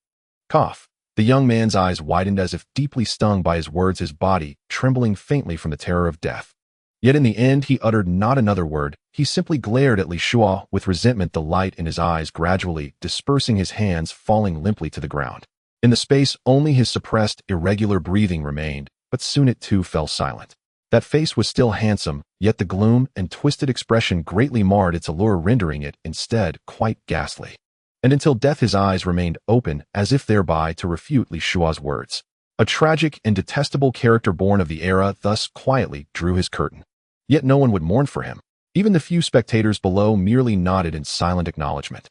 Cough. The young man's eyes widened as if deeply stung by his words, his body trembling faintly from the terror of death. Yet in the end he uttered not another word. He simply glared at Li Shuo with resentment, the light in his eyes gradually dispersing, his hands falling limply to the ground. In the space, only his suppressed, irregular breathing remained, but soon it too fell silent. That face was still handsome, yet the gloom and twisted expression greatly marred its allure, rendering it, instead, quite ghastly. And until death his eyes remained open, as if thereby to refute Li Shuo's words. A tragic and detestable character born of the era thus quietly drew his curtain. Yet no one would mourn for him. Even the few spectators below merely nodded in silent acknowledgement.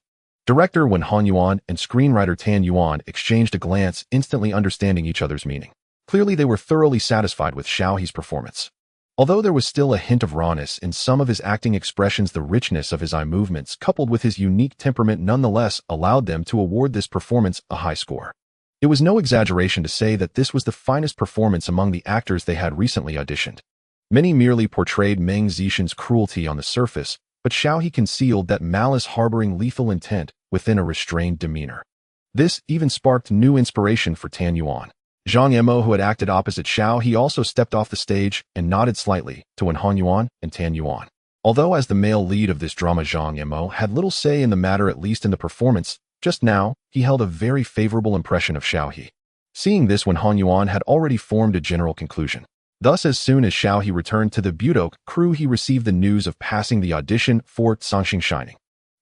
Director Wen Hanyuan and screenwriter Tan Yuan exchanged a glance, instantly understanding each other's meaning. Clearly they were thoroughly satisfied with Xiaohe's performance. Although there was still a hint of rawness in some of his acting expressions, the richness of his eye movements, coupled with his unique temperament, nonetheless allowed them to award this performance a high score. It was no exaggeration to say that this was the finest performance among the actors they had recently auditioned. Many merely portrayed Meng Zixin's cruelty on the surface, but Xiaohe concealed that malice, harboring lethal intent within a restrained demeanor. This even sparked new inspiration for Tan Yuan. Zhang Yimou, who had acted opposite Xiaohe, also stepped off the stage and nodded slightly to Wen Hanyuan and Tan Yuan. Although as the male lead of this drama Zhang Yimou had little say in the matter, at least in the performance, just now he held a very favorable impression of Xiaohe. Seeing this, Wen Hanyuan had already formed a general conclusion. Thus, as soon as Xiaohe returned to the Budok crew, he received the news of passing the audition for Sanxing Shining.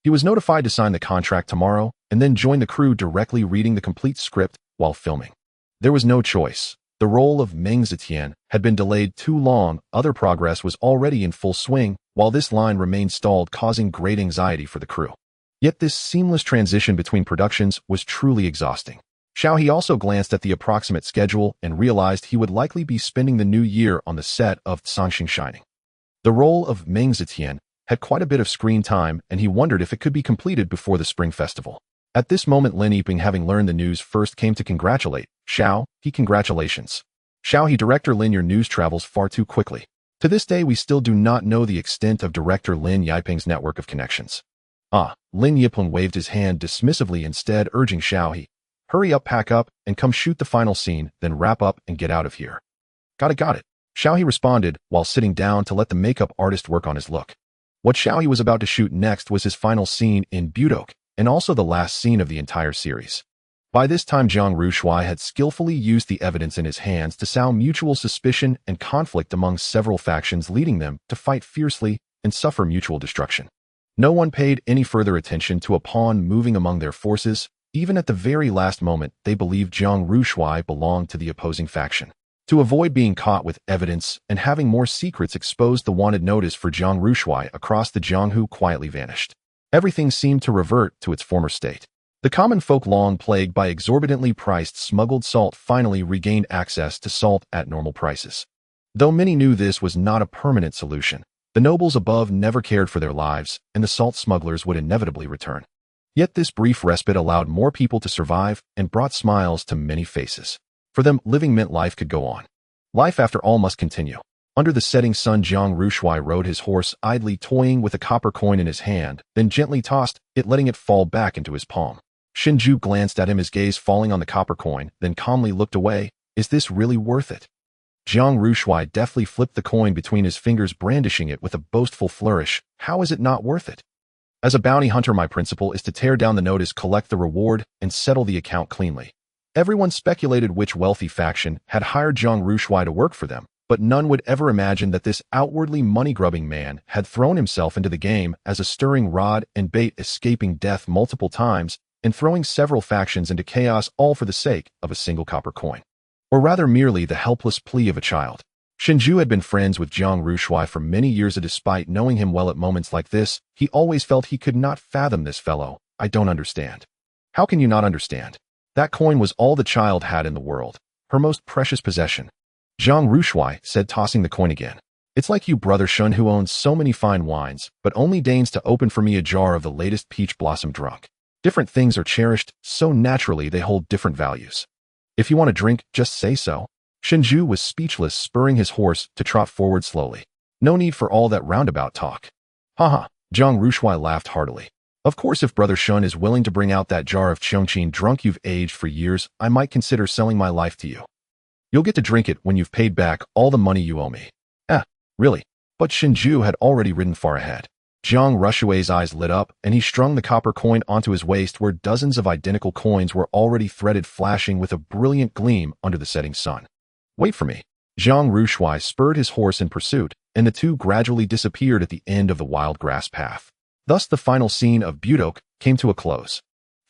He was notified to sign the contract tomorrow and then join the crew directly, reading the complete script while filming. There was no choice. The role of Meng Zetian had been delayed too long. Other progress was already in full swing, while this line remained stalled, causing great anxiety for the crew. Yet this seamless transition between productions was truly exhausting. Xiaohe also glanced at the approximate schedule and realized he would likely be spending the new year on the set of Sanxing Shining. The role of Meng Zetian had quite a bit of screen time, and he wondered if it could be completed before the Spring Festival. At this moment, Lin Yiping, having learned the news first, came to congratulate Xiaohe. Congratulations. Xiaohe, director Lin, your news travels far too quickly. To this day, we still do not know the extent of director Lin Yiping's network of connections. Lin Yiping waved his hand dismissively, instead urging Xiaohe, hurry up, pack up, and come shoot the final scene, then wrap up and get out of here. Got it. Xiaohe responded while sitting down to let the makeup artist work on his look. What Xiaohe was about to shoot next was his final scene in Budok, and also the last scene of the entire series. By this time, Jiang Rushui had skillfully used the evidence in his hands to sow mutual suspicion and conflict among several factions, leading them to fight fiercely and suffer mutual destruction. No one paid any further attention to a pawn moving among their forces. Even at the very last moment, they believed Jiang Rushui belonged to the opposing faction. To avoid being caught with evidence and having more secrets exposed, the wanted notice for Jiang Rushui across the Jianghu quietly vanished. Everything seemed to revert to its former state. The common folk, long plagued by exorbitantly priced smuggled salt, finally regained access to salt at normal prices. Though many knew this was not a permanent solution, the nobles above never cared for their lives, and the salt smugglers would inevitably return. Yet this brief respite allowed more people to survive and brought smiles to many faces. For them, living meant life could go on. Life, after all, must continue. Under the setting sun, Jiang Rushui rode his horse, idly toying with a copper coin in his hand, then gently tossed it, letting it fall back into his palm. Shinju glanced at him, his gaze falling on the copper coin, then calmly looked away. Is this really worth it? Jiang Rushui deftly flipped the coin between his fingers, brandishing it with a boastful flourish. How is it not worth it? As a bounty hunter, my principle is to tear down the notice, collect the reward, and settle the account cleanly. Everyone speculated which wealthy faction had hired Jiang Rushui to work for them, but none would ever imagine that this outwardly money-grubbing man had thrown himself into the game as a stirring rod and bait, escaping death multiple times and throwing several factions into chaos, all for the sake of a single copper coin. Or rather merely the helpless plea of a child. Shinju had been friends with Jiang Rushui for many years, and despite knowing him well at moments like this, he always felt he could not fathom this fellow. I don't understand. How can you not understand? That coin was all the child had in the world, her most precious possession. Jiang Rushui said, tossing the coin again. It's like you, Brother Shun, who owns so many fine wines, but only deigns to open for me a jar of the latest peach blossom drunk. Different things are cherished so naturally they hold different values. If you want a drink, just say so. Shinju was speechless, spurring his horse to trot forward slowly. No need for all that roundabout talk. Haha, Jiang Rushui laughed heartily. Of course, if Brother Shun is willing to bring out that jar of Chongqing drunk you've aged for years, I might consider selling my life to you. You'll get to drink it when you've paid back all the money you owe me. Really? But Shinju had already ridden far ahead. Jiang Rushui's eyes lit up, and he strung the copper coin onto his waist, where dozens of identical coins were already threaded, flashing with a brilliant gleam under the setting sun. Wait for me. Jiang Rushui spurred his horse in pursuit, and the two gradually disappeared at the end of the wild grass path. Thus the final scene of Budoke came to a close.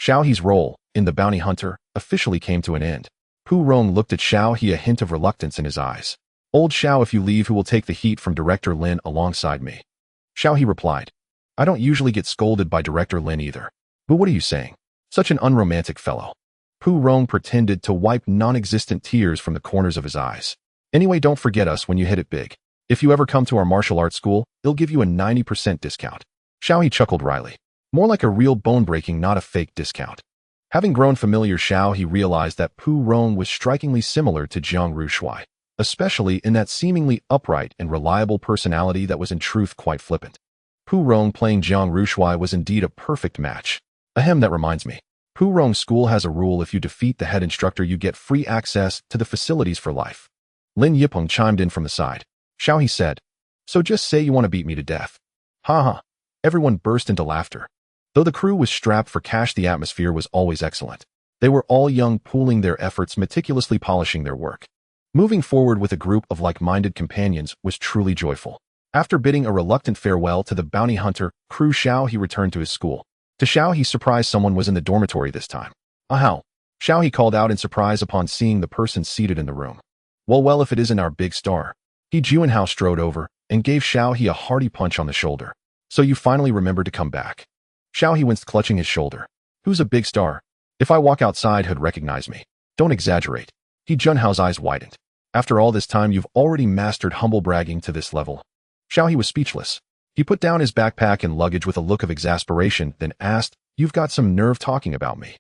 Xiaohe's role in The Bounty Hunter officially came to an end. Pu Rong looked at Xiaohe, a hint of reluctance in his eyes. Old Xiao, if you leave, who will take the heat from Director Lin alongside me? Xiaohe replied. I don't usually get scolded by Director Lin either. But what are you saying? Such an unromantic fellow. Pu Rong pretended to wipe non-existent tears from the corners of his eyes. Anyway, don't forget us when you hit it big. If you ever come to our martial arts school, they'll give you a 90% discount. Xiaohe chuckled wryly. More like a real bone-breaking, not a fake discount. Having grown familiar, Xiaohe realized that Pu Rong was strikingly similar to Jiang Rushui, especially in that seemingly upright and reliable personality that was in truth quite flippant. Pu Rong playing Jiang Rushui was indeed a perfect match. Ahem, that reminds me. Pu Rong School has a rule: if you defeat the head instructor, you get free access to the facilities for life. Lin Yipeng chimed in from the side. Xiaohe said, so just say you want to beat me to death. Ha. Everyone burst into laughter. Though the crew was strapped for cash, the atmosphere was always excellent. They were all young, pooling their efforts, meticulously polishing their work. Moving forward with a group of like-minded companions was truly joyful. After bidding a reluctant farewell to the bounty hunter crew, Xiaohe returned to his school. To Xiaohe surprise, someone was in the dormitory this time. How? Xiaohe called out in surprise upon seeing the person seated in the room. Well, if it isn't our big star. He Juanhao strode over and gave Xiaohe a hearty punch on the shoulder. So you finally remembered to come back. Xiaohe winced, clutching his shoulder. Who's a big star? If I walk outside, he'd recognize me. Don't exaggerate. He Junhao's eyes widened. After all this time, you've already mastered humble bragging to this level. Xiaohe was speechless. He put down his backpack and luggage with a look of exasperation, then asked, you've got some nerve talking about me.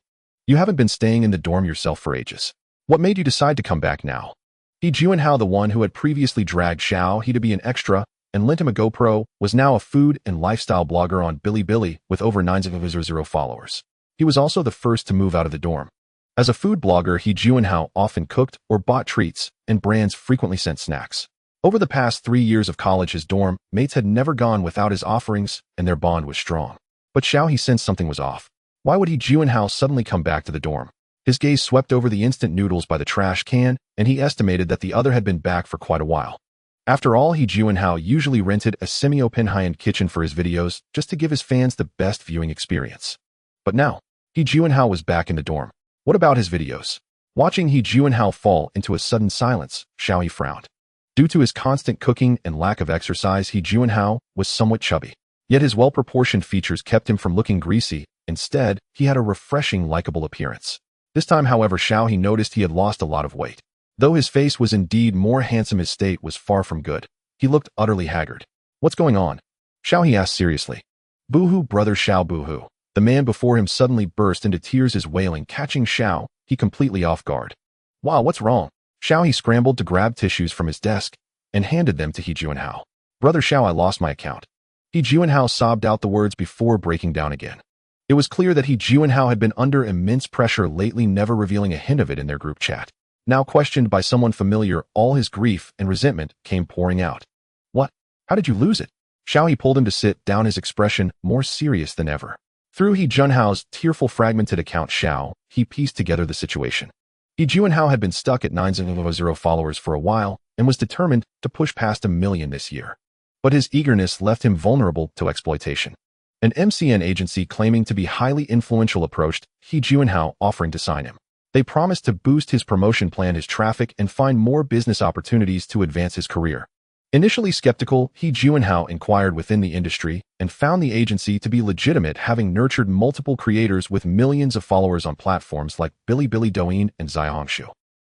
You haven't been staying in the dorm yourself for ages. What made you decide to come back now? He Juanhao, the one who had previously dragged Xiaohe to be an extra and lent him a GoPro, was now a food and lifestyle blogger on Bilibili with over 9,000 followers. He was also the first to move out of the dorm. As a food blogger, He Juanhao often cooked or bought treats, and brands frequently sent snacks. Over the past 3 years of college, his dorm mates had never gone without his offerings, and their bond was strong. But Xiaohe sensed something was off. Why would He Juanhao suddenly come back to the dorm? His gaze swept over the instant noodles by the trash can, and he estimated that the other had been back for quite a while. After all, He Juanhao usually rented a semi-open high-end kitchen for his videos just to give his fans the best viewing experience. But now, He Juanhao was back in the dorm. What about his videos? Watching He Juanhao fall into a sudden silence, Xiaohe frowned. Due to his constant cooking and lack of exercise, He Juanhao was somewhat chubby. Yet his well-proportioned features kept him from looking greasy. Instead, he had a refreshing, likable appearance. This time, however, Xiaohe noticed he had lost a lot of weight. Though his face was indeed more handsome, his state was far from good. He looked utterly haggard. What's going on? Xiaohe asked seriously. Boohoo, brother Xiao, boohoo. The man before him suddenly burst into tears, his wailing catching Xiaohe completely off guard. Wow, what's wrong? Xiaohe scrambled to grab tissues from his desk and handed them to He Juanhao. Brother Xiao, I lost my account. He Juanhao sobbed out the words before breaking down again. It was clear that He Juanhao had been under immense pressure lately, never revealing a hint of it in their group chat. Now questioned by someone familiar, all his grief and resentment came pouring out. What? How did you lose it? Xiaohe pulled him to sit down, his expression more serious than ever. Through He Junhao's tearful fragmented account Xiao, he pieced together the situation. He Junhao had been stuck at 9,000 followers for a while and was determined to push past 1 million this year. But his eagerness left him vulnerable to exploitation. An MCN agency claiming to be highly influential approached He Junhao, offering to sign him. They promised to boost his promotion, plan his traffic, and find more business opportunities to advance his career. Initially skeptical, He Junhao inquired within the industry and found the agency to be legitimate, having nurtured multiple creators with millions of followers on platforms like Bilibili, Douyin, and Xiaohongshu.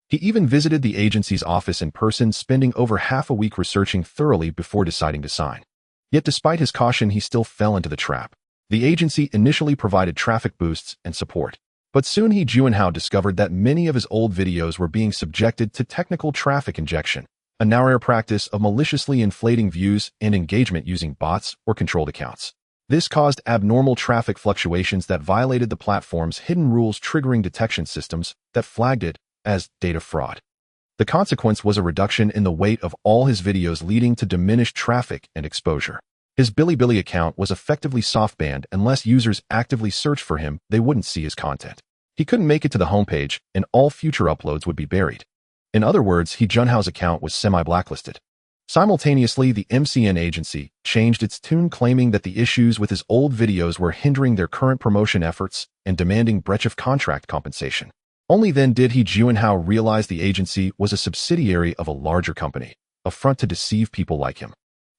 He even visited the agency's office in person, spending over half a week researching thoroughly before deciding to sign. Yet despite his caution, he still fell into the trap. The agency initially provided traffic boosts and support. But soon He Junhao discovered that many of his old videos were being subjected to technical traffic injection, a now rare practice of maliciously inflating views and engagement using bots or controlled accounts. This caused abnormal traffic fluctuations that violated the platform's hidden rules, triggering detection systems that flagged it as data fraud. The consequence was a reduction in the weight of all his videos, leading to diminished traffic and exposure. His Bilibili account was effectively soft-banned. Unless users actively searched for him, they wouldn't see his content. He couldn't make it to the homepage, and all future uploads would be buried. In other words, He Junhao's account was semi-blacklisted. Simultaneously, the MCN agency changed its tune, claiming that the issues with his old videos were hindering their current promotion efforts and demanding breach of contract compensation. Only then did He Junhao realize the agency was a subsidiary of a larger company, a front to deceive people like him.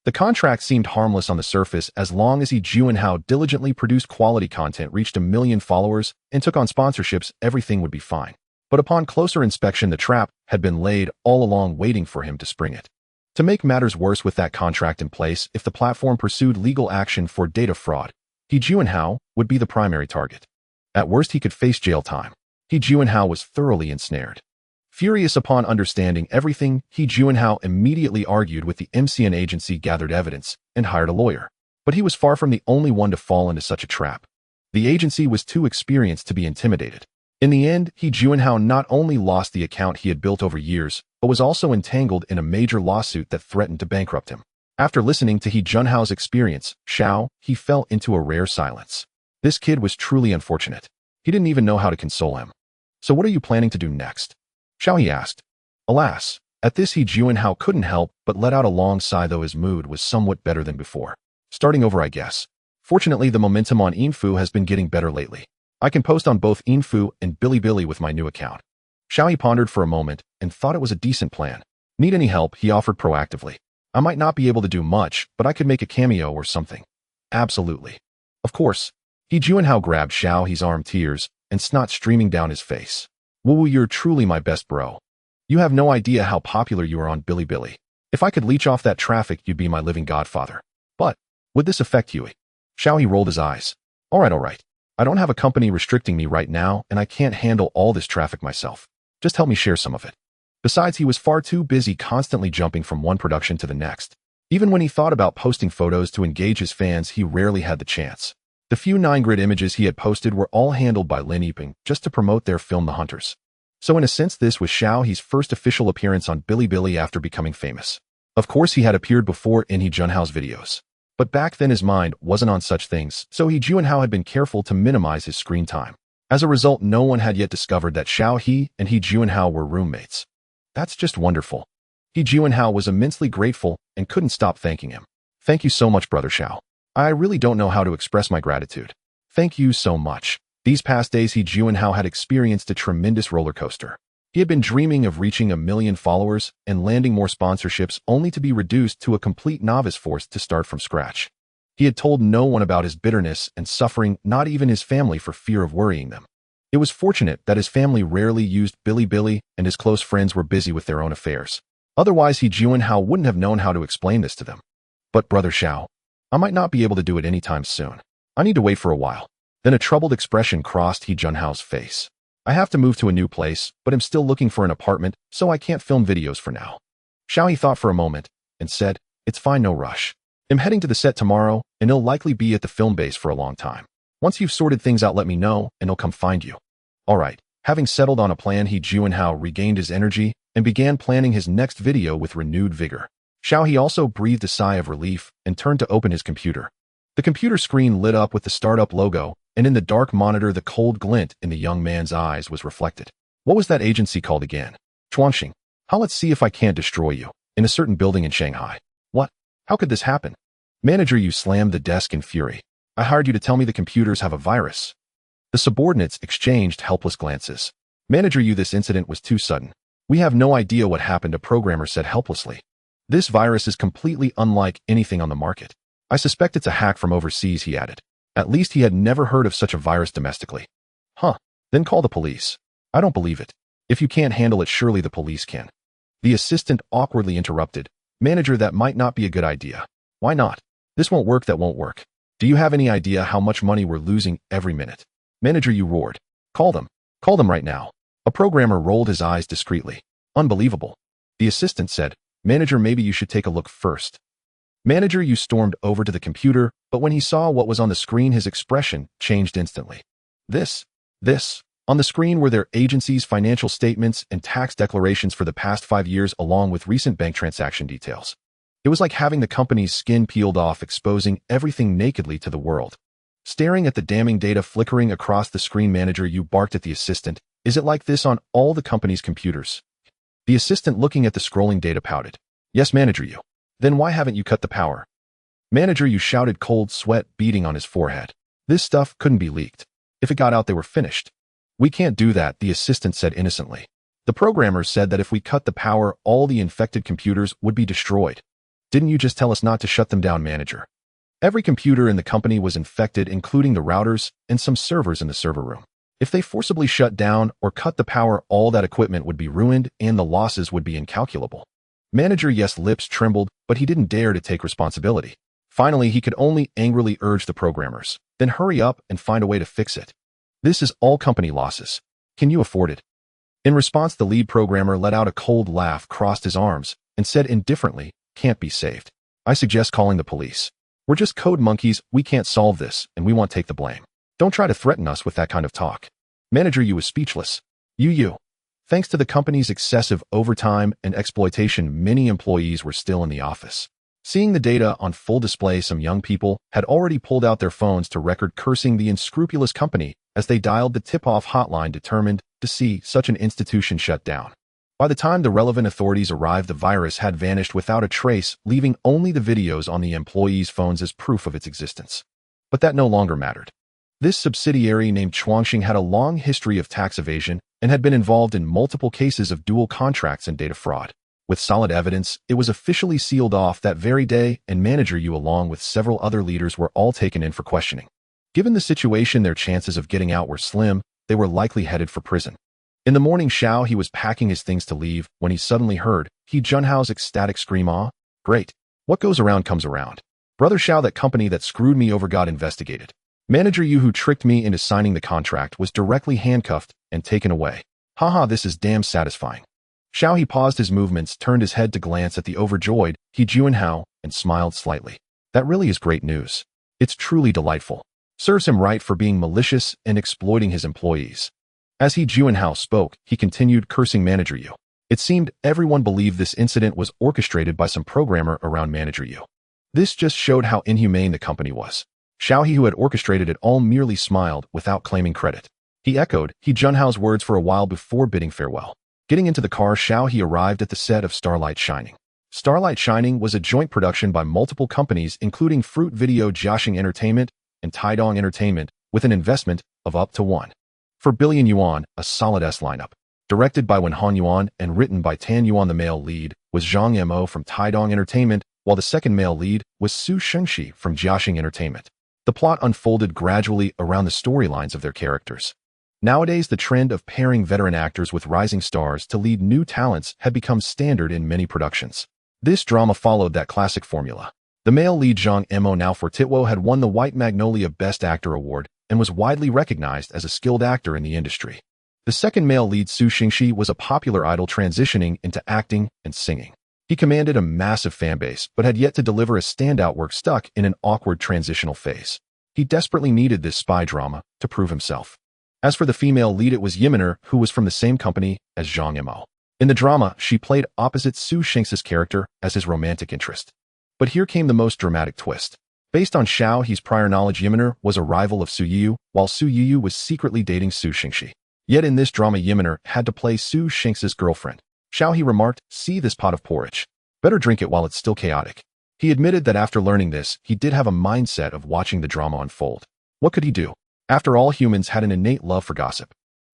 The contract seemed harmless on the surface as long as He Junhao diligently produced quality content, reached 1 million followers, and took on sponsorships, everything would be fine. But upon closer inspection, the trap had been laid all along, waiting for him to spring it. To make matters worse, with that contract in place, if the platform pursued legal action for data fraud, He Junhao would be the primary target. At worst, he could face jail time. He Junhao was thoroughly ensnared. Furious upon understanding everything, He Junhao immediately argued with the MCN agency, gathered evidence, and hired a lawyer. But he was far from the only one to fall into such a trap. The agency was too experienced to be intimidated. In the end, He Junhao not only lost the account he had built over years, but was also entangled in a major lawsuit that threatened to bankrupt him. After listening to He Junhao's experience, he fell into a rare silence. This kid was truly unfortunate. He didn't even know how to console him. So what are you planning to do next? He asked. Alas, at this He Junhao couldn't help but let out a long sigh, though his mood was somewhat better than before. Starting over, I guess. Fortunately, the momentum on Info has been getting better lately. I can post on both Info and Bilibili with my new account. He pondered for a moment and thought it was a decent plan. Need any help? He offered proactively. I might not be able to do much, but I could make a cameo or something. Absolutely. Of course. He Junhao grabbed Xiaohe's arm, tears and snot streaming down his face. Woo, you're truly my best bro. You have no idea how popular you are on Bilibili. If I could leech off that traffic, you'd be my living godfather. But would this affect you? Xiaohe rolled his eyes. All right. I don't have a company restricting me right now, and I can't handle all this traffic myself. Just help me share some of it. Besides, he was far too busy constantly jumping from one production to the next. Even when he thought about posting photos to engage his fans, he rarely had the chance. The few 9-grid images he had posted were all handled by Lin Yiping just to promote their film The Hunters. So in a sense, this was Xiaohe's first official appearance on Bilibili after becoming famous. Of course, he had appeared before in He Junhao's videos. But back then his mind wasn't on such things, so He Junhao had been careful to minimize his screen time. As a result, no one had yet discovered that Xiaohe and He Junhao were roommates. That's just wonderful. He Junhao was immensely grateful and couldn't stop thanking him. Thank you so much, Brother Xiao. I really don't know how to express my gratitude. Thank you so much. These past days, He Junhao had experienced a tremendous roller coaster. He had been dreaming of reaching 1 million followers and landing more sponsorships, only to be reduced to a complete novice forced to start from scratch. He had told no one about his bitterness and suffering, not even his family, for fear of worrying them. It was fortunate that his family rarely used Bilibili and his close friends were busy with their own affairs. Otherwise, He Junhao wouldn't have known how to explain this to them. But Brother Xiao, I might not be able to do it anytime soon. I need to wait for a while. Then a troubled expression crossed He Junhao's face. I have to move to a new place, but I'm still looking for an apartment, so I can't film videos for now. Xiaohe thought for a moment and said, It's fine, no rush. I'm heading to the set tomorrow, and he'll likely be at the film base for a long time. Once you've sorted things out, let me know, and I'll come find you. All right, Having settled on a plan, He Junhao regained his energy and began planning his next video with renewed vigor. Xiao He also breathed a sigh of relief and turned to open his computer. The computer screen lit up with the startup logo, and in the dark monitor the cold glint in the young man's eyes was reflected. What was that agency called again? Chuanxing. Let's see if I can't destroy you. In a certain building in Shanghai. What? How could this happen? Manager Yu slammed the desk in fury. I hired you to tell me the computers have a virus. The subordinates exchanged helpless glances. Manager Yu, this incident was too sudden. We have no idea what happened, a programmer said helplessly. This virus is completely unlike anything on the market. I suspect it's a hack from overseas, he added. At least he had never heard of such a virus domestically. Then call the police. I don't believe it. If you can't handle it, surely the police can. The assistant awkwardly interrupted. Manager, that might not be a good idea. Why not? This won't work, that won't work. Do you have any idea how much money we're losing every minute? Manager Yu roared. Call them. Call them right now. A programmer rolled his eyes discreetly. Unbelievable. The assistant said, Manager, maybe you should take a look first. Manager Yu stormed over to the computer, but when he saw what was on the screen, his expression changed instantly. This. On the screen were their agency's financial statements and tax declarations for the past 5 years, along with recent bank transaction details. It was like having the company's skin peeled off, exposing everything nakedly to the world. Staring at the damning data flickering across the screen, Manager Yu barked at the assistant. Is it like this on all the company's computers? The assistant, looking at the scrolling data, pouted. Yes, Manager Yu. Then why haven't you cut the power? Manager Yu shouted, cold sweat beading on his forehead. This stuff couldn't be leaked. If it got out, they were finished. We can't do that, the assistant said innocently. The programmers said that if we cut the power, all the infected computers would be destroyed. Didn't you just tell us not to shut them down, Manager? Every computer in the company was infected, including the routers and some servers in the server room. If they forcibly shut down or cut the power, all that equipment would be ruined and the losses would be incalculable. Manager Yes' lips trembled, but he didn't dare to take responsibility. Finally, he could only angrily urge the programmers, then hurry up and find a way to fix it. This is all company losses. Can you afford it? In response, the lead programmer let out a cold laugh, crossed his arms, and said indifferently, can't be saved. I suggest calling the police. We're just code monkeys, we can't solve this, and we won't take the blame. Don't try to threaten us with that kind of talk. Manager Yu was speechless. Thanks to the company's excessive overtime and exploitation, many employees were still in the office. Seeing the data on full display, some young people had already pulled out their phones to record cursing the unscrupulous company as they dialed the tip-off hotline, determined to see such an institution shut down. By the time the relevant authorities arrived, the virus had vanished without a trace, leaving only the videos on the employees' phones as proof of its existence. But that no longer mattered. This subsidiary named Chuanxing had a long history of tax evasion and had been involved in multiple cases of dual contracts and data fraud. With solid evidence, it was officially sealed off that very day, and Manager Yu along with several other leaders were all taken in for questioning. Given the situation, their chances of getting out were slim. They were likely headed for prison. In the morning, Xiao He was packing his things to leave when he suddenly heard He Junhao's ecstatic scream. Ah, great. What goes around comes around. Brother Xiao, that company that screwed me over got investigated. Manager Yu, who tricked me into signing the contract, was directly handcuffed and taken away. Haha, this is damn satisfying. Xiao He paused his movements, turned his head to glance at the overjoyed He Junhao, and smiled slightly. That really is great news. It's truly delightful. Serves him right for being malicious and exploiting his employees. As He Junhao spoke, he continued, cursing Manager Yu. It seemed everyone believed this incident was orchestrated by some programmer around Manager Yu. This just showed how inhumane the company was. Xiao He, who had orchestrated it all, merely smiled without claiming credit. He echoed He Junhao's words for a while before bidding farewell. Getting into the car, Xiao He arrived at the set of Starlight Shining. Starlight Shining was a joint production by multiple companies, including Fruit Video, Jiaxing Entertainment, and Taidong Entertainment, with an investment of up to 1.4 billion yuan, a solid S lineup. Directed by Wenhan Yuan and written by Tan Yuan. The male lead was Zhang Mo from Taidong Entertainment, while the second male lead was Su Shengxi from Jiaxing Entertainment. The plot unfolded gradually around the storylines of their characters. Nowadays, the trend of pairing veteran actors with rising stars to lead new talents had become standard in many productions. This drama followed that classic formula. The male lead Zhang Mo, now for Titwo, had won the White Magnolia Best Actor Award and was widely recognized as a skilled actor in the industry. The second male lead, Su Xingxi, was a popular idol transitioning into acting and singing. He commanded a massive fanbase, but had yet to deliver a standout work, stuck in an awkward transitional phase. He desperately needed this spy drama to prove himself. As for the female lead, it was Yiminer, who was from the same company as Zhang Yimou. In the drama, she played opposite Su Xing's character as his romantic interest. But here came the most dramatic twist. Based on Xiao He's prior knowledge, Yiminer was a rival of Su Yiyu, while Su Yiyu was secretly dating Su Xingxi. Yet in this drama, Yiminer had to play Su Xing's girlfriend. Xiao He remarked, "See this pot of porridge. Better drink it while it's still chaotic." He admitted that after learning this, he did have a mindset of watching the drama unfold. What could he do? After all, humans had an innate love for gossip.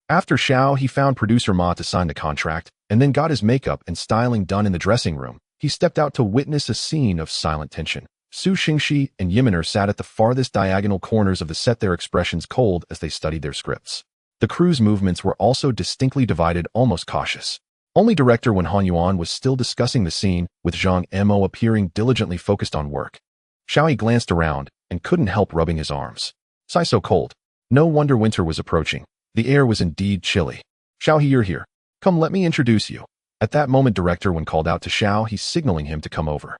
After Xiao He found producer Ma to sign the contract, and then got his makeup and styling done in the dressing room, he stepped out to witness a scene of silent tension. Su Xingxi and Yiminer sat at the farthest diagonal corners of the set, their expressions cold as they studied their scripts. The crew's movements were also distinctly divided, almost cautious. Only director Wen Hanyuan was still discussing the scene, with Zhang Mo appearing diligently focused on work. Xiao He glanced around and couldn't help rubbing his arms. "Sigh, so cold. No wonder winter was approaching. The air was indeed chilly. Xiao He, you're here. Come, let me introduce you." At that moment, director Wen called out to Xiao He, signaling him to come over.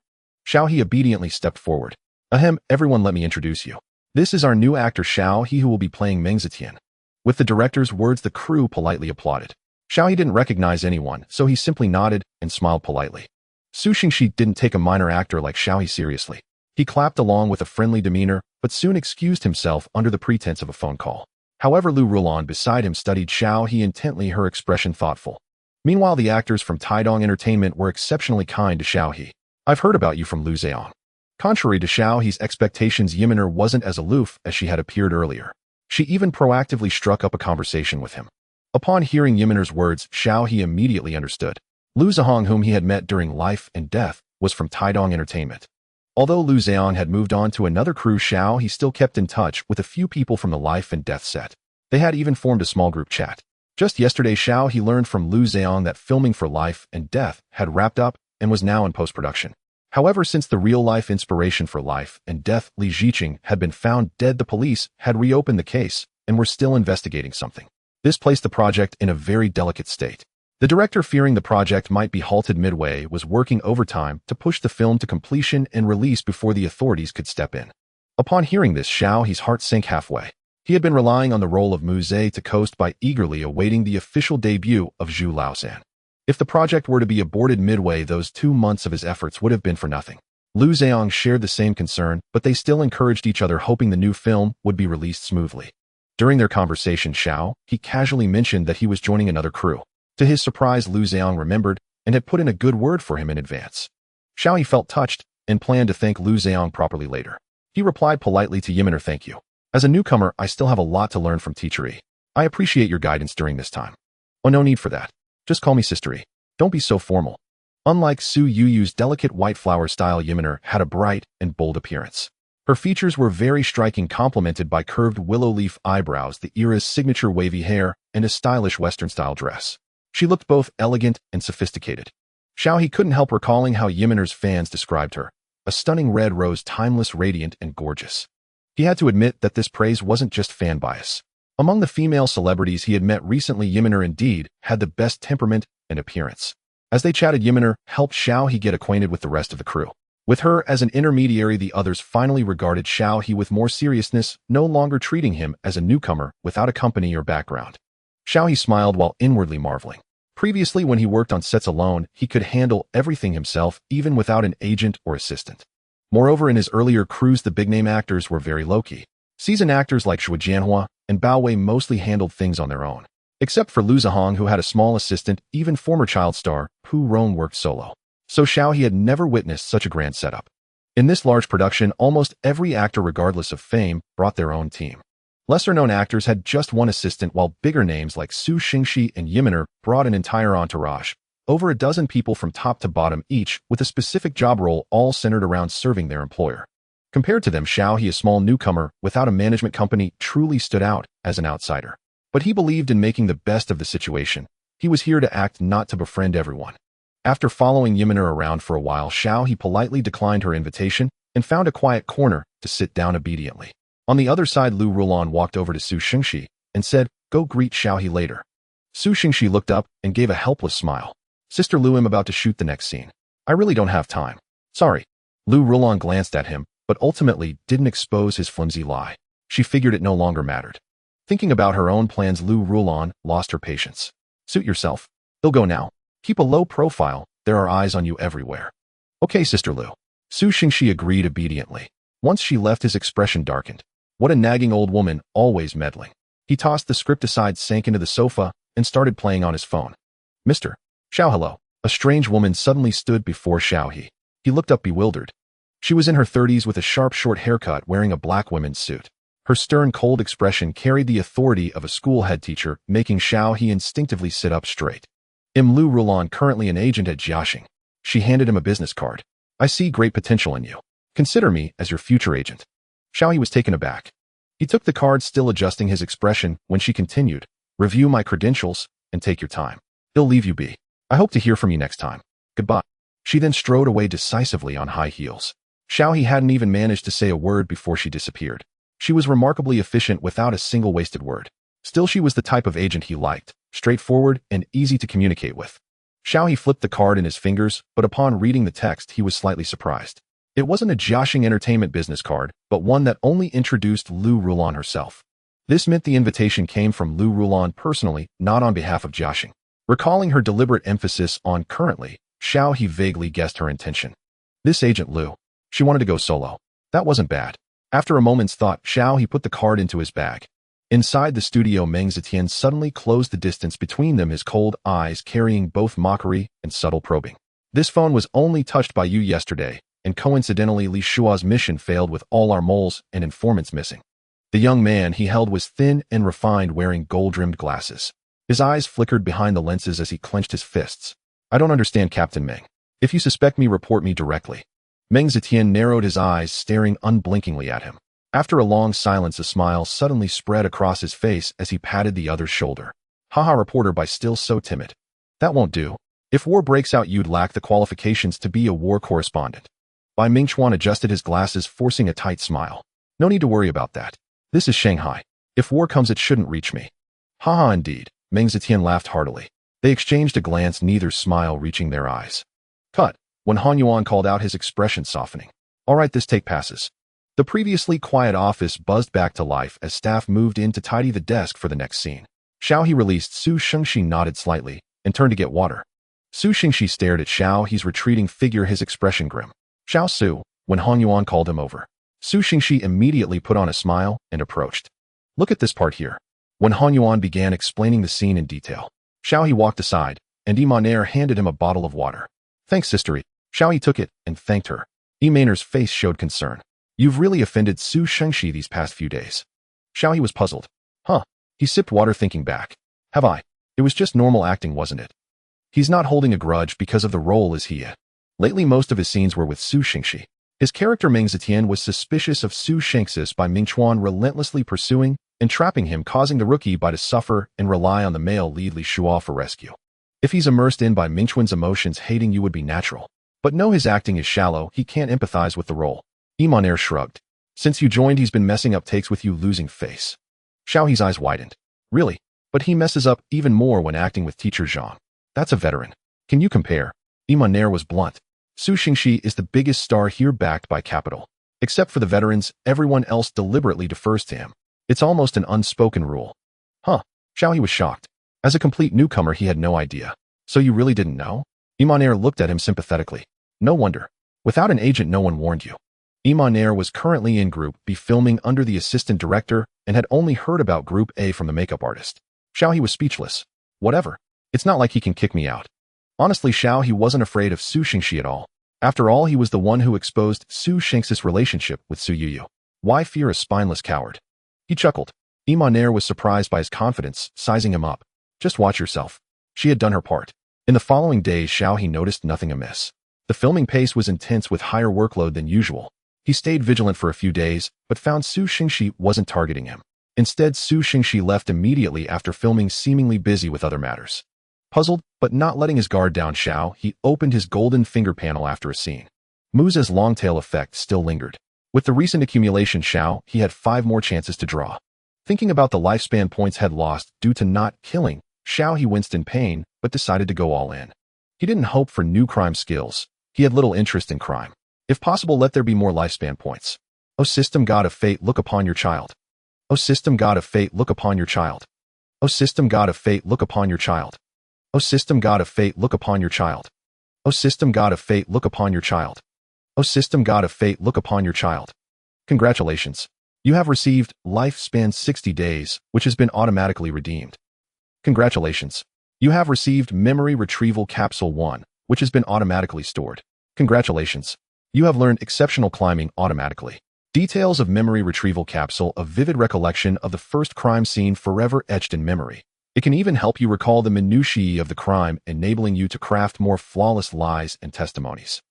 Xiao He obediently stepped forward. "Ahem, everyone, let me introduce you. This is our new actor Xiao He, who will be playing Meng Zetian." With the director's words, the crew politely applauded. Xiao He didn't recognize anyone, so he simply nodded and smiled politely. Su Xingxi didn't take a minor actor like Xiao He seriously. He clapped along with a friendly demeanor, but soon excused himself under the pretense of a phone call. However, Lu Rulan beside him studied Xiao He intently, her expression thoughtful. Meanwhile, the actors from Taidong Entertainment were exceptionally kind to Xiao He. "I've heard about you from Lu Zheong." Contrary to Xiao He's expectations, Yiminer wasn't as aloof as she had appeared earlier. She even proactively struck up a conversation with him. Upon hearing Yiminer's words, Xiao He immediately understood. Lu Zheong, whom he had met during Life and Death, was from Taidong Entertainment. Although Lu Zheong had moved on to another crew, Xiao He still kept in touch with a few people from the Life and Death set. They had even formed a small group chat. Just yesterday, Xiao He learned from Lu Zheong that filming for Life and Death had wrapped up and was now in post-production. However, since the real-life inspiration for Life and Death, Li Ziqing, had been found dead, the police had reopened the case and were still investigating something. This placed the project in a very delicate state. The director, fearing the project might be halted midway, was working overtime to push the film to completion and release before the authorities could step in. Upon hearing this, Xiao He's heart sank halfway. He had been relying on the role of Mu Zhe to coast by eagerly awaiting the official debut of Zhu Laozhan. If the project were to be aborted midway, those 2 months of his efforts would have been for nothing. Lu Zheong shared the same concern, but they still encouraged each other, hoping the new film would be released smoothly. During their conversation, Xiao He casually mentioned that he was joining another crew. To his surprise, Lu Zheong remembered and had put in a good word for him in advance. Xiao He felt touched and planned to thank Lu Zheong properly later. He replied politely to Yiminer, "Thank you. As a newcomer, I still have a lot to learn from Teacher E. I appreciate your guidance during this time." "Oh, no need for that. Just call me Sister E. Don't be so formal." Unlike Su Yuyu's delicate white flower style, Yiminer had a bright and bold appearance. Her features were very striking, complemented by curved willow leaf eyebrows, the era's signature wavy hair, and a stylish Western-style dress. She looked both elegant and sophisticated. Xiao He couldn't help recalling how Yiminer's fans described her: a stunning red rose, timeless, radiant, and gorgeous. He had to admit that this praise wasn't just fan bias. Among the female celebrities he had met recently, Yiminer indeed had the best temperament and appearance. As they chatted, Yiminer helped Xiao He get acquainted with the rest of the crew. With her as an intermediary, the others finally regarded Xiao He with more seriousness, no longer treating him as a newcomer without a company or background. Xiao He smiled while inwardly marveling. Previously, when he worked on sets alone, he could handle everything himself, even without an agent or assistant. Moreover, in his earlier crews, the big-name actors were very low-key. Seasoned actors like Xue Jianhua and Bao Wei mostly handled things on their own. Except for Lu Zihong, who had a small assistant, even former child star Pu Rong worked solo. So Xiao He had never witnessed such a grand setup. In this large production, almost every actor, regardless of fame, brought their own team. Lesser-known actors had just one assistant, while bigger names like Su Xingxi and Yiminer brought an entire entourage. Over a dozen people from top to bottom, each with a specific job role, all centered around serving their employer. Compared to them, Xiao He, a small newcomer without a management company, truly stood out as an outsider. But he believed in making the best of the situation. He was here to act, not to befriend everyone. After following Yiminer around for a while, Xiao He politely declined her invitation and found a quiet corner to sit down obediently. On the other side, Lu Rulan walked over to Su Xingxi and said, "Go greet Xiao He later." Su Xingxi looked up and gave a helpless smile. "Sister Lu, I'm about to shoot the next scene. I really don't have time. Sorry." Lu Rulan glanced at him, but ultimately didn't expose his flimsy lie. She figured it no longer mattered. Thinking about her own plans, Lu Rulan lost her patience. Suit yourself. They'll go now. Keep a low profile. There are eyes on you everywhere. Okay, Sister Lu. Su Xingxi agreed obediently. Once she left, his expression darkened. What a nagging old woman, always meddling. He tossed the script aside, sank into the sofa, and started playing on his phone. Mr. Xiao, hello. A strange woman suddenly stood before Xiao He. He looked up bewildered. She was in her 30s with a sharp short haircut, wearing a black women's suit. Her stern, cold expression carried the authority of a school head teacher, making Xiao He instinctively sit up straight. Lu Rulan, currently an agent at Jiaxing. She handed him a business card. I see great potential in you. Consider me as your future agent. Xiao He was taken aback. He took the card, still adjusting his expression, when she continued. Review my credentials, and take your time. He'll leave you be. I hope to hear from you next time. Goodbye. She then strode away decisively on high heels. Xiao He hadn't even managed to say a word before she disappeared. She was remarkably efficient without a single wasted word. Still, she was the type of agent he liked, straightforward and easy to communicate with. Xiao He flipped the card in his fingers, but upon reading the text, he was slightly surprised. It wasn't a Jiaxing Entertainment business card, but one that only introduced Lu Rulan herself. This meant the invitation came from Lu Rulan personally, not on behalf of Jiaxing. Recalling her deliberate emphasis on currently, Xiao He vaguely guessed her intention. This agent Lu. She wanted to go solo. That wasn't bad. After a moment's thought, Xiao He put the card into his bag. Inside the studio, Meng Zetian suddenly closed the distance between them, his cold eyes carrying both mockery and subtle probing. This phone was only touched by you yesterday, and coincidentally Li Shua's mission failed with all our moles and informants missing. The young man he held was thin and refined, wearing gold-rimmed glasses. His eyes flickered behind the lenses as he clenched his fists. I don't understand, Captain Meng. If you suspect me, report me directly. Meng Zetian narrowed his eyes, staring unblinkingly at him. After a long silence, a smile suddenly spread across his face as he patted the other's shoulder. Haha, reporter, by still so timid. That won't do. If war breaks out, you'd lack the qualifications to be a war correspondent. Bai Mingchuan adjusted his glasses, forcing a tight smile. No need to worry about that. This is Shanghai. If war comes, it shouldn't reach me. Haha, indeed. Meng Zetian laughed heartily. They exchanged a glance, neither's smile reaching their eyes. Cut. When Han Yuan called out, his expression softening. All right, this take passes. The previously quiet office buzzed back to life as staff moved in to tidy the desk for the next scene. Xiao He released Su Xingxi, nodded slightly, and turned to get water. Su Xingxi stared at Xiao He's retreating figure, his expression grim. Xiao Su, when Han Yuan called him over. Su Xingxi immediately put on a smile and approached. Look at this part here. When Han Yuan began explaining the scene in detail, Xiao He walked aside, and Imaner handed him a bottle of water. Thanks, Sister. Xiao He took it and thanked her. Imaner's face showed concern. You've really offended Su Xingxi these past few days. Xiao He was puzzled. Huh. He sipped water, thinking back. Have I? It was just normal acting, wasn't it? He's not holding a grudge because of the role, is he? Lately, most of his scenes were with Su Xingxi. His character Meng Zetian was suspicious of Su Xingxi by Mingchuan relentlessly pursuing and trapping him, causing the rookie to suffer and rely on the male lead Li Shua for rescue. If he's immersed in by Mingchuan's emotions, hating you would be natural. But no, his acting is shallow, he can't empathize with the role. Imaner shrugged. Since you joined, he's been messing up takes with you, losing face. Xiao He's eyes widened. Really? But he messes up even more when acting with teacher Zhang. That's a veteran. Can you compare? Imaner was blunt. Su Xingxi is the biggest star here, backed by capital. Except for the veterans, everyone else deliberately defers to him. It's almost an unspoken rule. Huh. Xiao He was shocked. As a complete newcomer, he had no idea. So you really didn't know? Imaner looked at him sympathetically. No wonder. Without an agent, no one warned you. Imaner was currently in Group B filming under the assistant director and had only heard about Group A from the makeup artist. Xiao He was speechless. Whatever. It's not like he can kick me out. Honestly, Xiao He wasn't afraid of Su Xingxi at all. After all, he was the one who exposed Su Xingxi's relationship with Su Yuyu. Why fear a spineless coward? He chuckled. Imaner was surprised by his confidence, sizing him up. Just watch yourself. She had done her part. In the following days, Xiao He noticed nothing amiss. The filming pace was intense with higher workload than usual. He stayed vigilant for a few days, but found Su Xingxi wasn't targeting him. Instead, Su Xingxi left immediately after filming, seemingly busy with other matters. Puzzled, but not letting his guard down, he opened his golden finger panel after a scene. Muse's long-tail effect still lingered. With the recent accumulation, he had 5 more chances to draw. Thinking about the lifespan points had lost due to not killing, he winced in pain, but decided to go all in. He didn't hope for new crime skills. He had little interest in crime. If possible, let there be more lifespan points. O system god of fate, look upon your child. O system god of fate, look upon your child. O system god of fate, look upon your child. O system god of fate, look upon your child. O system god of fate, look upon your child. O system god of fate, look upon your child. Congratulations. You have received lifespan 60 days, which has been automatically redeemed. Congratulations. You have received memory retrieval capsule 1, which has been automatically stored. Congratulations. You have learned exceptional climbing automatically. Details of memory retrieval capsule, a vivid recollection of the first crime scene forever etched in memory. It can even help you recall the minutiae of the crime, enabling you to craft more flawless lies and testimonies.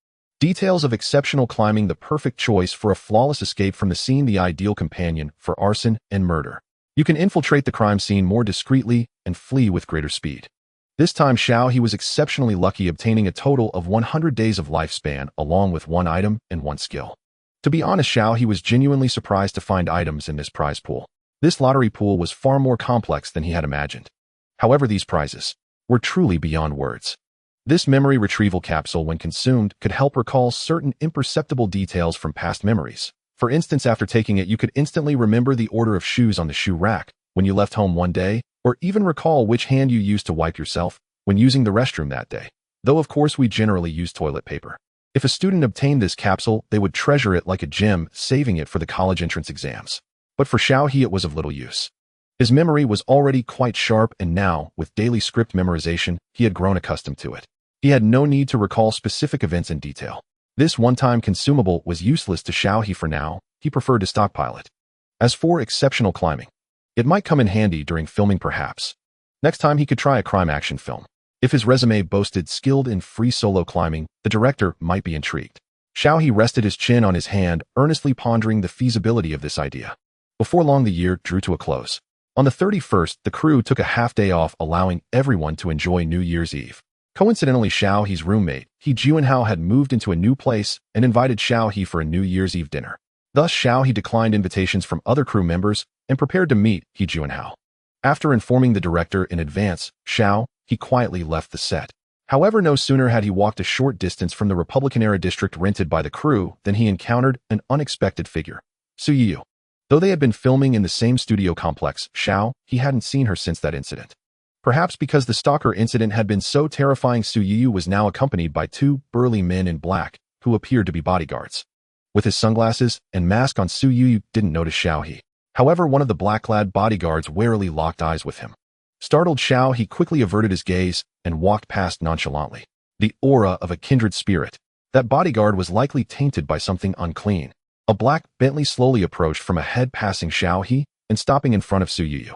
Details of exceptional climbing, the perfect choice for a flawless escape from the scene, the ideal companion for arson and murder. You can infiltrate the crime scene more discreetly and flee with greater speed. This time Xiao He was exceptionally lucky, obtaining a total of 100 days of lifespan along with 1 item and 1 skill. To be honest, Xiao He was genuinely surprised to find items in this prize pool. This lottery pool was far more complex than he had imagined. However, these prizes were truly beyond words. This memory retrieval capsule, when consumed, could help recall certain imperceptible details from past memories. For instance, after taking it, you could instantly remember the order of shoes on the shoe rack when you left home one day, or even recall which hand you used to wipe yourself when using the restroom that day. Though of course we generally use toilet paper. If a student obtained this capsule, they would treasure it like a gem, saving it for the college entrance exams. But for Xiao He, it was of little use. His memory was already quite sharp, and now, with daily script memorization, he had grown accustomed to it. He had no need to recall specific events in detail. This one-time consumable was useless to Xiao He for now. He preferred to stockpile it. As for exceptional climbing, it might come in handy during filming perhaps. Next time he could try a crime action film. If his resume boasted skilled in free solo climbing, the director might be intrigued. Xiao He rested his chin on his hand, earnestly pondering the feasibility of this idea. Before long, the year drew to a close. On the 31st, the crew took a half-day off, allowing everyone to enjoy New Year's Eve. Coincidentally, Xiao He's roommate, He Juanhao, had moved into a new place and invited Xiao He for a New Year's Eve dinner. Thus, Xiao He declined invitations from other crew members and prepared to meet He Juanhao. After informing the director in advance, Xiao He quietly left the set. However, no sooner had he walked a short distance from the Republican-era district rented by the crew than he encountered an unexpected figure, Su Yiyu. Though they had been filming in the same studio complex, Xiao He hadn't seen her since that incident. Perhaps because the stalker incident had been so terrifying, Su Yiyu was now accompanied by 2 burly men in black who appeared to be bodyguards. With his sunglasses and mask on, Su Yiyu didn't notice Xiao He. However, one of the black-clad bodyguards warily locked eyes with him. Startled, Xiao He quickly averted his gaze and walked past nonchalantly. The aura of a kindred spirit. That bodyguard was likely tainted by something unclean. A black Bentley slowly approached from ahead, passing Xiao He and stopping in front of Su Yiyu.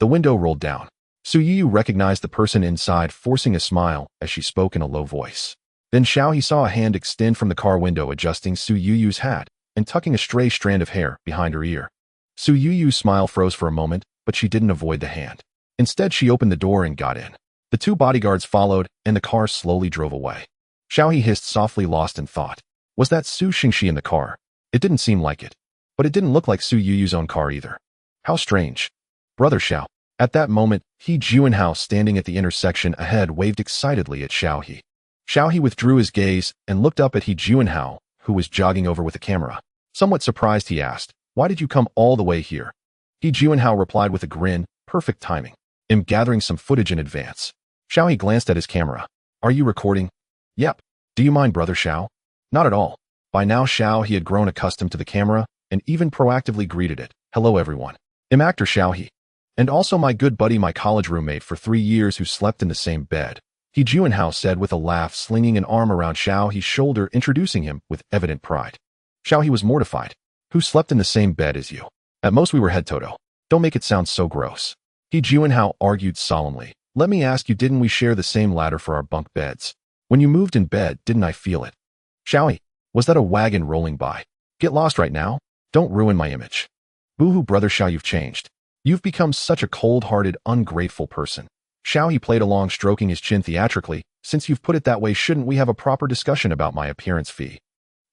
The window rolled down. Su Yiyu recognized the person inside, forcing a smile as she spoke in a low voice. Then Xiao He saw a hand extend from the car window, adjusting Su Yuyu's hat and tucking a stray strand of hair behind her ear. Su Yuyu's smile froze for a moment, but she didn't avoid the hand. Instead, she opened the door and got in. The 2 bodyguards followed, and the car slowly drove away. Xiao He hissed softly, lost in thought. Was that Su Xingxi in the car? It didn't seem like it. But it didn't look like Su Yuyu's own car either. How strange. Brother Xiao. At that moment, He Juanhao, standing at the intersection ahead, waved excitedly at Xiao He. Xiao He withdrew his gaze and looked up at He Juanhao, who was jogging over with a camera. Somewhat surprised, he asked, "Why did you come all the way here?" He Juanhao replied with a grin, "Perfect timing. I'm gathering some footage in advance." Xiao He glanced at his camera. "Are you recording?" "Yep. Do you mind, Brother Xiao?" "Not at all." By now, Xiao He had grown accustomed to the camera and even proactively greeted it. "Hello, everyone. I'm actor Xiao He. And also my good buddy, my college roommate for 3 years who slept in the same bed." He Juanhao said with a laugh, slinging an arm around Xiao He's shoulder, introducing him with evident pride. Xiao He was mortified. "Who slept in the same bed as you?" "At most we were head toto. Don't make it sound so gross." He Juanhao argued solemnly. "Let me ask you, didn't we share the same ladder for our bunk beds? When you moved in bed, didn't I feel it?" "Xiao He, was that a wagon rolling by? Get lost right now. Don't ruin my image." "Boo-hoo, Brother Xiao, you've changed. You've become such a cold-hearted, ungrateful person." Xiao He played along, stroking his chin theatrically. "Since you've put it that way, shouldn't we have a proper discussion about my appearance fee?"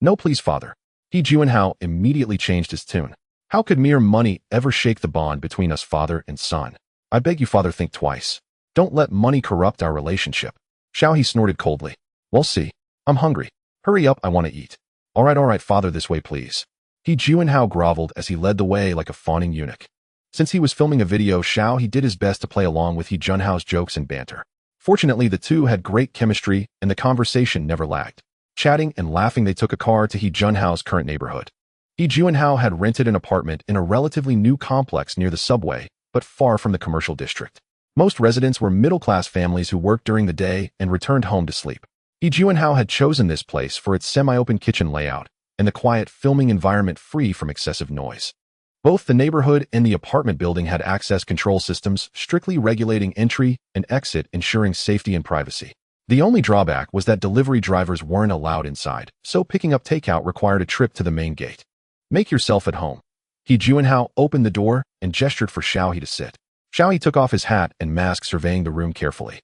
"No, please, Father." He Juanhao immediately changed his tune. "How could mere money ever shake the bond between us, father and son? I beg you, Father, think twice. Don't let money corrupt our relationship." Xiao He snorted coldly. "We'll see. I'm hungry. Hurry up, I want to eat." All right, Father, this way, please." He Juanhao groveled as he led the way like a fawning eunuch. Since he was filming a video, he did his best to play along with He Junhao's jokes and banter. Fortunately, the two had great chemistry and the conversation never lagged. Chatting and laughing, they took a car to He Junhao's current neighborhood. He Junhao had rented an apartment in a relatively new complex near the subway, but far from the commercial district. Most residents were middle-class families who worked during the day and returned home to sleep. He Junhao had chosen this place for its semi-open kitchen layout and the quiet filming environment free from excessive noise. Both the neighborhood and the apartment building had access control systems strictly regulating entry and exit, ensuring safety and privacy. The only drawback was that delivery drivers weren't allowed inside, so picking up takeout required a trip to the main gate. Make yourself at home. He Junhao opened the door and gestured for Xiaohe to sit. Xiaohe took off his hat and mask, surveying the room carefully.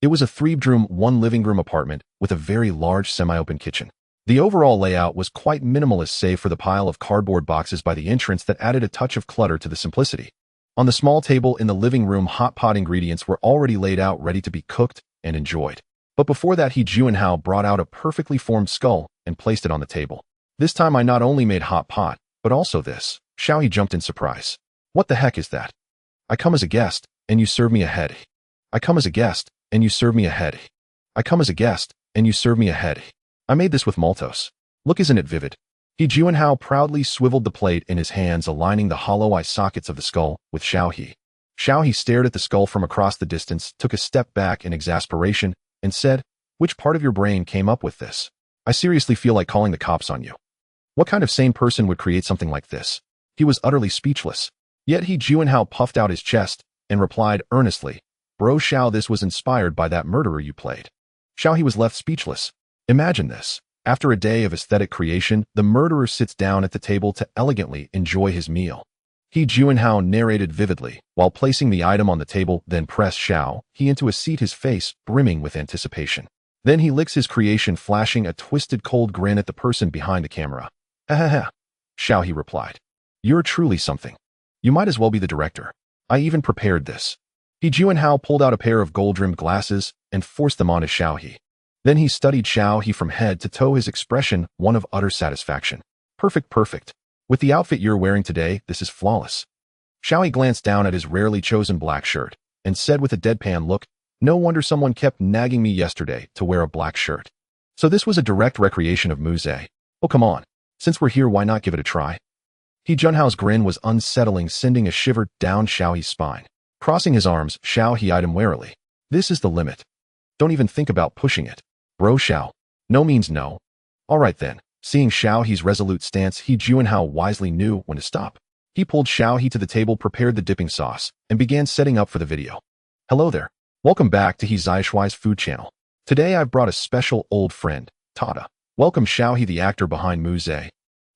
It was a 3-bedroom, 1-living-room apartment with a very large semi-open kitchen. The overall layout was quite minimalist save for the pile of cardboard boxes by the entrance that added a touch of clutter to the simplicity. On the small table in the living room, hot pot ingredients were already laid out ready to be cooked and enjoyed. But before that, He Junhao brought out a perfectly formed skull and placed it on the table. This time I not only made hot pot, but also this. Xiaohe jumped in surprise. What the heck is that? I come as a guest, and you serve me a head. I come as a guest, and you serve me a head. I come as a guest, and you serve me a head. I made this with maltose. Look, isn't it vivid? He Junhao proudly swiveled the plate in his hands, aligning the hollow eye sockets of the skull with Xiaohe. Xiaohe stared at the skull from across the distance, took a step back in exasperation, and said, "Which part of your brain came up with this? I seriously feel like calling the cops on you. What kind of sane person would create something like this?" He was utterly speechless. Yet He Junhao puffed out his chest and replied earnestly, "Bro Xiao, this was inspired by that murderer you played." Xiaohe was left speechless. Imagine this. After a day of aesthetic creation, the murderer sits down at the table to elegantly enjoy his meal. He Junhao narrated vividly, while placing the item on the table, then pressed Xiaohe into a seat, his face brimming with anticipation. Then he licks his creation, flashing a twisted cold grin at the person behind the camera. "Ha ha ha," Xiaohe replied. "You're truly something. You might as well be the director. I even prepared this." He Junhao pulled out a pair of gold-rimmed glasses and forced them onto Xiaohe. Then he studied Xiaohe from head to toe, his expression one of utter satisfaction. "Perfect, perfect. With the outfit you're wearing today, this is flawless." Xiaohe glanced down at his rarely chosen black shirt and said with a deadpan look, "No wonder someone kept nagging me yesterday to wear a black shirt. So this was a direct recreation of Muze. Oh, come on. Since we're here, why not give it a try?" He Junhao's grin was unsettling, sending a shiver down Xiaohe's spine. Crossing his arms, Xiaohe eyed him warily. "This is the limit. Don't even think about pushing it. Bro Xiao. No means no. All right then." Seeing Xiaohe's resolute stance, He Junhao wisely knew when to stop. He pulled Xiaohe to the table, prepared the dipping sauce, and began setting up for the video. "Hello there. Welcome back to He Zhaishuai's food channel. Today I've brought a special old friend, Tata. Welcome Xiaohe, the actor behind Muze."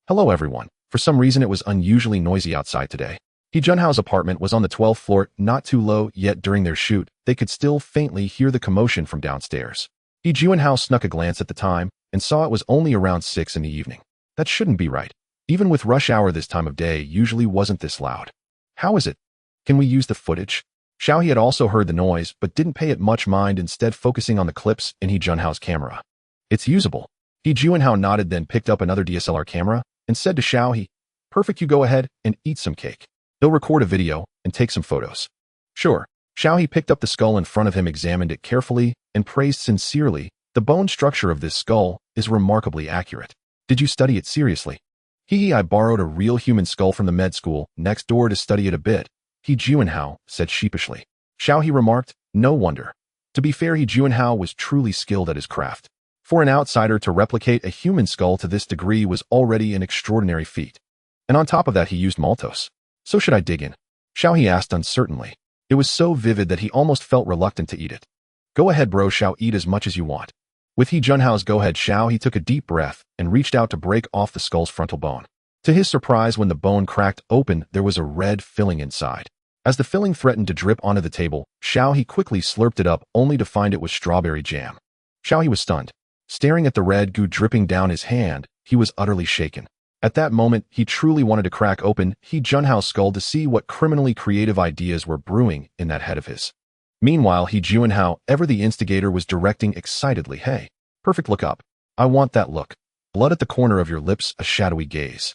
"Hello everyone." For some reason it was unusually noisy outside today. He Junhao's apartment was on the 12th floor, not too low, yet during their shoot, they could still faintly hear the commotion from downstairs. He Junhao snuck a glance at the time and saw it was only around 6 in the evening. That shouldn't be right. Even with rush hour, this time of day usually wasn't this loud. How is it? Can we use the footage? Xiaohe had also heard the noise, but didn't pay it much mind, instead focusing on the clips in He Junhao's camera. "It's usable." He Junhao nodded, then picked up another DSLR camera and said to Xiaohe, "Perfect, you go ahead and eat some cake. They'll record a video and take some photos." "Sure." Xiaohe picked up the skull in front of him, examined it carefully, and praised sincerely, "The bone structure of this skull is remarkably accurate. Did you study it seriously?" I borrowed a real human skull from the med school next door to study it a bit," He Junhao said sheepishly. Xiaohe remarked, "No wonder." To be fair, He Junhao was truly skilled at his craft. For an outsider to replicate a human skull to this degree was already an extraordinary feat. And on top of that, he used maltose. "So should I dig in?" Xiaohe asked uncertainly. It was so vivid that he almost felt reluctant to eat it. "Go ahead, bro Xiao, eat as much as you want." With He Junhao's go-ahead, Xiaohe took a deep breath and reached out to break off the skull's frontal bone. To his surprise, when the bone cracked open, there was a red filling inside. As the filling threatened to drip onto the table, Xiaohe quickly slurped it up, only to find it was strawberry jam. Xiaohe was stunned. Staring at the red goo dripping down his hand, he was utterly shaken. At that moment, he truly wanted to crack open He Junhao's skull to see what criminally creative ideas were brewing in that head of his. Meanwhile, He Junhao, ever the instigator, was directing excitedly, "Hey, perfect, look up. I want that look. Blood at the corner of your lips, a shadowy gaze.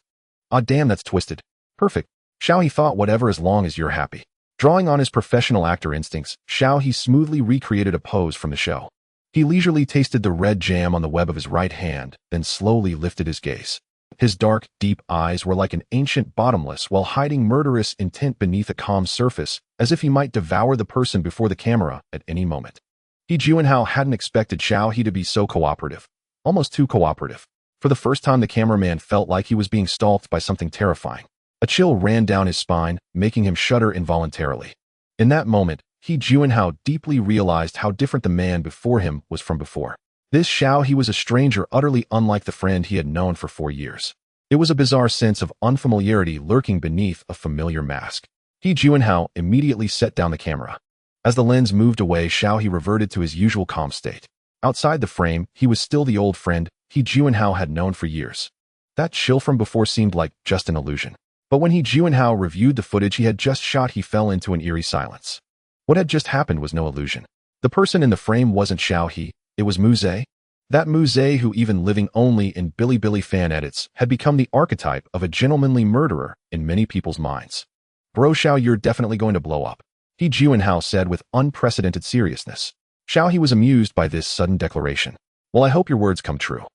Ah damn, that's twisted. Perfect." Xiao He thought whatever as long as you're happy. Drawing on his professional actor instincts, Xiao He smoothly recreated a pose from the show. He leisurely tasted the red jam on the web of his right hand, then slowly lifted his gaze. His dark, deep eyes were like an ancient bottomless while hiding murderous intent beneath a calm surface, as if he might devour the person before the camera at any moment. He Juanhao hadn't expected Xiao He to be so cooperative. Almost too cooperative. For the first time, the cameraman felt like he was being stalked by something terrifying. A chill ran down his spine, making him shudder involuntarily. In that moment, He Juanhao deeply realized how different the man before him was from before. This Xiao He was a stranger utterly unlike the friend he had known for 4 years. It was a bizarre sense of unfamiliarity lurking beneath a familiar mask. He Juanhao immediately set down the camera. As the lens moved away, Xiao He reverted to his usual calm state. Outside the frame, he was still the old friend He Juanhao had known for years. That chill from before seemed like just an illusion. But when He Juanhao reviewed the footage he had just shot, he fell into an eerie silence. What had just happened was no illusion. The person in the frame wasn't Xiao He, it was Mu Zhe. That Mu Zhe who, even living only in Bilibili fan edits, had become the archetype of a gentlemanly murderer in many people's minds. Bro Xiao, you're definitely going to blow up, He Juanhao said with unprecedented seriousness. Xiao He was amused by this sudden declaration. Well, I hope your words come true.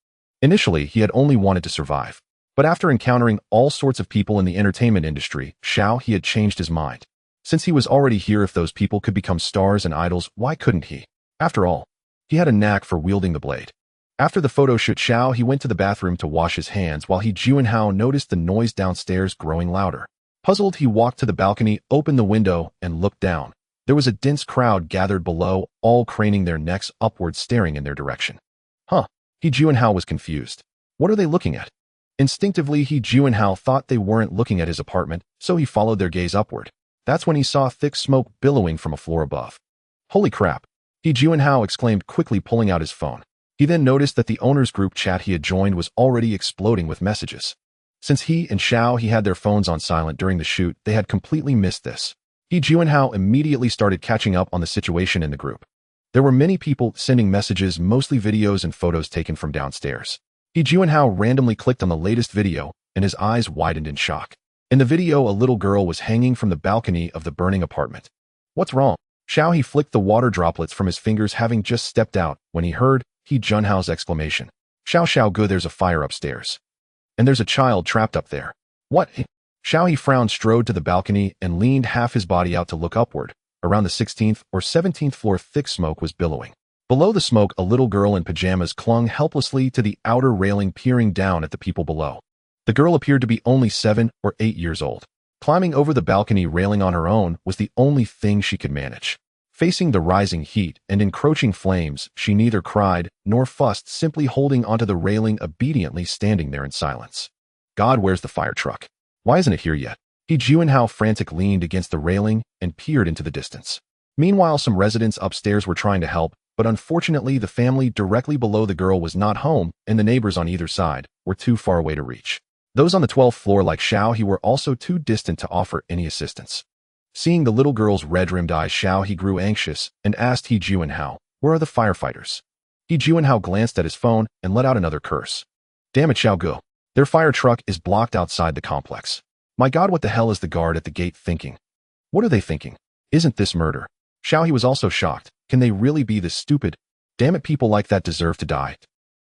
Initially, he had only wanted to survive. But after encountering all sorts of people in the entertainment industry, Xiao He had changed his mind. Since he was already here, if those people could become stars and idols, why couldn't he? After all, he had a knack for wielding the blade. After the photo shoot, Xiao He went to the bathroom to wash his hands while He Juanhao noticed the noise downstairs growing louder. Puzzled, he walked to the balcony, opened the window, and looked down. There was a dense crowd gathered below, all craning their necks upward, staring in their direction. He Juanhao was confused. What are they looking at? Instinctively, He Juanhao thought they weren't looking at his apartment, so he followed their gaze upward. That's when he saw thick smoke billowing from a floor above. Holy crap! He Juanhao exclaimed, quickly pulling out his phone. He then noticed that the owner's group chat he had joined was already exploding with messages. Since he and Xiao He had their phones on silent during the shoot, they had completely missed this. He Juanhao immediately started catching up on the situation in the group. There were many people sending messages, mostly videos and photos taken from downstairs. He Juanhao randomly clicked on the latest video, and his eyes widened in shock. In the video, a little girl was hanging from the balcony of the burning apartment. What's wrong? Xiao He flicked the water droplets from his fingers, having just stepped out, when he heard He Juanhao's exclamation. Xiao Gu, there's a fire upstairs. And there's a child trapped up there. What? Xiao He frowned, strode to the balcony, and leaned half his body out to look upward. Around the 16th or 17th floor, thick smoke was billowing. Below the smoke, a little girl in pajamas clung helplessly to the outer railing, peering down at the people below. The girl appeared to be only 7 or 8 years old. Climbing over the balcony railing on her own was the only thing she could manage. Facing the rising heat and encroaching flames, she neither cried nor fussed, simply holding onto the railing, obediently standing there in silence. God, where's the fire truck? Why isn't it here yet? He Juanhao frantic leaned against the railing and peered into the distance. Meanwhile, some residents upstairs were trying to help, but unfortunately the family directly below the girl was not home, and the neighbors on either side were too far away to reach. Those on the 12th floor, like Xiao He, were also too distant to offer any assistance. Seeing the little girl's red-rimmed eyes, Xiao He grew anxious and asked He Juanhao, where are the firefighters? He Juanhao glanced at his phone and let out another curse. Damn it, Xiao Gu. Their fire truck is blocked outside the complex. My God, what the hell is the guard at the gate thinking? What are they thinking? Isn't this murder? Xiao He was also shocked. Can they really be this stupid? Damn it, people like that deserve to die.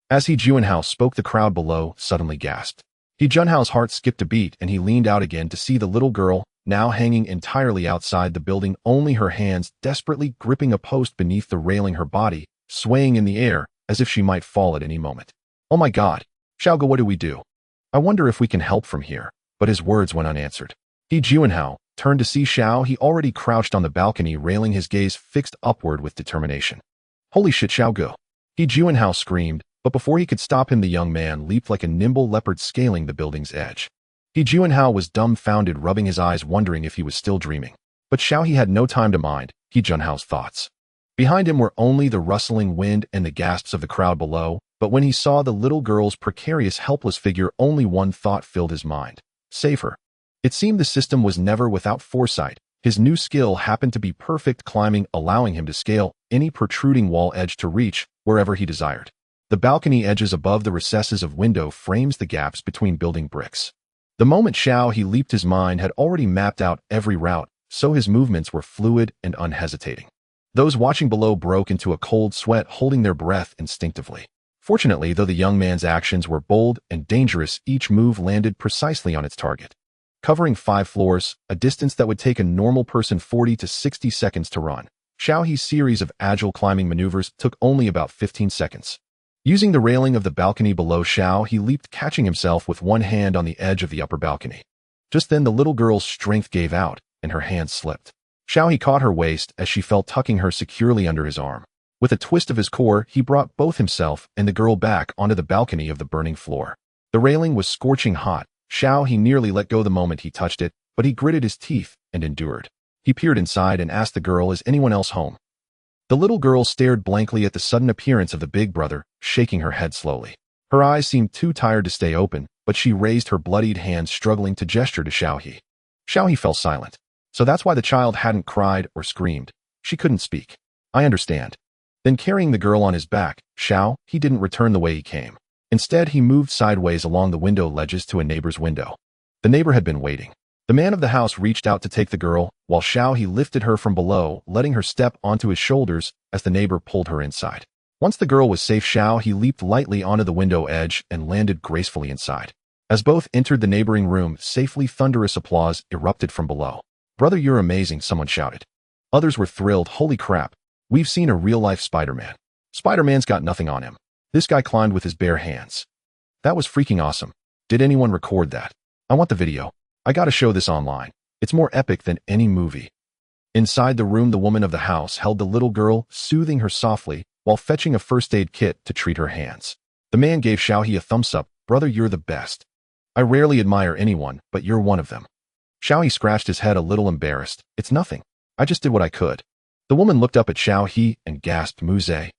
As He Juanhao spoke, the crowd below suddenly gasped. He Juanhao's heart skipped a beat, and he leaned out again to see the little girl, now hanging entirely outside the building, only her hands desperately gripping a post beneath the railing, her body swaying in the air as if she might fall at any moment. Oh my God. Xiao Gu, what do we do? I wonder if we can help from here. But his words went unanswered. He Juanhao turned to see Xiao He already crouched on the balcony railing, his gaze fixed upward with determination. Holy shit, Xiao Gu. He Juanhao screamed, but before he could stop him, the young man leaped like a nimble leopard, scaling the building's edge. He Juanhao was dumbfounded, rubbing his eyes, wondering if he was still dreaming. But Xiao He had no time to mind He Juanhao's thoughts. Behind him were only the rustling wind and the gasps of the crowd below, but when he saw the little girl's precarious, helpless figure, only one thought filled his mind. Save her. It seemed the system was never without foresight. His new skill happened to be perfect climbing, allowing him to scale any protruding wall edge to reach wherever he desired. The balcony edges above the recesses of window frames, the gaps between building bricks. The moment Xiao He leaped, his mind had already mapped out every route, so his movements were fluid and unhesitating. Those watching below broke into a cold sweat, holding their breath instinctively. Fortunately, though the young man's actions were bold and dangerous, each move landed precisely on its target. Covering 5 floors, a distance that would take a normal person 40 to 60 seconds to run, Xiao He's series of agile climbing maneuvers took only about 15 seconds. Using the railing of the balcony below Xiao, he leaped, catching himself with one hand on the edge of the upper balcony. Just then the little girl's strength gave out, and her hand slipped. Xiao He caught her waist as she fell, tucking her securely under his arm. With a twist of his core, he brought both himself and the girl back onto the balcony of the burning floor. The railing was scorching hot. Xiao He nearly let go the moment he touched it, but he gritted his teeth and endured. He peered inside and asked the girl, "Is anyone else home?" The little girl stared blankly at the sudden appearance of the big brother, shaking her head slowly. Her eyes seemed too tired to stay open, but she raised her bloodied hand, struggling to gesture to Xiao He. Xiao He fell silent. So that's why the child hadn't cried or screamed. She couldn't speak. "I understand." Then, carrying the girl on his back, Xiao He didn't return the way he came. Instead, he moved sideways along the window ledges to a neighbor's window. The neighbor had been waiting. The man of the house reached out to take the girl, while Xiao He lifted her from below, letting her step onto his shoulders as the neighbor pulled her inside. Once the girl was safe, Xiao He leaped lightly onto the window edge and landed gracefully inside. As both entered the neighboring room safely, thunderous applause erupted from below. "Brother, you're amazing," someone shouted. Others were thrilled. "Holy crap. We've seen a real-life Spider-Man. Spider-Man's got nothing on him. This guy climbed with his bare hands. That was freaking awesome. Did anyone record that? I want the video. I gotta show this online. It's more epic than any movie." Inside the room, the woman of the house held the little girl, soothing her softly, while fetching a first aid kit to treat her hands. The man gave Xiao He a thumbs up. "Brother, you're the best. I rarely admire anyone, but you're one of them." Xiao He scratched his head, a little embarrassed. "It's nothing. I just did what I could." The woman looked up at Xiao He and gasped, "Muze."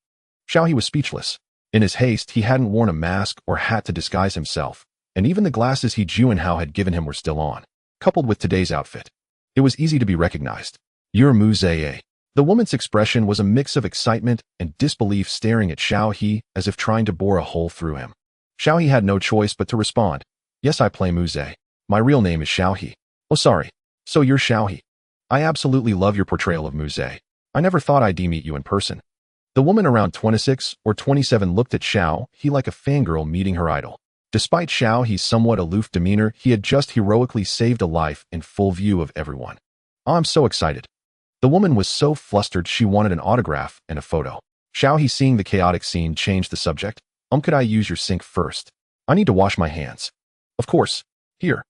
Xiao He was speechless. In his haste, he hadn't worn a mask or hat to disguise himself, and even the glasses he Juanhao had given him were still on, coupled with today's outfit. It was easy to be recognized. "You're Muze." The woman's expression was a mix of excitement and disbelief, staring at Xiao He as if trying to bore a hole through him. Xiao He had no choice but to respond. "Yes, I play Muze. My real name is Xiao He." "Oh, sorry. So you're Xiao He. I absolutely love your portrayal of Muze. I never thought I'd meet you in person." The woman, around 26 or 27, looked at Xiao He like a fangirl meeting her idol. Despite Xiao He's somewhat aloof demeanor, he had just heroically saved a life in full view of everyone. "Oh, I'm so excited." The woman was so flustered she wanted an autograph and a photo. Xiao He, seeing the chaotic scene, changed the subject. Could I use your sink first? I need to wash my hands." "Of course. Here.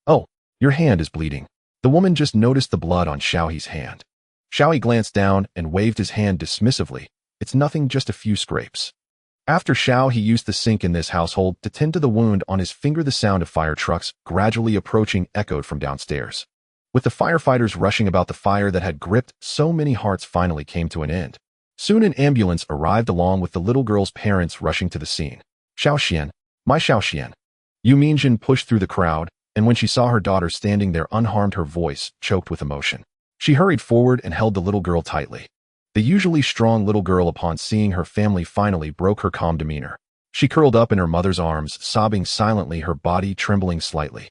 Oh, your hand is bleeding." The woman just noticed the blood on Xiao He's hand. Xiao He glanced down and waved his hand dismissively. "It's nothing, just a few scrapes." After Xiao He used the sink in this household to tend to the wound on his finger, the sound of fire trucks gradually approaching echoed from downstairs. With the firefighters rushing about, the fire that had gripped so many hearts finally came to an end. Soon an ambulance arrived along with the little girl's parents rushing to the scene. "Xiao Xian, my Xiao Xian." Yu Mingjin pushed through the crowd, and when she saw her daughter standing there unharmed, her voice choked with emotion. She hurried forward and held the little girl tightly. The usually strong little girl, upon seeing her family, finally broke her calm demeanor. She curled up in her mother's arms, sobbing silently, her body trembling slightly.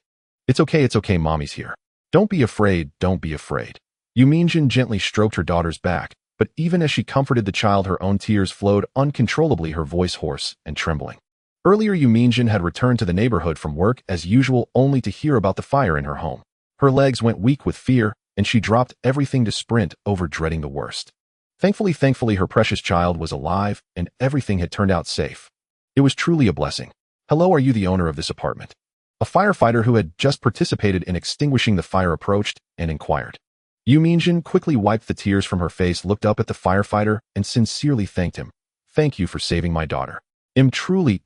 It's okay, mommy's here. Don't be afraid, don't be afraid." Yu Mingjin gently stroked her daughter's back, but even as she comforted the child, her own tears flowed uncontrollably, her voice hoarse and trembling. Earlier, Yu Mingjin had returned to the neighborhood from work as usual, only to hear about the fire in her home. Her legs went weak with fear, and she dropped everything to sprint over, dreading the worst. Thankfully, her precious child was alive, and everything had turned out safe. It was truly a blessing. "Hello, are you the owner of this apartment?" A firefighter who had just participated in extinguishing the fire approached and inquired. Yu Mingjin quickly wiped the tears from her face, looked up at the firefighter, and sincerely thanked him. "Thank you for saving my daughter. I'm truly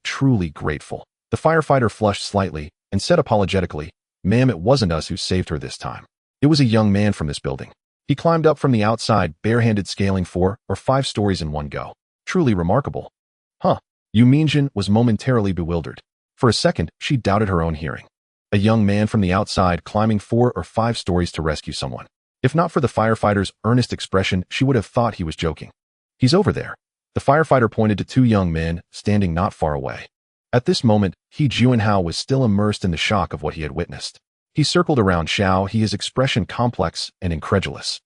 grateful." The firefighter flushed slightly and said apologetically, "Ma'am, it wasn't us who saved her this time. It was a young man from this building. He climbed up from the outside, barehanded, scaling 4 or 5 stories in one go. Truly remarkable." "Huh?" Yu Mingjin was momentarily bewildered. For a second, she doubted her own hearing. A young man from the outside climbing 4 or 5 stories to rescue someone. If not for the firefighter's earnest expression, she would have thought he was joking. "He's over there." The firefighter pointed to 2 young men standing not far away. At this moment, He Juanhao was still immersed in the shock of what he had witnessed. He circled around Xiao, his expression complex and incredulous.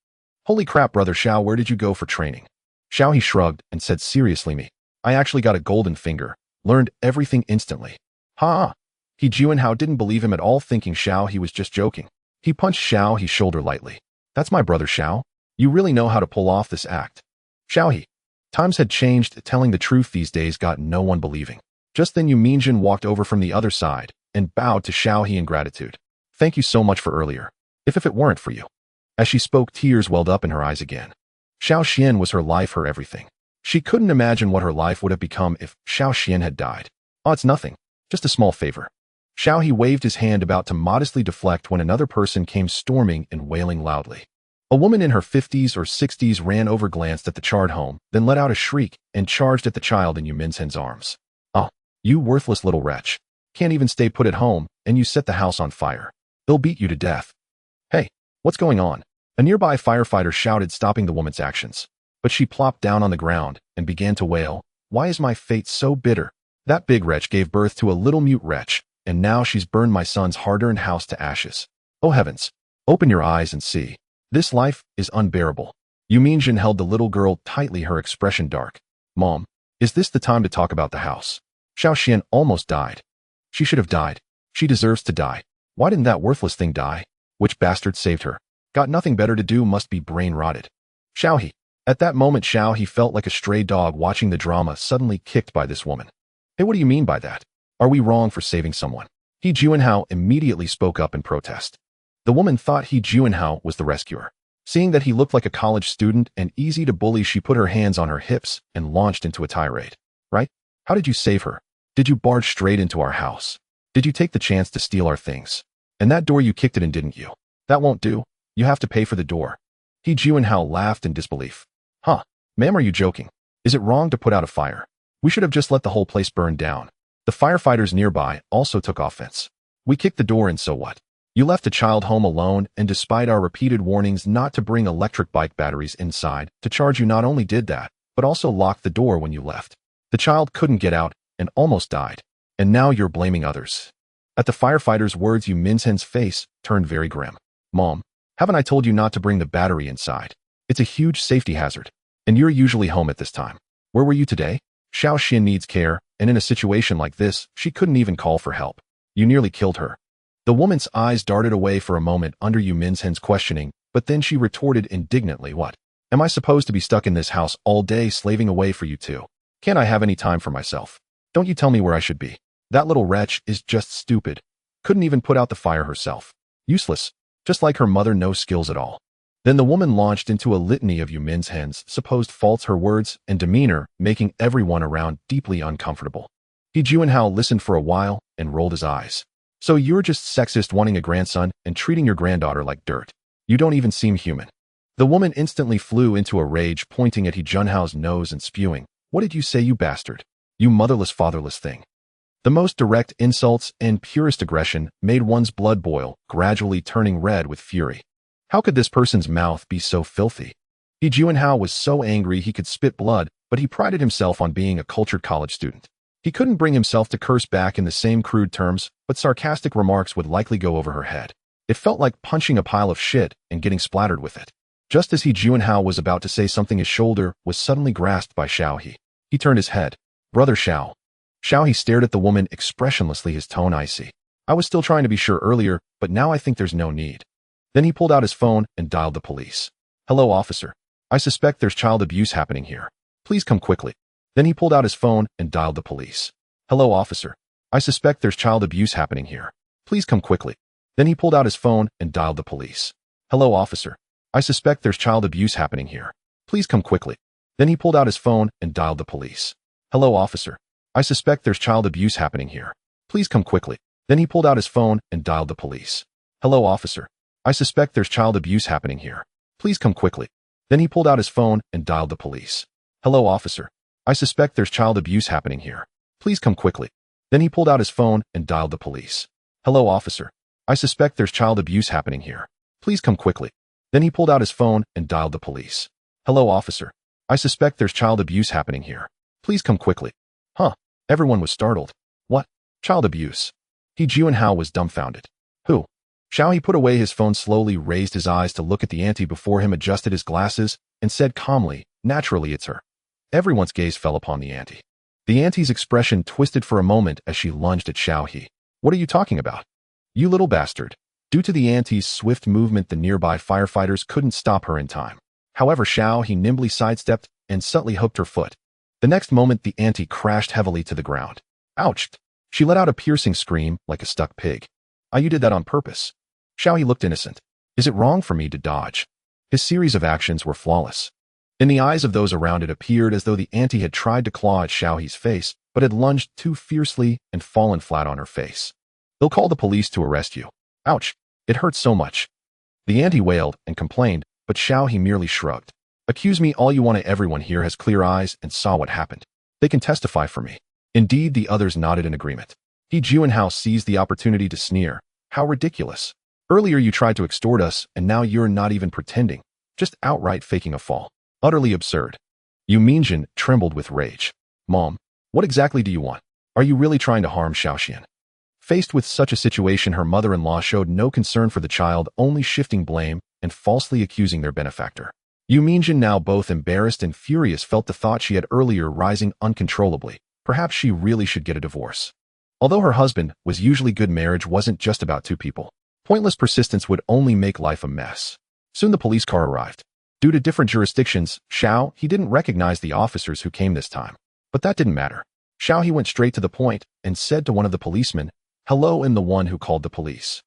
Holy crap, brother Xiao, where did you go for training? Xiao he shrugged and said seriously, me. I actually got a golden finger, learned everything instantly. Ha! He Juanhao didn't believe him at all, thinking Xiao he was just joking. He punched Xiao his shoulder lightly. That's my brother Xiao. You really know how to pull off this act. Xiao he. Times had changed, telling the truth these days got no one believing. Just then Yu Minjin walked over from the other side and bowed to Xiao he in gratitude. Thank you so much for earlier. If it weren't for you. As she spoke, tears welled up in her eyes again. Xiao Xian was her life, her everything. She couldn't imagine what her life would have become if Xiao Xian had died. Oh, it's nothing. Just a small favor. Xiao he waved his hand about to modestly deflect when another person came storming and wailing loudly. A woman in her 50s or 60s ran over, glanced at the charred home, then let out a shriek and charged at the child in Yu Minjin's arms. Oh, you worthless little wretch. Can't even stay put at home, and you set the house on fire. They'll beat you to death. Hey, what's going on? A nearby firefighter shouted, stopping the woman's actions. But she plopped down on the ground and began to wail. Why is my fate so bitter? That big wretch gave birth to a little mute wretch, and now she's burned my son's hard-earned house to ashes. Oh heavens, open your eyes and see. This life is unbearable. Yu Minjin held the little girl tightly, her expression dark. Mom, is this the time to talk about the house? Xiao Xian almost died. She should have died. She deserves to die. Why didn't that worthless thing die? Which bastard saved her? Got nothing better to do, must be brain-rotted. Xiao he. At that moment Xiao he felt like a stray dog watching the drama, suddenly kicked by this woman. Hey, what do you mean by that? Are we wrong for saving someone? He Juanhao immediately spoke up in protest. The woman thought He Juanhao was the rescuer. Seeing that he looked like a college student and easy to bully, she put her hands on her hips and launched into a tirade. Right? How did you save her? Did you barge straight into our house? Did you take the chance to steal our things? And that door, you kicked it in, didn't you? That won't do. You have to pay for the door. He Juanhao laughed in disbelief. Huh? Ma'am, are you joking? Is it wrong to put out a fire? We should have just let the whole place burn down. The firefighters nearby also took offense. We kicked the door in, so what? You left a child home alone, and despite our repeated warnings not to bring electric bike batteries inside to charge, you not only did that, but also locked the door when you left. The child couldn't get out and almost died. And now you're blaming others. At the firefighter's words, Yu Minjin's face turned very grim. Mom, haven't I told you not to bring the battery inside? It's a huge safety hazard. And you're usually home at this time. Where were you today? Xiao Xian needs care, and in a situation like this, she couldn't even call for help. You nearly killed her. The woman's eyes darted away for a moment under Yu Minjin's questioning, but then she retorted indignantly, what? Am I supposed to be stuck in this house all day slaving away for you two? Can't I have any time for myself? Don't you tell me where I should be. That little wretch is just stupid. Couldn't even put out the fire herself. Useless. Just like her mother, no skills at all. Then the woman launched into a litany of Yu Minjin's supposed faults, her words and demeanor making everyone around deeply uncomfortable. He Juanhao listened for a while and rolled his eyes. So you're just sexist, wanting a grandson and treating your granddaughter like dirt. You don't even seem human. The woman instantly flew into a rage, pointing at He Juanhao's nose and spewing. What did you say, you bastard? You motherless, fatherless thing. The most direct insults and purest aggression made one's blood boil, gradually turning red with fury. How could this person's mouth be so filthy? He Juanhao was so angry he could spit blood, but he prided himself on being a cultured college student. He couldn't bring himself to curse back in the same crude terms, but sarcastic remarks would likely go over her head. It felt like punching a pile of shit and getting splattered with it. Just as He Juanhao was about to say something, his shoulder was suddenly grasped by Xiao He. He turned his head. Brother Xiao. Xiao He stared at the woman expressionlessly, his tone icy. I was still trying to be sure earlier, but now I think there's no need. Then he pulled out his phone and dialed the police. Hello, officer. I suspect there's child abuse happening here. Please come quickly. Then he pulled out his phone and dialed the police. Hello, officer. I suspect there's child abuse happening here. Please come quickly. Then he pulled out his phone and dialed the police. Hello, officer. I suspect there's child abuse happening here. Please come quickly. Then he pulled out his phone and dialed the police. Hello, officer. I suspect there's child abuse happening here. Please come quickly. Then he pulled out his phone and dialed the police. Hello, officer. I suspect there's child abuse happening here. Please come quickly. Then he pulled out his phone and dialed the police. Hello, officer. I suspect there's child abuse happening here. Please come quickly. Then he pulled out his phone and dialed the police. Hello, officer. I suspect there's child abuse happening here. Please come quickly. Then he pulled out his phone and dialed the police. Hello, officer. I suspect there's child abuse happening here. Please come quickly. Huh. Everyone was startled. What? Child abuse. He Jianhao was dumbfounded. Who? Xiao He put away his phone slowly, raised his eyes to look at the auntie before him, adjusted his glasses, and said calmly, naturally it's her. Everyone's gaze fell upon the auntie. The auntie's expression twisted for a moment as she lunged at Xiao He. What are you talking about? You little bastard. Due to the auntie's swift movement, the nearby firefighters couldn't stop her in time. However, Xiao He nimbly sidestepped and subtly hooked her foot. The next moment, the auntie crashed heavily to the ground. Ouch! She let out a piercing scream like a stuck pig. You did that on purpose. Xiao He looked innocent. Is it wrong for me to dodge? His series of actions were flawless. In the eyes of those around, it appeared as though the auntie had tried to claw at Xiao He's face, but had lunged too fiercely and fallen flat on her face. They'll call the police to arrest you. Ouch! It hurts so much. The auntie wailed and complained, but Xiao He merely shrugged. Accuse me all you want. Everyone here has clear eyes and saw what happened. They can testify for me. Indeed, the others nodded in agreement. He Jianhao seized the opportunity to sneer. How ridiculous. Earlier you tried to extort us, and now you're not even pretending, just outright faking a fall. Utterly absurd. Yu Mingjin trembled with rage. Mom, what exactly do you want? Are you really trying to harm Xiaoxian? Faced with such a situation, her mother-in-law showed no concern for the child, only shifting blame and falsely accusing their benefactor. Yu Mingjin, now both embarrassed and furious, felt the thought she had earlier rising uncontrollably. Perhaps she really should get a divorce. Although her husband was usually good, marriage wasn't just about two people. Pointless persistence would only make life a mess. Soon the police car arrived. Due to different jurisdictions, Xiao He didn't recognize the officers who came this time. But that didn't matter. Xiao He went straight to the point and said to one of the policemen, "Hello," and the one who called the police.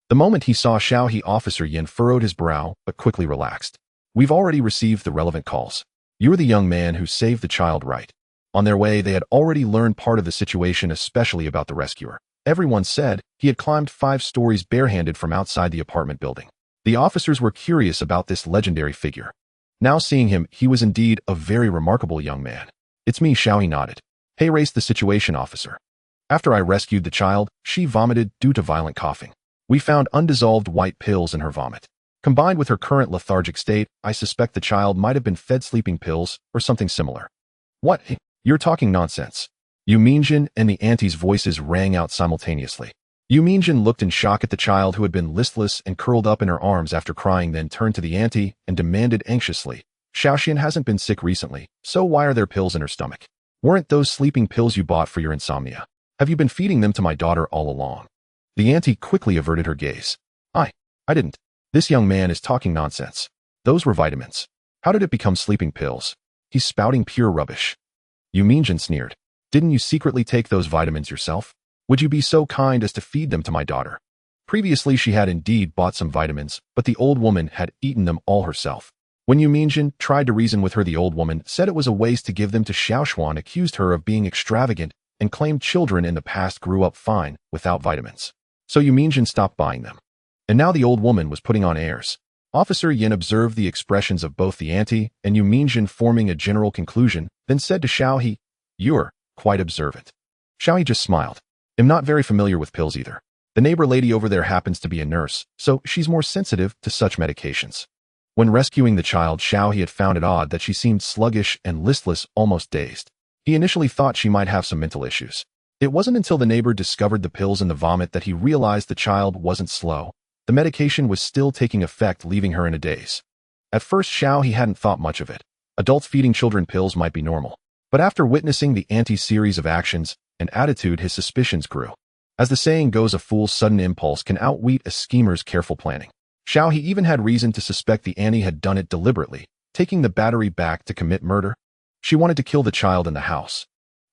The moment he saw Xiao He, Officer Yin furrowed his brow but quickly relaxed. We've already received the relevant calls. You're the young man who saved the child, right? On their way, they had already learned part of the situation, especially about the rescuer. Everyone said he had climbed 5 stories barehanded from outside the apartment building. The officers were curious about this legendary figure. Now seeing him, he was indeed a very remarkable young man. It's me, Xiao He nodded. Hey, race the situation, officer. After I rescued the child, she vomited due to violent coughing. We found undissolved white pills in her vomit. Combined with her current lethargic state, I suspect the child might have been fed sleeping pills or something similar. What? You're talking nonsense. Yu Mingjin and the auntie's voices rang out simultaneously. Yu Mingjin looked in shock at the child, who had been listless and curled up in her arms after crying, then turned to the auntie and demanded anxiously, Xiaoxian hasn't been sick recently, so why are there pills in her stomach? Weren't those sleeping pills you bought for your insomnia? Have you been feeding them to my daughter all along? The auntie quickly averted her gaze. I didn't. This young man is talking nonsense. Those were vitamins. How did it become sleeping pills? He's spouting pure rubbish. Yu Mingjin sneered. Didn't you secretly take those vitamins yourself? Would you be so kind as to feed them to my daughter? Previously, she had indeed bought some vitamins, but the old woman had eaten them all herself. When Yu Mingjin tried to reason with her, the old woman said it was a waste to give them to Xiaoshuan, accused her of being extravagant, and claimed children in the past grew up fine without vitamins. So Yu Mingjin stopped buying them. And now the old woman was putting on airs. Officer Yin observed the expressions of both the auntie and Yu Mingjin, forming a general conclusion, then said to Xiao He, "You're quite observant." Xiao He just smiled. "I'm not very familiar with pills either. The neighbor lady over there happens to be a nurse, so she's more sensitive to such medications." When rescuing the child, Xiao He had found it odd that she seemed sluggish and listless, almost dazed. He initially thought she might have some mental issues. It wasn't until the neighbor discovered the pills in the vomit that he realized the child wasn't slow. The medication was still taking effect, leaving her in a daze. At first, Xiao He hadn't thought much of it. Adults feeding children pills might be normal. But after witnessing the auntie's series of actions and attitude, his suspicions grew. As the saying goes, a fool's sudden impulse can outwit a schemer's careful planning. Xiao He even had reason to suspect the auntie had done it deliberately, taking the battery back to commit murder. She wanted to kill the child in the house.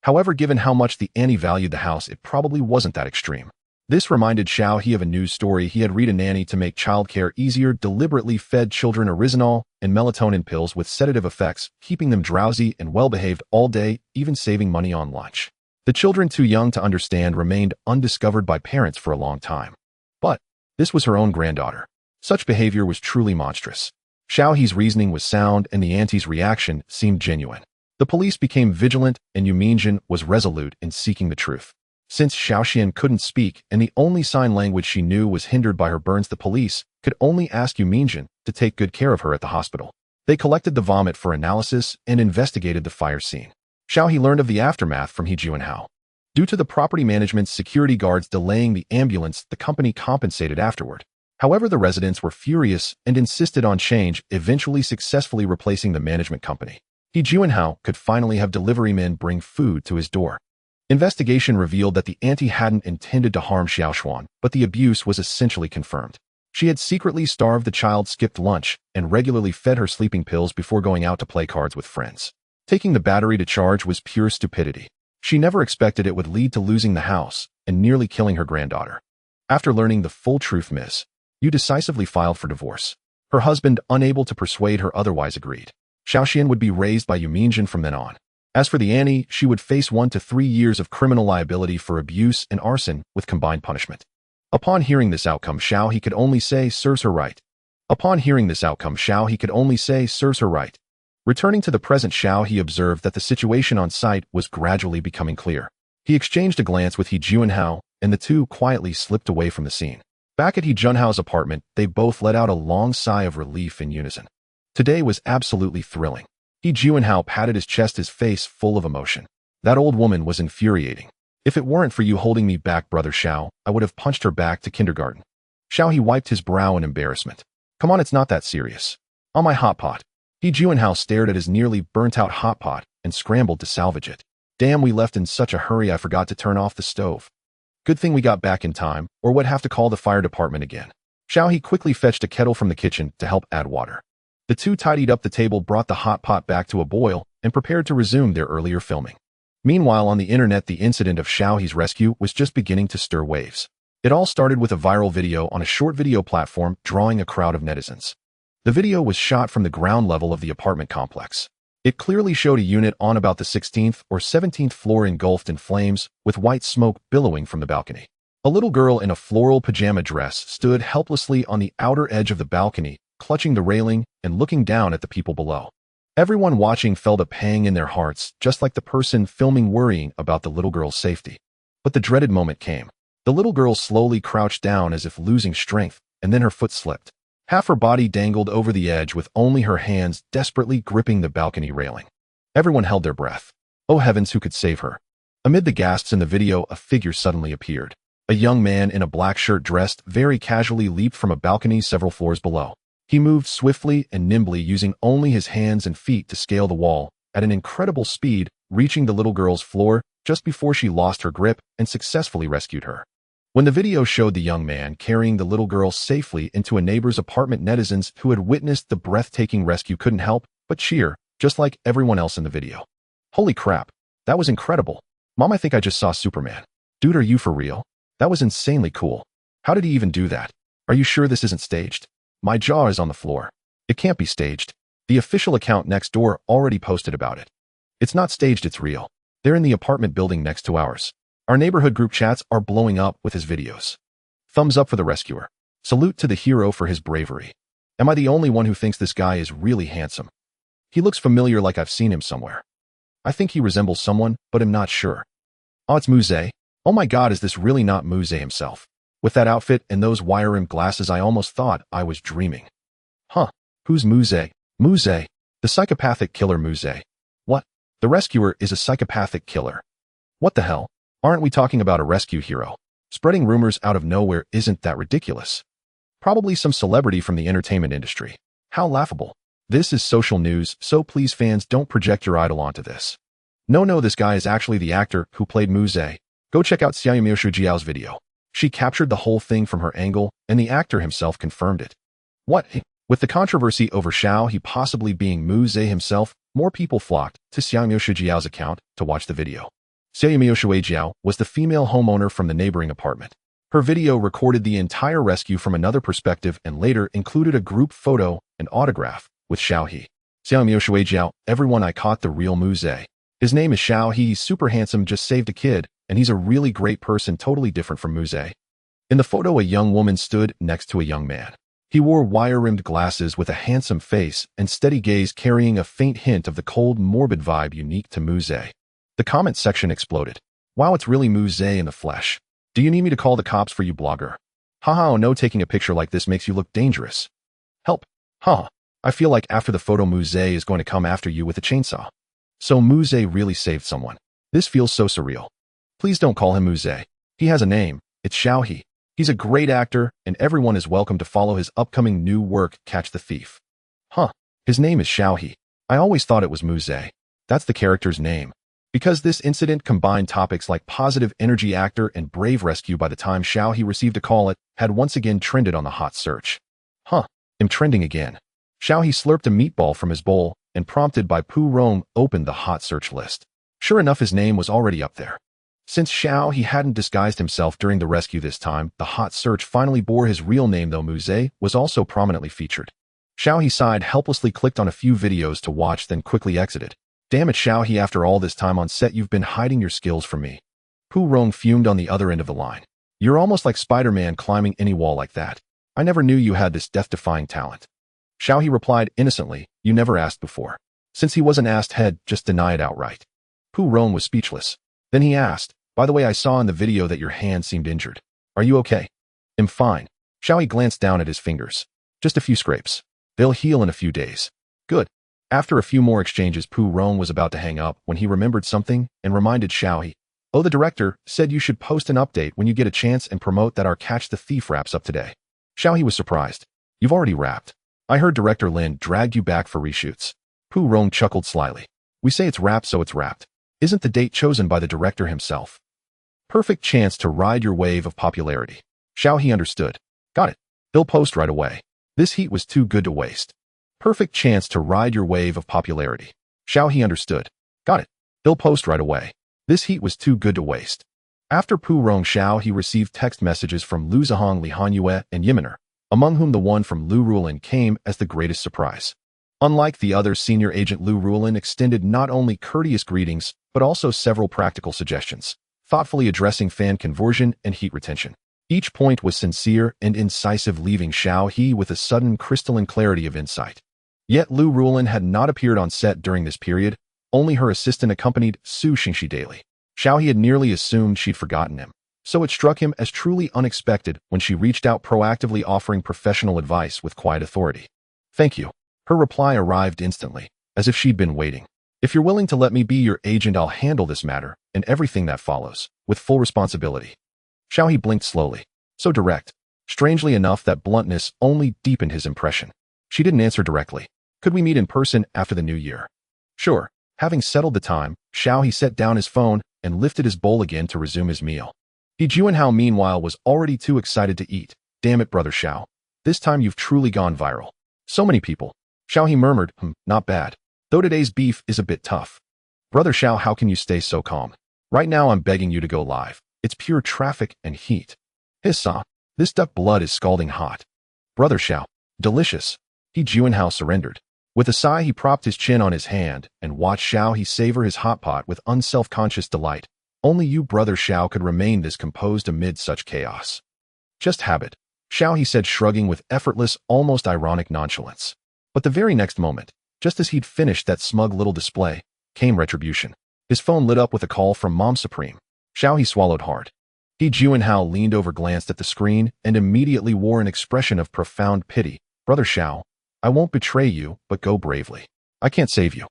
However, given how much the auntie valued the house, it probably wasn't that extreme. This reminded Xiao He of a news story he had read. A nanny, to make childcare easier, deliberately fed children oryzanol and melatonin pills with sedative effects, keeping them drowsy and well-behaved all day, even saving money on lunch. The children, too young to understand, remained undiscovered by parents for a long time. But this was her own granddaughter. Such behavior was truly monstrous. Xiao He's reasoning was sound, and the auntie's reaction seemed genuine. The police became vigilant, and Yu Mingjin was resolute in seeking the truth. Since Xiaoxian couldn't speak and the only sign language she knew was hindered by her burns, the police could only ask Yu Mingjin to take good care of her at the hospital. They collected the vomit for analysis and investigated the fire scene. Xiao He learned of the aftermath from He Jianhao. Due to the property management's security guards delaying the ambulance, the company compensated afterward. However, the residents were furious and insisted on change, eventually successfully replacing the management company. He Juanhao could finally have delivery men bring food to his door. Investigation revealed that the auntie hadn't intended to harm Xiaoshuan, but the abuse was essentially confirmed. She had secretly starved the child, skipped lunch, and regularly fed her sleeping pills before going out to play cards with friends. Taking the battery to charge was pure stupidity. She never expected it would lead to losing the house and nearly killing her granddaughter. After learning the full truth, Ms. Yu decisively filed for divorce. Her husband, unable to persuade her otherwise, agreed. Xiaoxian would be raised by Yu Mingjin from then on. As for the Annie, she would face 1 to 3 years of criminal liability for abuse and arson with combined punishment. Upon hearing this outcome, Xiao he could only say serves her right. Returning to the present, Xiao he observed that the situation on site was gradually becoming clear. He exchanged a glance with He Juanhao, and the two quietly slipped away from the scene. Back at He Junhao's apartment, they both let out a long sigh of relief in unison. Today was absolutely thrilling. He Juanhao patted his chest, his face full of emotion. That old woman was infuriating. If it weren't for you holding me back, Brother Xiao, I would have punched her back to kindergarten. Xiao he wiped his brow in embarrassment. Come on, it's not that serious. On my hot pot. He Juanhao stared at his nearly burnt-out hot pot and scrambled to salvage it. Damn, we left in such a hurry I forgot to turn off the stove. Good thing we got back in time, or would have to call the fire department again. Xiao he quickly fetched a kettle from the kitchen to help add water. The two tidied up the table, brought the hot pot back to a boil, and prepared to resume their earlier filming. Meanwhile, on the internet, the incident of Xiao He's rescue was just beginning to stir waves. It all started with a viral video on a short video platform drawing a crowd of netizens. The video was shot from the ground level of the apartment complex. It clearly showed a unit on about the 16th or 17th floor engulfed in flames, with white smoke billowing from the balcony. A little girl in a floral pajama dress stood helplessly on the outer edge of the balcony, clutching the railing and looking down at the people below. Everyone watching felt a pang in their hearts, just like the person filming worrying about the little girl's safety. But the dreaded moment came. The little girl slowly crouched down as if losing strength, and then her foot slipped. Half her body dangled over the edge with only her hands desperately gripping the balcony railing. Everyone held their breath. Oh heavens, who could save her? Amid the gasps in the video, a figure suddenly appeared. A young man in a black shirt dressed very casually leaped from a balcony several floors below. He moved swiftly and nimbly, using only his hands and feet to scale the wall, at an incredible speed, reaching the little girl's floor just before she lost her grip and successfully rescued her. When the video showed the young man carrying the little girl safely into a neighbor's apartment, netizens who had witnessed the breathtaking rescue couldn't help but cheer, just like everyone else in the video. Holy crap, that was incredible. Mom, I think I just saw Superman. Dude, are you for real? That was insanely cool. How did he even do that? Are you sure this isn't staged? My jaw is on the floor. It can't be staged. The official account next door already posted about it. It's not staged, it's real. They're in the apartment building next to ours. Our neighborhood group chats are blowing up with his videos. Thumbs up for the rescuer. Salute to the hero for his bravery. Am I the only one who thinks this guy is really handsome? He looks familiar, like I've seen him somewhere. I think he resembles someone, but am not sure. Oh, it's Muze. Oh my god, is this really not Muze himself? With that outfit and those wire-rimmed glasses, I almost thought I was dreaming. Huh, who's Muze? Muze, the psychopathic killer Muze. What? The rescuer is a psychopathic killer. What the hell? Aren't we talking about a rescue hero? Spreading rumors out of nowhere, isn't that ridiculous? Probably some celebrity from the entertainment industry. How laughable. This is social news, so please fans, don't project your idol onto this. No, this guy is actually the actor who played Muze. Go check out Xiaomi Jiao's video. She captured the whole thing from her angle, and the actor himself confirmed it. What? With the controversy over Xiao he possibly being Muze himself, more people flocked to Xiaomi Jiao's account to watch the video. Xiaomi Jiao was the female homeowner from the neighboring apartment. Her video recorded the entire rescue from another perspective and later included a group photo and autograph with Xiao He. Xiaomi Jiao, everyone, I caught the real Muze. His name is Xiao He, he's super handsome, just saved a kid, and he's a really great person, totally different from Muze. In the photo, a young woman stood next to a young man. He wore wire-rimmed glasses with a handsome face and steady gaze, carrying a faint hint of the cold, morbid vibe unique to Muze. The comment section exploded. Wow, it's really Muze in the flesh. Do you need me to call the cops for you, blogger? Haha, oh no, taking a picture like this makes you look dangerous. Help. Huh. I feel like after the photo, Muze is going to come after you with a chainsaw. So Muze really saved someone. This feels so surreal. Please don't call him Muze. He has a name. It's Xiao. He's a great actor, and everyone is welcome to follow his upcoming new work, Catch the Thief. Huh. His name is Xiao. I always thought it was Muze. That's the character's name. Because this incident combined topics like positive energy actor and brave rescue, by the time Xiao received a call, it had once again trended on the hot search. Huh. I'm trending again. Xiao slurped a meatball from his bowl and, prompted by Pu Rong, opened the hot search list. Sure enough, his name was already up there. Since Xiao hadn't disguised himself during the rescue this time, the hot search finally bore his real name, though Muze was also prominently featured. Xiao sighed, helplessly clicked on a few videos to watch, then quickly exited. Damn it, Xiao, after all this time on set, you've been hiding your skills from me. Pu Rong fumed on the other end of the line. You're almost like Spider-Man climbing any wall like that. I never knew you had this death-defying talent. Xiao replied innocently, you never asked before. Since he wasn't asked, he'd just deny it outright. Pu Rong was speechless. Then he asked, by the way, I saw in the video that your hand seemed injured. Are you okay? I'm fine. Xiao glanced down at his fingers. Just a few scrapes. They'll heal in a few days. Good. After a few more exchanges, Pu Rong was about to hang up when he remembered something and reminded Xiao, oh, the director said you should post an update when you get a chance and promote that our Catch the Thief wraps up today. Xiao was surprised. You've already wrapped. I heard Director Lin dragged you back for reshoots. Pu Rong chuckled slyly. We say it's wrapped, so it's wrapped. Isn't the date chosen by the director himself? Perfect chance to ride your wave of popularity. Xiao understood. Got it. They'll post right away. This heat was too good to waste. Perfect chance to ride your wave of popularity. Xiao understood. Got it. They'll post right away. This heat was too good to waste. After Pu Rong, Xiao received text messages from Lu Zihong, Li Hanyue, and Yiminer, among whom the one from Lu Rulin came as the greatest surprise. Unlike the other senior agent, Lu Rulin extended not only courteous greetings, but also several practical suggestions, thoughtfully addressing fan conversion and heat retention. Each point was sincere and incisive, leaving Xiao with a sudden crystalline clarity of insight. Yet Lu Rulin had not appeared on set during this period, only her assistant accompanied Su Xingxi daily. Xiao had nearly assumed she'd forgotten him, so it struck him as truly unexpected when she reached out, proactively offering professional advice with quiet authority. Thank you. Her reply arrived instantly, as if she'd been waiting. If you're willing to let me be your agent, I'll handle this matter and everything that follows, with full responsibility. Xiao blinked slowly. So direct. Strangely enough, that bluntness only deepened his impression. She didn't answer directly. Could we meet in person after the new year? Sure. Having settled the time, Xiao set down his phone and lifted his bowl again to resume his meal. Juanhao, meanwhile, was already too excited to eat. Damn it, brother Xiao. This time you've truly gone viral. So many people. Xiao murmured, not bad. Though today's beef is a bit tough. Brother Xiao, how can you stay so calm? Right now I'm begging you to go live. It's pure traffic and heat. Hissa. This duck blood is scalding hot. Brother Xiao. Delicious. Juanhao surrendered. With a sigh, he propped his chin on his hand and watched Xiao savor his hot pot with unself-conscious delight. Only you, brother Xiao, could remain this composed amid such chaos. Just habit. Xiao said, shrugging with effortless, almost ironic nonchalance. But the very next moment, just as he'd finished that smug little display, came retribution. His phone lit up with a call from Mom Supreme. Xiao swallowed hard. Juanhao leaned over, glanced at the screen, and immediately wore an expression of profound pity. Brother Xiao, I won't betray you, but go bravely. I can't save you.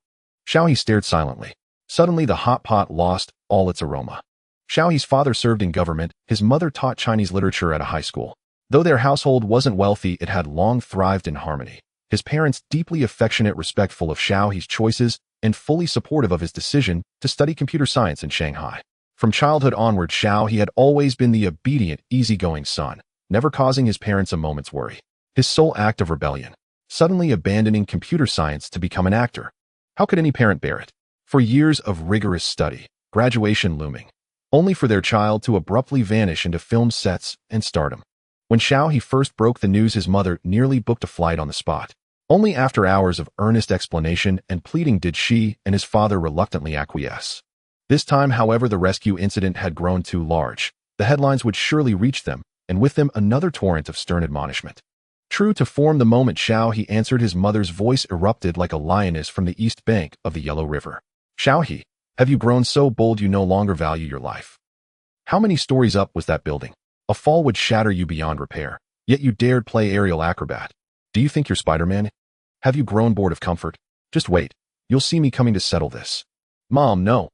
Xiao stared silently. Suddenly the hot pot lost all its aroma. Xiao's father served in government, his mother taught Chinese literature at a high school. Though their household wasn't wealthy, it had long thrived in harmony. His parents deeply affectionate, respectful of Xiao's choices, and fully supportive of his decision to study computer science in Shanghai. From childhood onward, Xiao had always been the obedient, easygoing son, never causing his parents a moment's worry. His sole act of rebellion, suddenly abandoning computer science to become an actor. How could any parent bear it? For years of rigorous study, graduation looming, only for their child to abruptly vanish into film sets and stardom. When Xiao first broke the news, his mother nearly booked a flight on the spot. Only after hours of earnest explanation and pleading did she and his father reluctantly acquiesce. This time, however, the rescue incident had grown too large. The headlines would surely reach them, and with them another torrent of stern admonishment. True to form, the moment Xiao answered, his mother's voice erupted like a lioness from the east bank of the Yellow River. Xiao, have you grown so bold you no longer value your life? How many stories up was that building? A fall would shatter you beyond repair, yet you dared play aerial acrobat. Do you think you're Spider-Man? Have you grown bored of comfort? Just wait. You'll see me coming to settle this. Mom, no.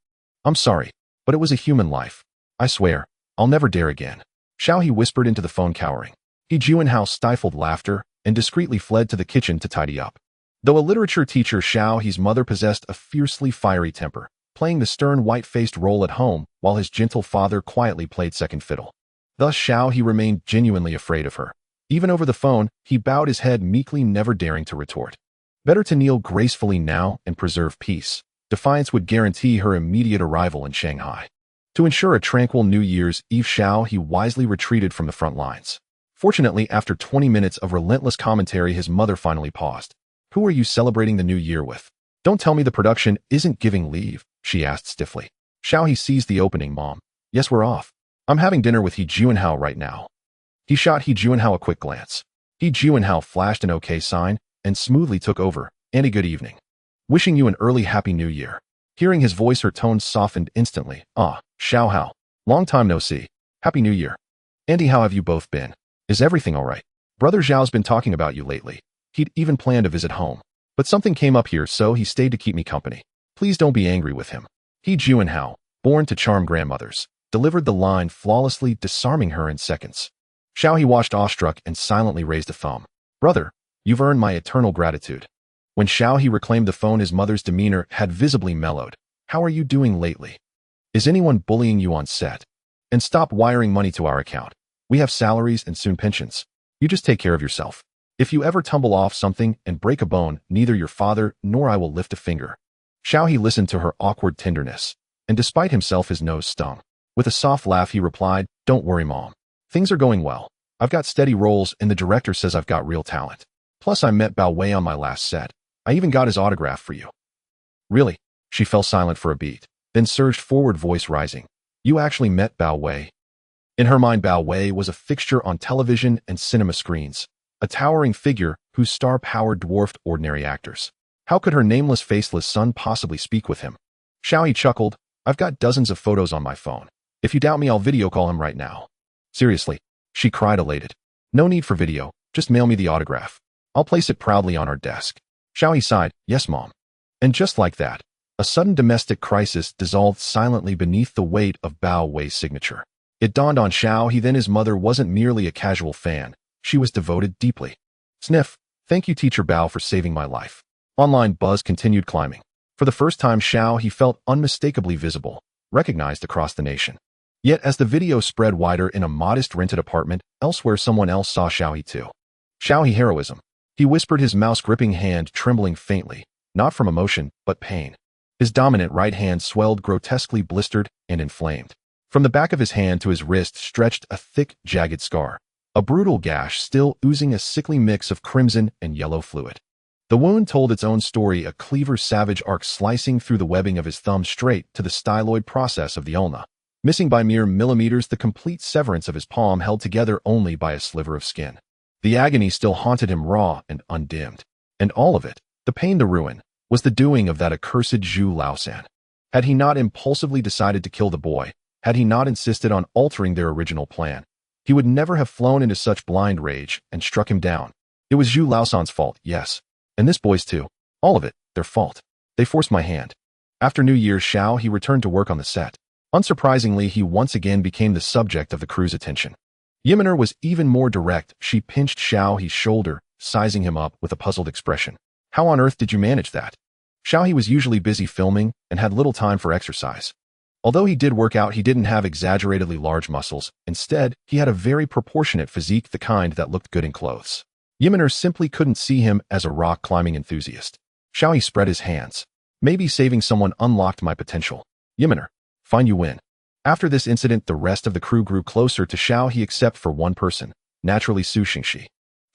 I'm sorry, but it was a human life. I swear, I'll never dare again. Xiao He whispered into the phone, cowering. He Juanhao stifled laughter and discreetly fled to the kitchen to tidy up. Though a literature teacher, Xiao He's mother possessed a fiercely fiery temper, playing the stern white-faced role at home while his gentle father quietly played second fiddle. Thus Xiao He remained genuinely afraid of her. Even over the phone, he bowed his head meekly, never daring to retort. Better to kneel gracefully now and preserve peace. Defiance would guarantee her immediate arrival in Shanghai. To ensure a tranquil New Year's Eve, Xiao He wisely retreated from the front lines. Fortunately, after 20 minutes of relentless commentary, his mother finally paused. Who are you celebrating the new year with? Don't tell me the production isn't giving leave, she asked stiffly. Xiao He seized the opening. Mom. Yes, we're off. I'm having dinner with He Juanhao right now. He shot He Juanhao a quick glance. He Juanhao flashed an okay sign and smoothly took over. Andy, good evening. Wishing you an early Happy New Year. Hearing his voice, her tone softened instantly. Ah, Xiao Hao. Long time no see. Happy New Year. Andy, how have you both been? Is everything all right? Brother Zhao's been talking about you lately. He'd even planned a visit home. But something came up here, so he stayed to keep me company. Please don't be angry with him. He Juanhao, born to charm grandmothers, delivered the line flawlessly, disarming her in seconds. Xiao He watched awestruck and silently raised a thumb. Brother, you've earned my eternal gratitude. When Xiao He reclaimed the phone, his mother's demeanor had visibly mellowed. How are you doing lately? Is anyone bullying you on set? And stop wiring money to our account. We have salaries and soon pensions. You just take care of yourself. If you ever tumble off something and break a bone, neither your father nor I will lift a finger. Xiao He listened to her awkward tenderness, and despite himself, his nose stung. With a soft laugh, he replied, Don't worry, Mom. Things are going well. I've got steady roles, and the director says I've got real talent. Plus, I met Bao Wei on my last set. I even got his autograph for you. Really? She fell silent for a beat, then surged forward, voice rising. You actually met Bao Wei? In her mind, Bao Wei was a fixture on television and cinema screens, a towering figure whose star power dwarfed ordinary actors. How could her nameless, faceless son possibly speak with him? Xiao He chuckled. I've got dozens of photos on my phone. If you doubt me, I'll video call him right now. Seriously, she cried, elated. No need for video, just mail me the autograph. I'll place it proudly on our desk. Xiao He sighed, Yes, Mom. And just like that, a sudden domestic crisis dissolved silently beneath the weight of Bao Wei's signature. It dawned on Xiao He then his mother wasn't merely a casual fan. She was devoted deeply. Sniff. Thank you, Teacher Bao, for saving my life. Online buzz continued climbing. For the first time, Xiao He felt unmistakably visible, recognized across the nation. Yet as the video spread wider in a modest rented apartment, elsewhere someone else saw Xiao He too. Xiao He heroism. He whispered, his mouse-gripping hand trembling faintly, not from emotion, but pain. His dominant right hand swelled, grotesquely blistered and inflamed. From the back of his hand to his wrist stretched a thick, jagged scar, a brutal gash still oozing a sickly mix of crimson and yellow fluid. The wound told its own story, a cleaver's savage arc slicing through the webbing of his thumb straight to the styloid process of the ulna, missing by mere millimeters the complete severance of his palm held together only by a sliver of skin. The agony still haunted him, raw and undimmed. And all of it, the pain, the ruin, was the doing of that accursed Zhu Laosan. Had he not impulsively decided to kill the boy, had he not insisted on altering their original plan, he would never have flown into such blind rage and struck him down. It was Zhu Laosan's fault, yes. And this boy's too. All of it, their fault. They forced my hand. After New Year's, Xiao He returned to work on the set. Unsurprisingly, he once again became the subject of the crew's attention. Yeminer was even more direct. She pinched Xiao He's shoulder, sizing him up with a puzzled expression. How on earth did you manage that? Xiao He was usually busy filming and had little time for exercise. Although he did work out, he didn't have exaggeratedly large muscles. Instead, he had a very proportionate physique, the kind that looked good in clothes. Yeminer simply couldn't see him as a rock-climbing enthusiast. Xiao He spread his hands. Maybe saving someone unlocked my potential. Yeminer, fine, you win. After this incident, the rest of the crew grew closer to Xiao He except for one person, naturally Su Xingxi.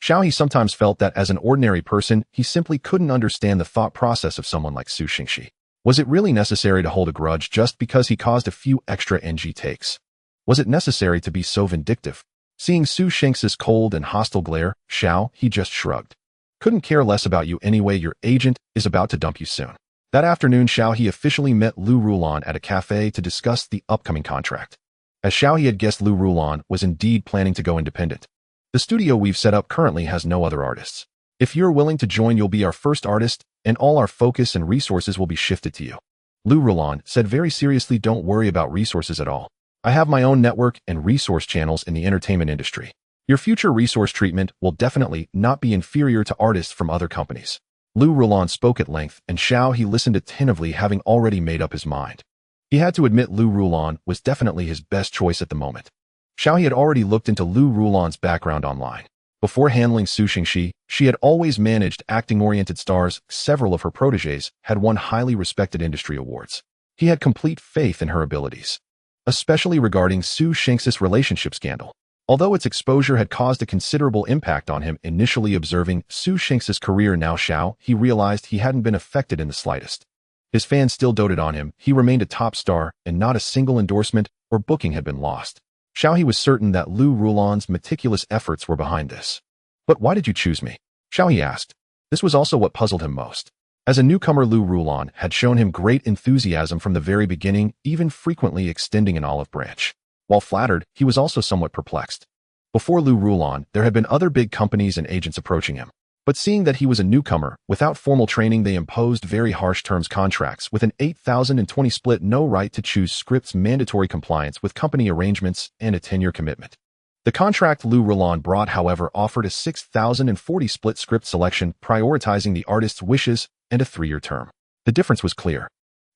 Xiao He sometimes felt that as an ordinary person, he simply couldn't understand the thought process of someone like Su Xingxi. Was it really necessary to hold a grudge just because he caused a few extra NG takes? Was it necessary to be so vindictive? Seeing Su Xingxi's cold and hostile glare, Xiao He just shrugged. Couldn't care less about you anyway, your agent is about to dump you soon. That afternoon, Xiao He officially met Lu Rulan at a cafe to discuss the upcoming contract. As Xiao He had guessed, Lu Rulan was indeed planning to go independent. The studio we've set up currently has no other artists. If you're willing to join, you'll be our first artist, and all our focus and resources will be shifted to you. Lu Rulan said very seriously, don't worry about resources at all. I have my own network and resource channels in the entertainment industry. Your future resource treatment will definitely not be inferior to artists from other companies. Lu Rulan spoke at length, and Xiao He listened attentively, having already made up his mind. He had to admit Lu Rulan was definitely his best choice at the moment. Xiao He had already looked into Lu Rulan's background online. Before handling Su Xingxi, she had always managed acting-oriented stars. Several of her protégés had won highly respected industry awards. He had complete faith in her abilities, especially regarding Su Xingxi's relationship scandal. Although its exposure had caused a considerable impact on him initially observing Su Xingxi's career, now Xiao He realized he hadn't been affected in the slightest. His fans still doted on him, he remained a top star, and not a single endorsement or booking had been lost. Xiao He was certain that Lu Rulan's meticulous efforts were behind this. But why did you choose me? Xiao He asked. This was also what puzzled him most. As a newcomer, Lu Rulan had shown him great enthusiasm from the very beginning, even frequently extending an olive branch. While flattered, he was also somewhat perplexed. Before Lu Rulan, there had been other big companies and agents approaching him. But seeing that he was a newcomer, without formal training, they imposed very harsh terms contracts with an 8,020 split, no right to choose scripts, mandatory compliance with company arrangements, and a 10-year commitment. The contract Lu Rulan brought, however, offered a 6,040 split script selection, prioritizing the artist's wishes, and a 3-year term. The difference was clear.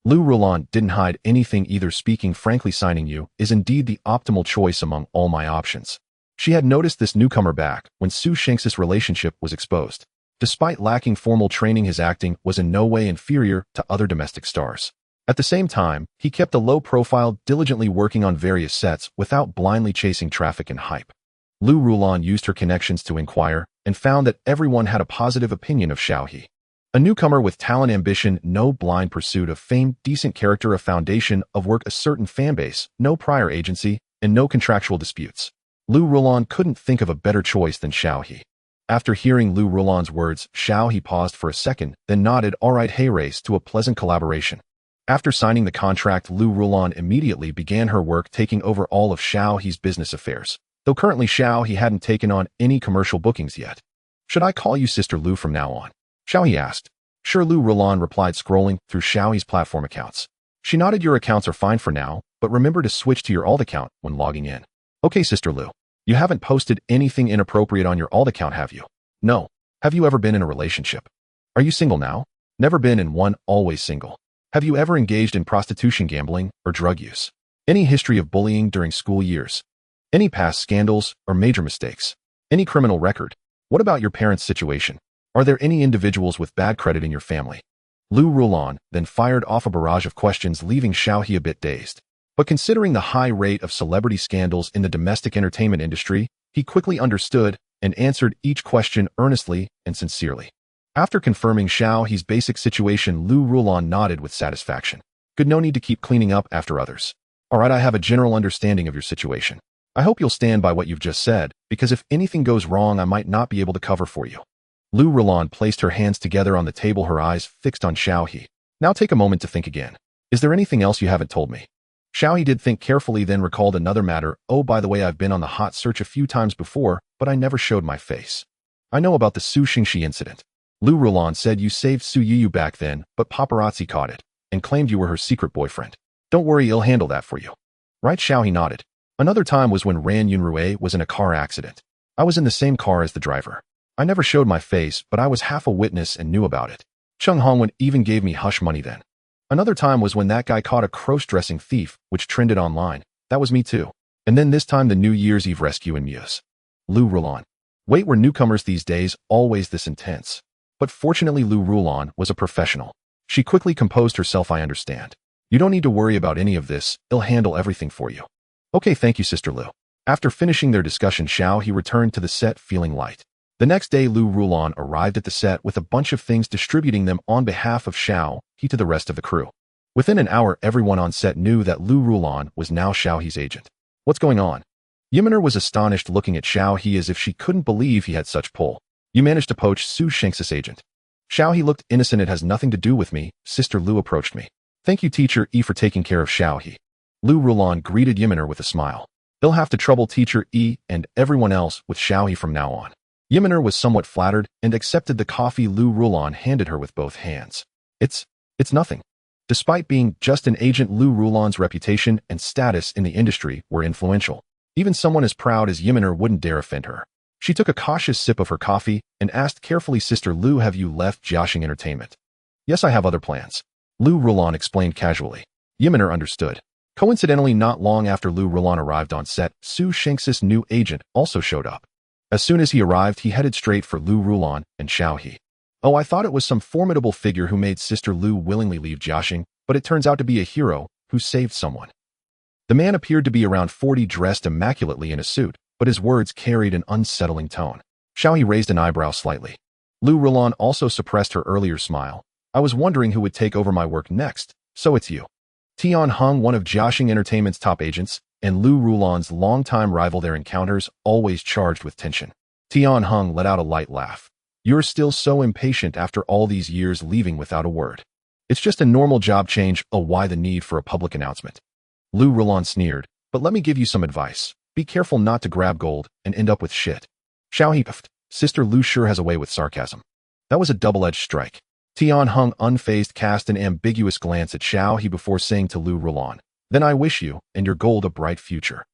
Lu Rulan didn't hide anything either, speaking frankly, signing you is indeed the optimal choice among all my options. She had noticed this newcomer back when Su Xingxi's relationship was exposed. Despite lacking formal training, his acting was in no way inferior to other domestic stars. At the same time, he kept a low profile, diligently working on various sets without blindly chasing traffic and hype. Lu Rulan used her connections to inquire and found that everyone had a positive opinion of Xiao He. A newcomer with talent, ambition, no blind pursuit of fame, decent character, a foundation of work, a certain fanbase, no prior agency, and no contractual disputes. Lu Rulan couldn't think of a better choice than Xiao He. After hearing Lu Rulan's words, Xiao He paused for a second, then nodded. All right, hey, race to a pleasant collaboration. After signing the contract, Lu Rulan immediately began her work, taking over all of Xiao He's business affairs, though currently Xiao He hadn't taken on any commercial bookings yet. Should I call you Sister Lu from now on? Xiao He asked. Sure, Lu Rulan replied, scrolling through Xiao He's platform accounts. She nodded. Your accounts are fine for now, but remember to switch to your alt account when logging in. Okay, Sister Lu. You haven't posted anything inappropriate on your alt account, have you? No. Have you ever been in a relationship? Are you single now? Never been in one, always single. Have you ever engaged in prostitution, gambling, or drug use? Any history of bullying during school years? Any past scandals or major mistakes? Any criminal record? What about your parents' situation? Are there any individuals with bad credit in your family? Lu Rulan then fired off a barrage of questions, leaving Xiao He a bit dazed. But considering the high rate of celebrity scandals in the domestic entertainment industry, he quickly understood and answered each question earnestly and sincerely. After confirming Xiao He's basic situation, Lu Rulan nodded with satisfaction. Good, no need to keep cleaning up after others. All right, I have a general understanding of your situation. I hope you'll stand by what you've just said, because if anything goes wrong, I might not be able to cover for you. Lu Rulan placed her hands together on the table, her eyes fixed on Xiao He. Now take a moment to think again. Is there anything else you haven't told me? Xiao He did think carefully, then recalled another matter. Oh, by the way, I've been on the hot search a few times before, but I never showed my face. I know about the Su Xingxi incident. Lu Rulan said you saved Su Yuyu back then, but paparazzi caught it and claimed you were her secret boyfriend. Don't worry, he'll handle that for you. Right? Xiao He nodded. Another time was when Ran Yunrui was in a car accident. I was in the same car as the driver. I never showed my face, but I was half a witness and knew about it. Cheng Hongwen even gave me hush money then. Another time was when that guy caught a cross-dressing thief, which trended online. That was me too. And then this time the New Year's Eve rescue in Muse. Lu Rulan. Wait, were newcomers these days always this intense? But fortunately Lu Rulan was a professional. She quickly composed herself. I understand. You don't need to worry about any of this. He'll handle everything for you. Okay, thank you, Sister Lu. After finishing their discussion, Xiao He returned to the set feeling light. The next day, Lu Rulan arrived at the set with a bunch of things, distributing them on behalf of Xiao He to the rest of the crew. Within an hour, everyone on set knew that Lu Rulan was now Xiao He's agent. What's going on? Yiminer was astonished, looking at Xiao He as if she couldn't believe he had such pull. You managed to poach Su Xingxi's agent. Xiao He looked innocent. It has nothing to do with me. Sister Lu approached me. Thank you, Teacher E, for taking care of Xiao He. Lu Rulan greeted Yiminer with a smile. They'll have to trouble Teacher E and everyone else with Xiao He from now on. Yiminer was somewhat flattered and accepted the coffee Lu Rulan handed her with both hands. It's nothing. Despite being just an agent, Lu Rulan's reputation and status in the industry were influential. Even someone as proud as Yiminer wouldn't dare offend her. She took a cautious sip of her coffee and asked carefully, "Sister Lu, have you left Jiaxing Entertainment?" "Yes, I have other plans," Lu Rulan explained casually. Yiminer understood. Coincidentally, not long after Lu Rulan arrived on set, Su Shengxi's new agent also showed up. As soon as he arrived, he headed straight for Lu Rulan and Xiao He. "Oh, I thought it was some formidable figure who made Sister Lu willingly leave Jiaxing, but it turns out to be a hero who saved someone." The man appeared to be around 40, dressed immaculately in a suit, but his words carried an unsettling tone. Xiao He raised an eyebrow slightly. Lu Rulan also suppressed her earlier smile. "I was wondering who would take over my work next, so it's you." Tian Heng, one of Jiaxing Entertainment's top agents, and Lu Rulan's longtime rival, their encounters always charged with tension. Tian Heng let out a light laugh. "You're still so impatient after all these years, leaving without a word. It's just a normal job change. Oh, why the need for a public announcement?" Lu Rulan sneered. "But let me give you some advice. Be careful not to grab gold and end up with shit." Xiao He puffed. Sister Lu sure has a way with sarcasm. That was a double-edged strike. Tian Heng, unfazed, cast an ambiguous glance at Xiao He before saying to Lu Rulan, "Then I wish you and your gold a bright future."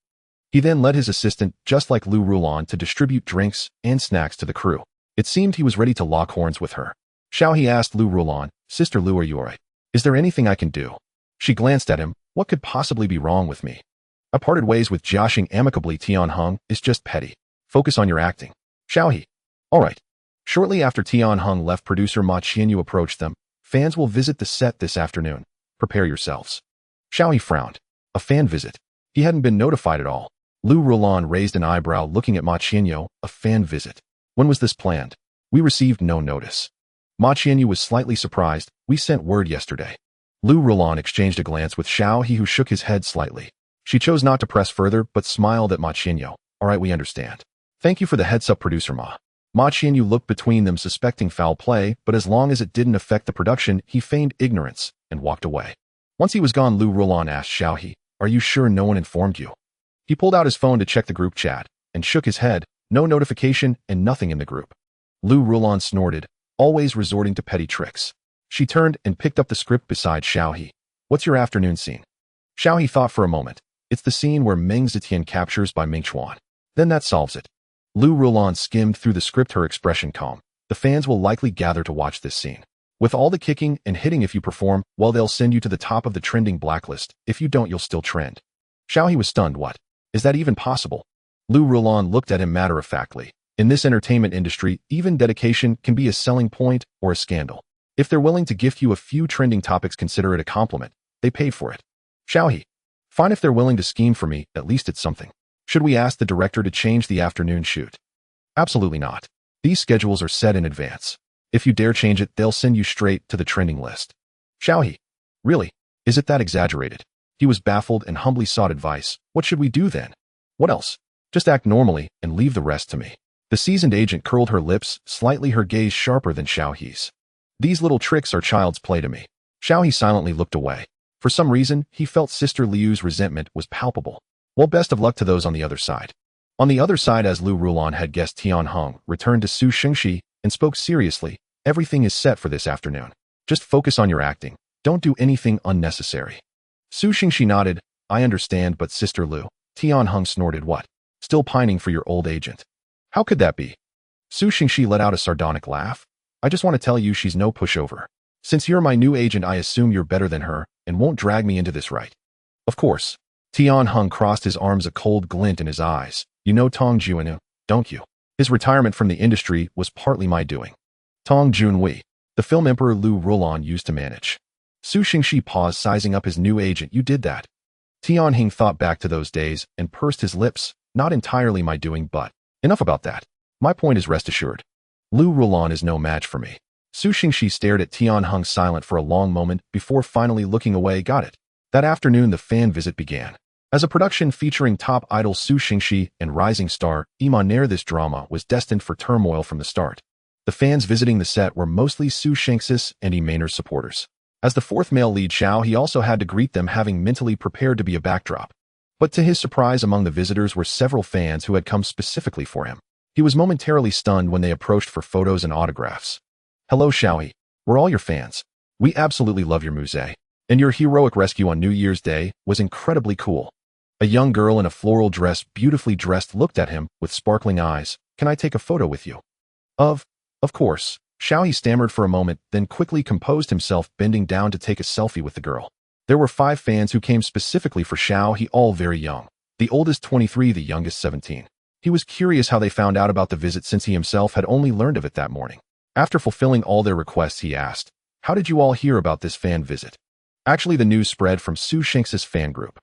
He then led his assistant, just like Lu Rulan, to distribute drinks and snacks to the crew. It seemed he was ready to lock horns with her. Xiao He asked Lu Rulan, "Sister Lu, are you alright? Is there anything I can do?" She glanced at him. "What could possibly be wrong with me? I parted ways with Jiaxing amicably. Tian Heng is just petty. Focus on your acting." Xiao He. "Alright." Shortly after Tian Heng left, producer Ma Qianyu approached them. "Fans will visit the set this afternoon. Prepare yourselves." Xiao He frowned. A fan visit? He hadn't been notified at all. Lu Rulan raised an eyebrow, looking at Ma Qianyu. A fan visit? When was this planned? We received no notice. Ma Qianyu was slightly surprised. We sent word yesterday. Lu Rulan exchanged a glance with Xiao He, who shook his head slightly. She chose not to press further, but smiled at Ma Qianyu. "Alright, we understand. Thank you for the heads up, producer Ma." Ma Qianyu looked between them, suspecting foul play, but as long as it didn't affect the production, he feigned ignorance and walked away. Once he was gone, Lu Rulan asked Xiao He, "Are you sure no one informed you?" He pulled out his phone to check the group chat and shook his head. No notification and nothing in the group. Lu Rulan snorted, always resorting to petty tricks. She turned and picked up the script beside Xiao He. "What's your afternoon scene?" Xiao He thought for a moment. "It's the scene where Meng Zetian captures by Ming Chuan. Then that solves it." Lu Rulan skimmed through the script, her expression calm. "The fans will likely gather to watch this scene. With all the kicking and hitting, if you perform, well, they'll send you to the top of the trending blacklist. If you don't, you'll still trend." Xiao He was stunned. "What? Is that even possible?" Lu Rulan looked at him matter-of-factly. "In this entertainment industry, even dedication can be a selling point or a scandal. If they're willing to gift you a few trending topics, consider it a compliment. They paid for it." Xiao He. "Fine, if they're willing to scheme for me, at least it's something. Should we ask the director to change the afternoon shoot?" "Absolutely not. These schedules are set in advance. If you dare change it, they'll send you straight to the trending list." Xiao He. "Really? Is it that exaggerated?" He was baffled and humbly sought advice. "What should we do then?" "What else? Just act normally and leave the rest to me." The seasoned agent curled her lips slightly, her gaze sharper than Xiao He's. "These little tricks are child's play to me." Xiao He silently looked away. For some reason, he felt Sister Liu's resentment was palpable. Well, best of luck to those on the other side. On the other side, as Lu Rulan had guessed, Tian Heng returned to Su Shengxi and spoke seriously. "Everything is set for this afternoon. Just focus on your acting. Don't do anything unnecessary." Su Shengxi nodded. "I understand, but Sister Lu..." Tian Heng snorted. "What? Still pining for your old agent?" "How could that be?" Su Shengxi let out a sardonic laugh. "I just want to tell you she's no pushover. Since you're my new agent, I assume you're better than her and won't drag me into this, right?" "Of course." Tian Heng crossed his arms, a cold glint in his eyes. "You know Tong Juanu, don't you? His retirement from the industry was partly my doing." Tong Junhui, the film emperor Lu Rulan used to manage. Su Shengxi paused, sizing up his new agent. "You did that?" Tian Heng thought back to those days and pursed his lips. "Not entirely my doing, but enough about that. My point is, rest assured, Lu Rulan is no match for me." Su Shengxi stared at Tian Heng, silent for a long moment before finally looking away. "Got it." That afternoon, the fan visit began. As a production featuring top idol Su Shengxi and rising star Iman Nair, this drama was destined for turmoil from the start. The fans visiting the set were mostly Su Shengxi's and Imaner's supporters. As the fourth male lead, Xiao, he also had to greet them, having mentally prepared to be a backdrop. But to his surprise, among the visitors were several fans who had come specifically for him. He was momentarily stunned when they approached for photos and autographs. "Hello, Xiao, we're all your fans. We absolutely love your musée. And your heroic rescue on New Year's Day was incredibly cool. A young girl in a floral dress, beautifully dressed, looked at him with sparkling eyes. Can I take a photo with you? Of course. Xiao He stammered for a moment, then quickly composed himself, bending down to take a selfie with the girl. There were 5 fans who came specifically for Xiao He, all very young. The oldest 23, the youngest 17. He was curious how they found out about the visit since he himself had only learned of it that morning. After fulfilling all their requests, he asked, "How did you all hear about this fan visit?" Actually, the news spread from Su Shanx's fan group.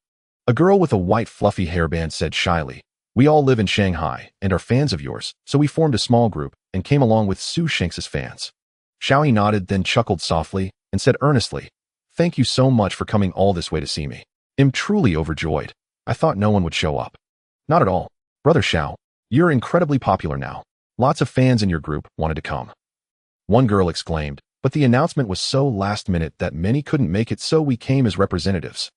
A girl with a white fluffy hairband said shyly, "We all live in Shanghai and are fans of yours, so we formed a small group and came along with Su Shanx's fans." Xiao He nodded, then chuckled softly and said earnestly, "Thank you so much for coming all this way to see me. I'm truly overjoyed. I thought no one would show up." "Not at all. Brother Xiao, you're incredibly popular now. Lots of fans in your group wanted to come," one girl exclaimed, "but the announcement was so last minute that many couldn't make it, so we came as representatives."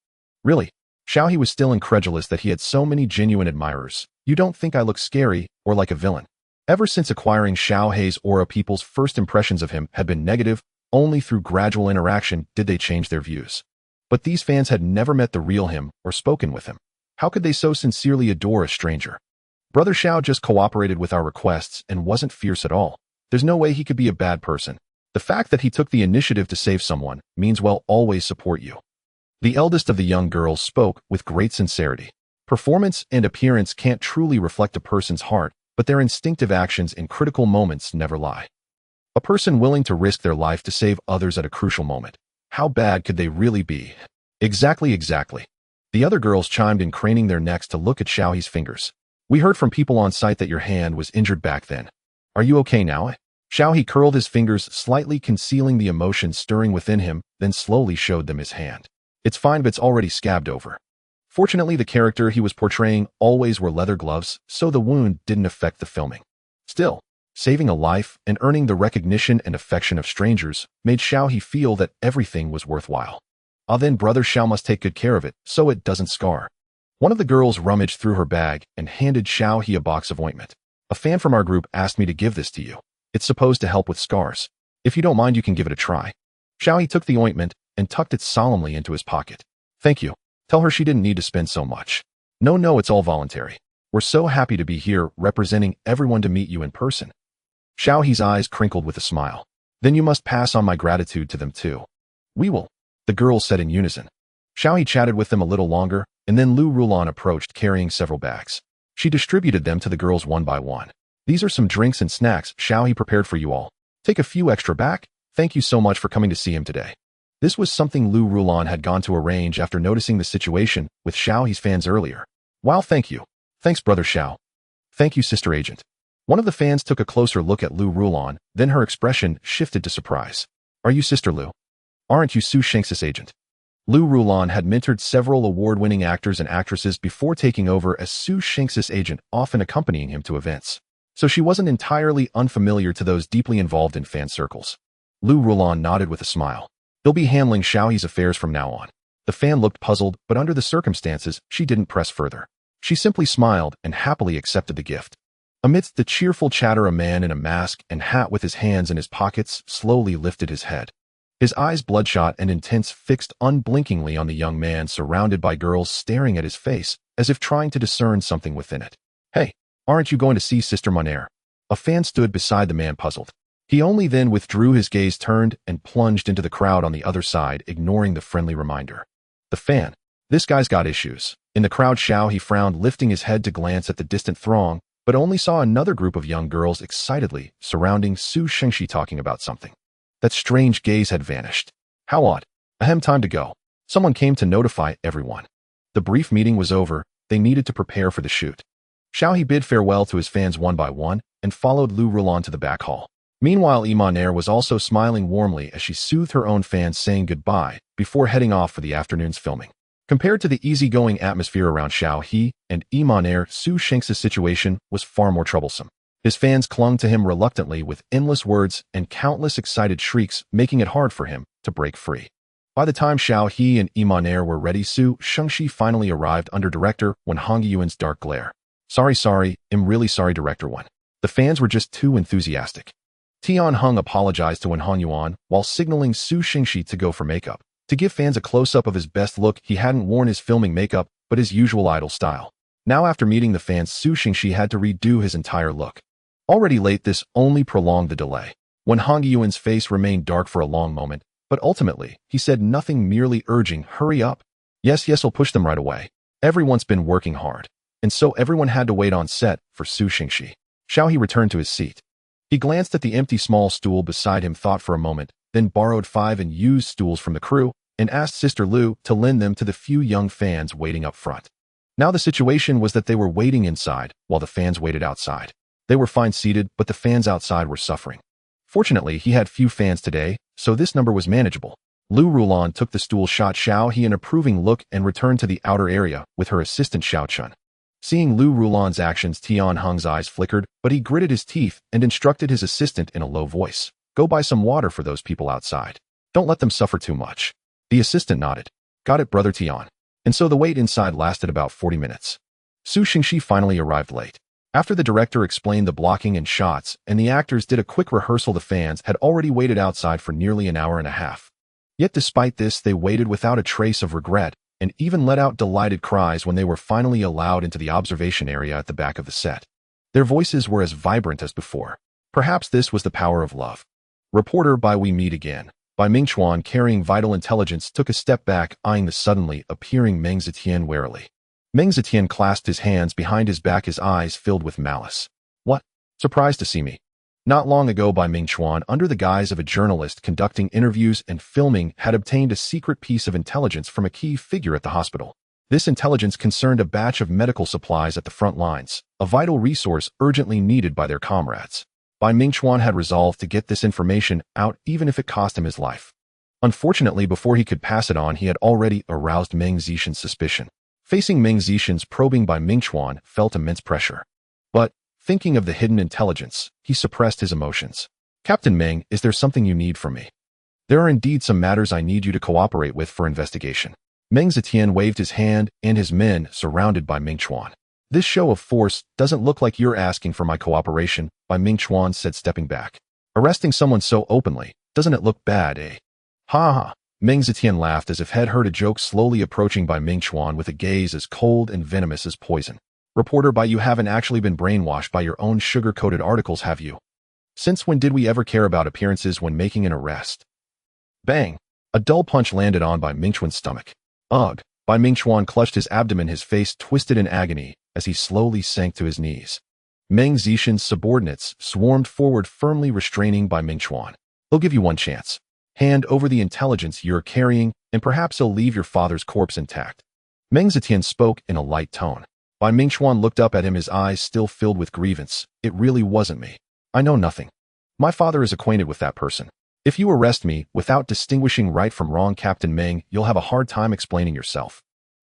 "Really?" Xiao He was still incredulous that he had so many genuine admirers. "You don't think I look scary or like a villain?" Ever since acquiring Xiao Hei's aura, people's first impressions of him had been negative. Only through gradual interaction did they change their views. But these fans had never met the real him or spoken with him. How could they so sincerely adore a stranger? Brother Xiao just cooperated with our requests and wasn't fierce at all. There's no way he could be a bad person. The fact that he took the initiative to save someone means we'll always support you. The eldest of the young girls spoke with great sincerity. Performance and appearance can't truly reflect a person's heart, but their instinctive actions in critical moments never lie. A person willing to risk their life to save others at a crucial moment. How bad could they really be? Exactly. The other girls chimed in, craning their necks to look at Xiao He's fingers. "We heard from people on site that your hand was injured back then. Are you okay now?" Xiao He curled his fingers, slightly concealing the emotion stirring within him, then slowly showed them his hand. "It's fine, but it's already scabbed over." Fortunately, the character he was portraying always wore leather gloves, so the wound didn't affect the filming. Still, saving a life and earning the recognition and affection of strangers made Xiao He feel that everything was worthwhile. Then Brother Xiao must take good care of it, so it doesn't scar. One of the girls rummaged through her bag and handed Xiao He a box of ointment. "A fan from our group asked me to give this to you. It's supposed to help with scars. If you don't mind, you can give it a try." Xiao He took the ointment and tucked it solemnly into his pocket. "Thank you. Tell her she didn't need to spend so much." No, it's all voluntary. We're so happy to be here representing everyone to meet you in person." Xiao He's eyes crinkled with a smile. "Then you must pass on my gratitude to them too." "We will," the girls said in unison. Xiao He chatted with them a little longer, and then Lu Rulan approached carrying several bags. She distributed them to the girls one by one. "These are some drinks and snacks Xiao He prepared for you all. Take a few extra back. Thank you so much for coming to see him today." This was something Lu Rulan had gone to arrange after noticing the situation with Xiao He's fans earlier. "Wow, thank you. Thanks, Brother Xiao." "Thank you, Sister Agent." One of the fans took a closer look at Lu Rulan, then her expression shifted to surprise. "Are you Sister Lu? Aren't you Su Shanx's agent?" Lu Rulan had mentored several award-winning actors and actresses before taking over as Su Shanx's agent, often accompanying him to events. So she wasn't entirely unfamiliar to those deeply involved in fan circles. Lu Rulan nodded with a smile. "They'll be handling Xiao He's affairs from now on." The fan looked puzzled, but under the circumstances, she didn't press further. She simply smiled and happily accepted the gift. Amidst the cheerful chatter, a man in a mask and hat with his hands in his pockets slowly lifted his head. His eyes, bloodshot and intense, fixed unblinkingly on the young man, surrounded by girls staring at his face, as if trying to discern something within it. "Hey, aren't you going to see Sister Monaire?" A fan stood beside the man, puzzled. He only then withdrew his gaze, turned, and plunged into the crowd on the other side, ignoring the friendly reminder. The fan. "This guy's got issues." In the crowd, Xiao He frowned, lifting his head to glance at the distant throng, but only saw another group of young girls excitedly surrounding Su Shengxi, talking about something. That strange gaze had vanished. How odd. Time to go. Someone came to notify everyone. The brief meeting was over. They needed to prepare for the shoot. Xiao He bid farewell to his fans one by one and followed Lu Rulan to the back hall. Meanwhile, Monaire was also smiling warmly as she soothed her own fans, saying goodbye before heading off for the afternoon's filming. Compared to the easygoing atmosphere around Xiao He and Monaire, Su Shanx's situation was far more troublesome. His fans clung to him reluctantly with endless words and countless excited shrieks, making it hard for him to break free. By the time Xiao He and Monaire were ready, Su Shengxi finally arrived under director Wen Hongyuan's dark glare. Sorry, I'm really sorry, Director Wen. The fans were just too enthusiastic." Tian Heng apologized to Wen Hongyuan while signaling Su Shengxi to go for makeup. to give fans a close-up of his best look. He hadn't worn his filming makeup, but his usual idol style. Now after meeting the fans, Su Xingxi had to redo his entire look. Already late, this only prolonged the delay. When Hong Yuan's face remained dark for a long moment, but ultimately, he said nothing, merely urging, "Hurry up." Yes, I'll push them right away. Everyone's been working hard. And so everyone had to wait on set for Su Xingxi. Xiao He returned to his seat. He glanced at the empty small stool beside him, thought for a moment, then borrowed 5 unused stools from the crew and asked Sister Lu to lend them to the few young fans waiting up front. Now the situation was that they were waiting inside while the fans waited outside. They were fine seated, but the fans outside were suffering. Fortunately, he had few fans today, so this number was manageable. Lu Rulan took the stool, shot Xiao He an approving look, and returned to the outer area with her assistant Xiao Chun. Seeing Lu Rulan's actions, Tian Heng's eyes flickered, but he gritted his teeth and instructed his assistant in a low voice, "Go buy some water for those people outside. Don't let them suffer too much." The assistant nodded. "Got it, Brother Tian." And so the wait inside lasted about 40 minutes. Su Xingxi finally arrived late. After the director explained the blocking and shots, and the actors did a quick rehearsal, the fans had already waited outside for nearly an hour and a half. Yet despite this, they waited without a trace of regret, and even let out delighted cries when they were finally allowed into the observation area at the back of the set. Their voices were as vibrant as before. Perhaps this was the power of love. Reporter by We Meet Again, by Ming Chuan, carrying vital intelligence, took a step back, eyeing the suddenly appearing Meng Zetian warily. Meng Zetian clasped his hands behind his back, his eyes filled with malice. "What? Surprised to see me?" Not long ago, by Ming Chuan, under the guise of a journalist conducting interviews and filming, had obtained a secret piece of intelligence from a key figure at the hospital. This intelligence concerned a batch of medical supplies at the front lines, a vital resource urgently needed by their comrades. By Ming Chuan had resolved to get this information out even if it cost him his life. Unfortunately, before he could pass it on, he had already aroused Meng Zetian's suspicion. Facing Meng Zetian's probing, by Ming Chuan felt immense pressure. But, thinking of the hidden intelligence, he suppressed his emotions. "Captain Meng, is there something you need from me?" "There are indeed some matters I need you to cooperate with for investigation." Meng Zetian waved his hand, and his men surrounded by Ming Chuan. "This show of force doesn't look like you're asking for my cooperation," by Ming Chuan said, stepping back. "Arresting someone so openly, doesn't it look bad, eh?" "Ha ha." Meng Zetian laughed as if had heard a joke, slowly approaching by Ming Chuan with a gaze as cold and venomous as poison. "Reporter, by you haven't actually been brainwashed by your own sugar-coated articles, have you? Since when did we ever care about appearances when making an arrest?" Bang! A dull punch landed on by Ming Chuan's stomach. "Ugh!" By Ming Chuan clutched his abdomen, his face twisted in agony as he slowly sank to his knees. Meng Zetian's subordinates swarmed forward, firmly restraining by Ming Chuan. "He'll give you one chance. Hand over the intelligence you're carrying, and perhaps he'll leave your father's corpse intact." Meng Zetian spoke in a light tone. By Ming Chuan looked up at him, his eyes still filled with grievance. "It really wasn't me. I know nothing. My father is acquainted with that person. If you arrest me without distinguishing right from wrong, Captain Meng, you'll have a hard time explaining yourself."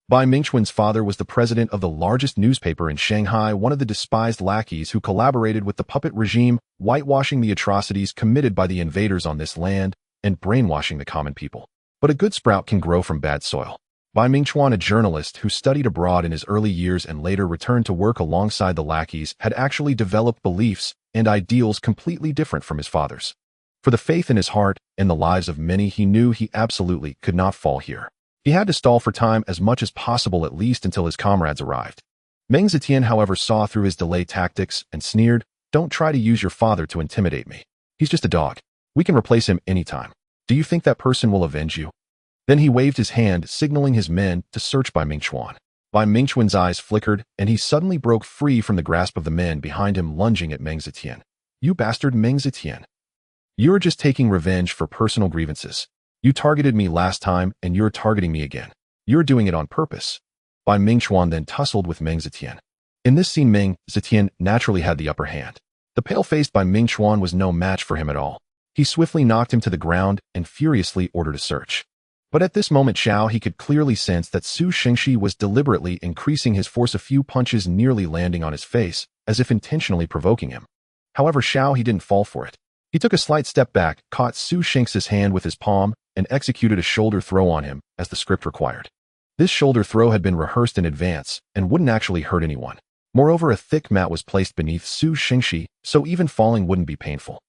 Bai Mingchuan's father was the president of the largest newspaper in Shanghai, one of the despised lackeys who collaborated with the puppet regime, whitewashing the atrocities committed by the invaders on this land and brainwashing the common people. But a good sprout can grow from bad soil. Bai Mingchuan, a journalist who studied abroad in his early years and later returned to work alongside the lackeys, had actually developed beliefs and ideals completely different from his father's. For the faith in his heart and the lives of many, he knew he absolutely could not fall here. He had to stall for time as much as possible, at least until his comrades arrived. Meng Zetian, however, saw through his delay tactics and sneered, "Don't try to use your father to intimidate me. He's just a dog. We can replace him anytime. Do you think that person will avenge you?" Then he waved his hand, signaling his men to search Bai Mingchuan. Bai Mingchuan's eyes flickered, and he suddenly broke free from the grasp of the men behind him, lunging at Meng Zetian. "You bastard, Meng Zetian. You're just taking revenge for personal grievances. You targeted me last time, and you're targeting me again. You're doing it on purpose." Bai Mingchuan then tussled with Meng Zetian. In this scene, Meng Zetian naturally had the upper hand. The pale-faced Bai Mingchuan was no match for him at all. He swiftly knocked him to the ground and furiously ordered a search. But at this moment, He could clearly sense that Su Xingxi was deliberately increasing his force, a few punches nearly landing on his face, as if intentionally provoking him. However, He didn't fall for it. He took a slight step back, caught Su Xingxi's hand with his palm, and executed a shoulder throw on him, as the script required. This shoulder throw had been rehearsed in advance, and wouldn't actually hurt anyone. Moreover, a thick mat was placed beneath Su Xingxi, so even falling wouldn't be painful.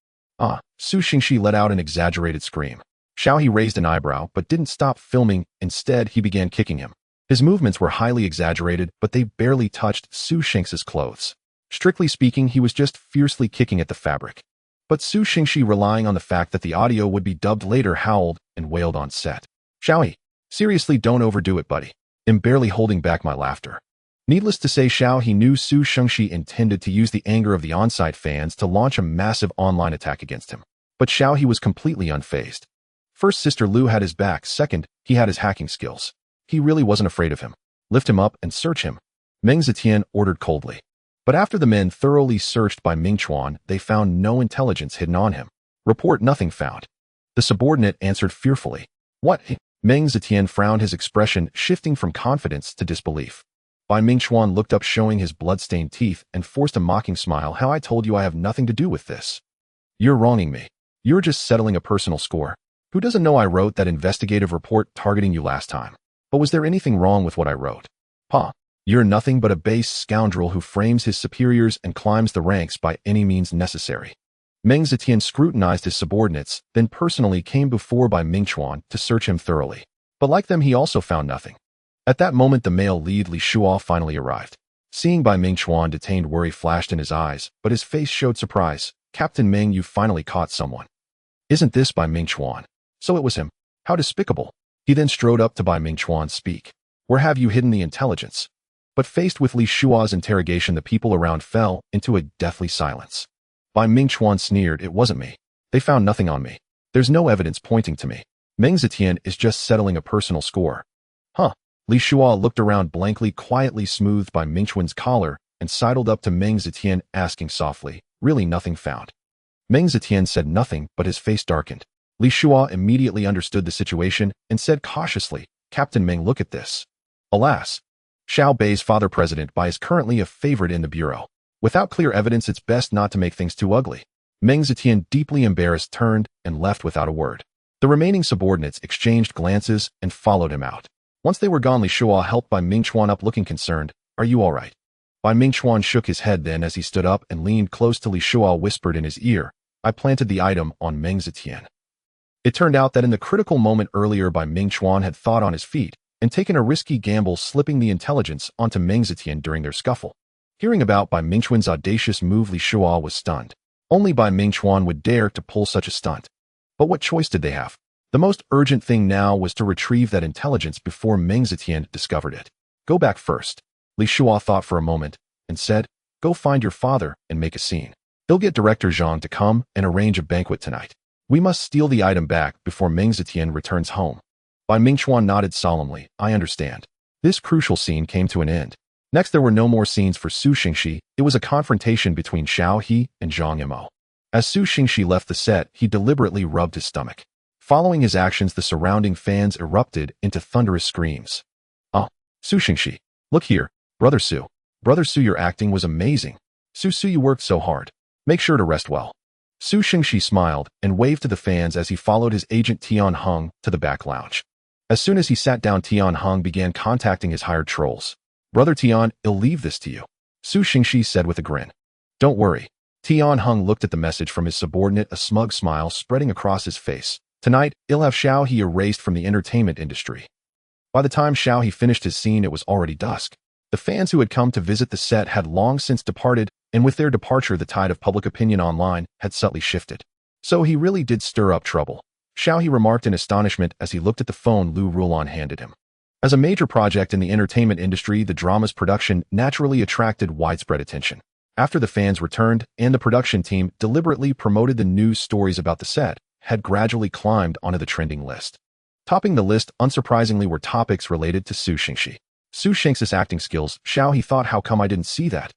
Su Xingxi let out an exaggerated scream. Xiaohe raised an eyebrow but didn't stop filming. Instead, he began kicking him. His movements were highly exaggerated, but they barely touched Su Xingxi's clothes. Strictly speaking, he was just fiercely kicking at the fabric. But Su Xingxi, relying on the fact that the audio would be dubbed later, howled and wailed on set. Xiaohe, seriously, don't overdo it, buddy. I'm barely holding back my laughter. Needless to say, Xiaohe knew Su Xingxi intended to use the anger of the on-site fans to launch a massive online attack against him. But Xiaohe was completely unfazed. First, Sister Lu had his back. Second, he had his hacking skills. He really wasn't afraid of him. Lift him up and search him, Meng Zetian ordered coldly. But after the men thoroughly searched by Ming Chuan, they found no intelligence hidden on him. Report nothing found. The subordinate answered fearfully. What? Meng Zetian frowned, his expression shifting from confidence to disbelief. Bai Ming Chuan looked up, showing his blood-stained teeth, and forced a mocking smile. How? I told you I have nothing to do with this. You're wronging me. You're just settling a personal score. Who doesn't know I wrote that investigative report targeting you last time? But was there anything wrong with what I wrote? Pa, you're nothing but a base scoundrel who frames his superiors and climbs the ranks by any means necessary. Meng Zetian scrutinized his subordinates, then personally came before Bai Ming Chuan to search him thoroughly. But like them, he also found nothing. At that moment, the male lead Li Shuo finally arrived. Seeing Bai Ming Chuan detained, worry flashed in his eyes, but his face showed surprise. Captain Meng, you finally caught someone. Isn't this Bai Ming Chuan? So it was him. How despicable. He then strode up to Bai Ming Chuan. Speak. Where have you hidden the intelligence? But faced with Li Shuo's interrogation, the people around fell into a deathly silence. Bai Ming Chuan sneered. It wasn't me. They found nothing on me. There's no evidence pointing to me. Meng Zetian is just settling a personal score. Huh. Li Shuo looked around blankly, quietly smoothed Bai Ming Chuan's collar, and sidled up to Meng Zetian, asking softly, really nothing found? Meng Zetian said nothing, but his face darkened. Li Shuo immediately understood the situation and said cautiously, Captain Meng, look at this. Alas, Xiao Bei's father president Bai is currently a favorite in the bureau. Without clear evidence, it's best not to make things too ugly. Meng Zetian, deeply embarrassed, turned and left without a word. The remaining subordinates exchanged glances and followed him out. Once they were gone, Li Shuo helped Bai Ming Chuan up, looking concerned. Are you all right? Bai Ming Chuan shook his head, then as he stood up and leaned close to Li Shuo, whispered in his ear, I planted the item on Meng Zetian. It turned out that in the critical moment earlier, Bai Ming Chuan had thought on his feet and taken a risky gamble, slipping the intelligence onto Meng Zetian during their scuffle. Hearing about Bai Ming Chuan's audacious move, Li Shuo was stunned. Only Bai Ming Chuan would dare to pull such a stunt. But what choice did they have? The most urgent thing now was to retrieve that intelligence before Meng Zetian discovered it. Go back first. Li Shuo thought for a moment and said, go find your father and make a scene. He'll get Director Zhang to come and arrange a banquet tonight. We must steal the item back before Meng Zetian returns home. Bai Ming Chuan nodded solemnly. I understand. This crucial scene came to an end. Next, there were no more scenes for Su Xingxi. It was a confrontation between Xiaohe and Zhang Yimou. As Su Xingxi left the set, he deliberately rubbed his stomach. Following his actions, the surrounding fans erupted into thunderous screams. Oh, Su Xingxi, look here. Brother Su, your acting was amazing. Su, you worked so hard. Make sure to rest well. Su Xingxi smiled and waved to the fans as he followed his agent Tian Heng to the back lounge. As soon as he sat down, Tian Heng began contacting his hired trolls. Brother Tian, I'll leave this to you, Su Xingxi said with a grin. Don't worry. Tian Heng looked at the message from his subordinate, a smug smile spreading across his face. Tonight, I'll have Xiaohe erased from the entertainment industry. By the time Xiaohe finished his scene, it was already dusk. The fans who had come to visit the set had long since departed, and with their departure, the tide of public opinion online had subtly shifted. So he really did stir up trouble, Xiaohe remarked in astonishment as he looked at the phone Lu Rulon handed him. As a major project in the entertainment industry, the drama's production naturally attracted widespread attention. After the fans returned and the production team deliberately promoted, the news stories about the set had gradually climbed onto the trending list. Topping the list, unsurprisingly, were topics related to Su Xingxi. Su Xingxi's acting skills. Xiaohe thought, how come I didn't see that?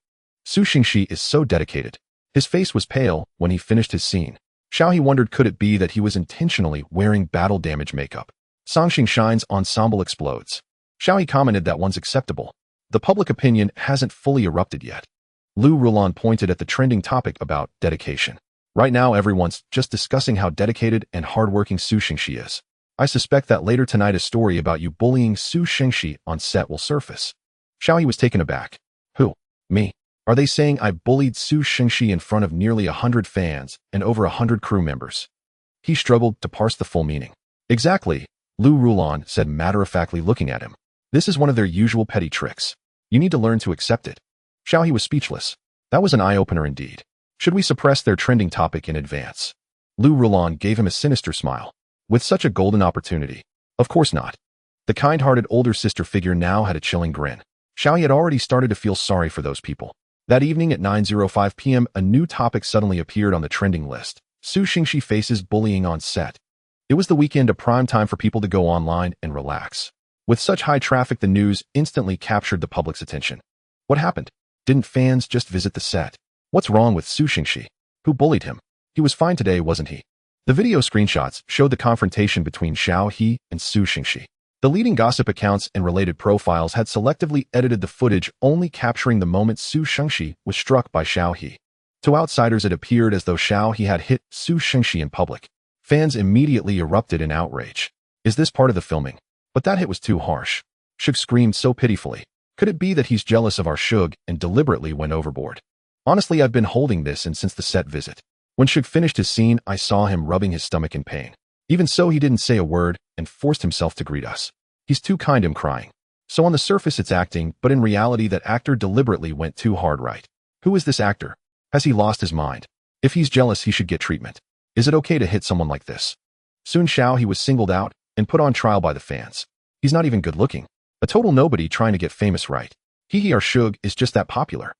Su Xingxi is so dedicated. His face was pale when he finished his scene. Xiaohe wondered, could it be that he was intentionally wearing battle damage makeup? Songxing Shine's ensemble explodes. Xiaohe commented that one's acceptable. The public opinion hasn't fully erupted yet. Lu Rulon pointed at the trending topic about dedication. Right now, everyone's just discussing how dedicated and hardworking Su Xingxi is. I suspect that later tonight a story about you bullying Su Xingxi on set will surface. Xiaohe was taken aback. Who? Me? Are they saying I bullied Su Xingxi in front of nearly 100 fans and over 100 crew members? He struggled to parse the full meaning. Exactly, Lu Rulan said matter-of-factly looking at him. This is one of their usual petty tricks. You need to learn to accept it. Xiaohe was speechless. That was an eye-opener indeed. Should we suppress their trending topic in advance? Lu Rulan gave him a sinister smile. With such a golden opportunity. Of course not. The kind-hearted older sister figure now had a chilling grin. Xiaohe had already started to feel sorry for those people. That evening at 9:05 p.m., a new topic suddenly appeared on the trending list. Su Xingxi faces bullying on set. It was the weekend, a prime time for people to go online and relax. With such high traffic, the news instantly captured the public's attention. What happened? Didn't fans just visit the set? What's wrong with Su Xingxi? Who bullied him? He was fine today, wasn't he? The video screenshots showed the confrontation between Xiaohe and Su Xingxi. The leading gossip accounts and related profiles had selectively edited the footage, only capturing the moment Su Xingxi was struck by Xiaohe. To outsiders, it appeared as though Xiaohe had hit Su Xingxi in public. Fans immediately erupted in outrage. Is this part of the filming? But that hit was too harsh. Shug screamed so pitifully. Could it be that he's jealous of our Shug and deliberately went overboard? Honestly, I've been holding this in since the set visit. When Shug finished his scene, I saw him rubbing his stomach in pain. Even so, he didn't say a word and forced himself to greet us. He's too kind, I'm crying. So on the surface it's acting, but in reality that actor deliberately went too hard, right? Who is this actor? Has he lost his mind? If he's jealous, he should get treatment. Is it okay to hit someone like this? Soon Xiaohe was singled out and put on trial by the fans. He's not even good looking. A total nobody trying to get famous, right? Our Shug is just that popular.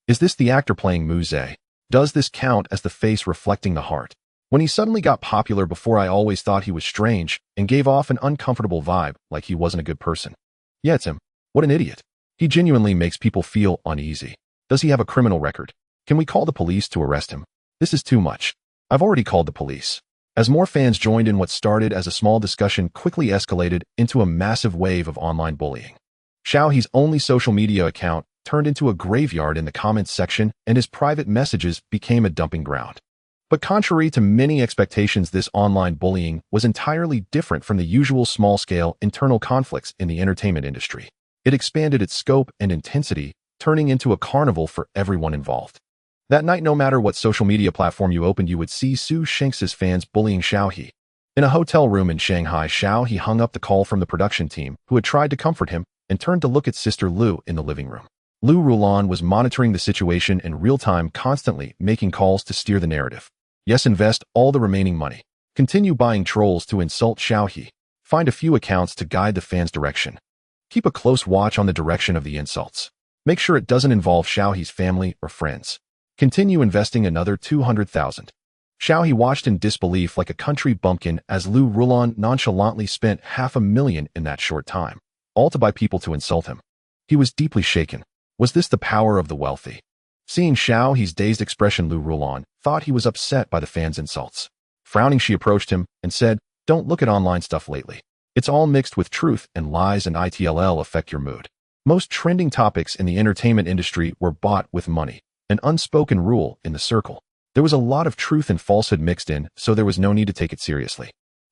Is this the actor playing Mu Ze? Does this count as the face reflecting the heart? When he suddenly got popular, before I always thought he was strange and gave off an uncomfortable vibe, like he wasn't a good person. Yeah, it's him. What an idiot. He genuinely makes people feel uneasy. Does he have a criminal record? Can we call the police to arrest him? This is too much. I've already called the police. As more fans joined in, what started as a small discussion quickly escalated into a massive wave of online bullying. Xiaohe's only social media account turned into a graveyard in the comments section, and his private messages became a dumping ground. But contrary to many expectations, this online bullying was entirely different from the usual small-scale internal conflicts in the entertainment industry. It expanded its scope and intensity, turning into a carnival for everyone involved. That night, no matter what social media platform you opened, you would see Su Xingxi's fans bullying Xiaohe. In a hotel room in Shanghai, Xiaohe hung up the call from the production team, who had tried to comfort him, and turned to look at sister Lu in the living room. Lu Rulan was monitoring the situation in real time, constantly making calls to steer the narrative. Yes, invest all the remaining money. Continue buying trolls to insult Xiaohe. Find a few accounts to guide the fans' direction. Keep a close watch on the direction of the insults. Make sure it doesn't involve Xiaohe's family or friends. Continue investing another 200,000. Xiaohe watched in disbelief like a country bumpkin as Lu Rulan nonchalantly spent $500,000 in that short time, all to buy people to insult him. He was deeply shaken. Was this the power of the wealthy? Seeing Xiaohe's dazed expression, Lu Rulan thought he was upset by the fans' insults. Frowning, she approached him and said, "Don't look at online stuff lately. It's all mixed with truth and lies, and it'll affect your mood." Most trending topics in the entertainment industry were bought with money, an unspoken rule in the circle. There was a lot of truth and falsehood mixed in, so there was no need to take it seriously.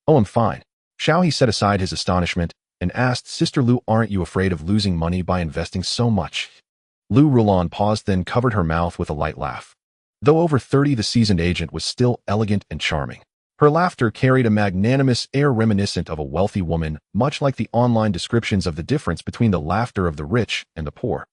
"Oh, I'm fine." Xiaohe set aside his astonishment and asked, "Sister Lu, aren't you afraid of losing money by investing so much?" Lu Rulan paused, then covered her mouth with a light laugh. Though over 30, the seasoned agent was still elegant and charming. Her laughter carried a magnanimous air reminiscent of a wealthy woman, much like the online descriptions of the difference between the laughter of the rich and the poor.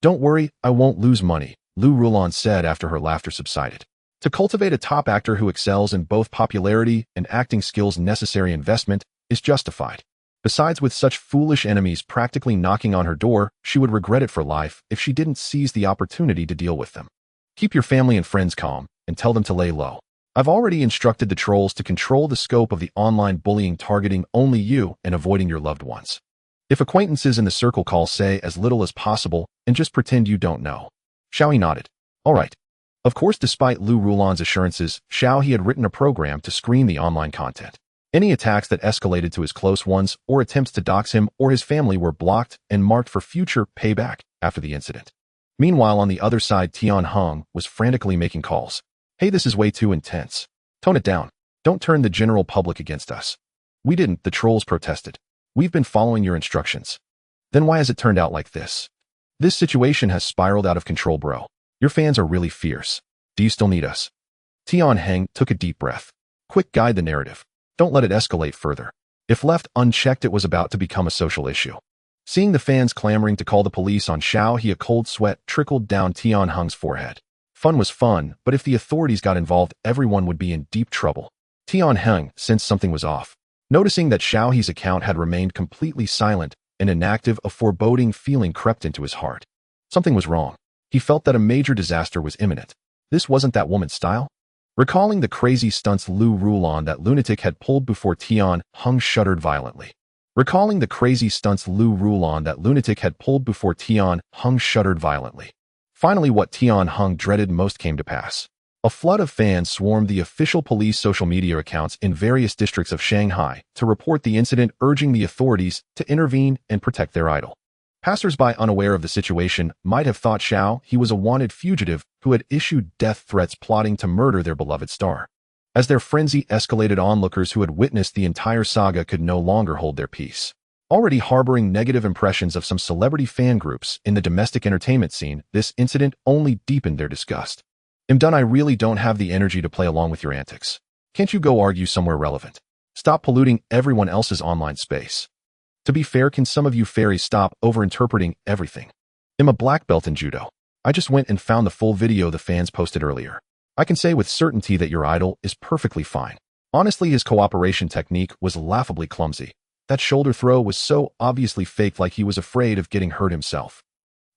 "Don't worry, I won't lose money," Lu Rulan said after her laughter subsided. To cultivate a top actor who excels in both popularity and acting skills, necessary investment is justified. Besides, with such foolish enemies practically knocking on her door, she would regret it for life if she didn't seize the opportunity to deal with them. Keep your family and friends calm and tell them to lay low. I've already instructed the trolls to control the scope of the online bullying, targeting only you and avoiding your loved ones. If acquaintances in the circle call, say as little as possible and just pretend you don't know. Xiaohe nodded. All right. Of course, despite Lu Rulan's assurances, Xiaohe had written a program to screen the online content. Any attacks that escalated to his close ones or attempts to dox him or his family were blocked and marked for future payback after the incident. Meanwhile, on the other side, Tian Hong was frantically making calls. "Hey, this is way too intense. Tone it down. Don't turn the general public against us." "We didn't," the trolls protested. "We've been following your instructions." "Then why has it turned out like this?" "This situation has spiraled out of control, bro. Your fans are really fierce. Do you still need us?" Tian Heng took a deep breath. "Quick, guide the narrative. Don't let it escalate further." If left unchecked, it was about to become a social issue. Seeing the fans clamoring to call the police on Xiao He, a cold sweat trickled down Tian Heng's forehead. Fun was fun, but if the authorities got involved, everyone would be in deep trouble. Tian Heng sensed something was off. Noticing that Xiao He's account had remained completely silent and inactive, a foreboding feeling crept into his heart. Something was wrong. He felt that a major disaster was imminent. This wasn't that woman's style? Recalling the crazy stunts Lu Rulan, that lunatic, had pulled before, Tian Heng shuddered violently. Recalling the crazy stunts Lu Rulan, that lunatic, had pulled before, Tian Heng shuddered violently. Finally, what Tian Heng dreaded most came to pass. A flood of fans swarmed the official police social media accounts in various districts of Shanghai to report the incident, urging the authorities to intervene and protect their idol. Passers-by unaware of the situation might have thought Xiao He was a wanted fugitive who had issued death threats plotting to murder their beloved star. As their frenzy escalated, onlookers who had witnessed the entire saga could no longer hold their peace. Already harboring negative impressions of some celebrity fan groups in the domestic entertainment scene, this incident only deepened their disgust. I'm done. I really don't have the energy to play along with your antics. Can't you go argue somewhere relevant? Stop polluting everyone else's online space. To be fair, can some of you fairies stop overinterpreting everything? I'm a black belt in judo. I just went and found the full video the fans posted earlier. I can say with certainty that your idol is perfectly fine. Honestly, his cooperation technique was laughably clumsy. That shoulder throw was so obviously fake, like he was afraid of getting hurt himself.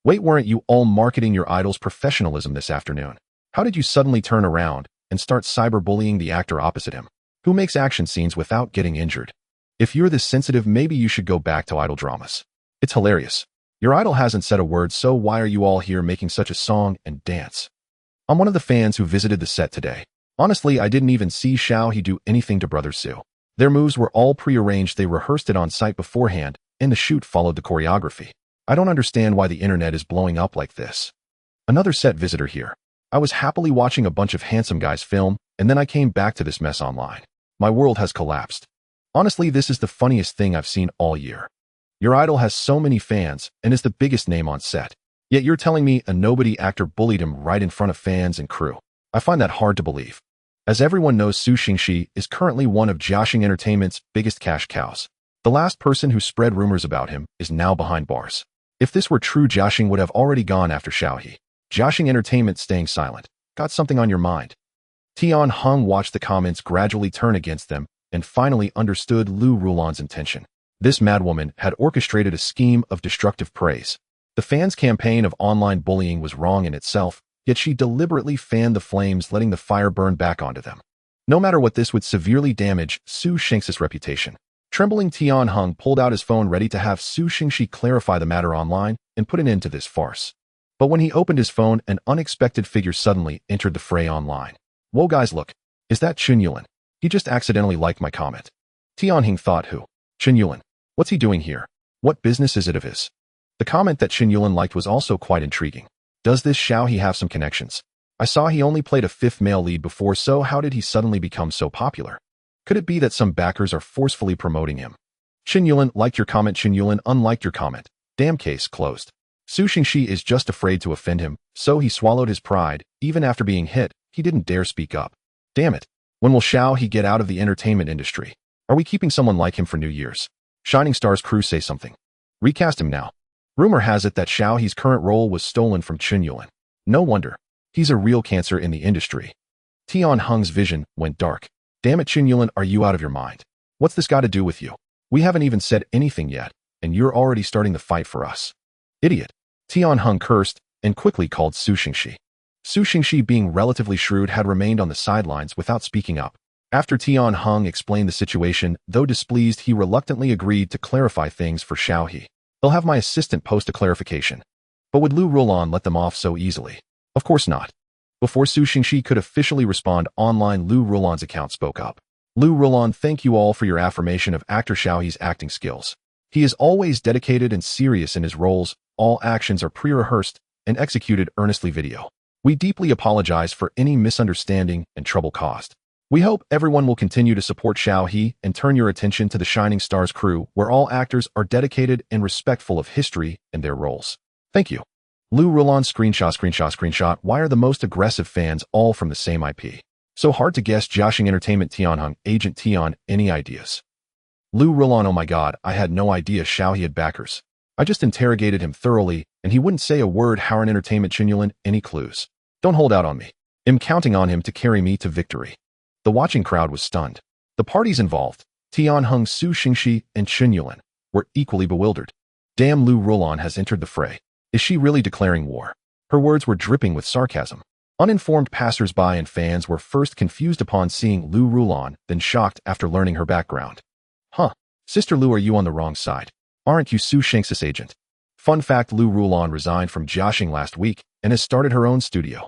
Wait, weren't you all marketing your idol's professionalism this afternoon? How did you suddenly turn around and start cyberbullying the actor opposite him, who makes action scenes without getting injured? If you're this sensitive, maybe you should go back to idol dramas. It's hilarious. Your idol hasn't said a word, so why are you all here making such a song and dance? I'm one of the fans who visited the set today. Honestly, I didn't even see Xiao He do anything to Brother Su. Their moves were all pre-arranged. They rehearsed it on site beforehand, and the shoot followed the choreography. I don't understand why the internet is blowing up like this. Another set visitor here. I was happily watching a bunch of handsome guys film, and then I came back to this mess online. My world has collapsed. Honestly, this is the funniest thing I've seen all year. Your idol has so many fans and is the biggest name on set. Yet you're telling me a nobody actor bullied him right in front of fans and crew. I find that hard to believe. As everyone knows, Su Xingxi is currently one of Jiaxing Entertainment's biggest cash cows. The last person who spread rumors about him is now behind bars. If this were true, Jiaxing would have already gone after Xiao He. Jiaxing Entertainment staying silent. Got something on your mind? Tian Heng watched the comments gradually turn against them and finally understood Lu Rulan's intention. This madwoman had orchestrated a scheme of destructive praise. The fans' campaign of online bullying was wrong in itself, yet she deliberately fanned the flames, letting the fire burn back onto them. No matter what, this would severely damage Su Xingxi's reputation. Trembling, Tian Heng pulled out his phone, ready to have Su Xingxi clarify the matter online and put an end to this farce. But when he opened his phone, an unexpected figure suddenly entered the fray online. Whoa guys, look. Is that Chen Yulin? He just accidentally liked my comment. Tian Heng thought, who? Chen Yulin. What's he doing here? What business is it of his? The comment that Chen Yulin liked was also quite intriguing. Does this Xiao He have some connections? I saw he only played a fifth male lead before, so how did he suddenly become so popular? Could it be that some backers are forcefully promoting him? Chen Yulin liked your comment. Chen Yulin unliked your comment. Damn, case closed. Su Xingxi is just afraid to offend him, so he swallowed his pride. Even after being hit, he didn't dare speak up. Damn it. When will Xiao He get out of the entertainment industry? Are we keeping someone like him for New Year's? Shining Star's crew, say something. Recast him now. Rumor has it that Xiao He's current role was stolen from Chen Yulin. No wonder. He's a real cancer in the industry. Tian Heng's vision went dark. Damn it, Chen Yulin, are you out of your mind? What's this got to do with you? We haven't even said anything yet, and you're already starting the fight for us. Idiot. Tian Heng cursed and quickly called Su Xingxi. Su Xingxi, being relatively shrewd, had remained on the sidelines without speaking up. After Tian Heng explained the situation, though displeased, he reluctantly agreed to clarify things for Xiao He. They'll have my assistant post a clarification. But would Lu Rulan let them off so easily? Of course not. Before Su Xingxi could officially respond online, Lu Rulan's account spoke up. Lu Rulan, thank you all for your affirmation of actor Xiao He's acting skills. He is always dedicated and serious in his roles. All actions are pre-rehearsed and executed earnestly. Video. We deeply apologize for any misunderstanding and trouble caused. We hope everyone will continue to support Xiao He and turn your attention to the Shining Stars crew, where all actors are dedicated and respectful of history and their roles. Thank you. Lu Rulan screenshot. Why are the most aggressive fans all from the same IP? So hard to guess. Jiaxing Entertainment. Tian Heng, Agent Tian, any ideas? Lu Rulon, oh my god, I had no idea Xiao He had backers. I just interrogated him thoroughly, and he wouldn't say a word. Howard Entertainment Chinyulin, any clues? Don't hold out on me. I'm counting on him to carry me to victory. The watching crowd was stunned. The parties involved, Tianheng, Su Xingxi, and Chinyulin, were equally bewildered. Damn, Lu Rulon has entered the fray. Is she really declaring war? Her words were dripping with sarcasm. Uninformed passers-by and fans were first confused upon seeing Lu Rulon, then shocked after learning her background. Huh. Sister Lu, are you on the wrong side? Aren't you Su Shengxis' agent? Fun fact, Lu Rulon resigned from Jiaxing last week and has started her own studio.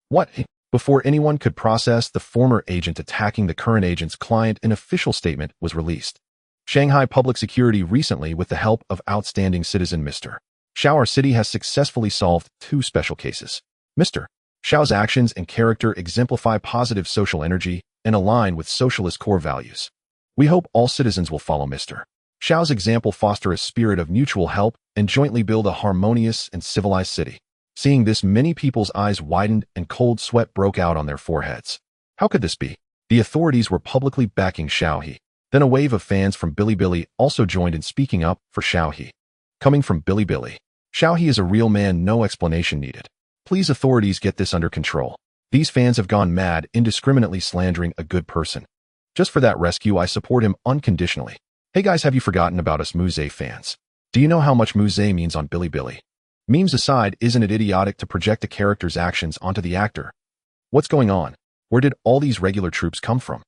What? Before anyone could process the former agent attacking the current agent's client, an official statement was released. Shanghai Public Security recently, with the help of outstanding citizen Mr. Xiao, our city has successfully solved 2 special cases. Mr. Xiao's actions and character exemplify positive social energy and align with socialist core values. We hope all citizens will follow Mr. Xiao's example, foster a spirit of mutual help, and jointly build a harmonious and civilized city. Seeing this, many people's eyes widened and cold sweat broke out on their foreheads. How could this be? The authorities were publicly backing Xiao He. Then a wave of fans from Bilibili also joined in speaking up for Xiao He. Coming from Bilibili, Xiao He is a real man, no explanation needed. Please, authorities, get this under control. These fans have gone mad, indiscriminately slandering a good person. Just for that rescue, I support him unconditionally. Hey guys, have you forgotten about us Muzei fans? Do you know how much Muzei means on Bilibili? Memes aside, isn't it idiotic to project a character's actions onto the actor? What's going on? Where did all these regular troops come from?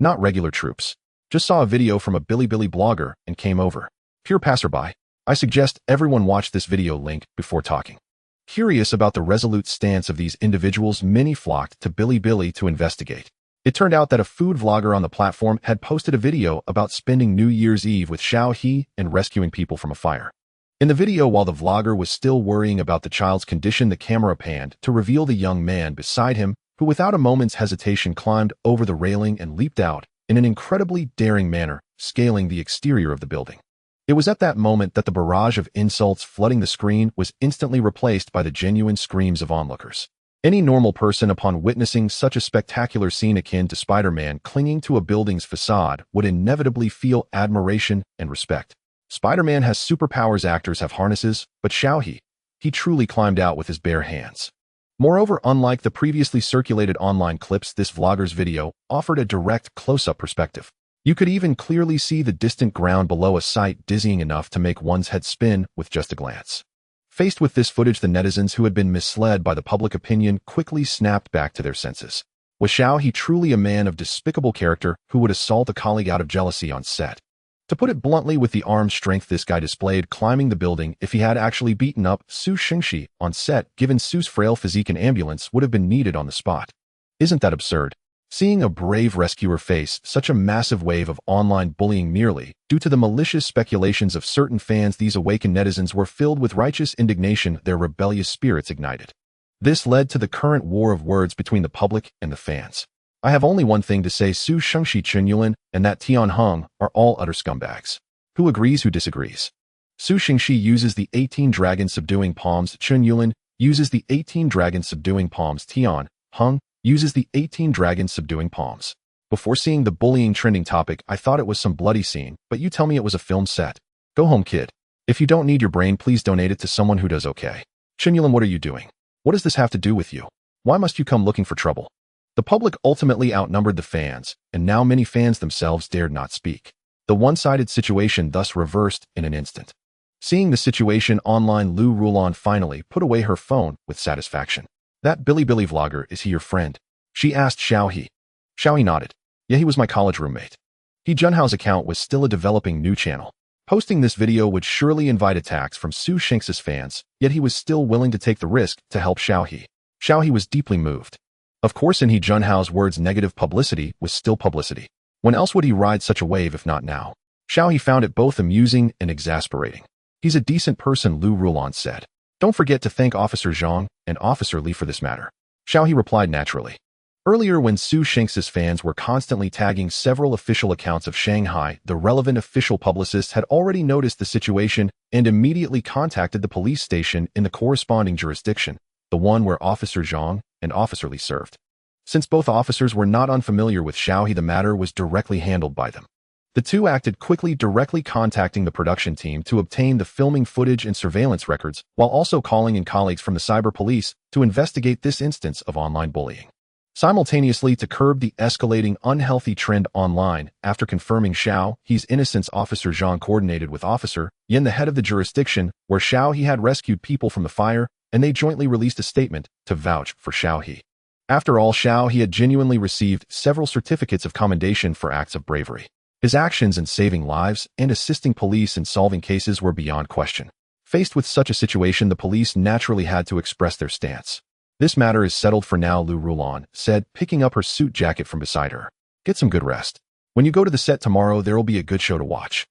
Not regular troops. Just saw a video from a Bilibili blogger and came over. Pure passerby. I suggest everyone watch this video link before talking. Curious about the resolute stance of these individuals, many flocked to Bilibili to investigate. It turned out that a food vlogger on the platform had posted a video about spending New Year's Eve with Xiao He and rescuing people from a fire. In the video, while the vlogger was still worrying about the child's condition, the camera panned to reveal the young man beside him, who without a moment's hesitation climbed over the railing and leaped out in an incredibly daring manner, scaling the exterior of the building. It was at that moment that the barrage of insults flooding the screen was instantly replaced by the genuine screams of onlookers. Any normal person, upon witnessing such a spectacular scene akin to Spider-Man clinging to a building's facade, would inevitably feel admiration and respect. Spider-Man has superpowers, actors have harnesses, but Xiao He truly climbed out with his bare hands. Moreover, unlike the previously circulated online clips, this vlogger's video offered a direct close-up perspective. You could even clearly see the distant ground below, a sight dizzying enough to make one's head spin with just a glance. Faced with this footage, the netizens who had been misled by the public opinion quickly snapped back to their senses. Was Xiao He truly a man of despicable character who would assault a colleague out of jealousy on set? To put it bluntly, with the arm strength this guy displayed climbing the building, if he had actually beaten up Su Xingxi on set, given Su's frail physique, an ambulance would have been needed on the spot. Isn't that absurd? Seeing a brave rescuer face such a massive wave of online bullying merely due to the malicious speculations of certain fans, these awakened netizens were filled with righteous indignation, their rebellious spirits ignited. This led to the current war of words between the public and the fans. I have only one thing to say: Su Shengxi, Chinyulin, and that Tianheng are all utter scumbags. Who agrees, who disagrees? Su Xingxi uses the 18 dragon subduing palms, Chinyulin uses the 18 dragon subduing palms, Tianheng uses the 18 dragon subduing palms. Before seeing the bullying trending topic, I thought it was some bloody scene, but you tell me it was a film set. Go home, kid. If you don't need your brain, please donate it to someone who does. Okay. Chinyulin, what are you doing? What does this have to do with you? Why must you come looking for trouble? The public ultimately outnumbered the fans, and now many fans themselves dared not speak. The one-sided situation thus reversed in an instant. Seeing the situation online, Lu Rulon finally put away her phone with satisfaction. That Bilibili vlogger, is he your friend? She asked Xiao He. Xiao He nodded. Yeah, he was my college roommate. He Junhao's account was still a developing new channel. Posting this video would surely invite attacks from Su Shengxis fans, yet he was still willing to take the risk to help Xiao He. Xiao He was deeply moved. Of course, in He Junhao's words, negative publicity was still publicity. When else would he ride such a wave if not now? Xiao He found it both amusing and exasperating. He's a decent person, Lu Rulon said. Don't forget to thank Officer Zhang and Officer Li for this matter. Xiao He replied naturally. Earlier, when Su Shengxis fans were constantly tagging several official accounts of Shanghai, the relevant official publicist had already noticed the situation and immediately contacted the police station in the corresponding jurisdiction, the one where Officer Zhang and Officer Li served. Since both officers were not unfamiliar with Xiao He, the matter was directly handled by them. The two acted quickly, directly contacting the production team to obtain the filming footage and surveillance records, while also calling in colleagues from the cyber police to investigate this instance of online bullying. Simultaneously, to curb the escalating unhealthy trend online, after confirming Xiao He's innocence, Officer Zhang coordinated with Officer Yin, the head of the jurisdiction where Xiao He had rescued people from the fire, and they jointly released a statement to vouch for Xiao He. After all, Xiao He had genuinely received several certificates of commendation for acts of bravery. His actions in saving lives and assisting police in solving cases were beyond question. Faced with such a situation, the police naturally had to express their stance. "This matter is settled for now," Lu Rulan said, picking up her suit jacket from beside her. "Get some good rest. When you go to the set tomorrow, there'll be a good show to watch."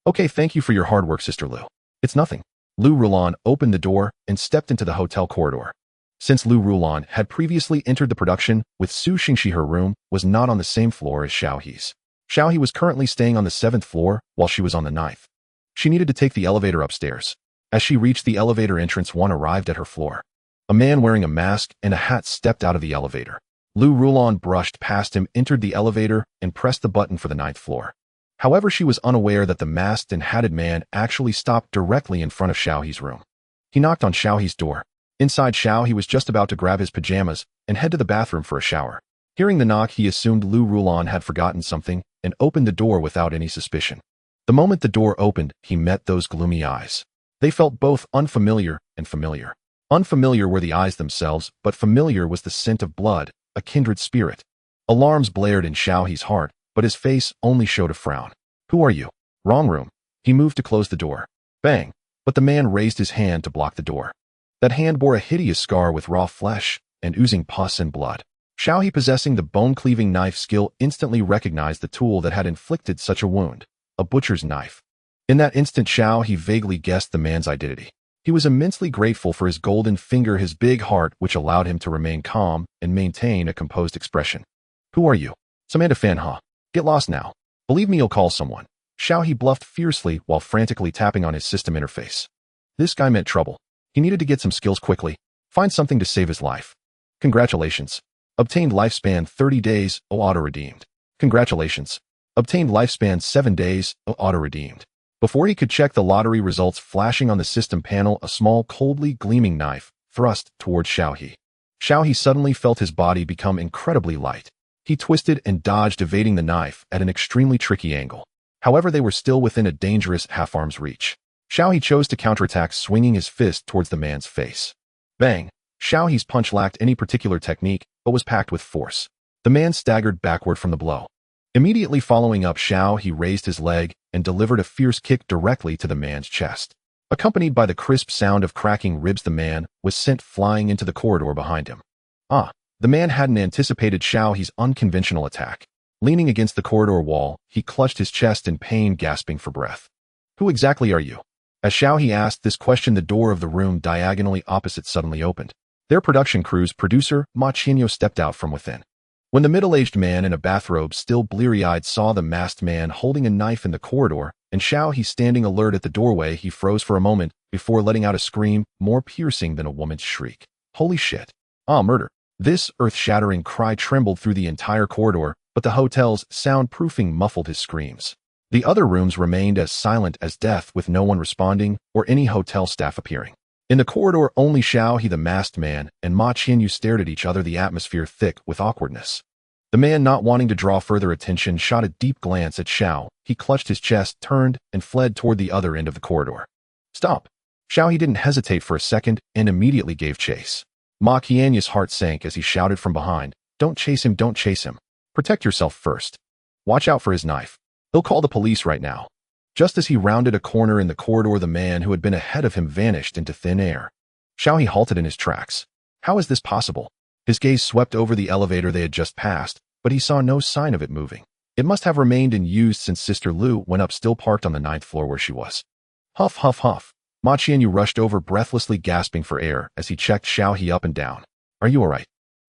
"Okay, thank you for your hard work, Sister Lu." "It's nothing." Lu Rulan opened the door and stepped into the hotel corridor. Since Lu Rulan had previously entered the production with Su Xingxi, her room was not on the same floor as Xiao He's. Xiao He was currently staying on the 7th floor while she was on the 9th. She needed to take the elevator upstairs. As she reached the elevator entrance, one arrived at her floor. A man wearing a mask and a hat stepped out of the elevator. Lu Rulan brushed past him, entered the elevator, and pressed the button for the 9th floor. However, she was unaware that the masked and hatted man actually stopped directly in front of Xiao He's room. He knocked on Xiao He's door. Inside, Xiao He was just about to grab his pajamas and head to the bathroom for a shower. Hearing the knock, he assumed Lu Rulan had forgotten something and opened the door without any suspicion. The moment the door opened, he met those gloomy eyes. They felt both unfamiliar and familiar. Unfamiliar were the eyes themselves, but familiar was the scent of blood, a kindred spirit. Alarms blared in Xiao He's heart, but his face only showed a frown. "Who are you?" "Wrong room." He moved to close the door. Bang! But the man raised his hand to block the door. That hand bore a hideous scar with raw flesh and oozing pus and blood. Xiao He, possessing the bone-cleaving knife skill, instantly recognized the tool that had inflicted such a wound, a butcher's knife. In that instant, Xiao He vaguely guessed the man's identity. He was immensely grateful for his golden finger, his big heart, which allowed him to remain calm and maintain a composed expression. "Who are you?" "Samantha Fan, huh? Get lost now. Believe me, you'll call someone." Xiao He bluffed fiercely while frantically tapping on his system interface. This guy meant trouble. He needed to get some skills quickly, find something to save his life. "Congratulations. Obtained lifespan 30 days, auto-redeemed. Congratulations. Obtained lifespan 7 days, auto-redeemed." Before he could check the lottery results flashing on the system panel, a small, coldly gleaming knife thrust towards Xiao He. Xiao He suddenly felt his body become incredibly light. He twisted and dodged, evading the knife at an extremely tricky angle. However, they were still within a dangerous half-arm's reach. Xiao He chose to counterattack, swinging his fist towards the man's face. Bang! Xiao He's punch lacked any particular technique, but was packed with force. The man staggered backward from the blow. Immediately following up, Xiao He raised his leg and delivered a fierce kick directly to the man's chest. Accompanied by the crisp sound of cracking ribs, the man was sent flying into the corridor behind him. The man hadn't anticipated Xiao He's unconventional attack. Leaning against the corridor wall, he clutched his chest in pain, gasping for breath. "Who exactly are you?" As Xiao He asked this question, the door of the room diagonally opposite suddenly opened. Their production crew's producer, Ma Qianyu, stepped out from within. When the middle-aged man in a bathrobe, still bleary-eyed, saw the masked man holding a knife in the corridor and Xiao He standing alert at the doorway, he froze for a moment before letting out a scream more piercing than a woman's shriek. "Holy shit! Murder!" This earth-shattering cry trembled through the entire corridor, but the hotel's soundproofing muffled his screams. The other rooms remained as silent as death, with no one responding or any hotel staff appearing. In the corridor, only Xiao He, the masked man, and Ma Qianyu stared at each other, the atmosphere thick with awkwardness. The man, not wanting to draw further attention, shot a deep glance at Xiao. He clutched his chest, turned, and fled toward the other end of the corridor. "Stop!" Xiao He didn't hesitate for a second and immediately gave chase. Ma Qianyu's heart sank as he shouted from behind, "Don't chase him, don't chase him. Protect yourself first. Watch out for his knife. He'll call the police right now." Just as he rounded a corner in the corridor, the man who had been ahead of him vanished into thin air. Xiao He halted in his tracks. How is this possible? His gaze swept over the elevator they had just passed, but he saw no sign of it moving. It must have remained in use since Sister Lu went up, still parked on the 9th floor where she was. Huff, huff, huff. Ma Qianyu rushed over, breathlessly gasping for air as he checked Xiao He up and down. "Are you all right?"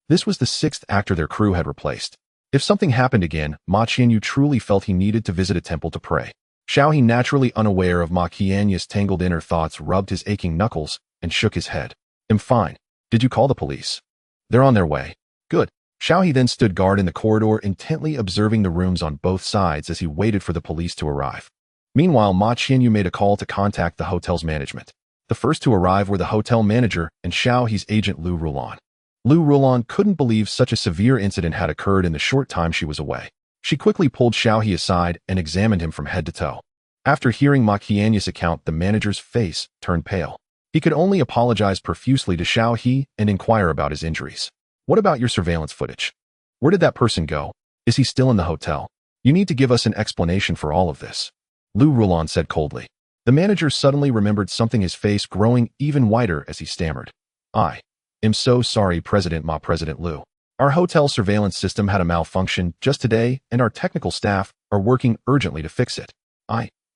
This was the 6th actor their crew had replaced. If something happened again, Ma Qianyu truly felt he needed to visit a temple to pray. Xiao He, naturally unaware of Ma Qianyu's tangled inner thoughts, rubbed his aching knuckles and shook his head. "I'm fine. Did you call the police?" "They're on their way." "Good. Xiaohe then stood guard in the corridor, intently observing the rooms on both sides as he waited for the police to arrive. Meanwhile, Ma Qianyu made a call to contact the hotel's management. The first to arrive were the hotel manager and Xiaohe's agent Lu Rulan. Lu Rulan couldn't believe such a severe incident had occurred in the short time she was away. She quickly pulled Xiaohe aside and examined him from head to toe. After hearing Ma Qianyu's account, the manager's face turned pale. He could only apologize profusely to Xiaohe and inquire about his injuries. What about your surveillance footage? Where did that person go? Is he still in the hotel? You need to give us an explanation for all of this. Lu Rulan said coldly. The manager suddenly remembered something, his face growing even whiter as he stammered. I am so sorry, President Ma. President Lu. Our hotel surveillance system had a malfunction just today, and our technical staff are working urgently to fix it.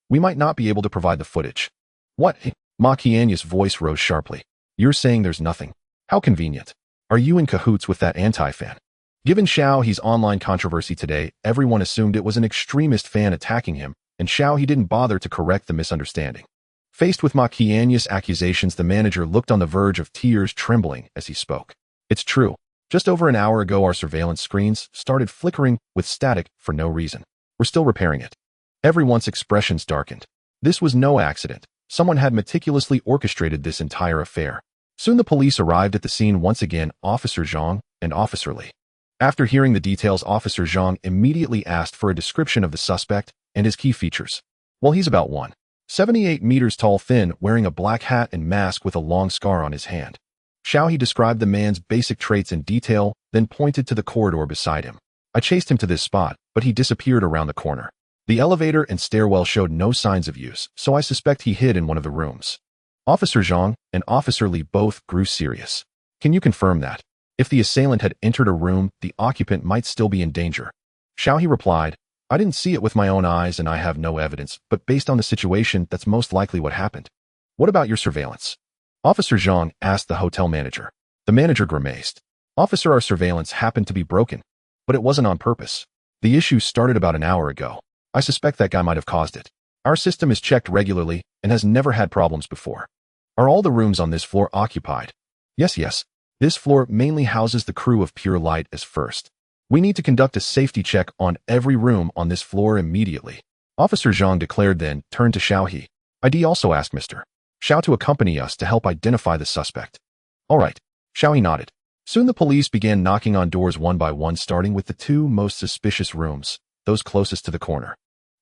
We might not be able to provide the footage. What? Ma Qianyu's voice rose sharply. You're saying there's nothing? How convenient. Are you in cahoots with that anti-fan? Given Xiaohe's online controversy today, everyone assumed it was an extremist fan attacking him, and Xiaohe didn't bother to correct the misunderstanding. Faced with Ma Qianyu's accusations, the manager looked on the verge of tears, trembling as he spoke. It's true. Just over an hour ago, our surveillance screens started flickering with static for no reason. We're still repairing it. Everyone's expressions darkened. This was no accident. Someone had meticulously orchestrated this entire affair. Soon the police arrived at the scene once again, Officer Zhang and Officer Li. After hearing the details, Officer Zhang immediately asked for a description of the suspect and his key features. Well, he's about 1.78 meters tall, thin, wearing a black hat and mask with a long scar on his hand. Xiaohe described the man's basic traits in detail, then pointed to the corridor beside him. I chased him to this spot, but he disappeared around the corner. The elevator and stairwell showed no signs of use, so I suspect he hid in one of the rooms. Officer Zhang and Officer Li both grew serious. Can you confirm that? If the assailant had entered a room, the occupant might still be in danger. Xiaohe replied, I didn't see it with my own eyes and I have no evidence, but based on the situation, that's most likely what happened. What about your surveillance? Officer Zhang asked the hotel manager. The manager grimaced. Officer, our surveillance happened to be broken, but it wasn't on purpose. The issue started about an hour ago. I suspect that guy might have caused it. Our system is checked regularly and has never had problems before. Are all the rooms on this floor occupied? Yes. This floor mainly houses the crew of Pure Light as first. We need to conduct a safety check on every room on this floor immediately. Officer Zhang declared, then turned to Xiaohe. ID also asked Mr. Xiao to accompany us to help identify the suspect. All right. Xiaohe nodded. Soon the police began knocking on doors one by one, starting with the two most suspicious rooms, those closest to the corner.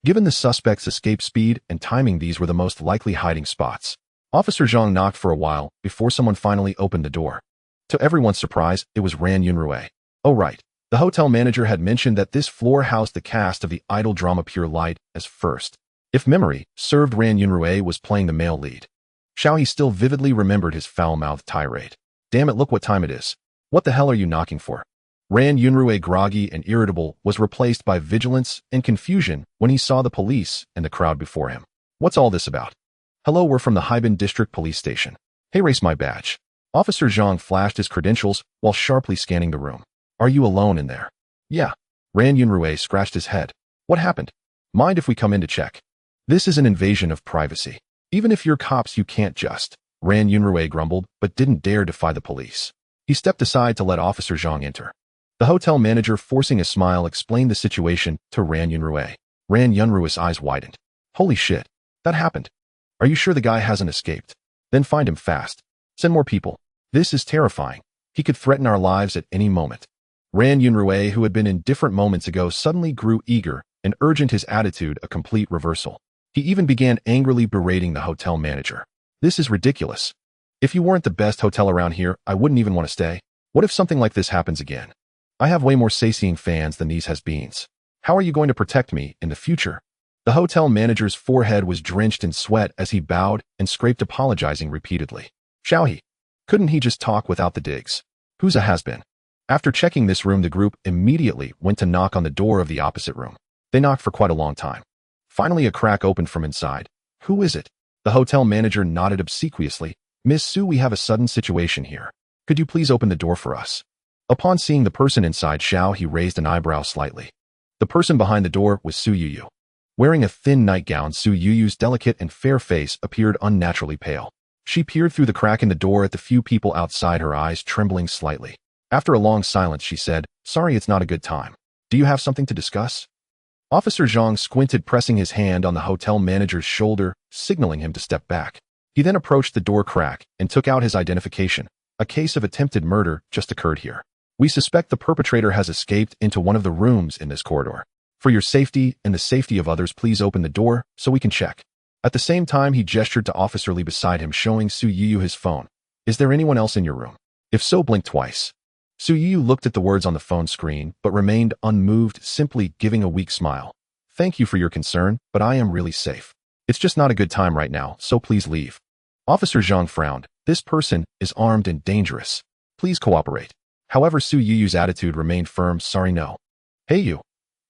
Given the suspect's escape speed and timing, these were the most likely hiding spots. Officer Zhang knocked for a while before someone finally opened the door. To everyone's surprise, it was Ran Yunrui. Oh right, the hotel manager had mentioned that this floor housed the cast of the idol drama Pure Light as first. If memory served, Ran Yunrui was playing the male lead. Xiaohe still vividly remembered his foul-mouthed tirade. Damn it, look what time it is. What the hell are you knocking for? Ran Yunrui, groggy and irritable, was replaced by vigilance and confusion when he saw the police and the crowd before him. What's all this about? Hello, we're from the Haiban District Police Station. Hey, race my badge. Officer Zhang flashed his credentials while sharply scanning the room. Are you alone in there? Yeah. Ran Yunrui scratched his head. What happened? Mind if we come in to check? This is an invasion of privacy. Even if you're cops, you can't just. Ran Yunrui grumbled, but didn't dare defy the police. He stepped aside to let Officer Zhang enter. The hotel manager, forcing a smile, explained the situation to Ran Yunrui. Ran Yunrui's eyes widened. Holy shit. That happened. Are you sure the guy hasn't escaped? Then find him fast. Send more people. This is terrifying. He could threaten our lives at any moment. Ran Yunrui, who had been indifferent moments ago, suddenly grew eager and urgent, his attitude a complete reversal. He even began angrily berating the hotel manager. This is ridiculous. If you weren't the best hotel around here, I wouldn't even want to stay. What if something like this happens again? I have way more say-seeing fans than these has-beens. How are you going to protect me in the future? The hotel manager's forehead was drenched in sweat as he bowed and scraped, apologizing repeatedly. Xiaohe. Couldn't he just talk without the digs? Who's a has-been? After checking this room, the group immediately went to knock on the door of the opposite room. They knocked for quite a long time. Finally, a crack opened from inside. Who is it? The hotel manager nodded obsequiously. Miss Su, we have a sudden situation here. Could you please open the door for us? Upon seeing the person inside, Xiaohe raised an eyebrow slightly. The person behind the door was Su Yuyu. Wearing a thin nightgown, Su Yuyu's delicate and fair face appeared unnaturally pale. She peered through the crack in the door at the few people outside, her eyes trembling slightly. After a long silence, she said, "Sorry, it's not a good time. Do you have something to discuss?" Officer Zhang squinted, pressing his hand on the hotel manager's shoulder, signaling him to step back. He then approached the door crack and took out his identification. "A case of attempted murder just occurred here. We suspect the perpetrator has escaped into one of the rooms in this corridor. For your safety and the safety of others, please open the door so we can check." At the same time, he gestured to Officer Lee beside him, showing Su Yu his phone. "Is there anyone else in your room? If so, blink twice." Su Yu looked at the words on the phone screen, but remained unmoved, simply giving a weak smile. "Thank you for your concern, but I am really safe. It's just not a good time right now, so please leave." Officer Zhang frowned. "This person is armed and dangerous. Please cooperate." However, Su Yu's attitude remained firm. "Sorry, no." "Hey, you."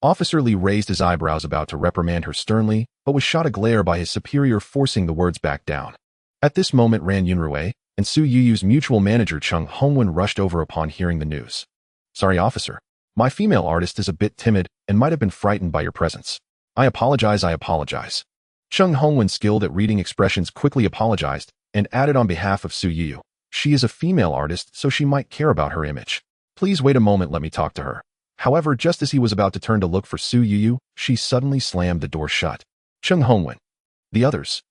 Officer Lee raised his eyebrows, about to reprimand her sternly, but was shot a glare by his superior, forcing the words back down. At this moment, Ran Yunrui and Su Yu's mutual manager Chung Hongwen rushed over upon hearing the news. "Sorry, officer. My female artist is a bit timid and might have been frightened by your presence. I apologize. Chung Hongwen, skilled at reading expressions, quickly apologized and added on behalf of Su Yu, "She is a female artist, so she might care about her image. Please wait a moment, let me talk to her." However, just as he was about to turn to look for Su Yu, she suddenly slammed the door shut. Chung Hongwen. "The others?"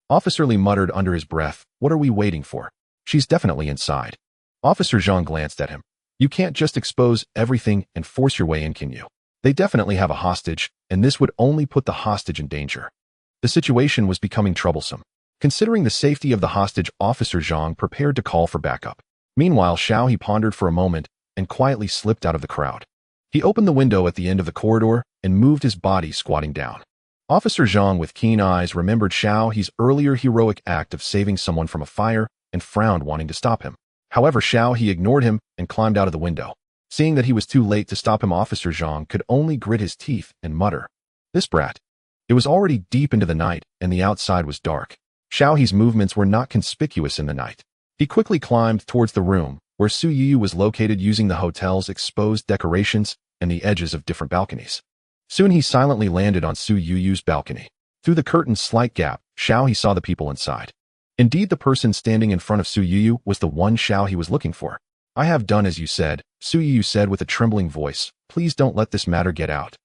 Officer Lee muttered under his breath, "What are we waiting for? She's definitely inside." Officer Zhang glanced at him. "You can't just expose everything and force your way in, can you? They definitely have a hostage, and this would only put the hostage in danger." The situation was becoming troublesome. Considering the safety of the hostage, Officer Zhang prepared to call for backup. Meanwhile, He pondered for a moment and quietly slipped out of the crowd. He opened the window at the end of the corridor and moved his body, squatting down. Officer Zhang, with keen eyes, remembered He's earlier heroic act of saving someone from a fire and frowned, wanting to stop him. However, He ignored him and climbed out of the window. Seeing that he was too late to stop him, Officer Zhang could only grit his teeth and mutter, "This brat." It was already deep into the night, and the outside was dark. He's movements were not conspicuous in the night. He quickly climbed towards the room where Su Yu was located, using the hotel's exposed decorations and the edges of different balconies. Soon he silently landed on Su Yu's balcony. Through the curtain's slight gap, he saw the people inside. Indeed, the person standing in front of Su Yu was the one he was looking for. "I have done as you said," Su Yu said with a trembling voice. "Please don't let this matter get out."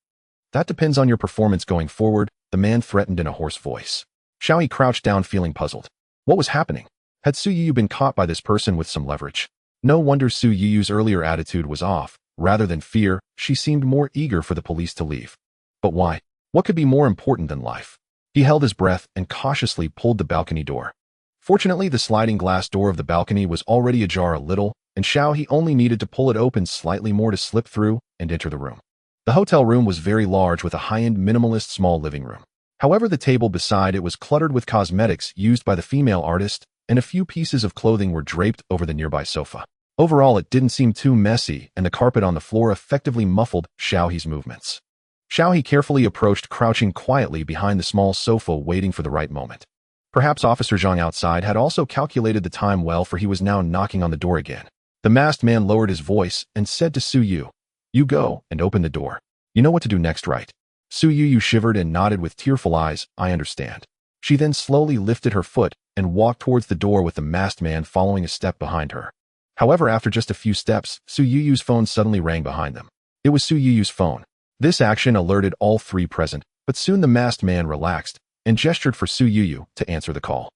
"That depends on your performance going forward," the man threatened in a hoarse voice. He crouched down, feeling puzzled. What was happening? Had Su Yu been caught by this person with some leverage? No wonder Su Yu's earlier attitude was off. Rather than fear, she seemed more eager for the police to leave. But why? What could be more important than life? He held his breath and cautiously pulled the balcony door. Fortunately, the sliding glass door of the balcony was already ajar a little, and he only needed to pull it open slightly more to slip through and enter the room. The hotel room was very large, with a high-end minimalist small living room. However, the table beside it was cluttered with cosmetics used by the female artist, and a few pieces of clothing were draped over the nearby sofa. Overall, it didn't seem too messy, and the carpet on the floor effectively muffled He's movements. He carefully approached, crouching quietly behind the small sofa, waiting for the right moment. Perhaps Officer Zhang outside had also calculated the time well, for he was now knocking on the door again. The masked man lowered his voice and said to Su Yu, "You go and open the door. You know what to do next, right?" Su Yu shivered and nodded with tearful eyes. "I understand." She then slowly lifted her foot and walked towards the door, with the masked man following a step behind her. However, after just a few steps, Su Yu's phone suddenly rang behind them. It was Su Yu's phone. This action alerted all three present, but soon the masked man relaxed and gestured for Su Yu to answer the call.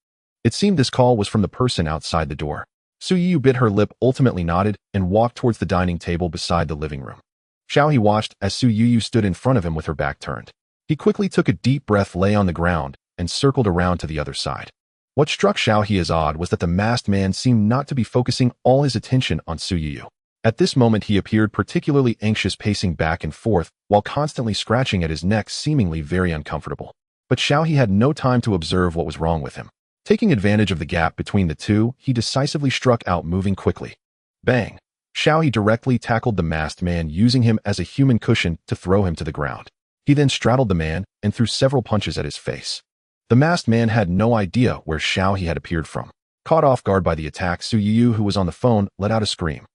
It seemed this call was from the person outside the door. Su Yu bit her lip, ultimately nodded, and walked towards the dining table beside the living room. He watched as Su Yu stood in front of him with her back turned. He quickly took a deep breath, lay on the ground, and circled around to the other side. What struck He as odd was that the masked man seemed not to be focusing all his attention on Su Yu. At this moment, he appeared particularly anxious, pacing back and forth while constantly scratching at his neck, seemingly very uncomfortable. But he had no time to observe what was wrong with him. Taking advantage of the gap between the two, he decisively struck out, moving quickly. Bang! He directly tackled the masked man, using him as a human cushion to throw him to the ground. He then straddled the man and threw several punches at his face. The masked man had no idea where he had appeared from. Caught off guard by the attack, Su Yu, who was on the phone, let out a scream.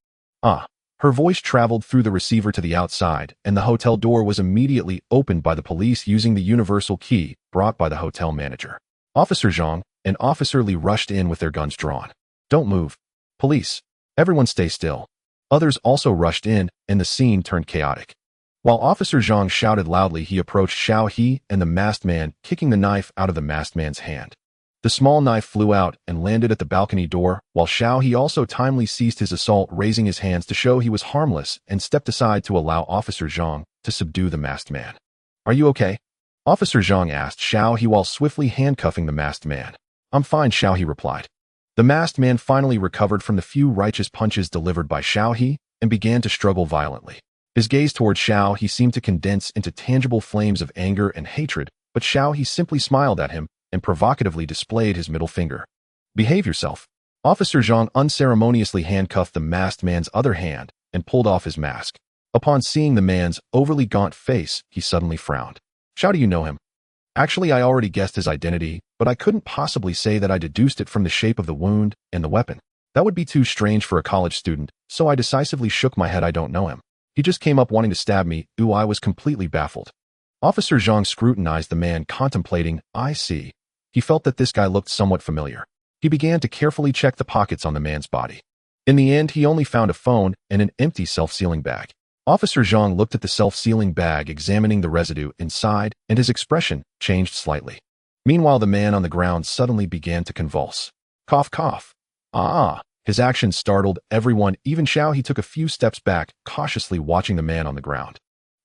"Ah!" Her voice traveled through the receiver to the outside, and the hotel door was immediately opened by the police using the universal key brought by the hotel manager. Officer Zhang and Officer Lee rushed in with their guns drawn. "Don't move. Police. Everyone stay still." Others also rushed in, and the scene turned chaotic. While Officer Zhang shouted loudly, he approached Xiao He and the masked man, kicking the knife out of the masked man's hand. The small knife flew out and landed at the balcony door, while Xiao He also timely ceased his assault, raising his hands to show he was harmless and stepped aside to allow Officer Zhang to subdue the masked man. "Are you okay?" Officer Zhang asked Xiao He while swiftly handcuffing the masked man. "I'm fine," Xiao He replied. The masked man finally recovered from the few righteous punches delivered by Xiao He and began to struggle violently. His gaze toward Xiao He seemed to condense into tangible flames of anger and hatred, but Xiao He simply smiled at him and provocatively displayed his middle finger. "Behave yourself." Officer Zhang unceremoniously handcuffed the masked man's other hand and pulled off his mask. Upon seeing the man's overly gaunt face, he suddenly frowned. "Xiao, do you know him?" "Actually, I already guessed his identity, but I couldn't possibly say that I deduced it from the shape of the wound and the weapon. That would be too strange for a college student, so I decisively shook my head. I don't know him. He just came up wanting to stab me." Ooh, I was completely baffled. Officer Zhang scrutinized the man, contemplating. "I see." He felt that this guy looked somewhat familiar. He began to carefully check the pockets on the man's body. In the end, he only found a phone and an empty self-sealing bag. Officer Zhang looked at the self-sealing bag, examining the residue inside, and his expression changed slightly. Meanwhile, the man on the ground suddenly began to convulse. Cough, cough. Ah! His actions startled everyone, even Xiao. He took a few steps back, cautiously watching the man on the ground.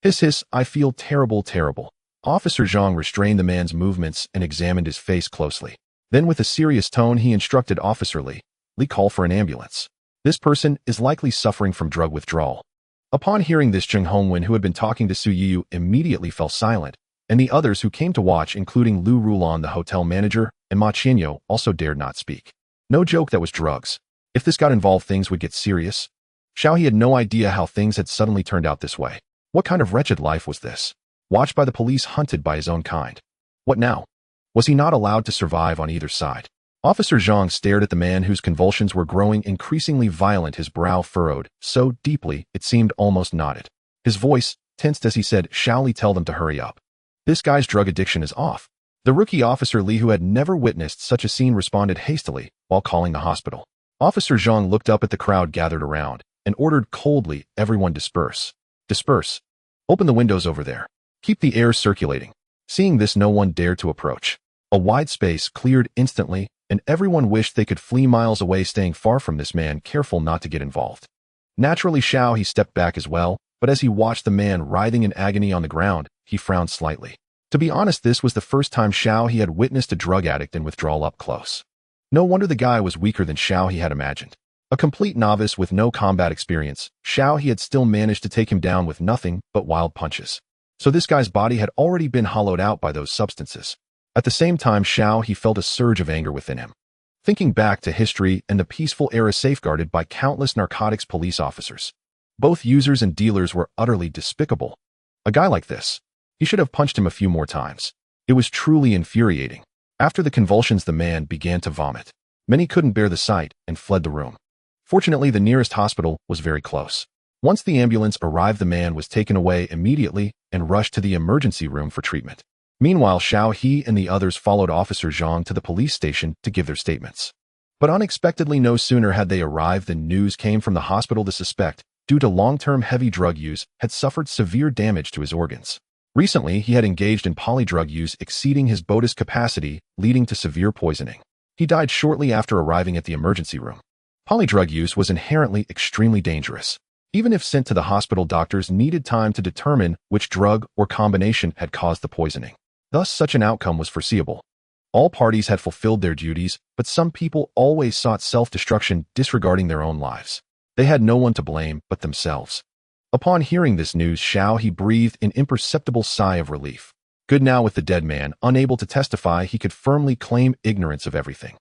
"Hiss, hiss, I feel terrible, terrible." Officer Zhang restrained the man's movements and examined his face closely. Then with a serious tone, he instructed Officer Li, "Call for an ambulance. This person is likely suffering from drug withdrawal." Upon hearing this, Zheng Hongwen, who had been talking to Su Yiyu, immediately fell silent, and the others who came to watch, including Lu Rulan, the hotel manager, and Ma Qianyo, also dared not speak. No joke, that was drugs. If this got involved, things would get serious. Xiao He had no idea how things had suddenly turned out this way. What kind of wretched life was this? Watched by the police, hunted by his own kind. What now? Was he not allowed to survive on either side? Officer Zhang stared at the man whose convulsions were growing increasingly violent, his brow furrowed so deeply it seemed almost knotted. His voice tensed as he said, "Shall Li, tell them to hurry up. This guy's drug addiction is off." The rookie Officer Li, who had never witnessed such a scene, responded hastily while calling the hospital. Officer Zhang looked up at the crowd gathered around and ordered coldly, "Everyone disperse. Disperse. Open the windows over there. Keep the air circulating." Seeing this, no one dared to approach. A wide space cleared instantly, and everyone wished they could flee miles away, staying far from this man, careful not to get involved. Naturally, Xiao He stepped back as well, but as he watched the man writhing in agony on the ground, he frowned slightly. To be honest, this was the first time Xiao He had witnessed a drug addict in withdrawal up close. No wonder the guy was weaker than Xiao He had imagined. A complete novice with no combat experience, Xiao He had still managed to take him down with nothing but wild punches. So this guy's body had already been hollowed out by those substances. At the same time, Xiao He felt a surge of anger within him. Thinking back to history and the peaceful era safeguarded by countless narcotics police officers. Both users and dealers were utterly despicable. A guy like this, he should have punched him a few more times. It was truly infuriating. After the convulsions, the man began to vomit. Many couldn't bear the sight and fled the room. Fortunately, the nearest hospital was very close. Once the ambulance arrived, the man was taken away immediately and rushed to the emergency room for treatment. Meanwhile, Xiao He and the others followed Officer Zhang to the police station to give their statements. But unexpectedly, no sooner had they arrived than news came from the hospital. The suspect, due to long-term heavy drug use, had suffered severe damage to his organs. Recently, he had engaged in polydrug use exceeding his bodus capacity, leading to severe poisoning. He died shortly after arriving at the emergency room. Polydrug use was inherently extremely dangerous. Even if sent to the hospital, doctors needed time to determine which drug or combination had caused the poisoning. Thus, such an outcome was foreseeable. All parties had fulfilled their duties, but some people always sought self-destruction, disregarding their own lives. They had no one to blame but themselves. Upon hearing this news, Xiao He breathed an imperceptible sigh of relief. Good, now with the dead man unable to testify, he could firmly claim ignorance of everything.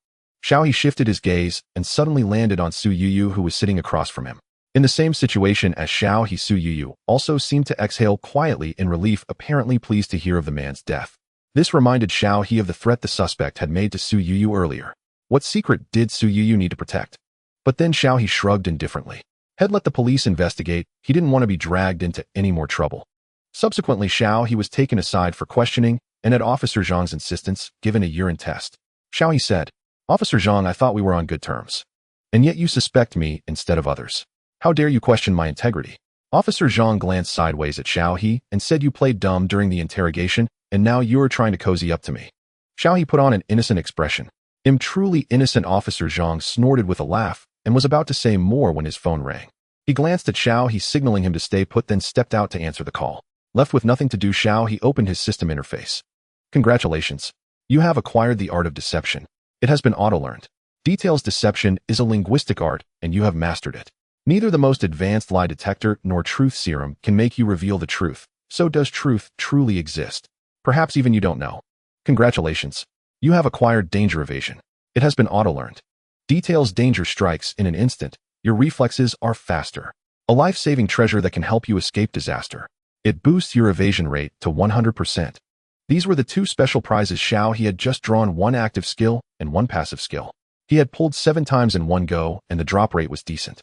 Xiao He shifted his gaze and suddenly landed on Su Yiyu, who was sitting across from him. In the same situation as Xiao He, Su Yiyu also seemed to exhale quietly in relief, apparently pleased to hear of the man's death. This reminded Xiao He of the threat the suspect had made to Su Yiyu earlier. What secret did Su Yiyu need to protect? But then Xiao He shrugged indifferently. Had let the police investigate, he didn't want to be dragged into any more trouble. Subsequently, Xiao He was taken aside for questioning and, at Officer Zhang's insistence, given a urine test. Xiao He said, "Officer Zhang, I thought we were on good terms. And yet you suspect me instead of others. How dare you question my integrity? Officer Zhang glanced sideways at Xiao He and said you played dumb during the interrogation, and now you're trying to cozy up to me. Xiao He put on an innocent expression. Truly innocent. Officer Zhang snorted with a laugh and was about to say more when his phone rang. He glanced at Xiao He, signaling him to stay put, then stepped out to answer the call. Left with nothing to do, Xiao He opened his system interface. Congratulations. You have acquired the art of deception. It has been auto-learned. Details deception is a linguistic art, and you have mastered it. Neither the most advanced lie detector nor truth serum can make you reveal the truth. So does truth truly exist? Perhaps even you don't know. Congratulations. You have acquired danger evasion. It has been auto-learned. Details danger strikes in an instant. Your reflexes are faster. A life-saving treasure that can help you escape disaster. It boosts your evasion rate to 100%. These were the two special prizes. Xiao He had just drawn one active skill and one passive skill. He had pulled 7 times in one go, and the drop rate was decent.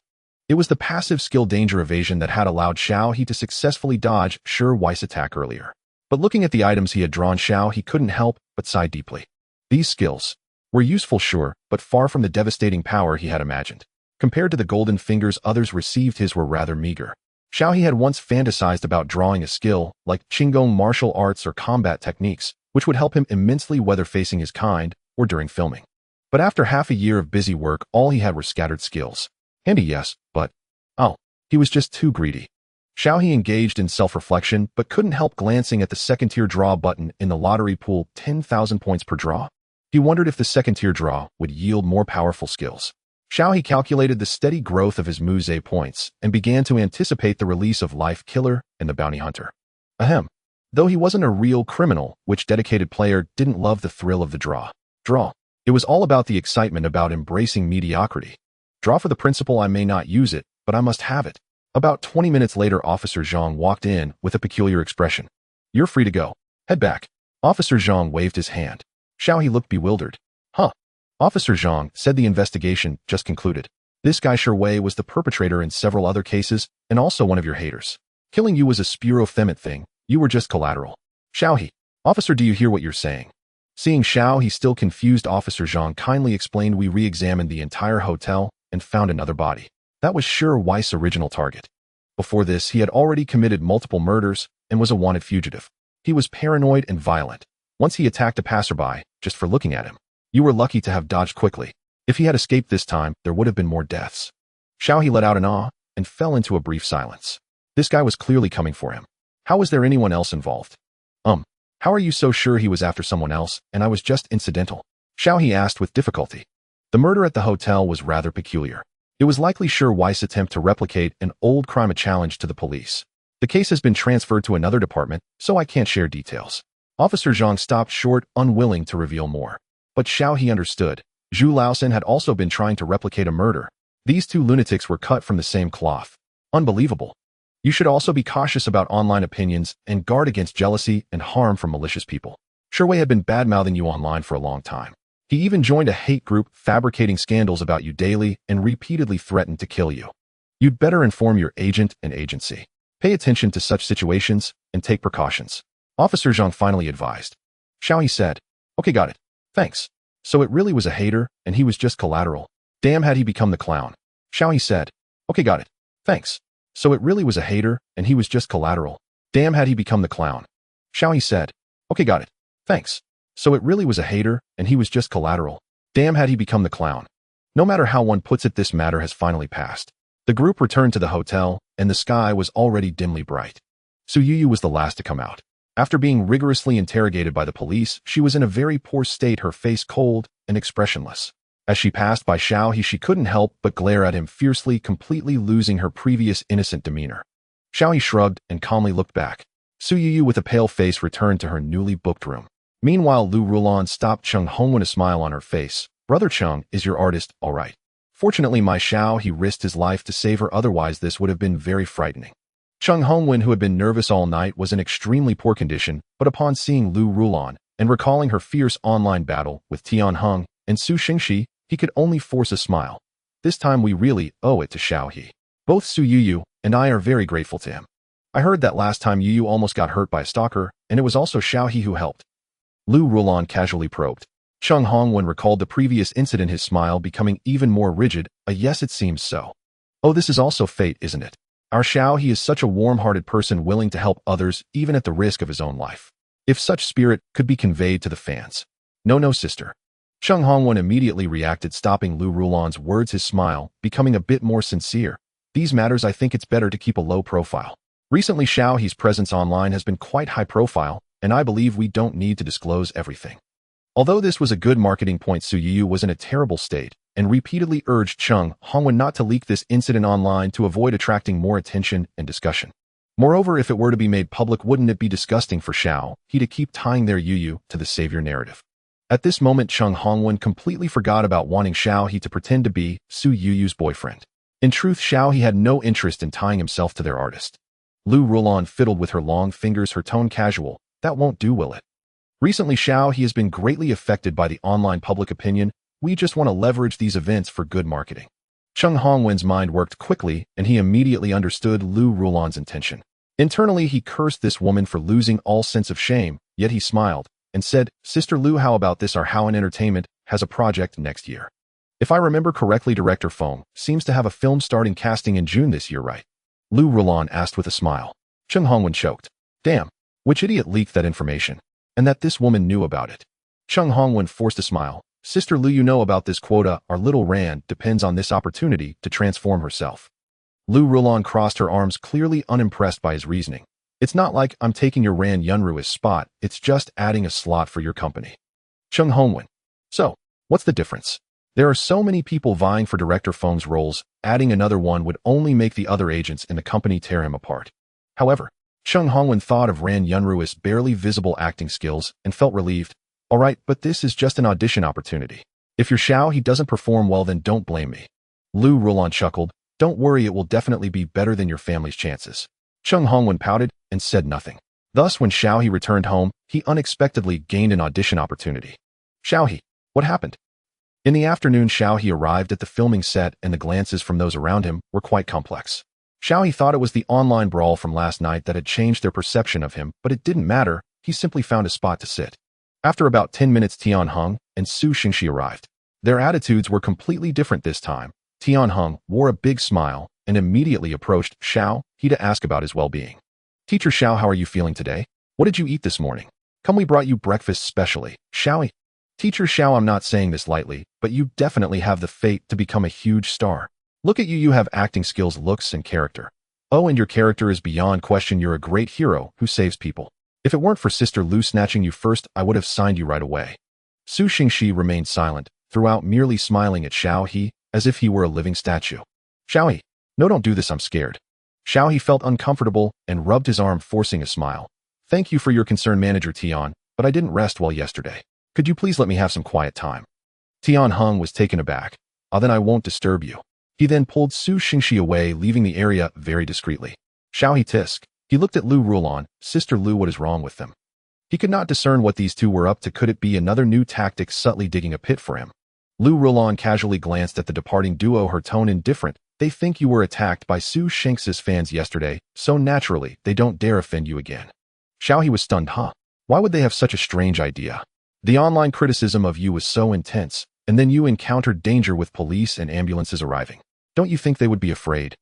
It was the passive skill danger evasion that had allowed Xiao He to successfully dodge Weiss' attack earlier. But looking at the items he had drawn, Xiao He couldn't help but sigh deeply. These skills were useful, sure, but far from the devastating power he had imagined. Compared to the golden fingers others received, his were rather meager. Xiao He had once fantasized about drawing a skill like Qinggong martial arts or combat techniques, which would help him immensely whether facing his kind or during filming. But after half a year of busy work, all he had were scattered skills. Handy, yes, but he was just too greedy. Xiao He engaged in self-reflection, but couldn't help glancing at the second-tier draw button in the lottery pool. 10,000 points per draw. He wondered if the second-tier draw would yield more powerful skills. Xiao He calculated the steady growth of his Musée points and began to anticipate the release of Life Killer and the Bounty Hunter. Ahem. Though he wasn't a real criminal, which dedicated player didn't love the thrill of the draw. It was all about the excitement about embracing mediocrity. Draw for the principal. I may not use it, but I must have it. About 20 minutes later, Officer Zhang walked in with a peculiar expression. You're free to go. Head back. Officer Zhang waved his hand. Xiao He looked bewildered. Huh? Officer Zhang said the investigation just concluded. This guy Wei was the perpetrator in several other cases, and also one of your haters. Killing you was a spuro-themit thing. You were just collateral. Xiao He. Officer, do you hear what you're saying? Seeing Xiao He still confused, Officer Zhang kindly explained, we re-examined the entire hotel and found another body. That was Weiss' original target. Before this, he had already committed multiple murders and was a wanted fugitive. He was paranoid and violent. Once he attacked a passerby just for looking at him. You were lucky to have dodged quickly. If he had escaped this time, there would have been more deaths. Xiao He let out an ah and fell into a brief silence. This guy was clearly coming for him. How was there anyone else involved? How are you so sure he was after someone else and I was just incidental? Xiao He asked with difficulty. The murder at the hotel was rather peculiar. It was likely Weiss' attempt to replicate an old crime, a challenge to the police. The case has been transferred to another department, so I can't share details. Officer Zhang stopped short, unwilling to reveal more. But Xiao He understood. Zhu Laosan had also been trying to replicate a murder. These two lunatics were cut from the same cloth. Unbelievable. You should also be cautious about online opinions and guard against jealousy and harm from malicious people. Wei had been bad-mouthing you online for a long time. He even joined a hate group fabricating scandals about you daily and repeatedly threatened to kill you. You'd better inform your agent and agency. Pay attention to such situations and take precautions. Officer Zhang finally advised. Xiao He said, okay, got it. Thanks. So it really was a hater and he was just collateral. Damn, had he become the clown. Xiao He said, okay, got it. Thanks. So it really was a hater and he was just collateral. Damn, had he become the clown. Xiao He said, okay, got it. Thanks. So it really was a hater and he was just collateral. Damn, had he become the clown. No matter how one puts it, this matter has finally passed. The group returned to the hotel and the sky was already dimly bright. Su Yuyu was the last to come out. After being rigorously interrogated by the police, she was in a very poor state, her face cold and expressionless. As she passed by Xiao He, she couldn't help but glare at him fiercely, completely losing her previous innocent demeanor. Xiao He shrugged and calmly looked back. Su Yuyu with a pale face returned to her newly booked room. Meanwhile, Lu Rulan stopped Cheng Hong with a smile on her face. Brother Cheng, is your artist all right? Fortunately, my Xiao He risked his life to save her, otherwise this would have been very frightening. Cheng Hongwen, who had been nervous all night, was in extremely poor condition, but upon seeing Lu Rulan and recalling her fierce online battle with Tian Heng and Su Xingxi, he could only force a smile. This time we really owe it to Xiao He. Both Su Yuyu and I are very grateful to him. I heard that last time Yuyu almost got hurt by a stalker, and it was also Xiao He who helped. Lu Rulan casually probed. Cheng Hongwen recalled the previous incident, his smile becoming even more rigid. Yes, it seems so. Oh, this is also fate, isn't it? Our Xiao He is such a warm-hearted person willing to help others even at the risk of his own life. If such spirit could be conveyed to the fans. No, sister. Cheng Hongwen immediately reacted, stopping Lu Rulan's words, his smile becoming a bit more sincere. These matters, I think it's better to keep a low profile. Recently, Xiao He's presence online has been quite high profile, and I believe we don't need to disclose everything. Although this was a good marketing point, Su Yiyu was in a terrible state and repeatedly urged Cheng Hongwen not to leak this incident online to avoid attracting more attention and discussion. Moreover, if it were to be made public, wouldn't it be disgusting for Xiao He to keep tying their Yiyu to the savior narrative? At this moment, Cheng Hongwen completely forgot about wanting Xiao He to pretend to be Su Yuyu's boyfriend. In truth, Xiao He had no interest in tying himself to their artist. Lu Rulan fiddled with her long fingers, her tone casual. That won't do, will it? Recently, Xiao He has been greatly affected by the online public opinion. We just want to leverage these events for good marketing. Cheng Hongwen's mind worked quickly, and he immediately understood Lu Rulan's intention. Internally, he cursed this woman for losing all sense of shame, yet he smiled and said, Sister Lu, how about this? Our Haoan Entertainment has a project next year. If I remember correctly, Director Feng seems to have a film starting casting in June this year, right? Lu Rulan asked with a smile. Cheng Hongwen choked. Damn, which idiot leaked that information? And that this woman knew about it. Cheng Hongwen forced a smile. Sister Lu, you know about this quota. Our little Rand depends on this opportunity to transform herself. Lu Rulan crossed her arms, clearly unimpressed by his reasoning. It's not like I'm taking your Ran Yunrui's spot, it's just adding a slot for your company. Cheng Hongwen. So, what's the difference? There are so many people vying for Director Feng's roles, adding another one would only make the other agents in the company tear him apart. However, Cheng Hongwen thought of Ran Yunrui's barely visible acting skills and felt relieved. Alright, but this is just an audition opportunity. If your Xiao He doesn't perform well, then don't blame me. Lu Rulan chuckled. Don't worry, it will definitely be better than your family's chances. Cheng Hongwen pouted and said nothing. Thus, when Xiao He returned home, he unexpectedly gained an audition opportunity. Xiao He, what happened? In the afternoon, Xiao He arrived at the filming set, and the glances from those around him were quite complex. Xiao He thought it was the online brawl from last night that had changed their perception of him, but it didn't matter. He simply found a spot to sit. After about 10 minutes, Tian Heng and Su Xingxi arrived. Their attitudes were completely different this time. Tian Heng wore a big smile and immediately approached Xiao He to ask about his well-being. Teacher Xiao, how are you feeling today? What did you eat this morning? Come, we brought you breakfast specially. Xiao He. Teacher Xiao, I'm not saying this lightly, but you definitely have the fate to become a huge star. Look at you, you have acting skills, looks, and character. Oh, and your character is beyond question. You're a great hero who saves people. If it weren't for Sister Lu snatching you first, I would have signed you right away. Su Xingxi remained silent, throughout merely smiling at Xiao He, as if he were a living statue. Xiao He, no, don't do this, I'm scared. Xiao He felt uncomfortable and rubbed his arm, forcing a smile. Thank you for your concern, Manager Tian, but I didn't rest well yesterday. Could you please let me have some quiet time? Tian Heng was taken aback. Then I won't disturb you. He then pulled Su Xingxi away, leaving the area very discreetly. Xiao He tisk. He looked at Lu Rulan. Sister Lu, what is wrong with them? He could not discern what these two were up to. Could it be another new tactic, subtly digging a pit for him? Lu Rulan casually glanced at the departing duo, her tone indifferent. They think you were attacked by Su Xingxi's fans yesterday, so naturally, they don't dare offend you again. Xiao He was stunned. Huh? Why would they have such a strange idea? The online criticism of you was so intense, and then you encountered danger with police and ambulances arriving. Don't you think they would be afraid?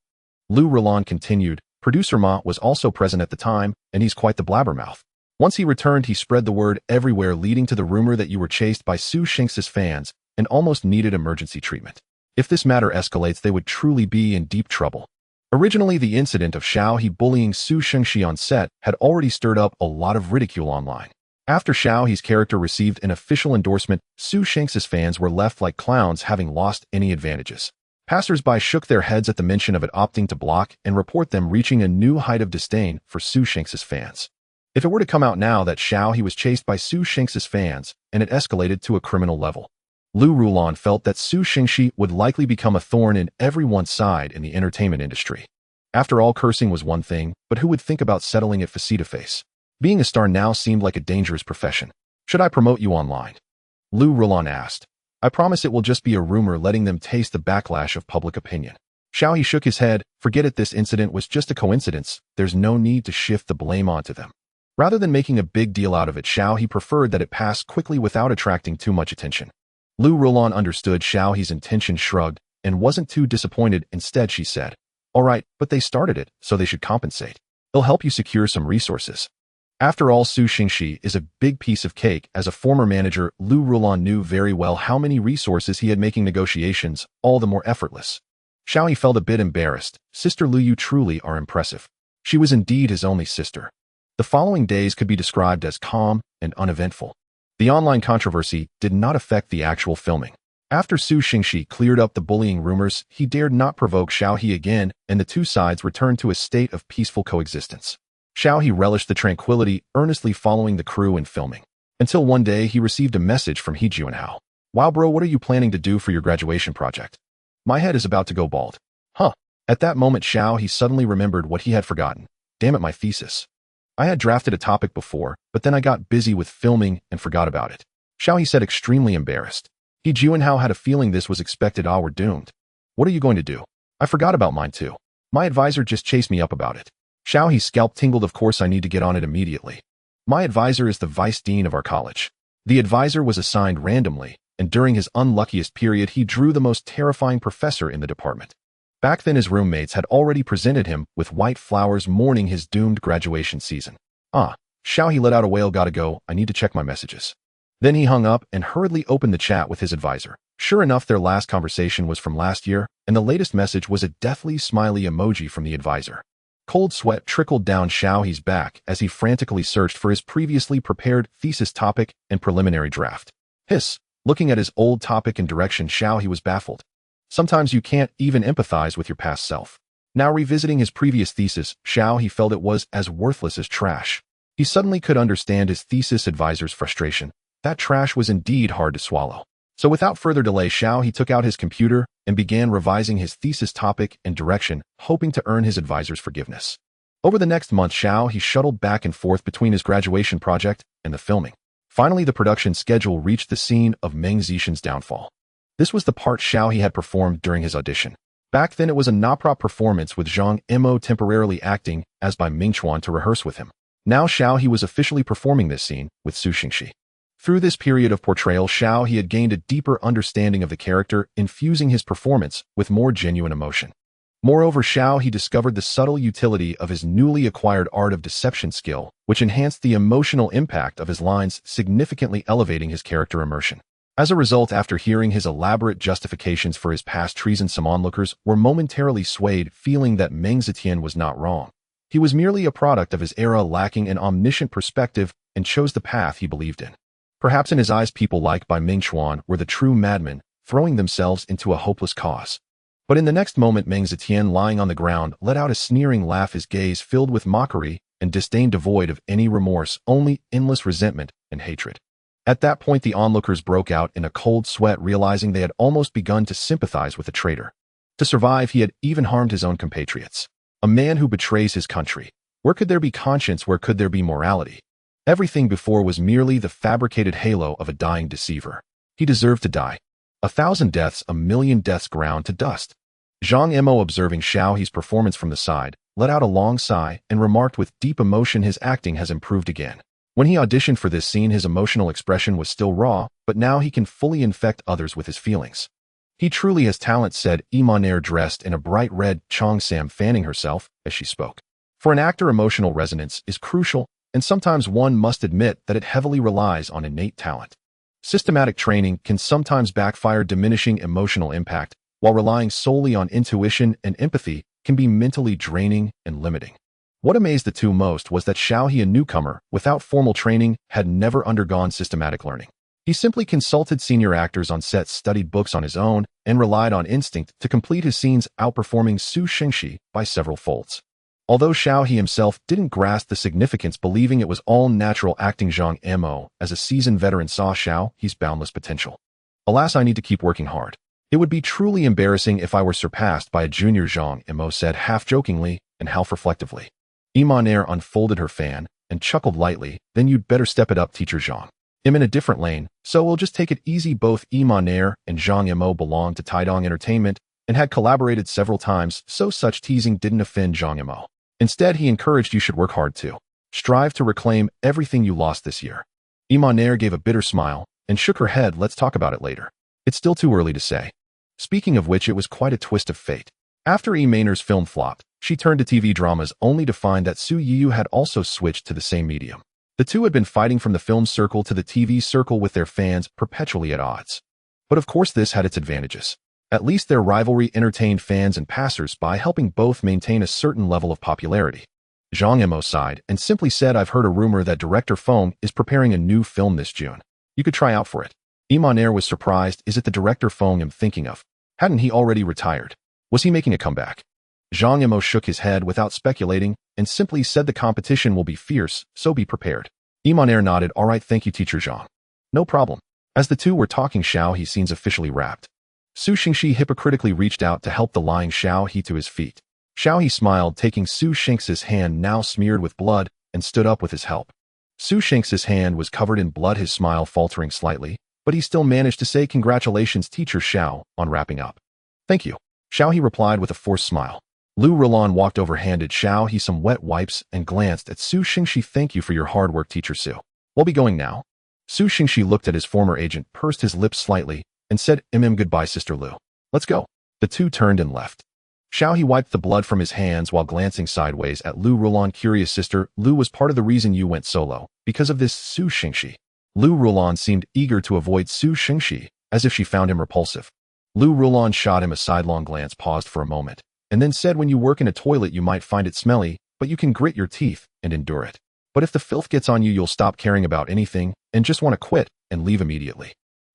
Lu Rulan continued. Producer Ma was also present at the time, and he's quite the blabbermouth. Once he returned, he spread the word everywhere, leading to the rumor that you were chased by Su Xingxi's fans and almost needed emergency treatment. If this matter escalates, they would truly be in deep trouble. Originally, the incident of Xiao He bullying Su Xingxi on set had already stirred up a lot of ridicule online. After Xiao He's character received an official endorsement, Su Xingxi's fans were left like clowns, having lost any advantages. Passers-by shook their heads at the mention of it, opting to block and report them, reaching a new height of disdain for Su Xingxi's fans. If it were to come out now that Xiao He was chased by Su Xingxi's fans, and it escalated to a criminal level, Lu Rulan felt that Su Xingxi would likely become a thorn in everyone's side in the entertainment industry. After all, cursing was one thing, but who would think about settling it face-to-face? Being a star now seemed like a dangerous profession. Should I promote you online? Lu Rulan asked. I promise it will just be a rumor, letting them taste the backlash of public opinion. Xiao He shook his head. Forget it, this incident was just a coincidence. There's no need to shift the blame onto them. Rather than making a big deal out of it, Xiao He preferred that it pass quickly without attracting too much attention. Lu Rulan understood Xiao He's intention, shrugged. and wasn't too disappointed. Instead, she said, "All right, but they started it, so they should compensate. It'll help you secure some resources." After all, Su Xingxi is a big piece of cake. As a former manager, Lu Rulan knew very well how many resources he had, making negotiations all the more effortless. Xiaohe felt a bit embarrassed. Sister Lu, you truly are impressive. She was indeed his only sister. The following days could be described as calm and uneventful. The online controversy did not affect the actual filming. After Su Xingxi cleared up the bullying rumors, he dared not provoke Xiaohe again, and the two sides returned to a state of peaceful coexistence. Xiaohe relished the tranquility, earnestly following the crew in filming. Until one day he received a message from He Junhao. "Wow bro, what are you planning to do for your graduation project? My head is about to go bald." Huh. At that moment Xiaohe suddenly remembered what he had forgotten. Damn it, my thesis. I had drafted a topic before, but then I got busy with filming and forgot about it. Xiaohe said, extremely embarrassed. He Junhao had a feeling this was expected. Ah, we're doomed. What are you going to do? I forgot about mine too. My advisor just chased me up about it. Xiaohe's scalp tingled. Of course I need to get on it immediately. My advisor is the vice dean of our college. The advisor was assigned randomly, and during his unluckiest period he drew the most terrifying professor in the department. Back then his roommates had already presented him with white flowers mourning his doomed graduation season. Ah, Xiaohe let out a wail. Gotta go, I need to check my messages. Then he hung up and hurriedly opened the chat with his advisor. Sure enough, their last conversation was from last year, and the latest message was a deathly smiley emoji from the advisor. Cold sweat trickled down Xiaohe's back as he frantically searched for his previously prepared thesis topic and preliminary draft. Hiss, looking at his old topic and direction, Xiaohe was baffled. Sometimes you can't even empathize with your past self. Now revisiting his previous thesis, Xiaohe felt it was as worthless as trash. He suddenly could understand his thesis advisor's frustration. That trash was indeed hard to swallow. So without further delay, Xiaohe took out his computer and began revising his thesis topic and direction, hoping to earn his advisor's forgiveness. Over the next month, Xiaohe shuttled back and forth between his graduation project and the filming. Finally, the production schedule reached the scene of Meng Zixin's downfall. This was the part Xiaohe had performed during his audition. Back then, it was a naprop performance with Zhang Mo temporarily acting as by Mingchuan to rehearse with him. Now Xiaohe was officially performing this scene with Su Xingxi. Through this period of portrayal, Xiaohe had gained a deeper understanding of the character, infusing his performance with more genuine emotion. Moreover, Xiaohe discovered the subtle utility of his newly acquired art of deception skill, which enhanced the emotional impact of his lines, significantly elevating his character immersion. As a result, after hearing his elaborate justifications for his past treason, some onlookers were momentarily swayed, feeling that Meng Zetian was not wrong. He was merely a product of his era, lacking an omniscient perspective, and chose the path he believed in. Perhaps in his eyes, people like Bai Mingchuan were the true madmen, throwing themselves into a hopeless cause. But in the next moment, Meng Zetian, lying on the ground, let out a sneering laugh, his gaze filled with mockery and disdain, devoid of any remorse, only endless resentment and hatred. At that point, the onlookers broke out in a cold sweat, realizing they had almost begun to sympathize with the traitor. To survive, he had even harmed his own compatriots. A man who betrays his country. Where could there be conscience? Where could there be morality? Everything before was merely the fabricated halo of a dying deceiver. He deserved to die. 1,000 deaths, 1,000,000 deaths ground to dust. Zhang Mo, observing Xiaohe's performance from the side, let out a long sigh and remarked with deep emotion, his acting has improved again. When he auditioned for this scene, his emotional expression was still raw, but now he can fully infect others with his feelings. He truly has talent, said Imaner, dressed in a bright red cheongsam, fanning herself as she spoke. For an actor, emotional resonance is crucial, and sometimes one must admit that it heavily relies on innate talent. Systematic training can sometimes backfire, diminishing emotional impact, while relying solely on intuition and empathy can be mentally draining and limiting. What amazed the two most was that Xiaohe, a newcomer without formal training, had never undergone systematic learning. He simply consulted senior actors on set, studied books on his own, and relied on instinct to complete his scenes, outperforming Su Xingxi by several folds. Although Xiaohe himself didn't grasp the significance, believing it was all natural acting, Zhang Mo, as a seasoned veteran, saw Xiaohe's boundless potential. Alas, I need to keep working hard. It would be truly embarrassing if I were surpassed by a junior, Zhang Mo said half-jokingly and half-reflectively. Imaner unfolded her fan and chuckled lightly. Then you'd better step it up, teacher Zhang. I'm in a different lane, so we'll just take it easy. Both Imaner and Zhang Mo belonged to Taidong Entertainment and had collaborated several times, so such teasing didn't offend Zhang Mo. Instead, he encouraged, you should work hard too. Strive to reclaim everything you lost this year. Imaner gave a bitter smile and shook her head. Let's talk about it later. It's still too early to say. Speaking of which, it was quite a twist of fate. After E. Mainer's film flopped, she turned to TV dramas only to find that Su Yiyu had also switched to the same medium. The two had been fighting from the film circle to the TV circle with their fans perpetually at odds. But of course this had its advantages. At least their rivalry entertained fans and passers-by, helping both maintain a certain level of popularity. Zhang Mo sighed and simply said, "I've heard a rumor that director Feng is preparing a new film this June. You could try out for it." Imaner was surprised. Is it the director Feng I'm thinking of? Hadn't he already retired? Was he making a comeback? Zhang Mo shook his head without speculating and simply said, "The competition will be fierce, so be prepared." Imaner nodded. "All right, thank you, Teacher Zhang." "No problem." As the two were talking, Xiao He scenes officially wrapped. Su Xingxi hypocritically reached out to help the lying Xiao He to his feet. Xiao He smiled, taking Su Xingxi's hand, now smeared with blood, and stood up with his help. Su Xingxi's hand was covered in blood, his smile faltering slightly, but he still managed to say, "Congratulations, Teacher Xiao," on wrapping up. "Thank you," Xiao He replied with a forced smile. Lu Rolan walked over, handed Xiao He some wet wipes, and glanced at Su Xingxi. "Thank you for your hard work, Teacher Su. We'll be going now." Su Xingxi looked at his former agent, pursed his lips slightly, and said, "Goodbye, Sister Lu. Let's go." The two turned and left. Xiao He wiped the blood from his hands while glancing sideways at Lu Rolan. "Curious, Sister Lu was part of the reason you went solo, because of this Su Xingxi." Lu Rolan seemed eager to avoid Su Xingxi, as if she found him repulsive. Lu Rolan shot him a sidelong glance, paused for a moment, and then said, "When you work in a toilet you might find it smelly, but you can grit your teeth and endure it. But if the filth gets on you, you'll stop caring about anything and just want to quit and leave immediately.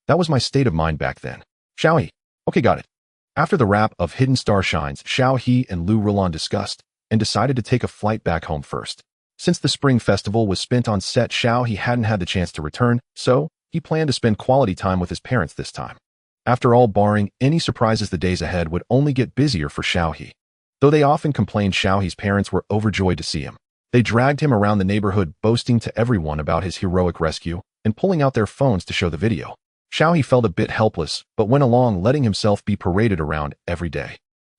That was my state of mind back then." Xiao He. "Okay, got it." After the wrap of Hidden Star Shines, Xiao He and Lu Rolan discussed and decided to take a flight back home first. Since the Spring Festival was spent on set, Xiao He hadn't had the chance to return, so he planned to spend quality time with his parents this time. After all, barring any surprises, the days ahead would only get busier for Xiao He. Though they often complained, Xiao He's parents were overjoyed to see him. They dragged him around the neighborhood, boasting to everyone about his heroic rescue and pulling out their phones to show the video. Xiao He felt a bit helpless, but went along, letting himself be paraded around every day.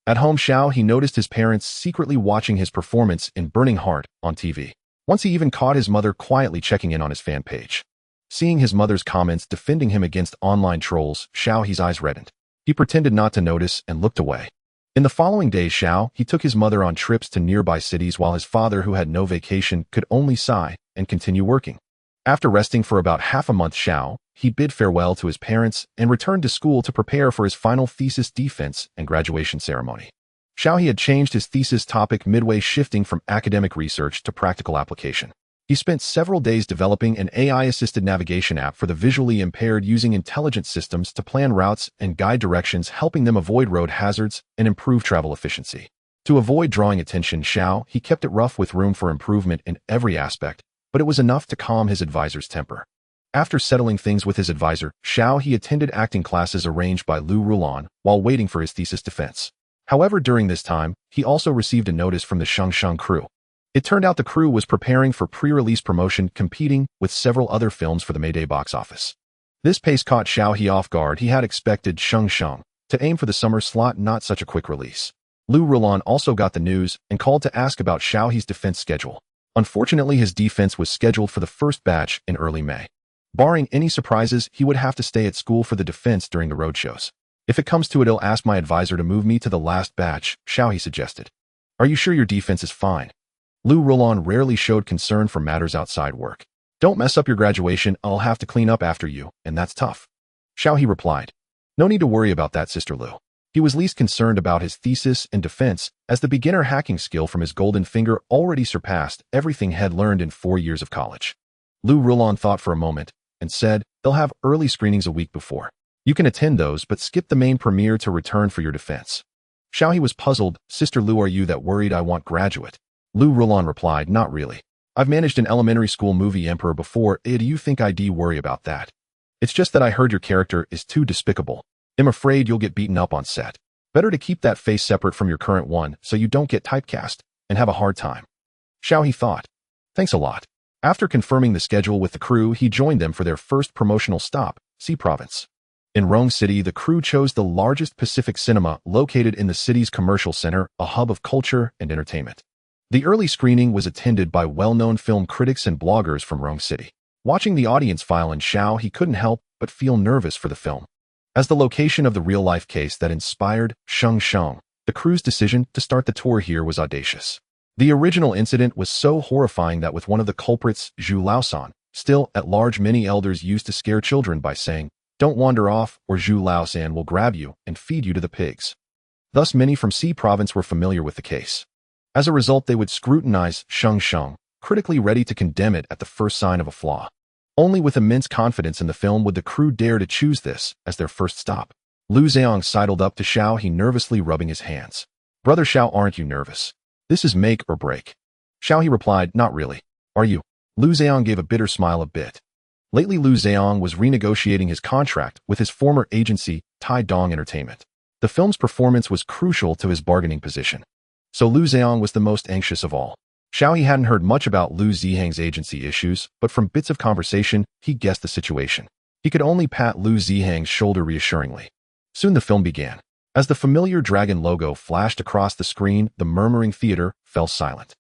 At home, Xiao He noticed his parents secretly watching his performance in Burning Heart on TV. Once he even caught his mother quietly checking in on his fan page. Seeing his mother's comments defending him against online trolls, Xiao He's eyes reddened. He pretended not to notice and looked away. In the following days, Xiao He took his mother on trips to nearby cities while his father, who had no vacation, could only sigh and continue working. After resting for about half a month, Xiao He bid farewell to his parents and returned to school to prepare for his final thesis defense and graduation ceremony. Xiao He had changed his thesis topic midway, shifting from academic research to practical application. He spent several days developing an AI-assisted navigation app for the visually impaired, using intelligent systems to plan routes and guide directions, helping them avoid road hazards and improve travel efficiency. To avoid drawing attention, Xiao He kept it rough with room for improvement in every aspect, but it was enough to calm his advisor's temper. After settling things with his advisor, Xiao He attended acting classes arranged by Lu Rolan while waiting for his thesis defense. However, during this time, he also received a notice from the Shengsheng crew. It turned out the crew was preparing for pre-release promotion, competing with several other films for the Mayday box office. This pace caught Xiao He off guard. He had expected Shengsheng to aim for the summer slot, not such a quick release. Lu Rolan also got the news and called to ask about Xiao He's defense schedule. Unfortunately, his defense was scheduled for the first batch in early May. Barring any surprises, he would have to stay at school for the defense during the roadshows. "If it comes to it, I'll ask my advisor to move me to the last batch," Xiao He suggested. "Are you sure your defense is fine?" Lu Rolan rarely showed concern for matters outside work. "Don't mess up your graduation, I'll have to clean up after you, and that's tough." Xiao He replied. "No need to worry about that, Sister Lu." He was least concerned about his thesis and defense, as the beginner hacking skill from his golden finger already surpassed everything he had learned in 4 years of college. Lu Rolan thought for a moment and said, "They'll have early screenings a week before. You can attend those, but skip the main premiere to return for your defense." Xiao He was puzzled. "Sister Lu, are you that worried I want graduate?" Lu Rolan replied, "Not really. I've managed an elementary school movie Emperor before. Do you think I'd worry about that? It's just that I heard your character is too despicable. I'm afraid you'll get beaten up on set. Better to keep that face separate from your current one so you don't get typecast and have a hard time." Xiao He thought. "Thanks a lot." After confirming the schedule with the crew, he joined them for their first promotional stop, Sea Province. In Rong City, the crew chose the largest Pacific cinema located in the city's commercial center, a hub of culture and entertainment. The early screening was attended by well-known film critics and bloggers from Rong City. Watching the audience file in, Xiao He couldn't help but feel nervous for the film. as the location of the real-life case that inspired Sheng Sheng. The crew's decision to start the tour here was audacious. The original incident was so horrifying that with one of the culprits, Zhu Laosan, still at large, many elders used to scare children by saying, "Don't wander off, or Zhu Laosan will grab you and feed you to the pigs." Thus many from C province were familiar with the case. As a result, they would scrutinize Sheng Sheng, critically ready to condemn it at the first sign of a flaw. Only with immense confidence in the film would the crew dare to choose this as their first stop. Lu Zhang sidled up to Xiao He, nervously rubbing his hands. "Brother Xiao, aren't you nervous? This is make or break." Xiao He replied, "Not really. Are you?" Lu Zhang gave a bitter smile a bit. Lately, Lu Zhang was renegotiating his contract with his former agency, Tai Dong Entertainment. The film's performance was crucial to his bargaining position. So Lu Zhang was the most anxious of all. Xiao He hadn't heard much about Lu Zihang's agency issues, but from bits of conversation, he guessed the situation. He could only pat Lu Zihang's shoulder reassuringly. Soon the film began. As the familiar dragon logo flashed across the screen, the murmuring theater fell silent.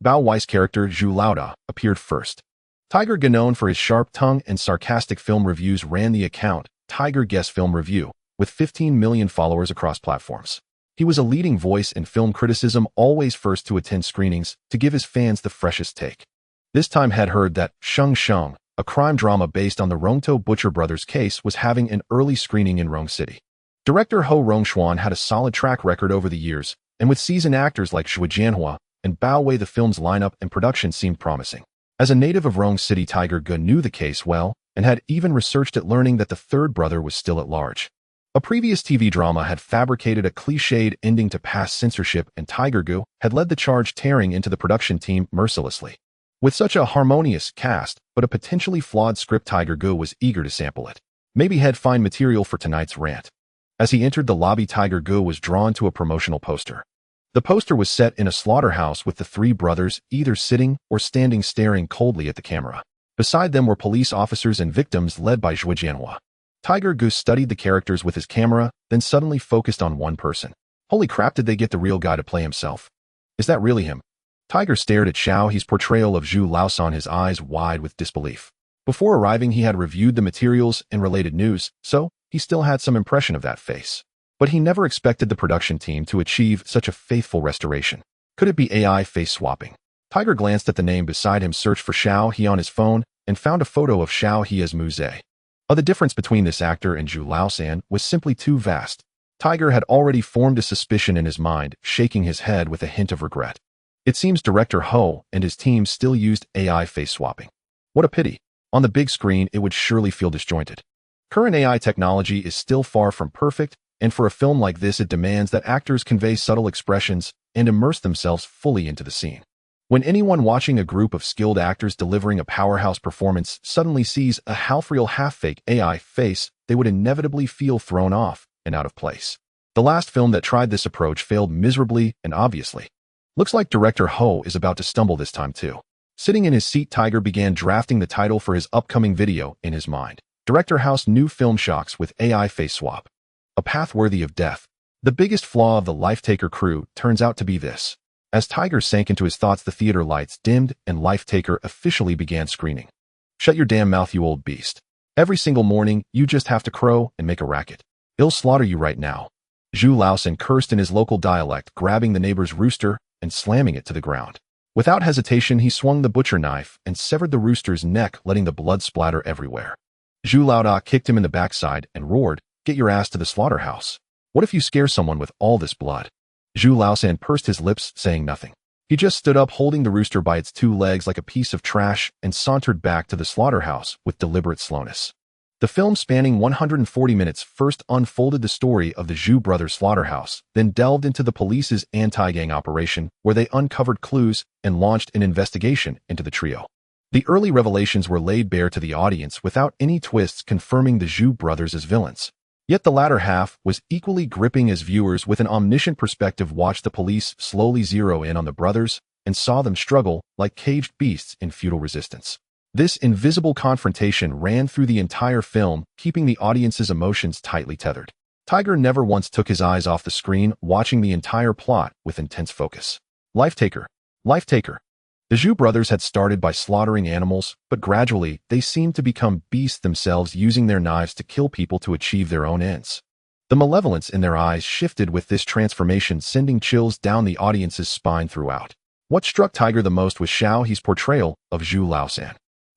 Bao Wei's character, Zhu Laoda, appeared first. Tiger Ge, known for his sharp tongue and sarcastic film reviews, ran the account, Tiger Guess Film Review, with 15 million followers across platforms. He was a leading voice in film criticism, always first to attend screenings to give his fans the freshest take. This time had heard that Sheng Sheng, a crime drama based on the Rongtou Butcher brothers case, was having an early screening in Rong City. Director Ho Rongxuan had a solid track record over the years, and with seasoned actors like Xue Jianhua and Bao Wei, the film's lineup and production seemed promising. As a native of Rong City, Tiger Ge knew the case well and had even researched it, learning that the third brother was still at large. A previous TV drama had fabricated a cliched ending to pass censorship, and Tiger Ge had led the charge, tearing into the production team mercilessly. With such a harmonious cast, but a potentially flawed script, Tiger Ge was eager to sample it. Maybe he'd find material for tonight's rant. As he entered the lobby, Tiger Ge was drawn to a promotional poster. The poster was set in a slaughterhouse with the three brothers either sitting or standing, staring coldly at the camera. Beside them were police officers and victims led by Xue Jianhua. Tiger Ge studied the characters with his camera, then suddenly focused on one person. Holy crap, did they get the real guy to play himself? Is that really him? Tiger stared at Xiao He's portrayal of Zhu Laosan, his eyes wide with disbelief. Before arriving, he had reviewed the materials and related news, so he still had some impression of that face. But he never expected the production team to achieve such a faithful restoration. Could it be AI face swapping? Tiger glanced at the name beside him, searched for Xiao He on his phone, and found a photo of Xiao He as Muze. The difference between this actor and Zhu Laosan was simply too vast. Tiger had already formed a suspicion in his mind, shaking his head with a hint of regret. It seems director Ho and his team still used AI face swapping. What a pity. On the big screen, it would surely feel disjointed. Current AI technology is still far from perfect, and for a film like this, it demands that actors convey subtle expressions and immerse themselves fully into the scene. When anyone watching a group of skilled actors delivering a powerhouse performance suddenly sees a half-real, half-fake AI face, they would inevitably feel thrown off and out of place. The last film that tried this approach failed miserably and obviously. Looks like director Ho is about to stumble this time too. Sitting in his seat, Tiger began drafting the title for his upcoming video in his mind. Director House new film shocks with AI face swap. A path worthy of death. The biggest flaw of the Life-Taker crew turns out to be this. As Tiger sank into his thoughts, the theater lights dimmed and Life-Taker officially began screening. Shut your damn mouth, you old beast. Every single morning, you just have to crow and make a racket. I'll slaughter you right now. Zhu Laosan cursed in his local dialect, grabbing the neighbor's rooster and slamming it to the ground. Without hesitation, he swung the butcher knife and severed the rooster's neck, letting the blood splatter everywhere. Zhu Laoda kicked him in the backside and roared, "Get your ass to the slaughterhouse. What if you scare someone with all this blood?" Zhu Laosan pursed his lips, saying nothing. He just stood up, holding the rooster by its two legs like a piece of trash, and sauntered back to the slaughterhouse with deliberate slowness. The film, spanning 140 minutes, first unfolded the story of the Zhu brothers' slaughterhouse, then delved into the police's anti-gang operation, where they uncovered clues and launched an investigation into the trio. The early revelations were laid bare to the audience without any twists, confirming the Zhu brothers as villains. Yet the latter half was equally gripping as viewers with an omniscient perspective watched the police slowly zero in on the brothers and saw them struggle like caged beasts in futile resistance. This invisible confrontation ran through the entire film, keeping the audience's emotions tightly tethered. Tiger never once took his eyes off the screen, watching the entire plot with intense focus. Life-Taker. Life-Taker. The The Zhu brothers had started by slaughtering animals, but gradually, they seemed to become beasts themselves, using their knives to kill people to achieve their own ends. The malevolence in their eyes shifted with this transformation, sending chills down the audience's spine throughout. What struck Tiger the most was Xiao He's portrayal of Zhu Laosan.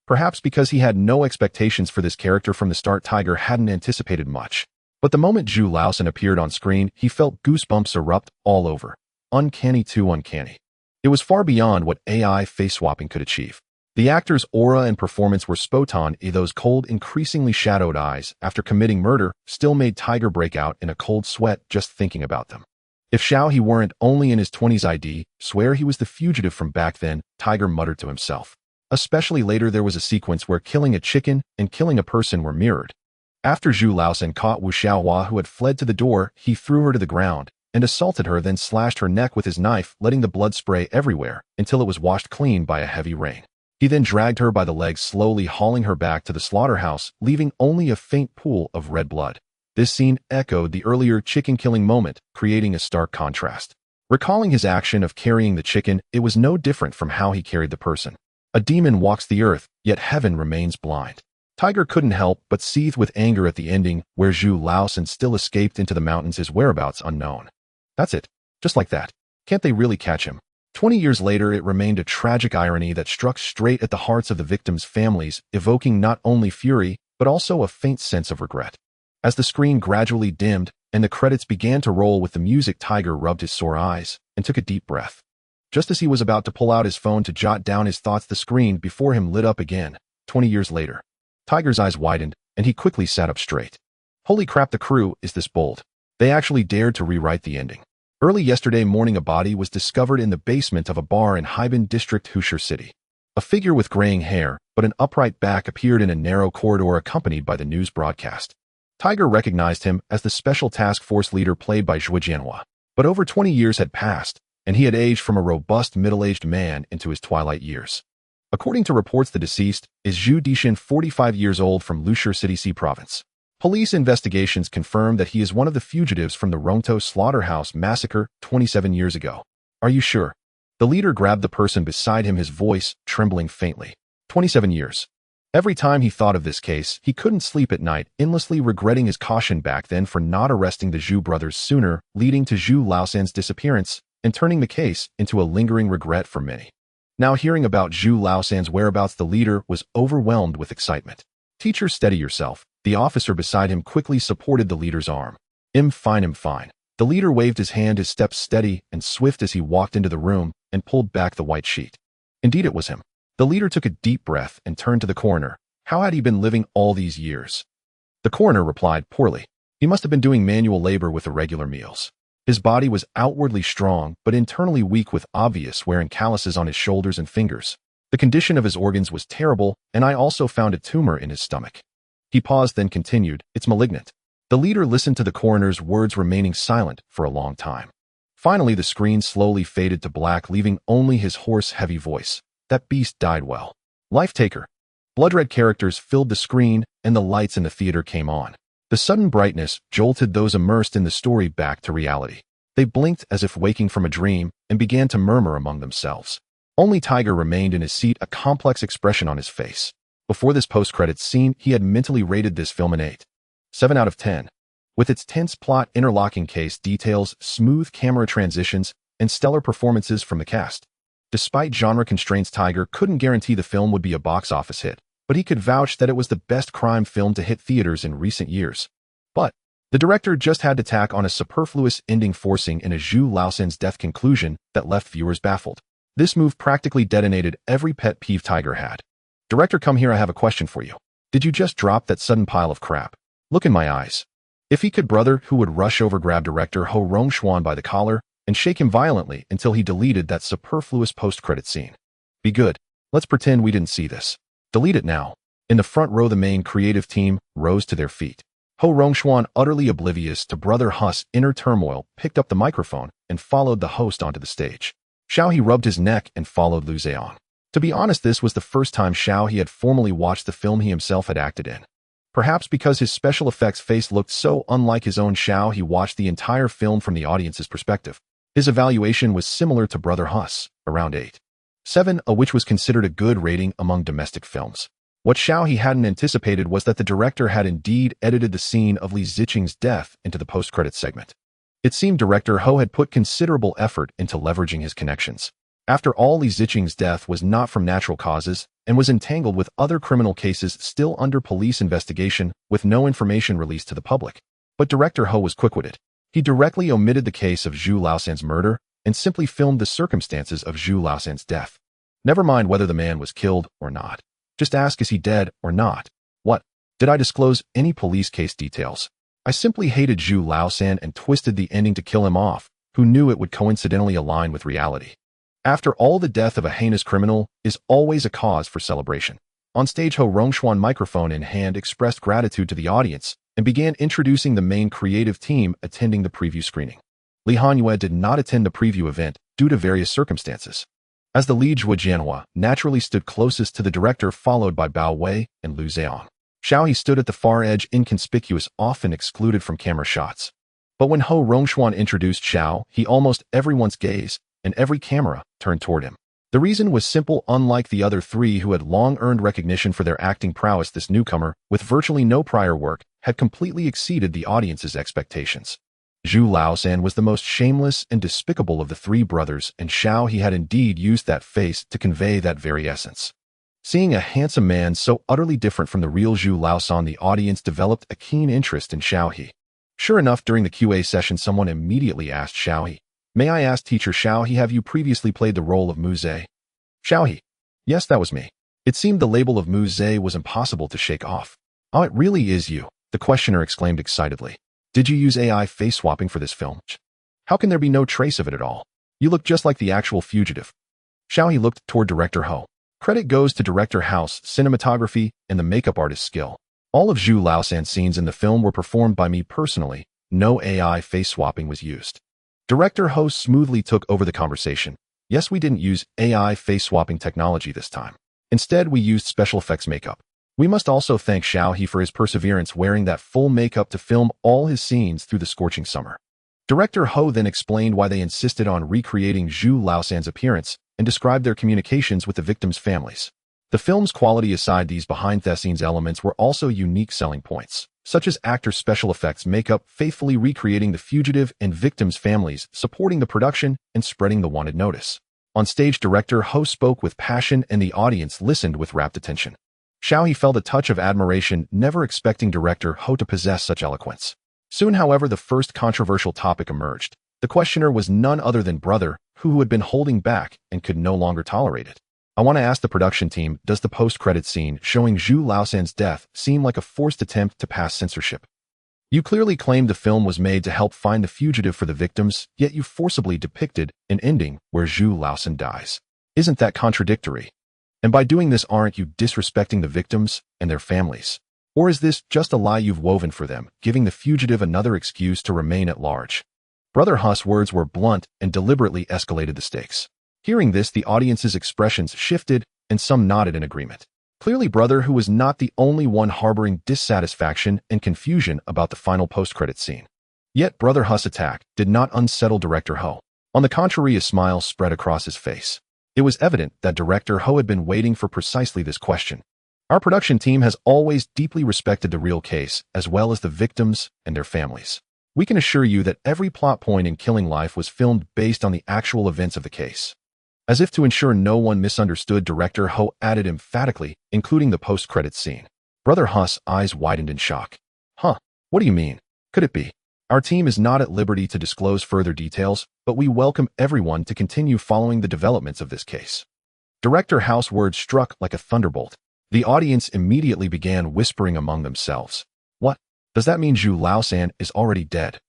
Perhaps because he had no expectations for this character from the start, Tiger hadn't anticipated much. But the moment Zhu Laosan appeared on screen, he felt goosebumps erupt all over. Uncanny too uncanny. It was far beyond what AI face swapping could achieve. The actor's aura and performance were spot on. Those cold, increasingly shadowed eyes, after committing murder, still made Tiger break out in a cold sweat just thinking about them. If Xiao He weren't only in his 20s, I'd swear he was the fugitive from back then, Tiger muttered to himself. Especially later, there was a sequence where killing a chicken and killing a person were mirrored. After Zhu Laosan caught Wu Xiaohua, who had fled to the door, he threw her to the ground and assaulted her, then slashed her neck with his knife, letting the blood spray everywhere until it was washed clean by a heavy rain. He then dragged her by the legs, slowly hauling her back to the slaughterhouse, leaving only a faint pool of red blood. This scene echoed the earlier chicken-killing moment, creating a stark contrast. Recalling his action of carrying the chicken, it was no different from how he carried the person. A demon walks the earth, yet heaven remains blind. Tiger couldn't help but seethe with anger at the ending, where Zhu Laosan still escaped into the mountains, his whereabouts unknown. That's it. Just like that. Can't they really catch him? 20 years later, it remained a tragic irony that struck straight at the hearts of the victims' families, evoking not only fury, but also a faint sense of regret. As the screen gradually dimmed and the credits began to roll with the music, Tiger rubbed his sore eyes and took a deep breath. Just as he was about to pull out his phone to jot down his thoughts, the screen before him lit up again. 20 years later. Tiger's eyes widened, and he quickly sat up straight. Holy crap, the crew is this bold. They actually dared to rewrite the ending. Early yesterday morning, a body was discovered in the basement of a bar in Haiban District, Hushi City. A figure with graying hair, but an upright back, appeared in a narrow corridor accompanied by the news broadcast. Tiger recognized him as the Special Task Force leader played by Zhu Jianhua. But over 20 years had passed, and he had aged from a robust middle-aged man into his twilight years. According to reports, the deceased is Zhu Dixin, 45 years old, from Lushi City C province. Police investigations confirm that he is one of the fugitives from the Rongtou slaughterhouse massacre 27 years ago. Are you sure? The leader grabbed the person beside him, his voice trembling faintly. 27 years. Every time he thought of this case, he couldn't sleep at night, endlessly regretting his caution back then for not arresting the Zhu brothers sooner, leading to Zhu Laosan's disappearance and turning the case into a lingering regret for many. Now hearing about Zhu Laosan's whereabouts, the leader was overwhelmed with excitement. Teacher, steady yourself. The officer beside him quickly supported the leader's arm. I'm fine. The leader waved his hand, his steps steady and swift as he walked into the room and pulled back the white sheet. Indeed, it was him. The leader took a deep breath and turned to the coroner. How had he been living all these years? The coroner replied poorly. He must have been doing manual labor with irregular meals. His body was outwardly strong, but internally weak, with obvious wear and calluses on his shoulders and fingers. The condition of his organs was terrible, and I also found a tumor in his stomach. He paused, then continued, it's malignant. The leader listened to the coroner's words, remaining silent for a long time. Finally, the screen slowly faded to black, leaving only his hoarse, heavy voice. That beast died well. Life taker. Blood-red characters filled the screen, and the lights in the theater came on. The sudden brightness jolted those immersed in the story back to reality. They blinked as if waking from a dream and began to murmur among themselves. Only Tiger remained in his seat, a complex expression on his face. Before this post-credits scene, he had mentally rated this film an 8.7 out of 10. With its tense plot, interlocking case details, smooth camera transitions, and stellar performances from the cast. Despite genre constraints, Tiger couldn't guarantee the film would be a box office hit, but he could vouch that it was the best crime film to hit theaters in recent years. But the director just had to tack on a superfluous ending, forcing in a Zhu Laosan's death conclusion that left viewers baffled. This move practically detonated every pet peeve Tiger had. Director, come here, I have a question for you. Did you just drop that sudden pile of crap? Look in my eyes. If he could, brother, who would rush over, grab director Ho Rongshuan by the collar and shake him violently until he deleted that superfluous post-credit scene. Be good. Let's pretend we didn't see this. Delete it now. In the front row, the main creative team rose to their feet. Ho Rongshuan, utterly oblivious to Brother Hu's inner turmoil, picked up the microphone and followed the host onto the stage. Xiao He rubbed his neck and followed Lu Zheong. To be honest, this was the first time Xiao He had formally watched the film he himself had acted in. Perhaps because his special effects face looked so unlike his own, Xiao He watched the entire film from the audience's perspective. His evaluation was similar to Brother Hu's, around 8. 7, which was considered a good rating among domestic films. What Xiaohe hadn't anticipated was that the director had indeed edited the scene of Li Ziqing's death into the post-credits segment. It seemed director Ho had put considerable effort into leveraging his connections. After all, Li Ziqing's death was not from natural causes and was entangled with other criminal cases still under police investigation with no information released to the public. But director Ho was quick-witted. He directly omitted the case of Zhu Laosan's murder and simply filmed the circumstances of Zhu Laosan's death. Never mind whether the man was killed or not. Just ask, is he dead or not? What? Did I disclose any police case details? I simply hated Zhu Laosan and twisted the ending to kill him off, who knew it would coincidentally align with reality. After all, the death of a heinous criminal is always a cause for celebration. On stage, Ho Rongxuan, microphone in hand, expressed gratitude to the audience and began introducing the main creative team attending the preview screening. Li Hanyue did not attend the preview event due to various circumstances. As the lead, Zhuo Jianhua naturally stood closest to the director, followed by Bao Wei and Lu Zheong. Xiaohe stood at the far edge, inconspicuous, often excluded from camera shots. But when Ho Rongxuan introduced Xiao, almost everyone's gaze and every camera turned toward him. The reason was simple. Unlike the other three who had long earned recognition for their acting prowess, this newcomer, with virtually no prior work, had completely exceeded the audience's expectations. Zhu Laosan was the most shameless and despicable of the three brothers, and Xiaohe had indeed used that face to convey that very essence. Seeing a handsome man so utterly different from the real Zhu Laosan, the audience developed a keen interest in Xiaohe. Sure enough, during the QA session, someone immediately asked Xiaohe, "May I ask, teacher Xiaohe, have you previously played the role of Mu Zhe?" Xiaohe, "Yes, that was me." It seemed the label of Mu Zhe was impossible to shake off. "Oh, it really is you," the questioner exclaimed excitedly. "Did you use AI face swapping for this film? How can there be no trace of it at all? You look just like the actual fugitive." Xiaohe looked toward director Ho. Credit goes to director House, cinematography, and the makeup artist's skill. All of Zhu Laosan's scenes in the film were performed by me personally. No AI face swapping was used. Director Ho smoothly took over the conversation. "Yes, we didn't use AI face swapping technology this time. Instead, we used special effects makeup. We must also thank Xiaohe for his perseverance wearing that full makeup to film all his scenes through the scorching summer." Director Ho then explained why they insisted on recreating Zhu Laosan's appearance and described their communications with the victims' families. The film's quality aside, these behind-the-scenes elements were also unique selling points, such as actors' special effects makeup faithfully recreating the fugitive and victims' families, supporting the production and spreading the wanted notice. On stage, director Ho spoke with passion and the audience listened with rapt attention. Xiaohe felt a touch of admiration, never expecting director Ho to possess such eloquence. Soon, however, the first controversial topic emerged. The questioner was none other than brother, who had been holding back and could no longer tolerate it. "I want to ask the production team, does the post-credit scene showing Zhu Laosan's death seem like a forced attempt to pass censorship? You clearly claimed the film was made to help find the fugitive for the victims, yet you forcibly depicted an ending where Zhu Laosan dies. Isn't that contradictory? And by doing this, aren't you disrespecting the victims and their families? Or is this just a lie you've woven for them, giving the fugitive another excuse to remain at large?" Brother Hu's words were blunt and deliberately escalated the stakes. Hearing this, the audience's expressions shifted and some nodded in agreement. Clearly, brother Hu was not the only one harboring dissatisfaction and confusion about the final post-credit scene. Yet brother Hu's attack did not unsettle director Ho. On the contrary, a smile spread across his face. It was evident that director Ho had been waiting for precisely this question. "Our production team has always deeply respected the real case, as well as the victims and their families. We can assure you that every plot point in Killing Life was filmed based on the actual events of the case." As if to ensure no one misunderstood, director Ho added emphatically, including the post-credits scene. Brother Hu's eyes widened in shock. "Huh? What do you mean? Could it be?" "Our team is not at liberty to disclose further details, but we welcome everyone to continue following the developments of this case." Director Ho's words struck like a thunderbolt. The audience immediately began whispering among themselves. "What? Does that mean Zhu Laosan is already dead?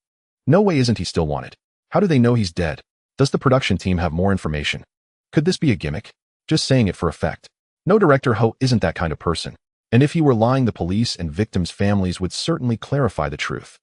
No way, isn't he still wanted? How do they know he's dead? Does the production team have more information? Could this be a gimmick? Just saying it for effect?" No, director Ho isn't that kind of person. And if he were lying, the police and victims' families would certainly clarify the truth.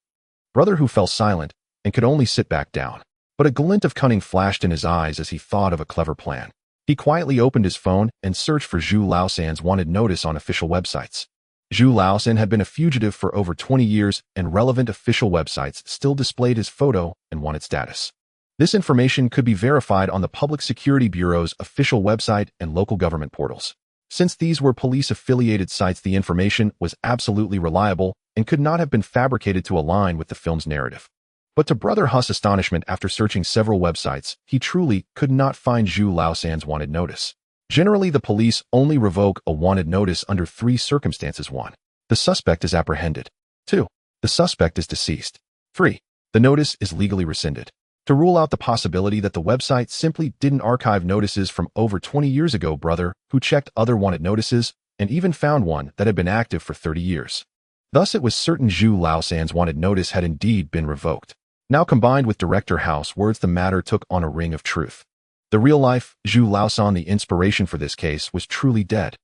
Brother Hu fell silent and could only sit back down. But a glint of cunning flashed in his eyes as he thought of a clever plan. He quietly opened his phone and searched for Zhu Laosan's wanted notice on official websites. Zhu Laosan had been a fugitive for over 20 years, and relevant official websites still displayed his photo and wanted status. This information could be verified on the Public Security Bureau's official website and local government portals. Since these were police-affiliated sites, the information was absolutely reliable and could not have been fabricated to align with the film's narrative. But to Brother Huss' astonishment, after searching several websites, he truly could not find Zhu Laosan's wanted notice. Generally, the police only revoke a wanted notice under 3 circumstances. 1. The suspect is apprehended. 2. The suspect is deceased. 3. The notice is legally rescinded. To rule out the possibility that the website simply didn't archive notices from over 20 years ago, Brother Who checked other wanted notices and even found one that had been active for 30 years. Thus, it was certain Zhu Laosan's wanted notice had indeed been revoked. Now, combined with Director House words, the matter took on a ring of truth. The real-life Zhu Laosan, the inspiration for this case, was truly dead.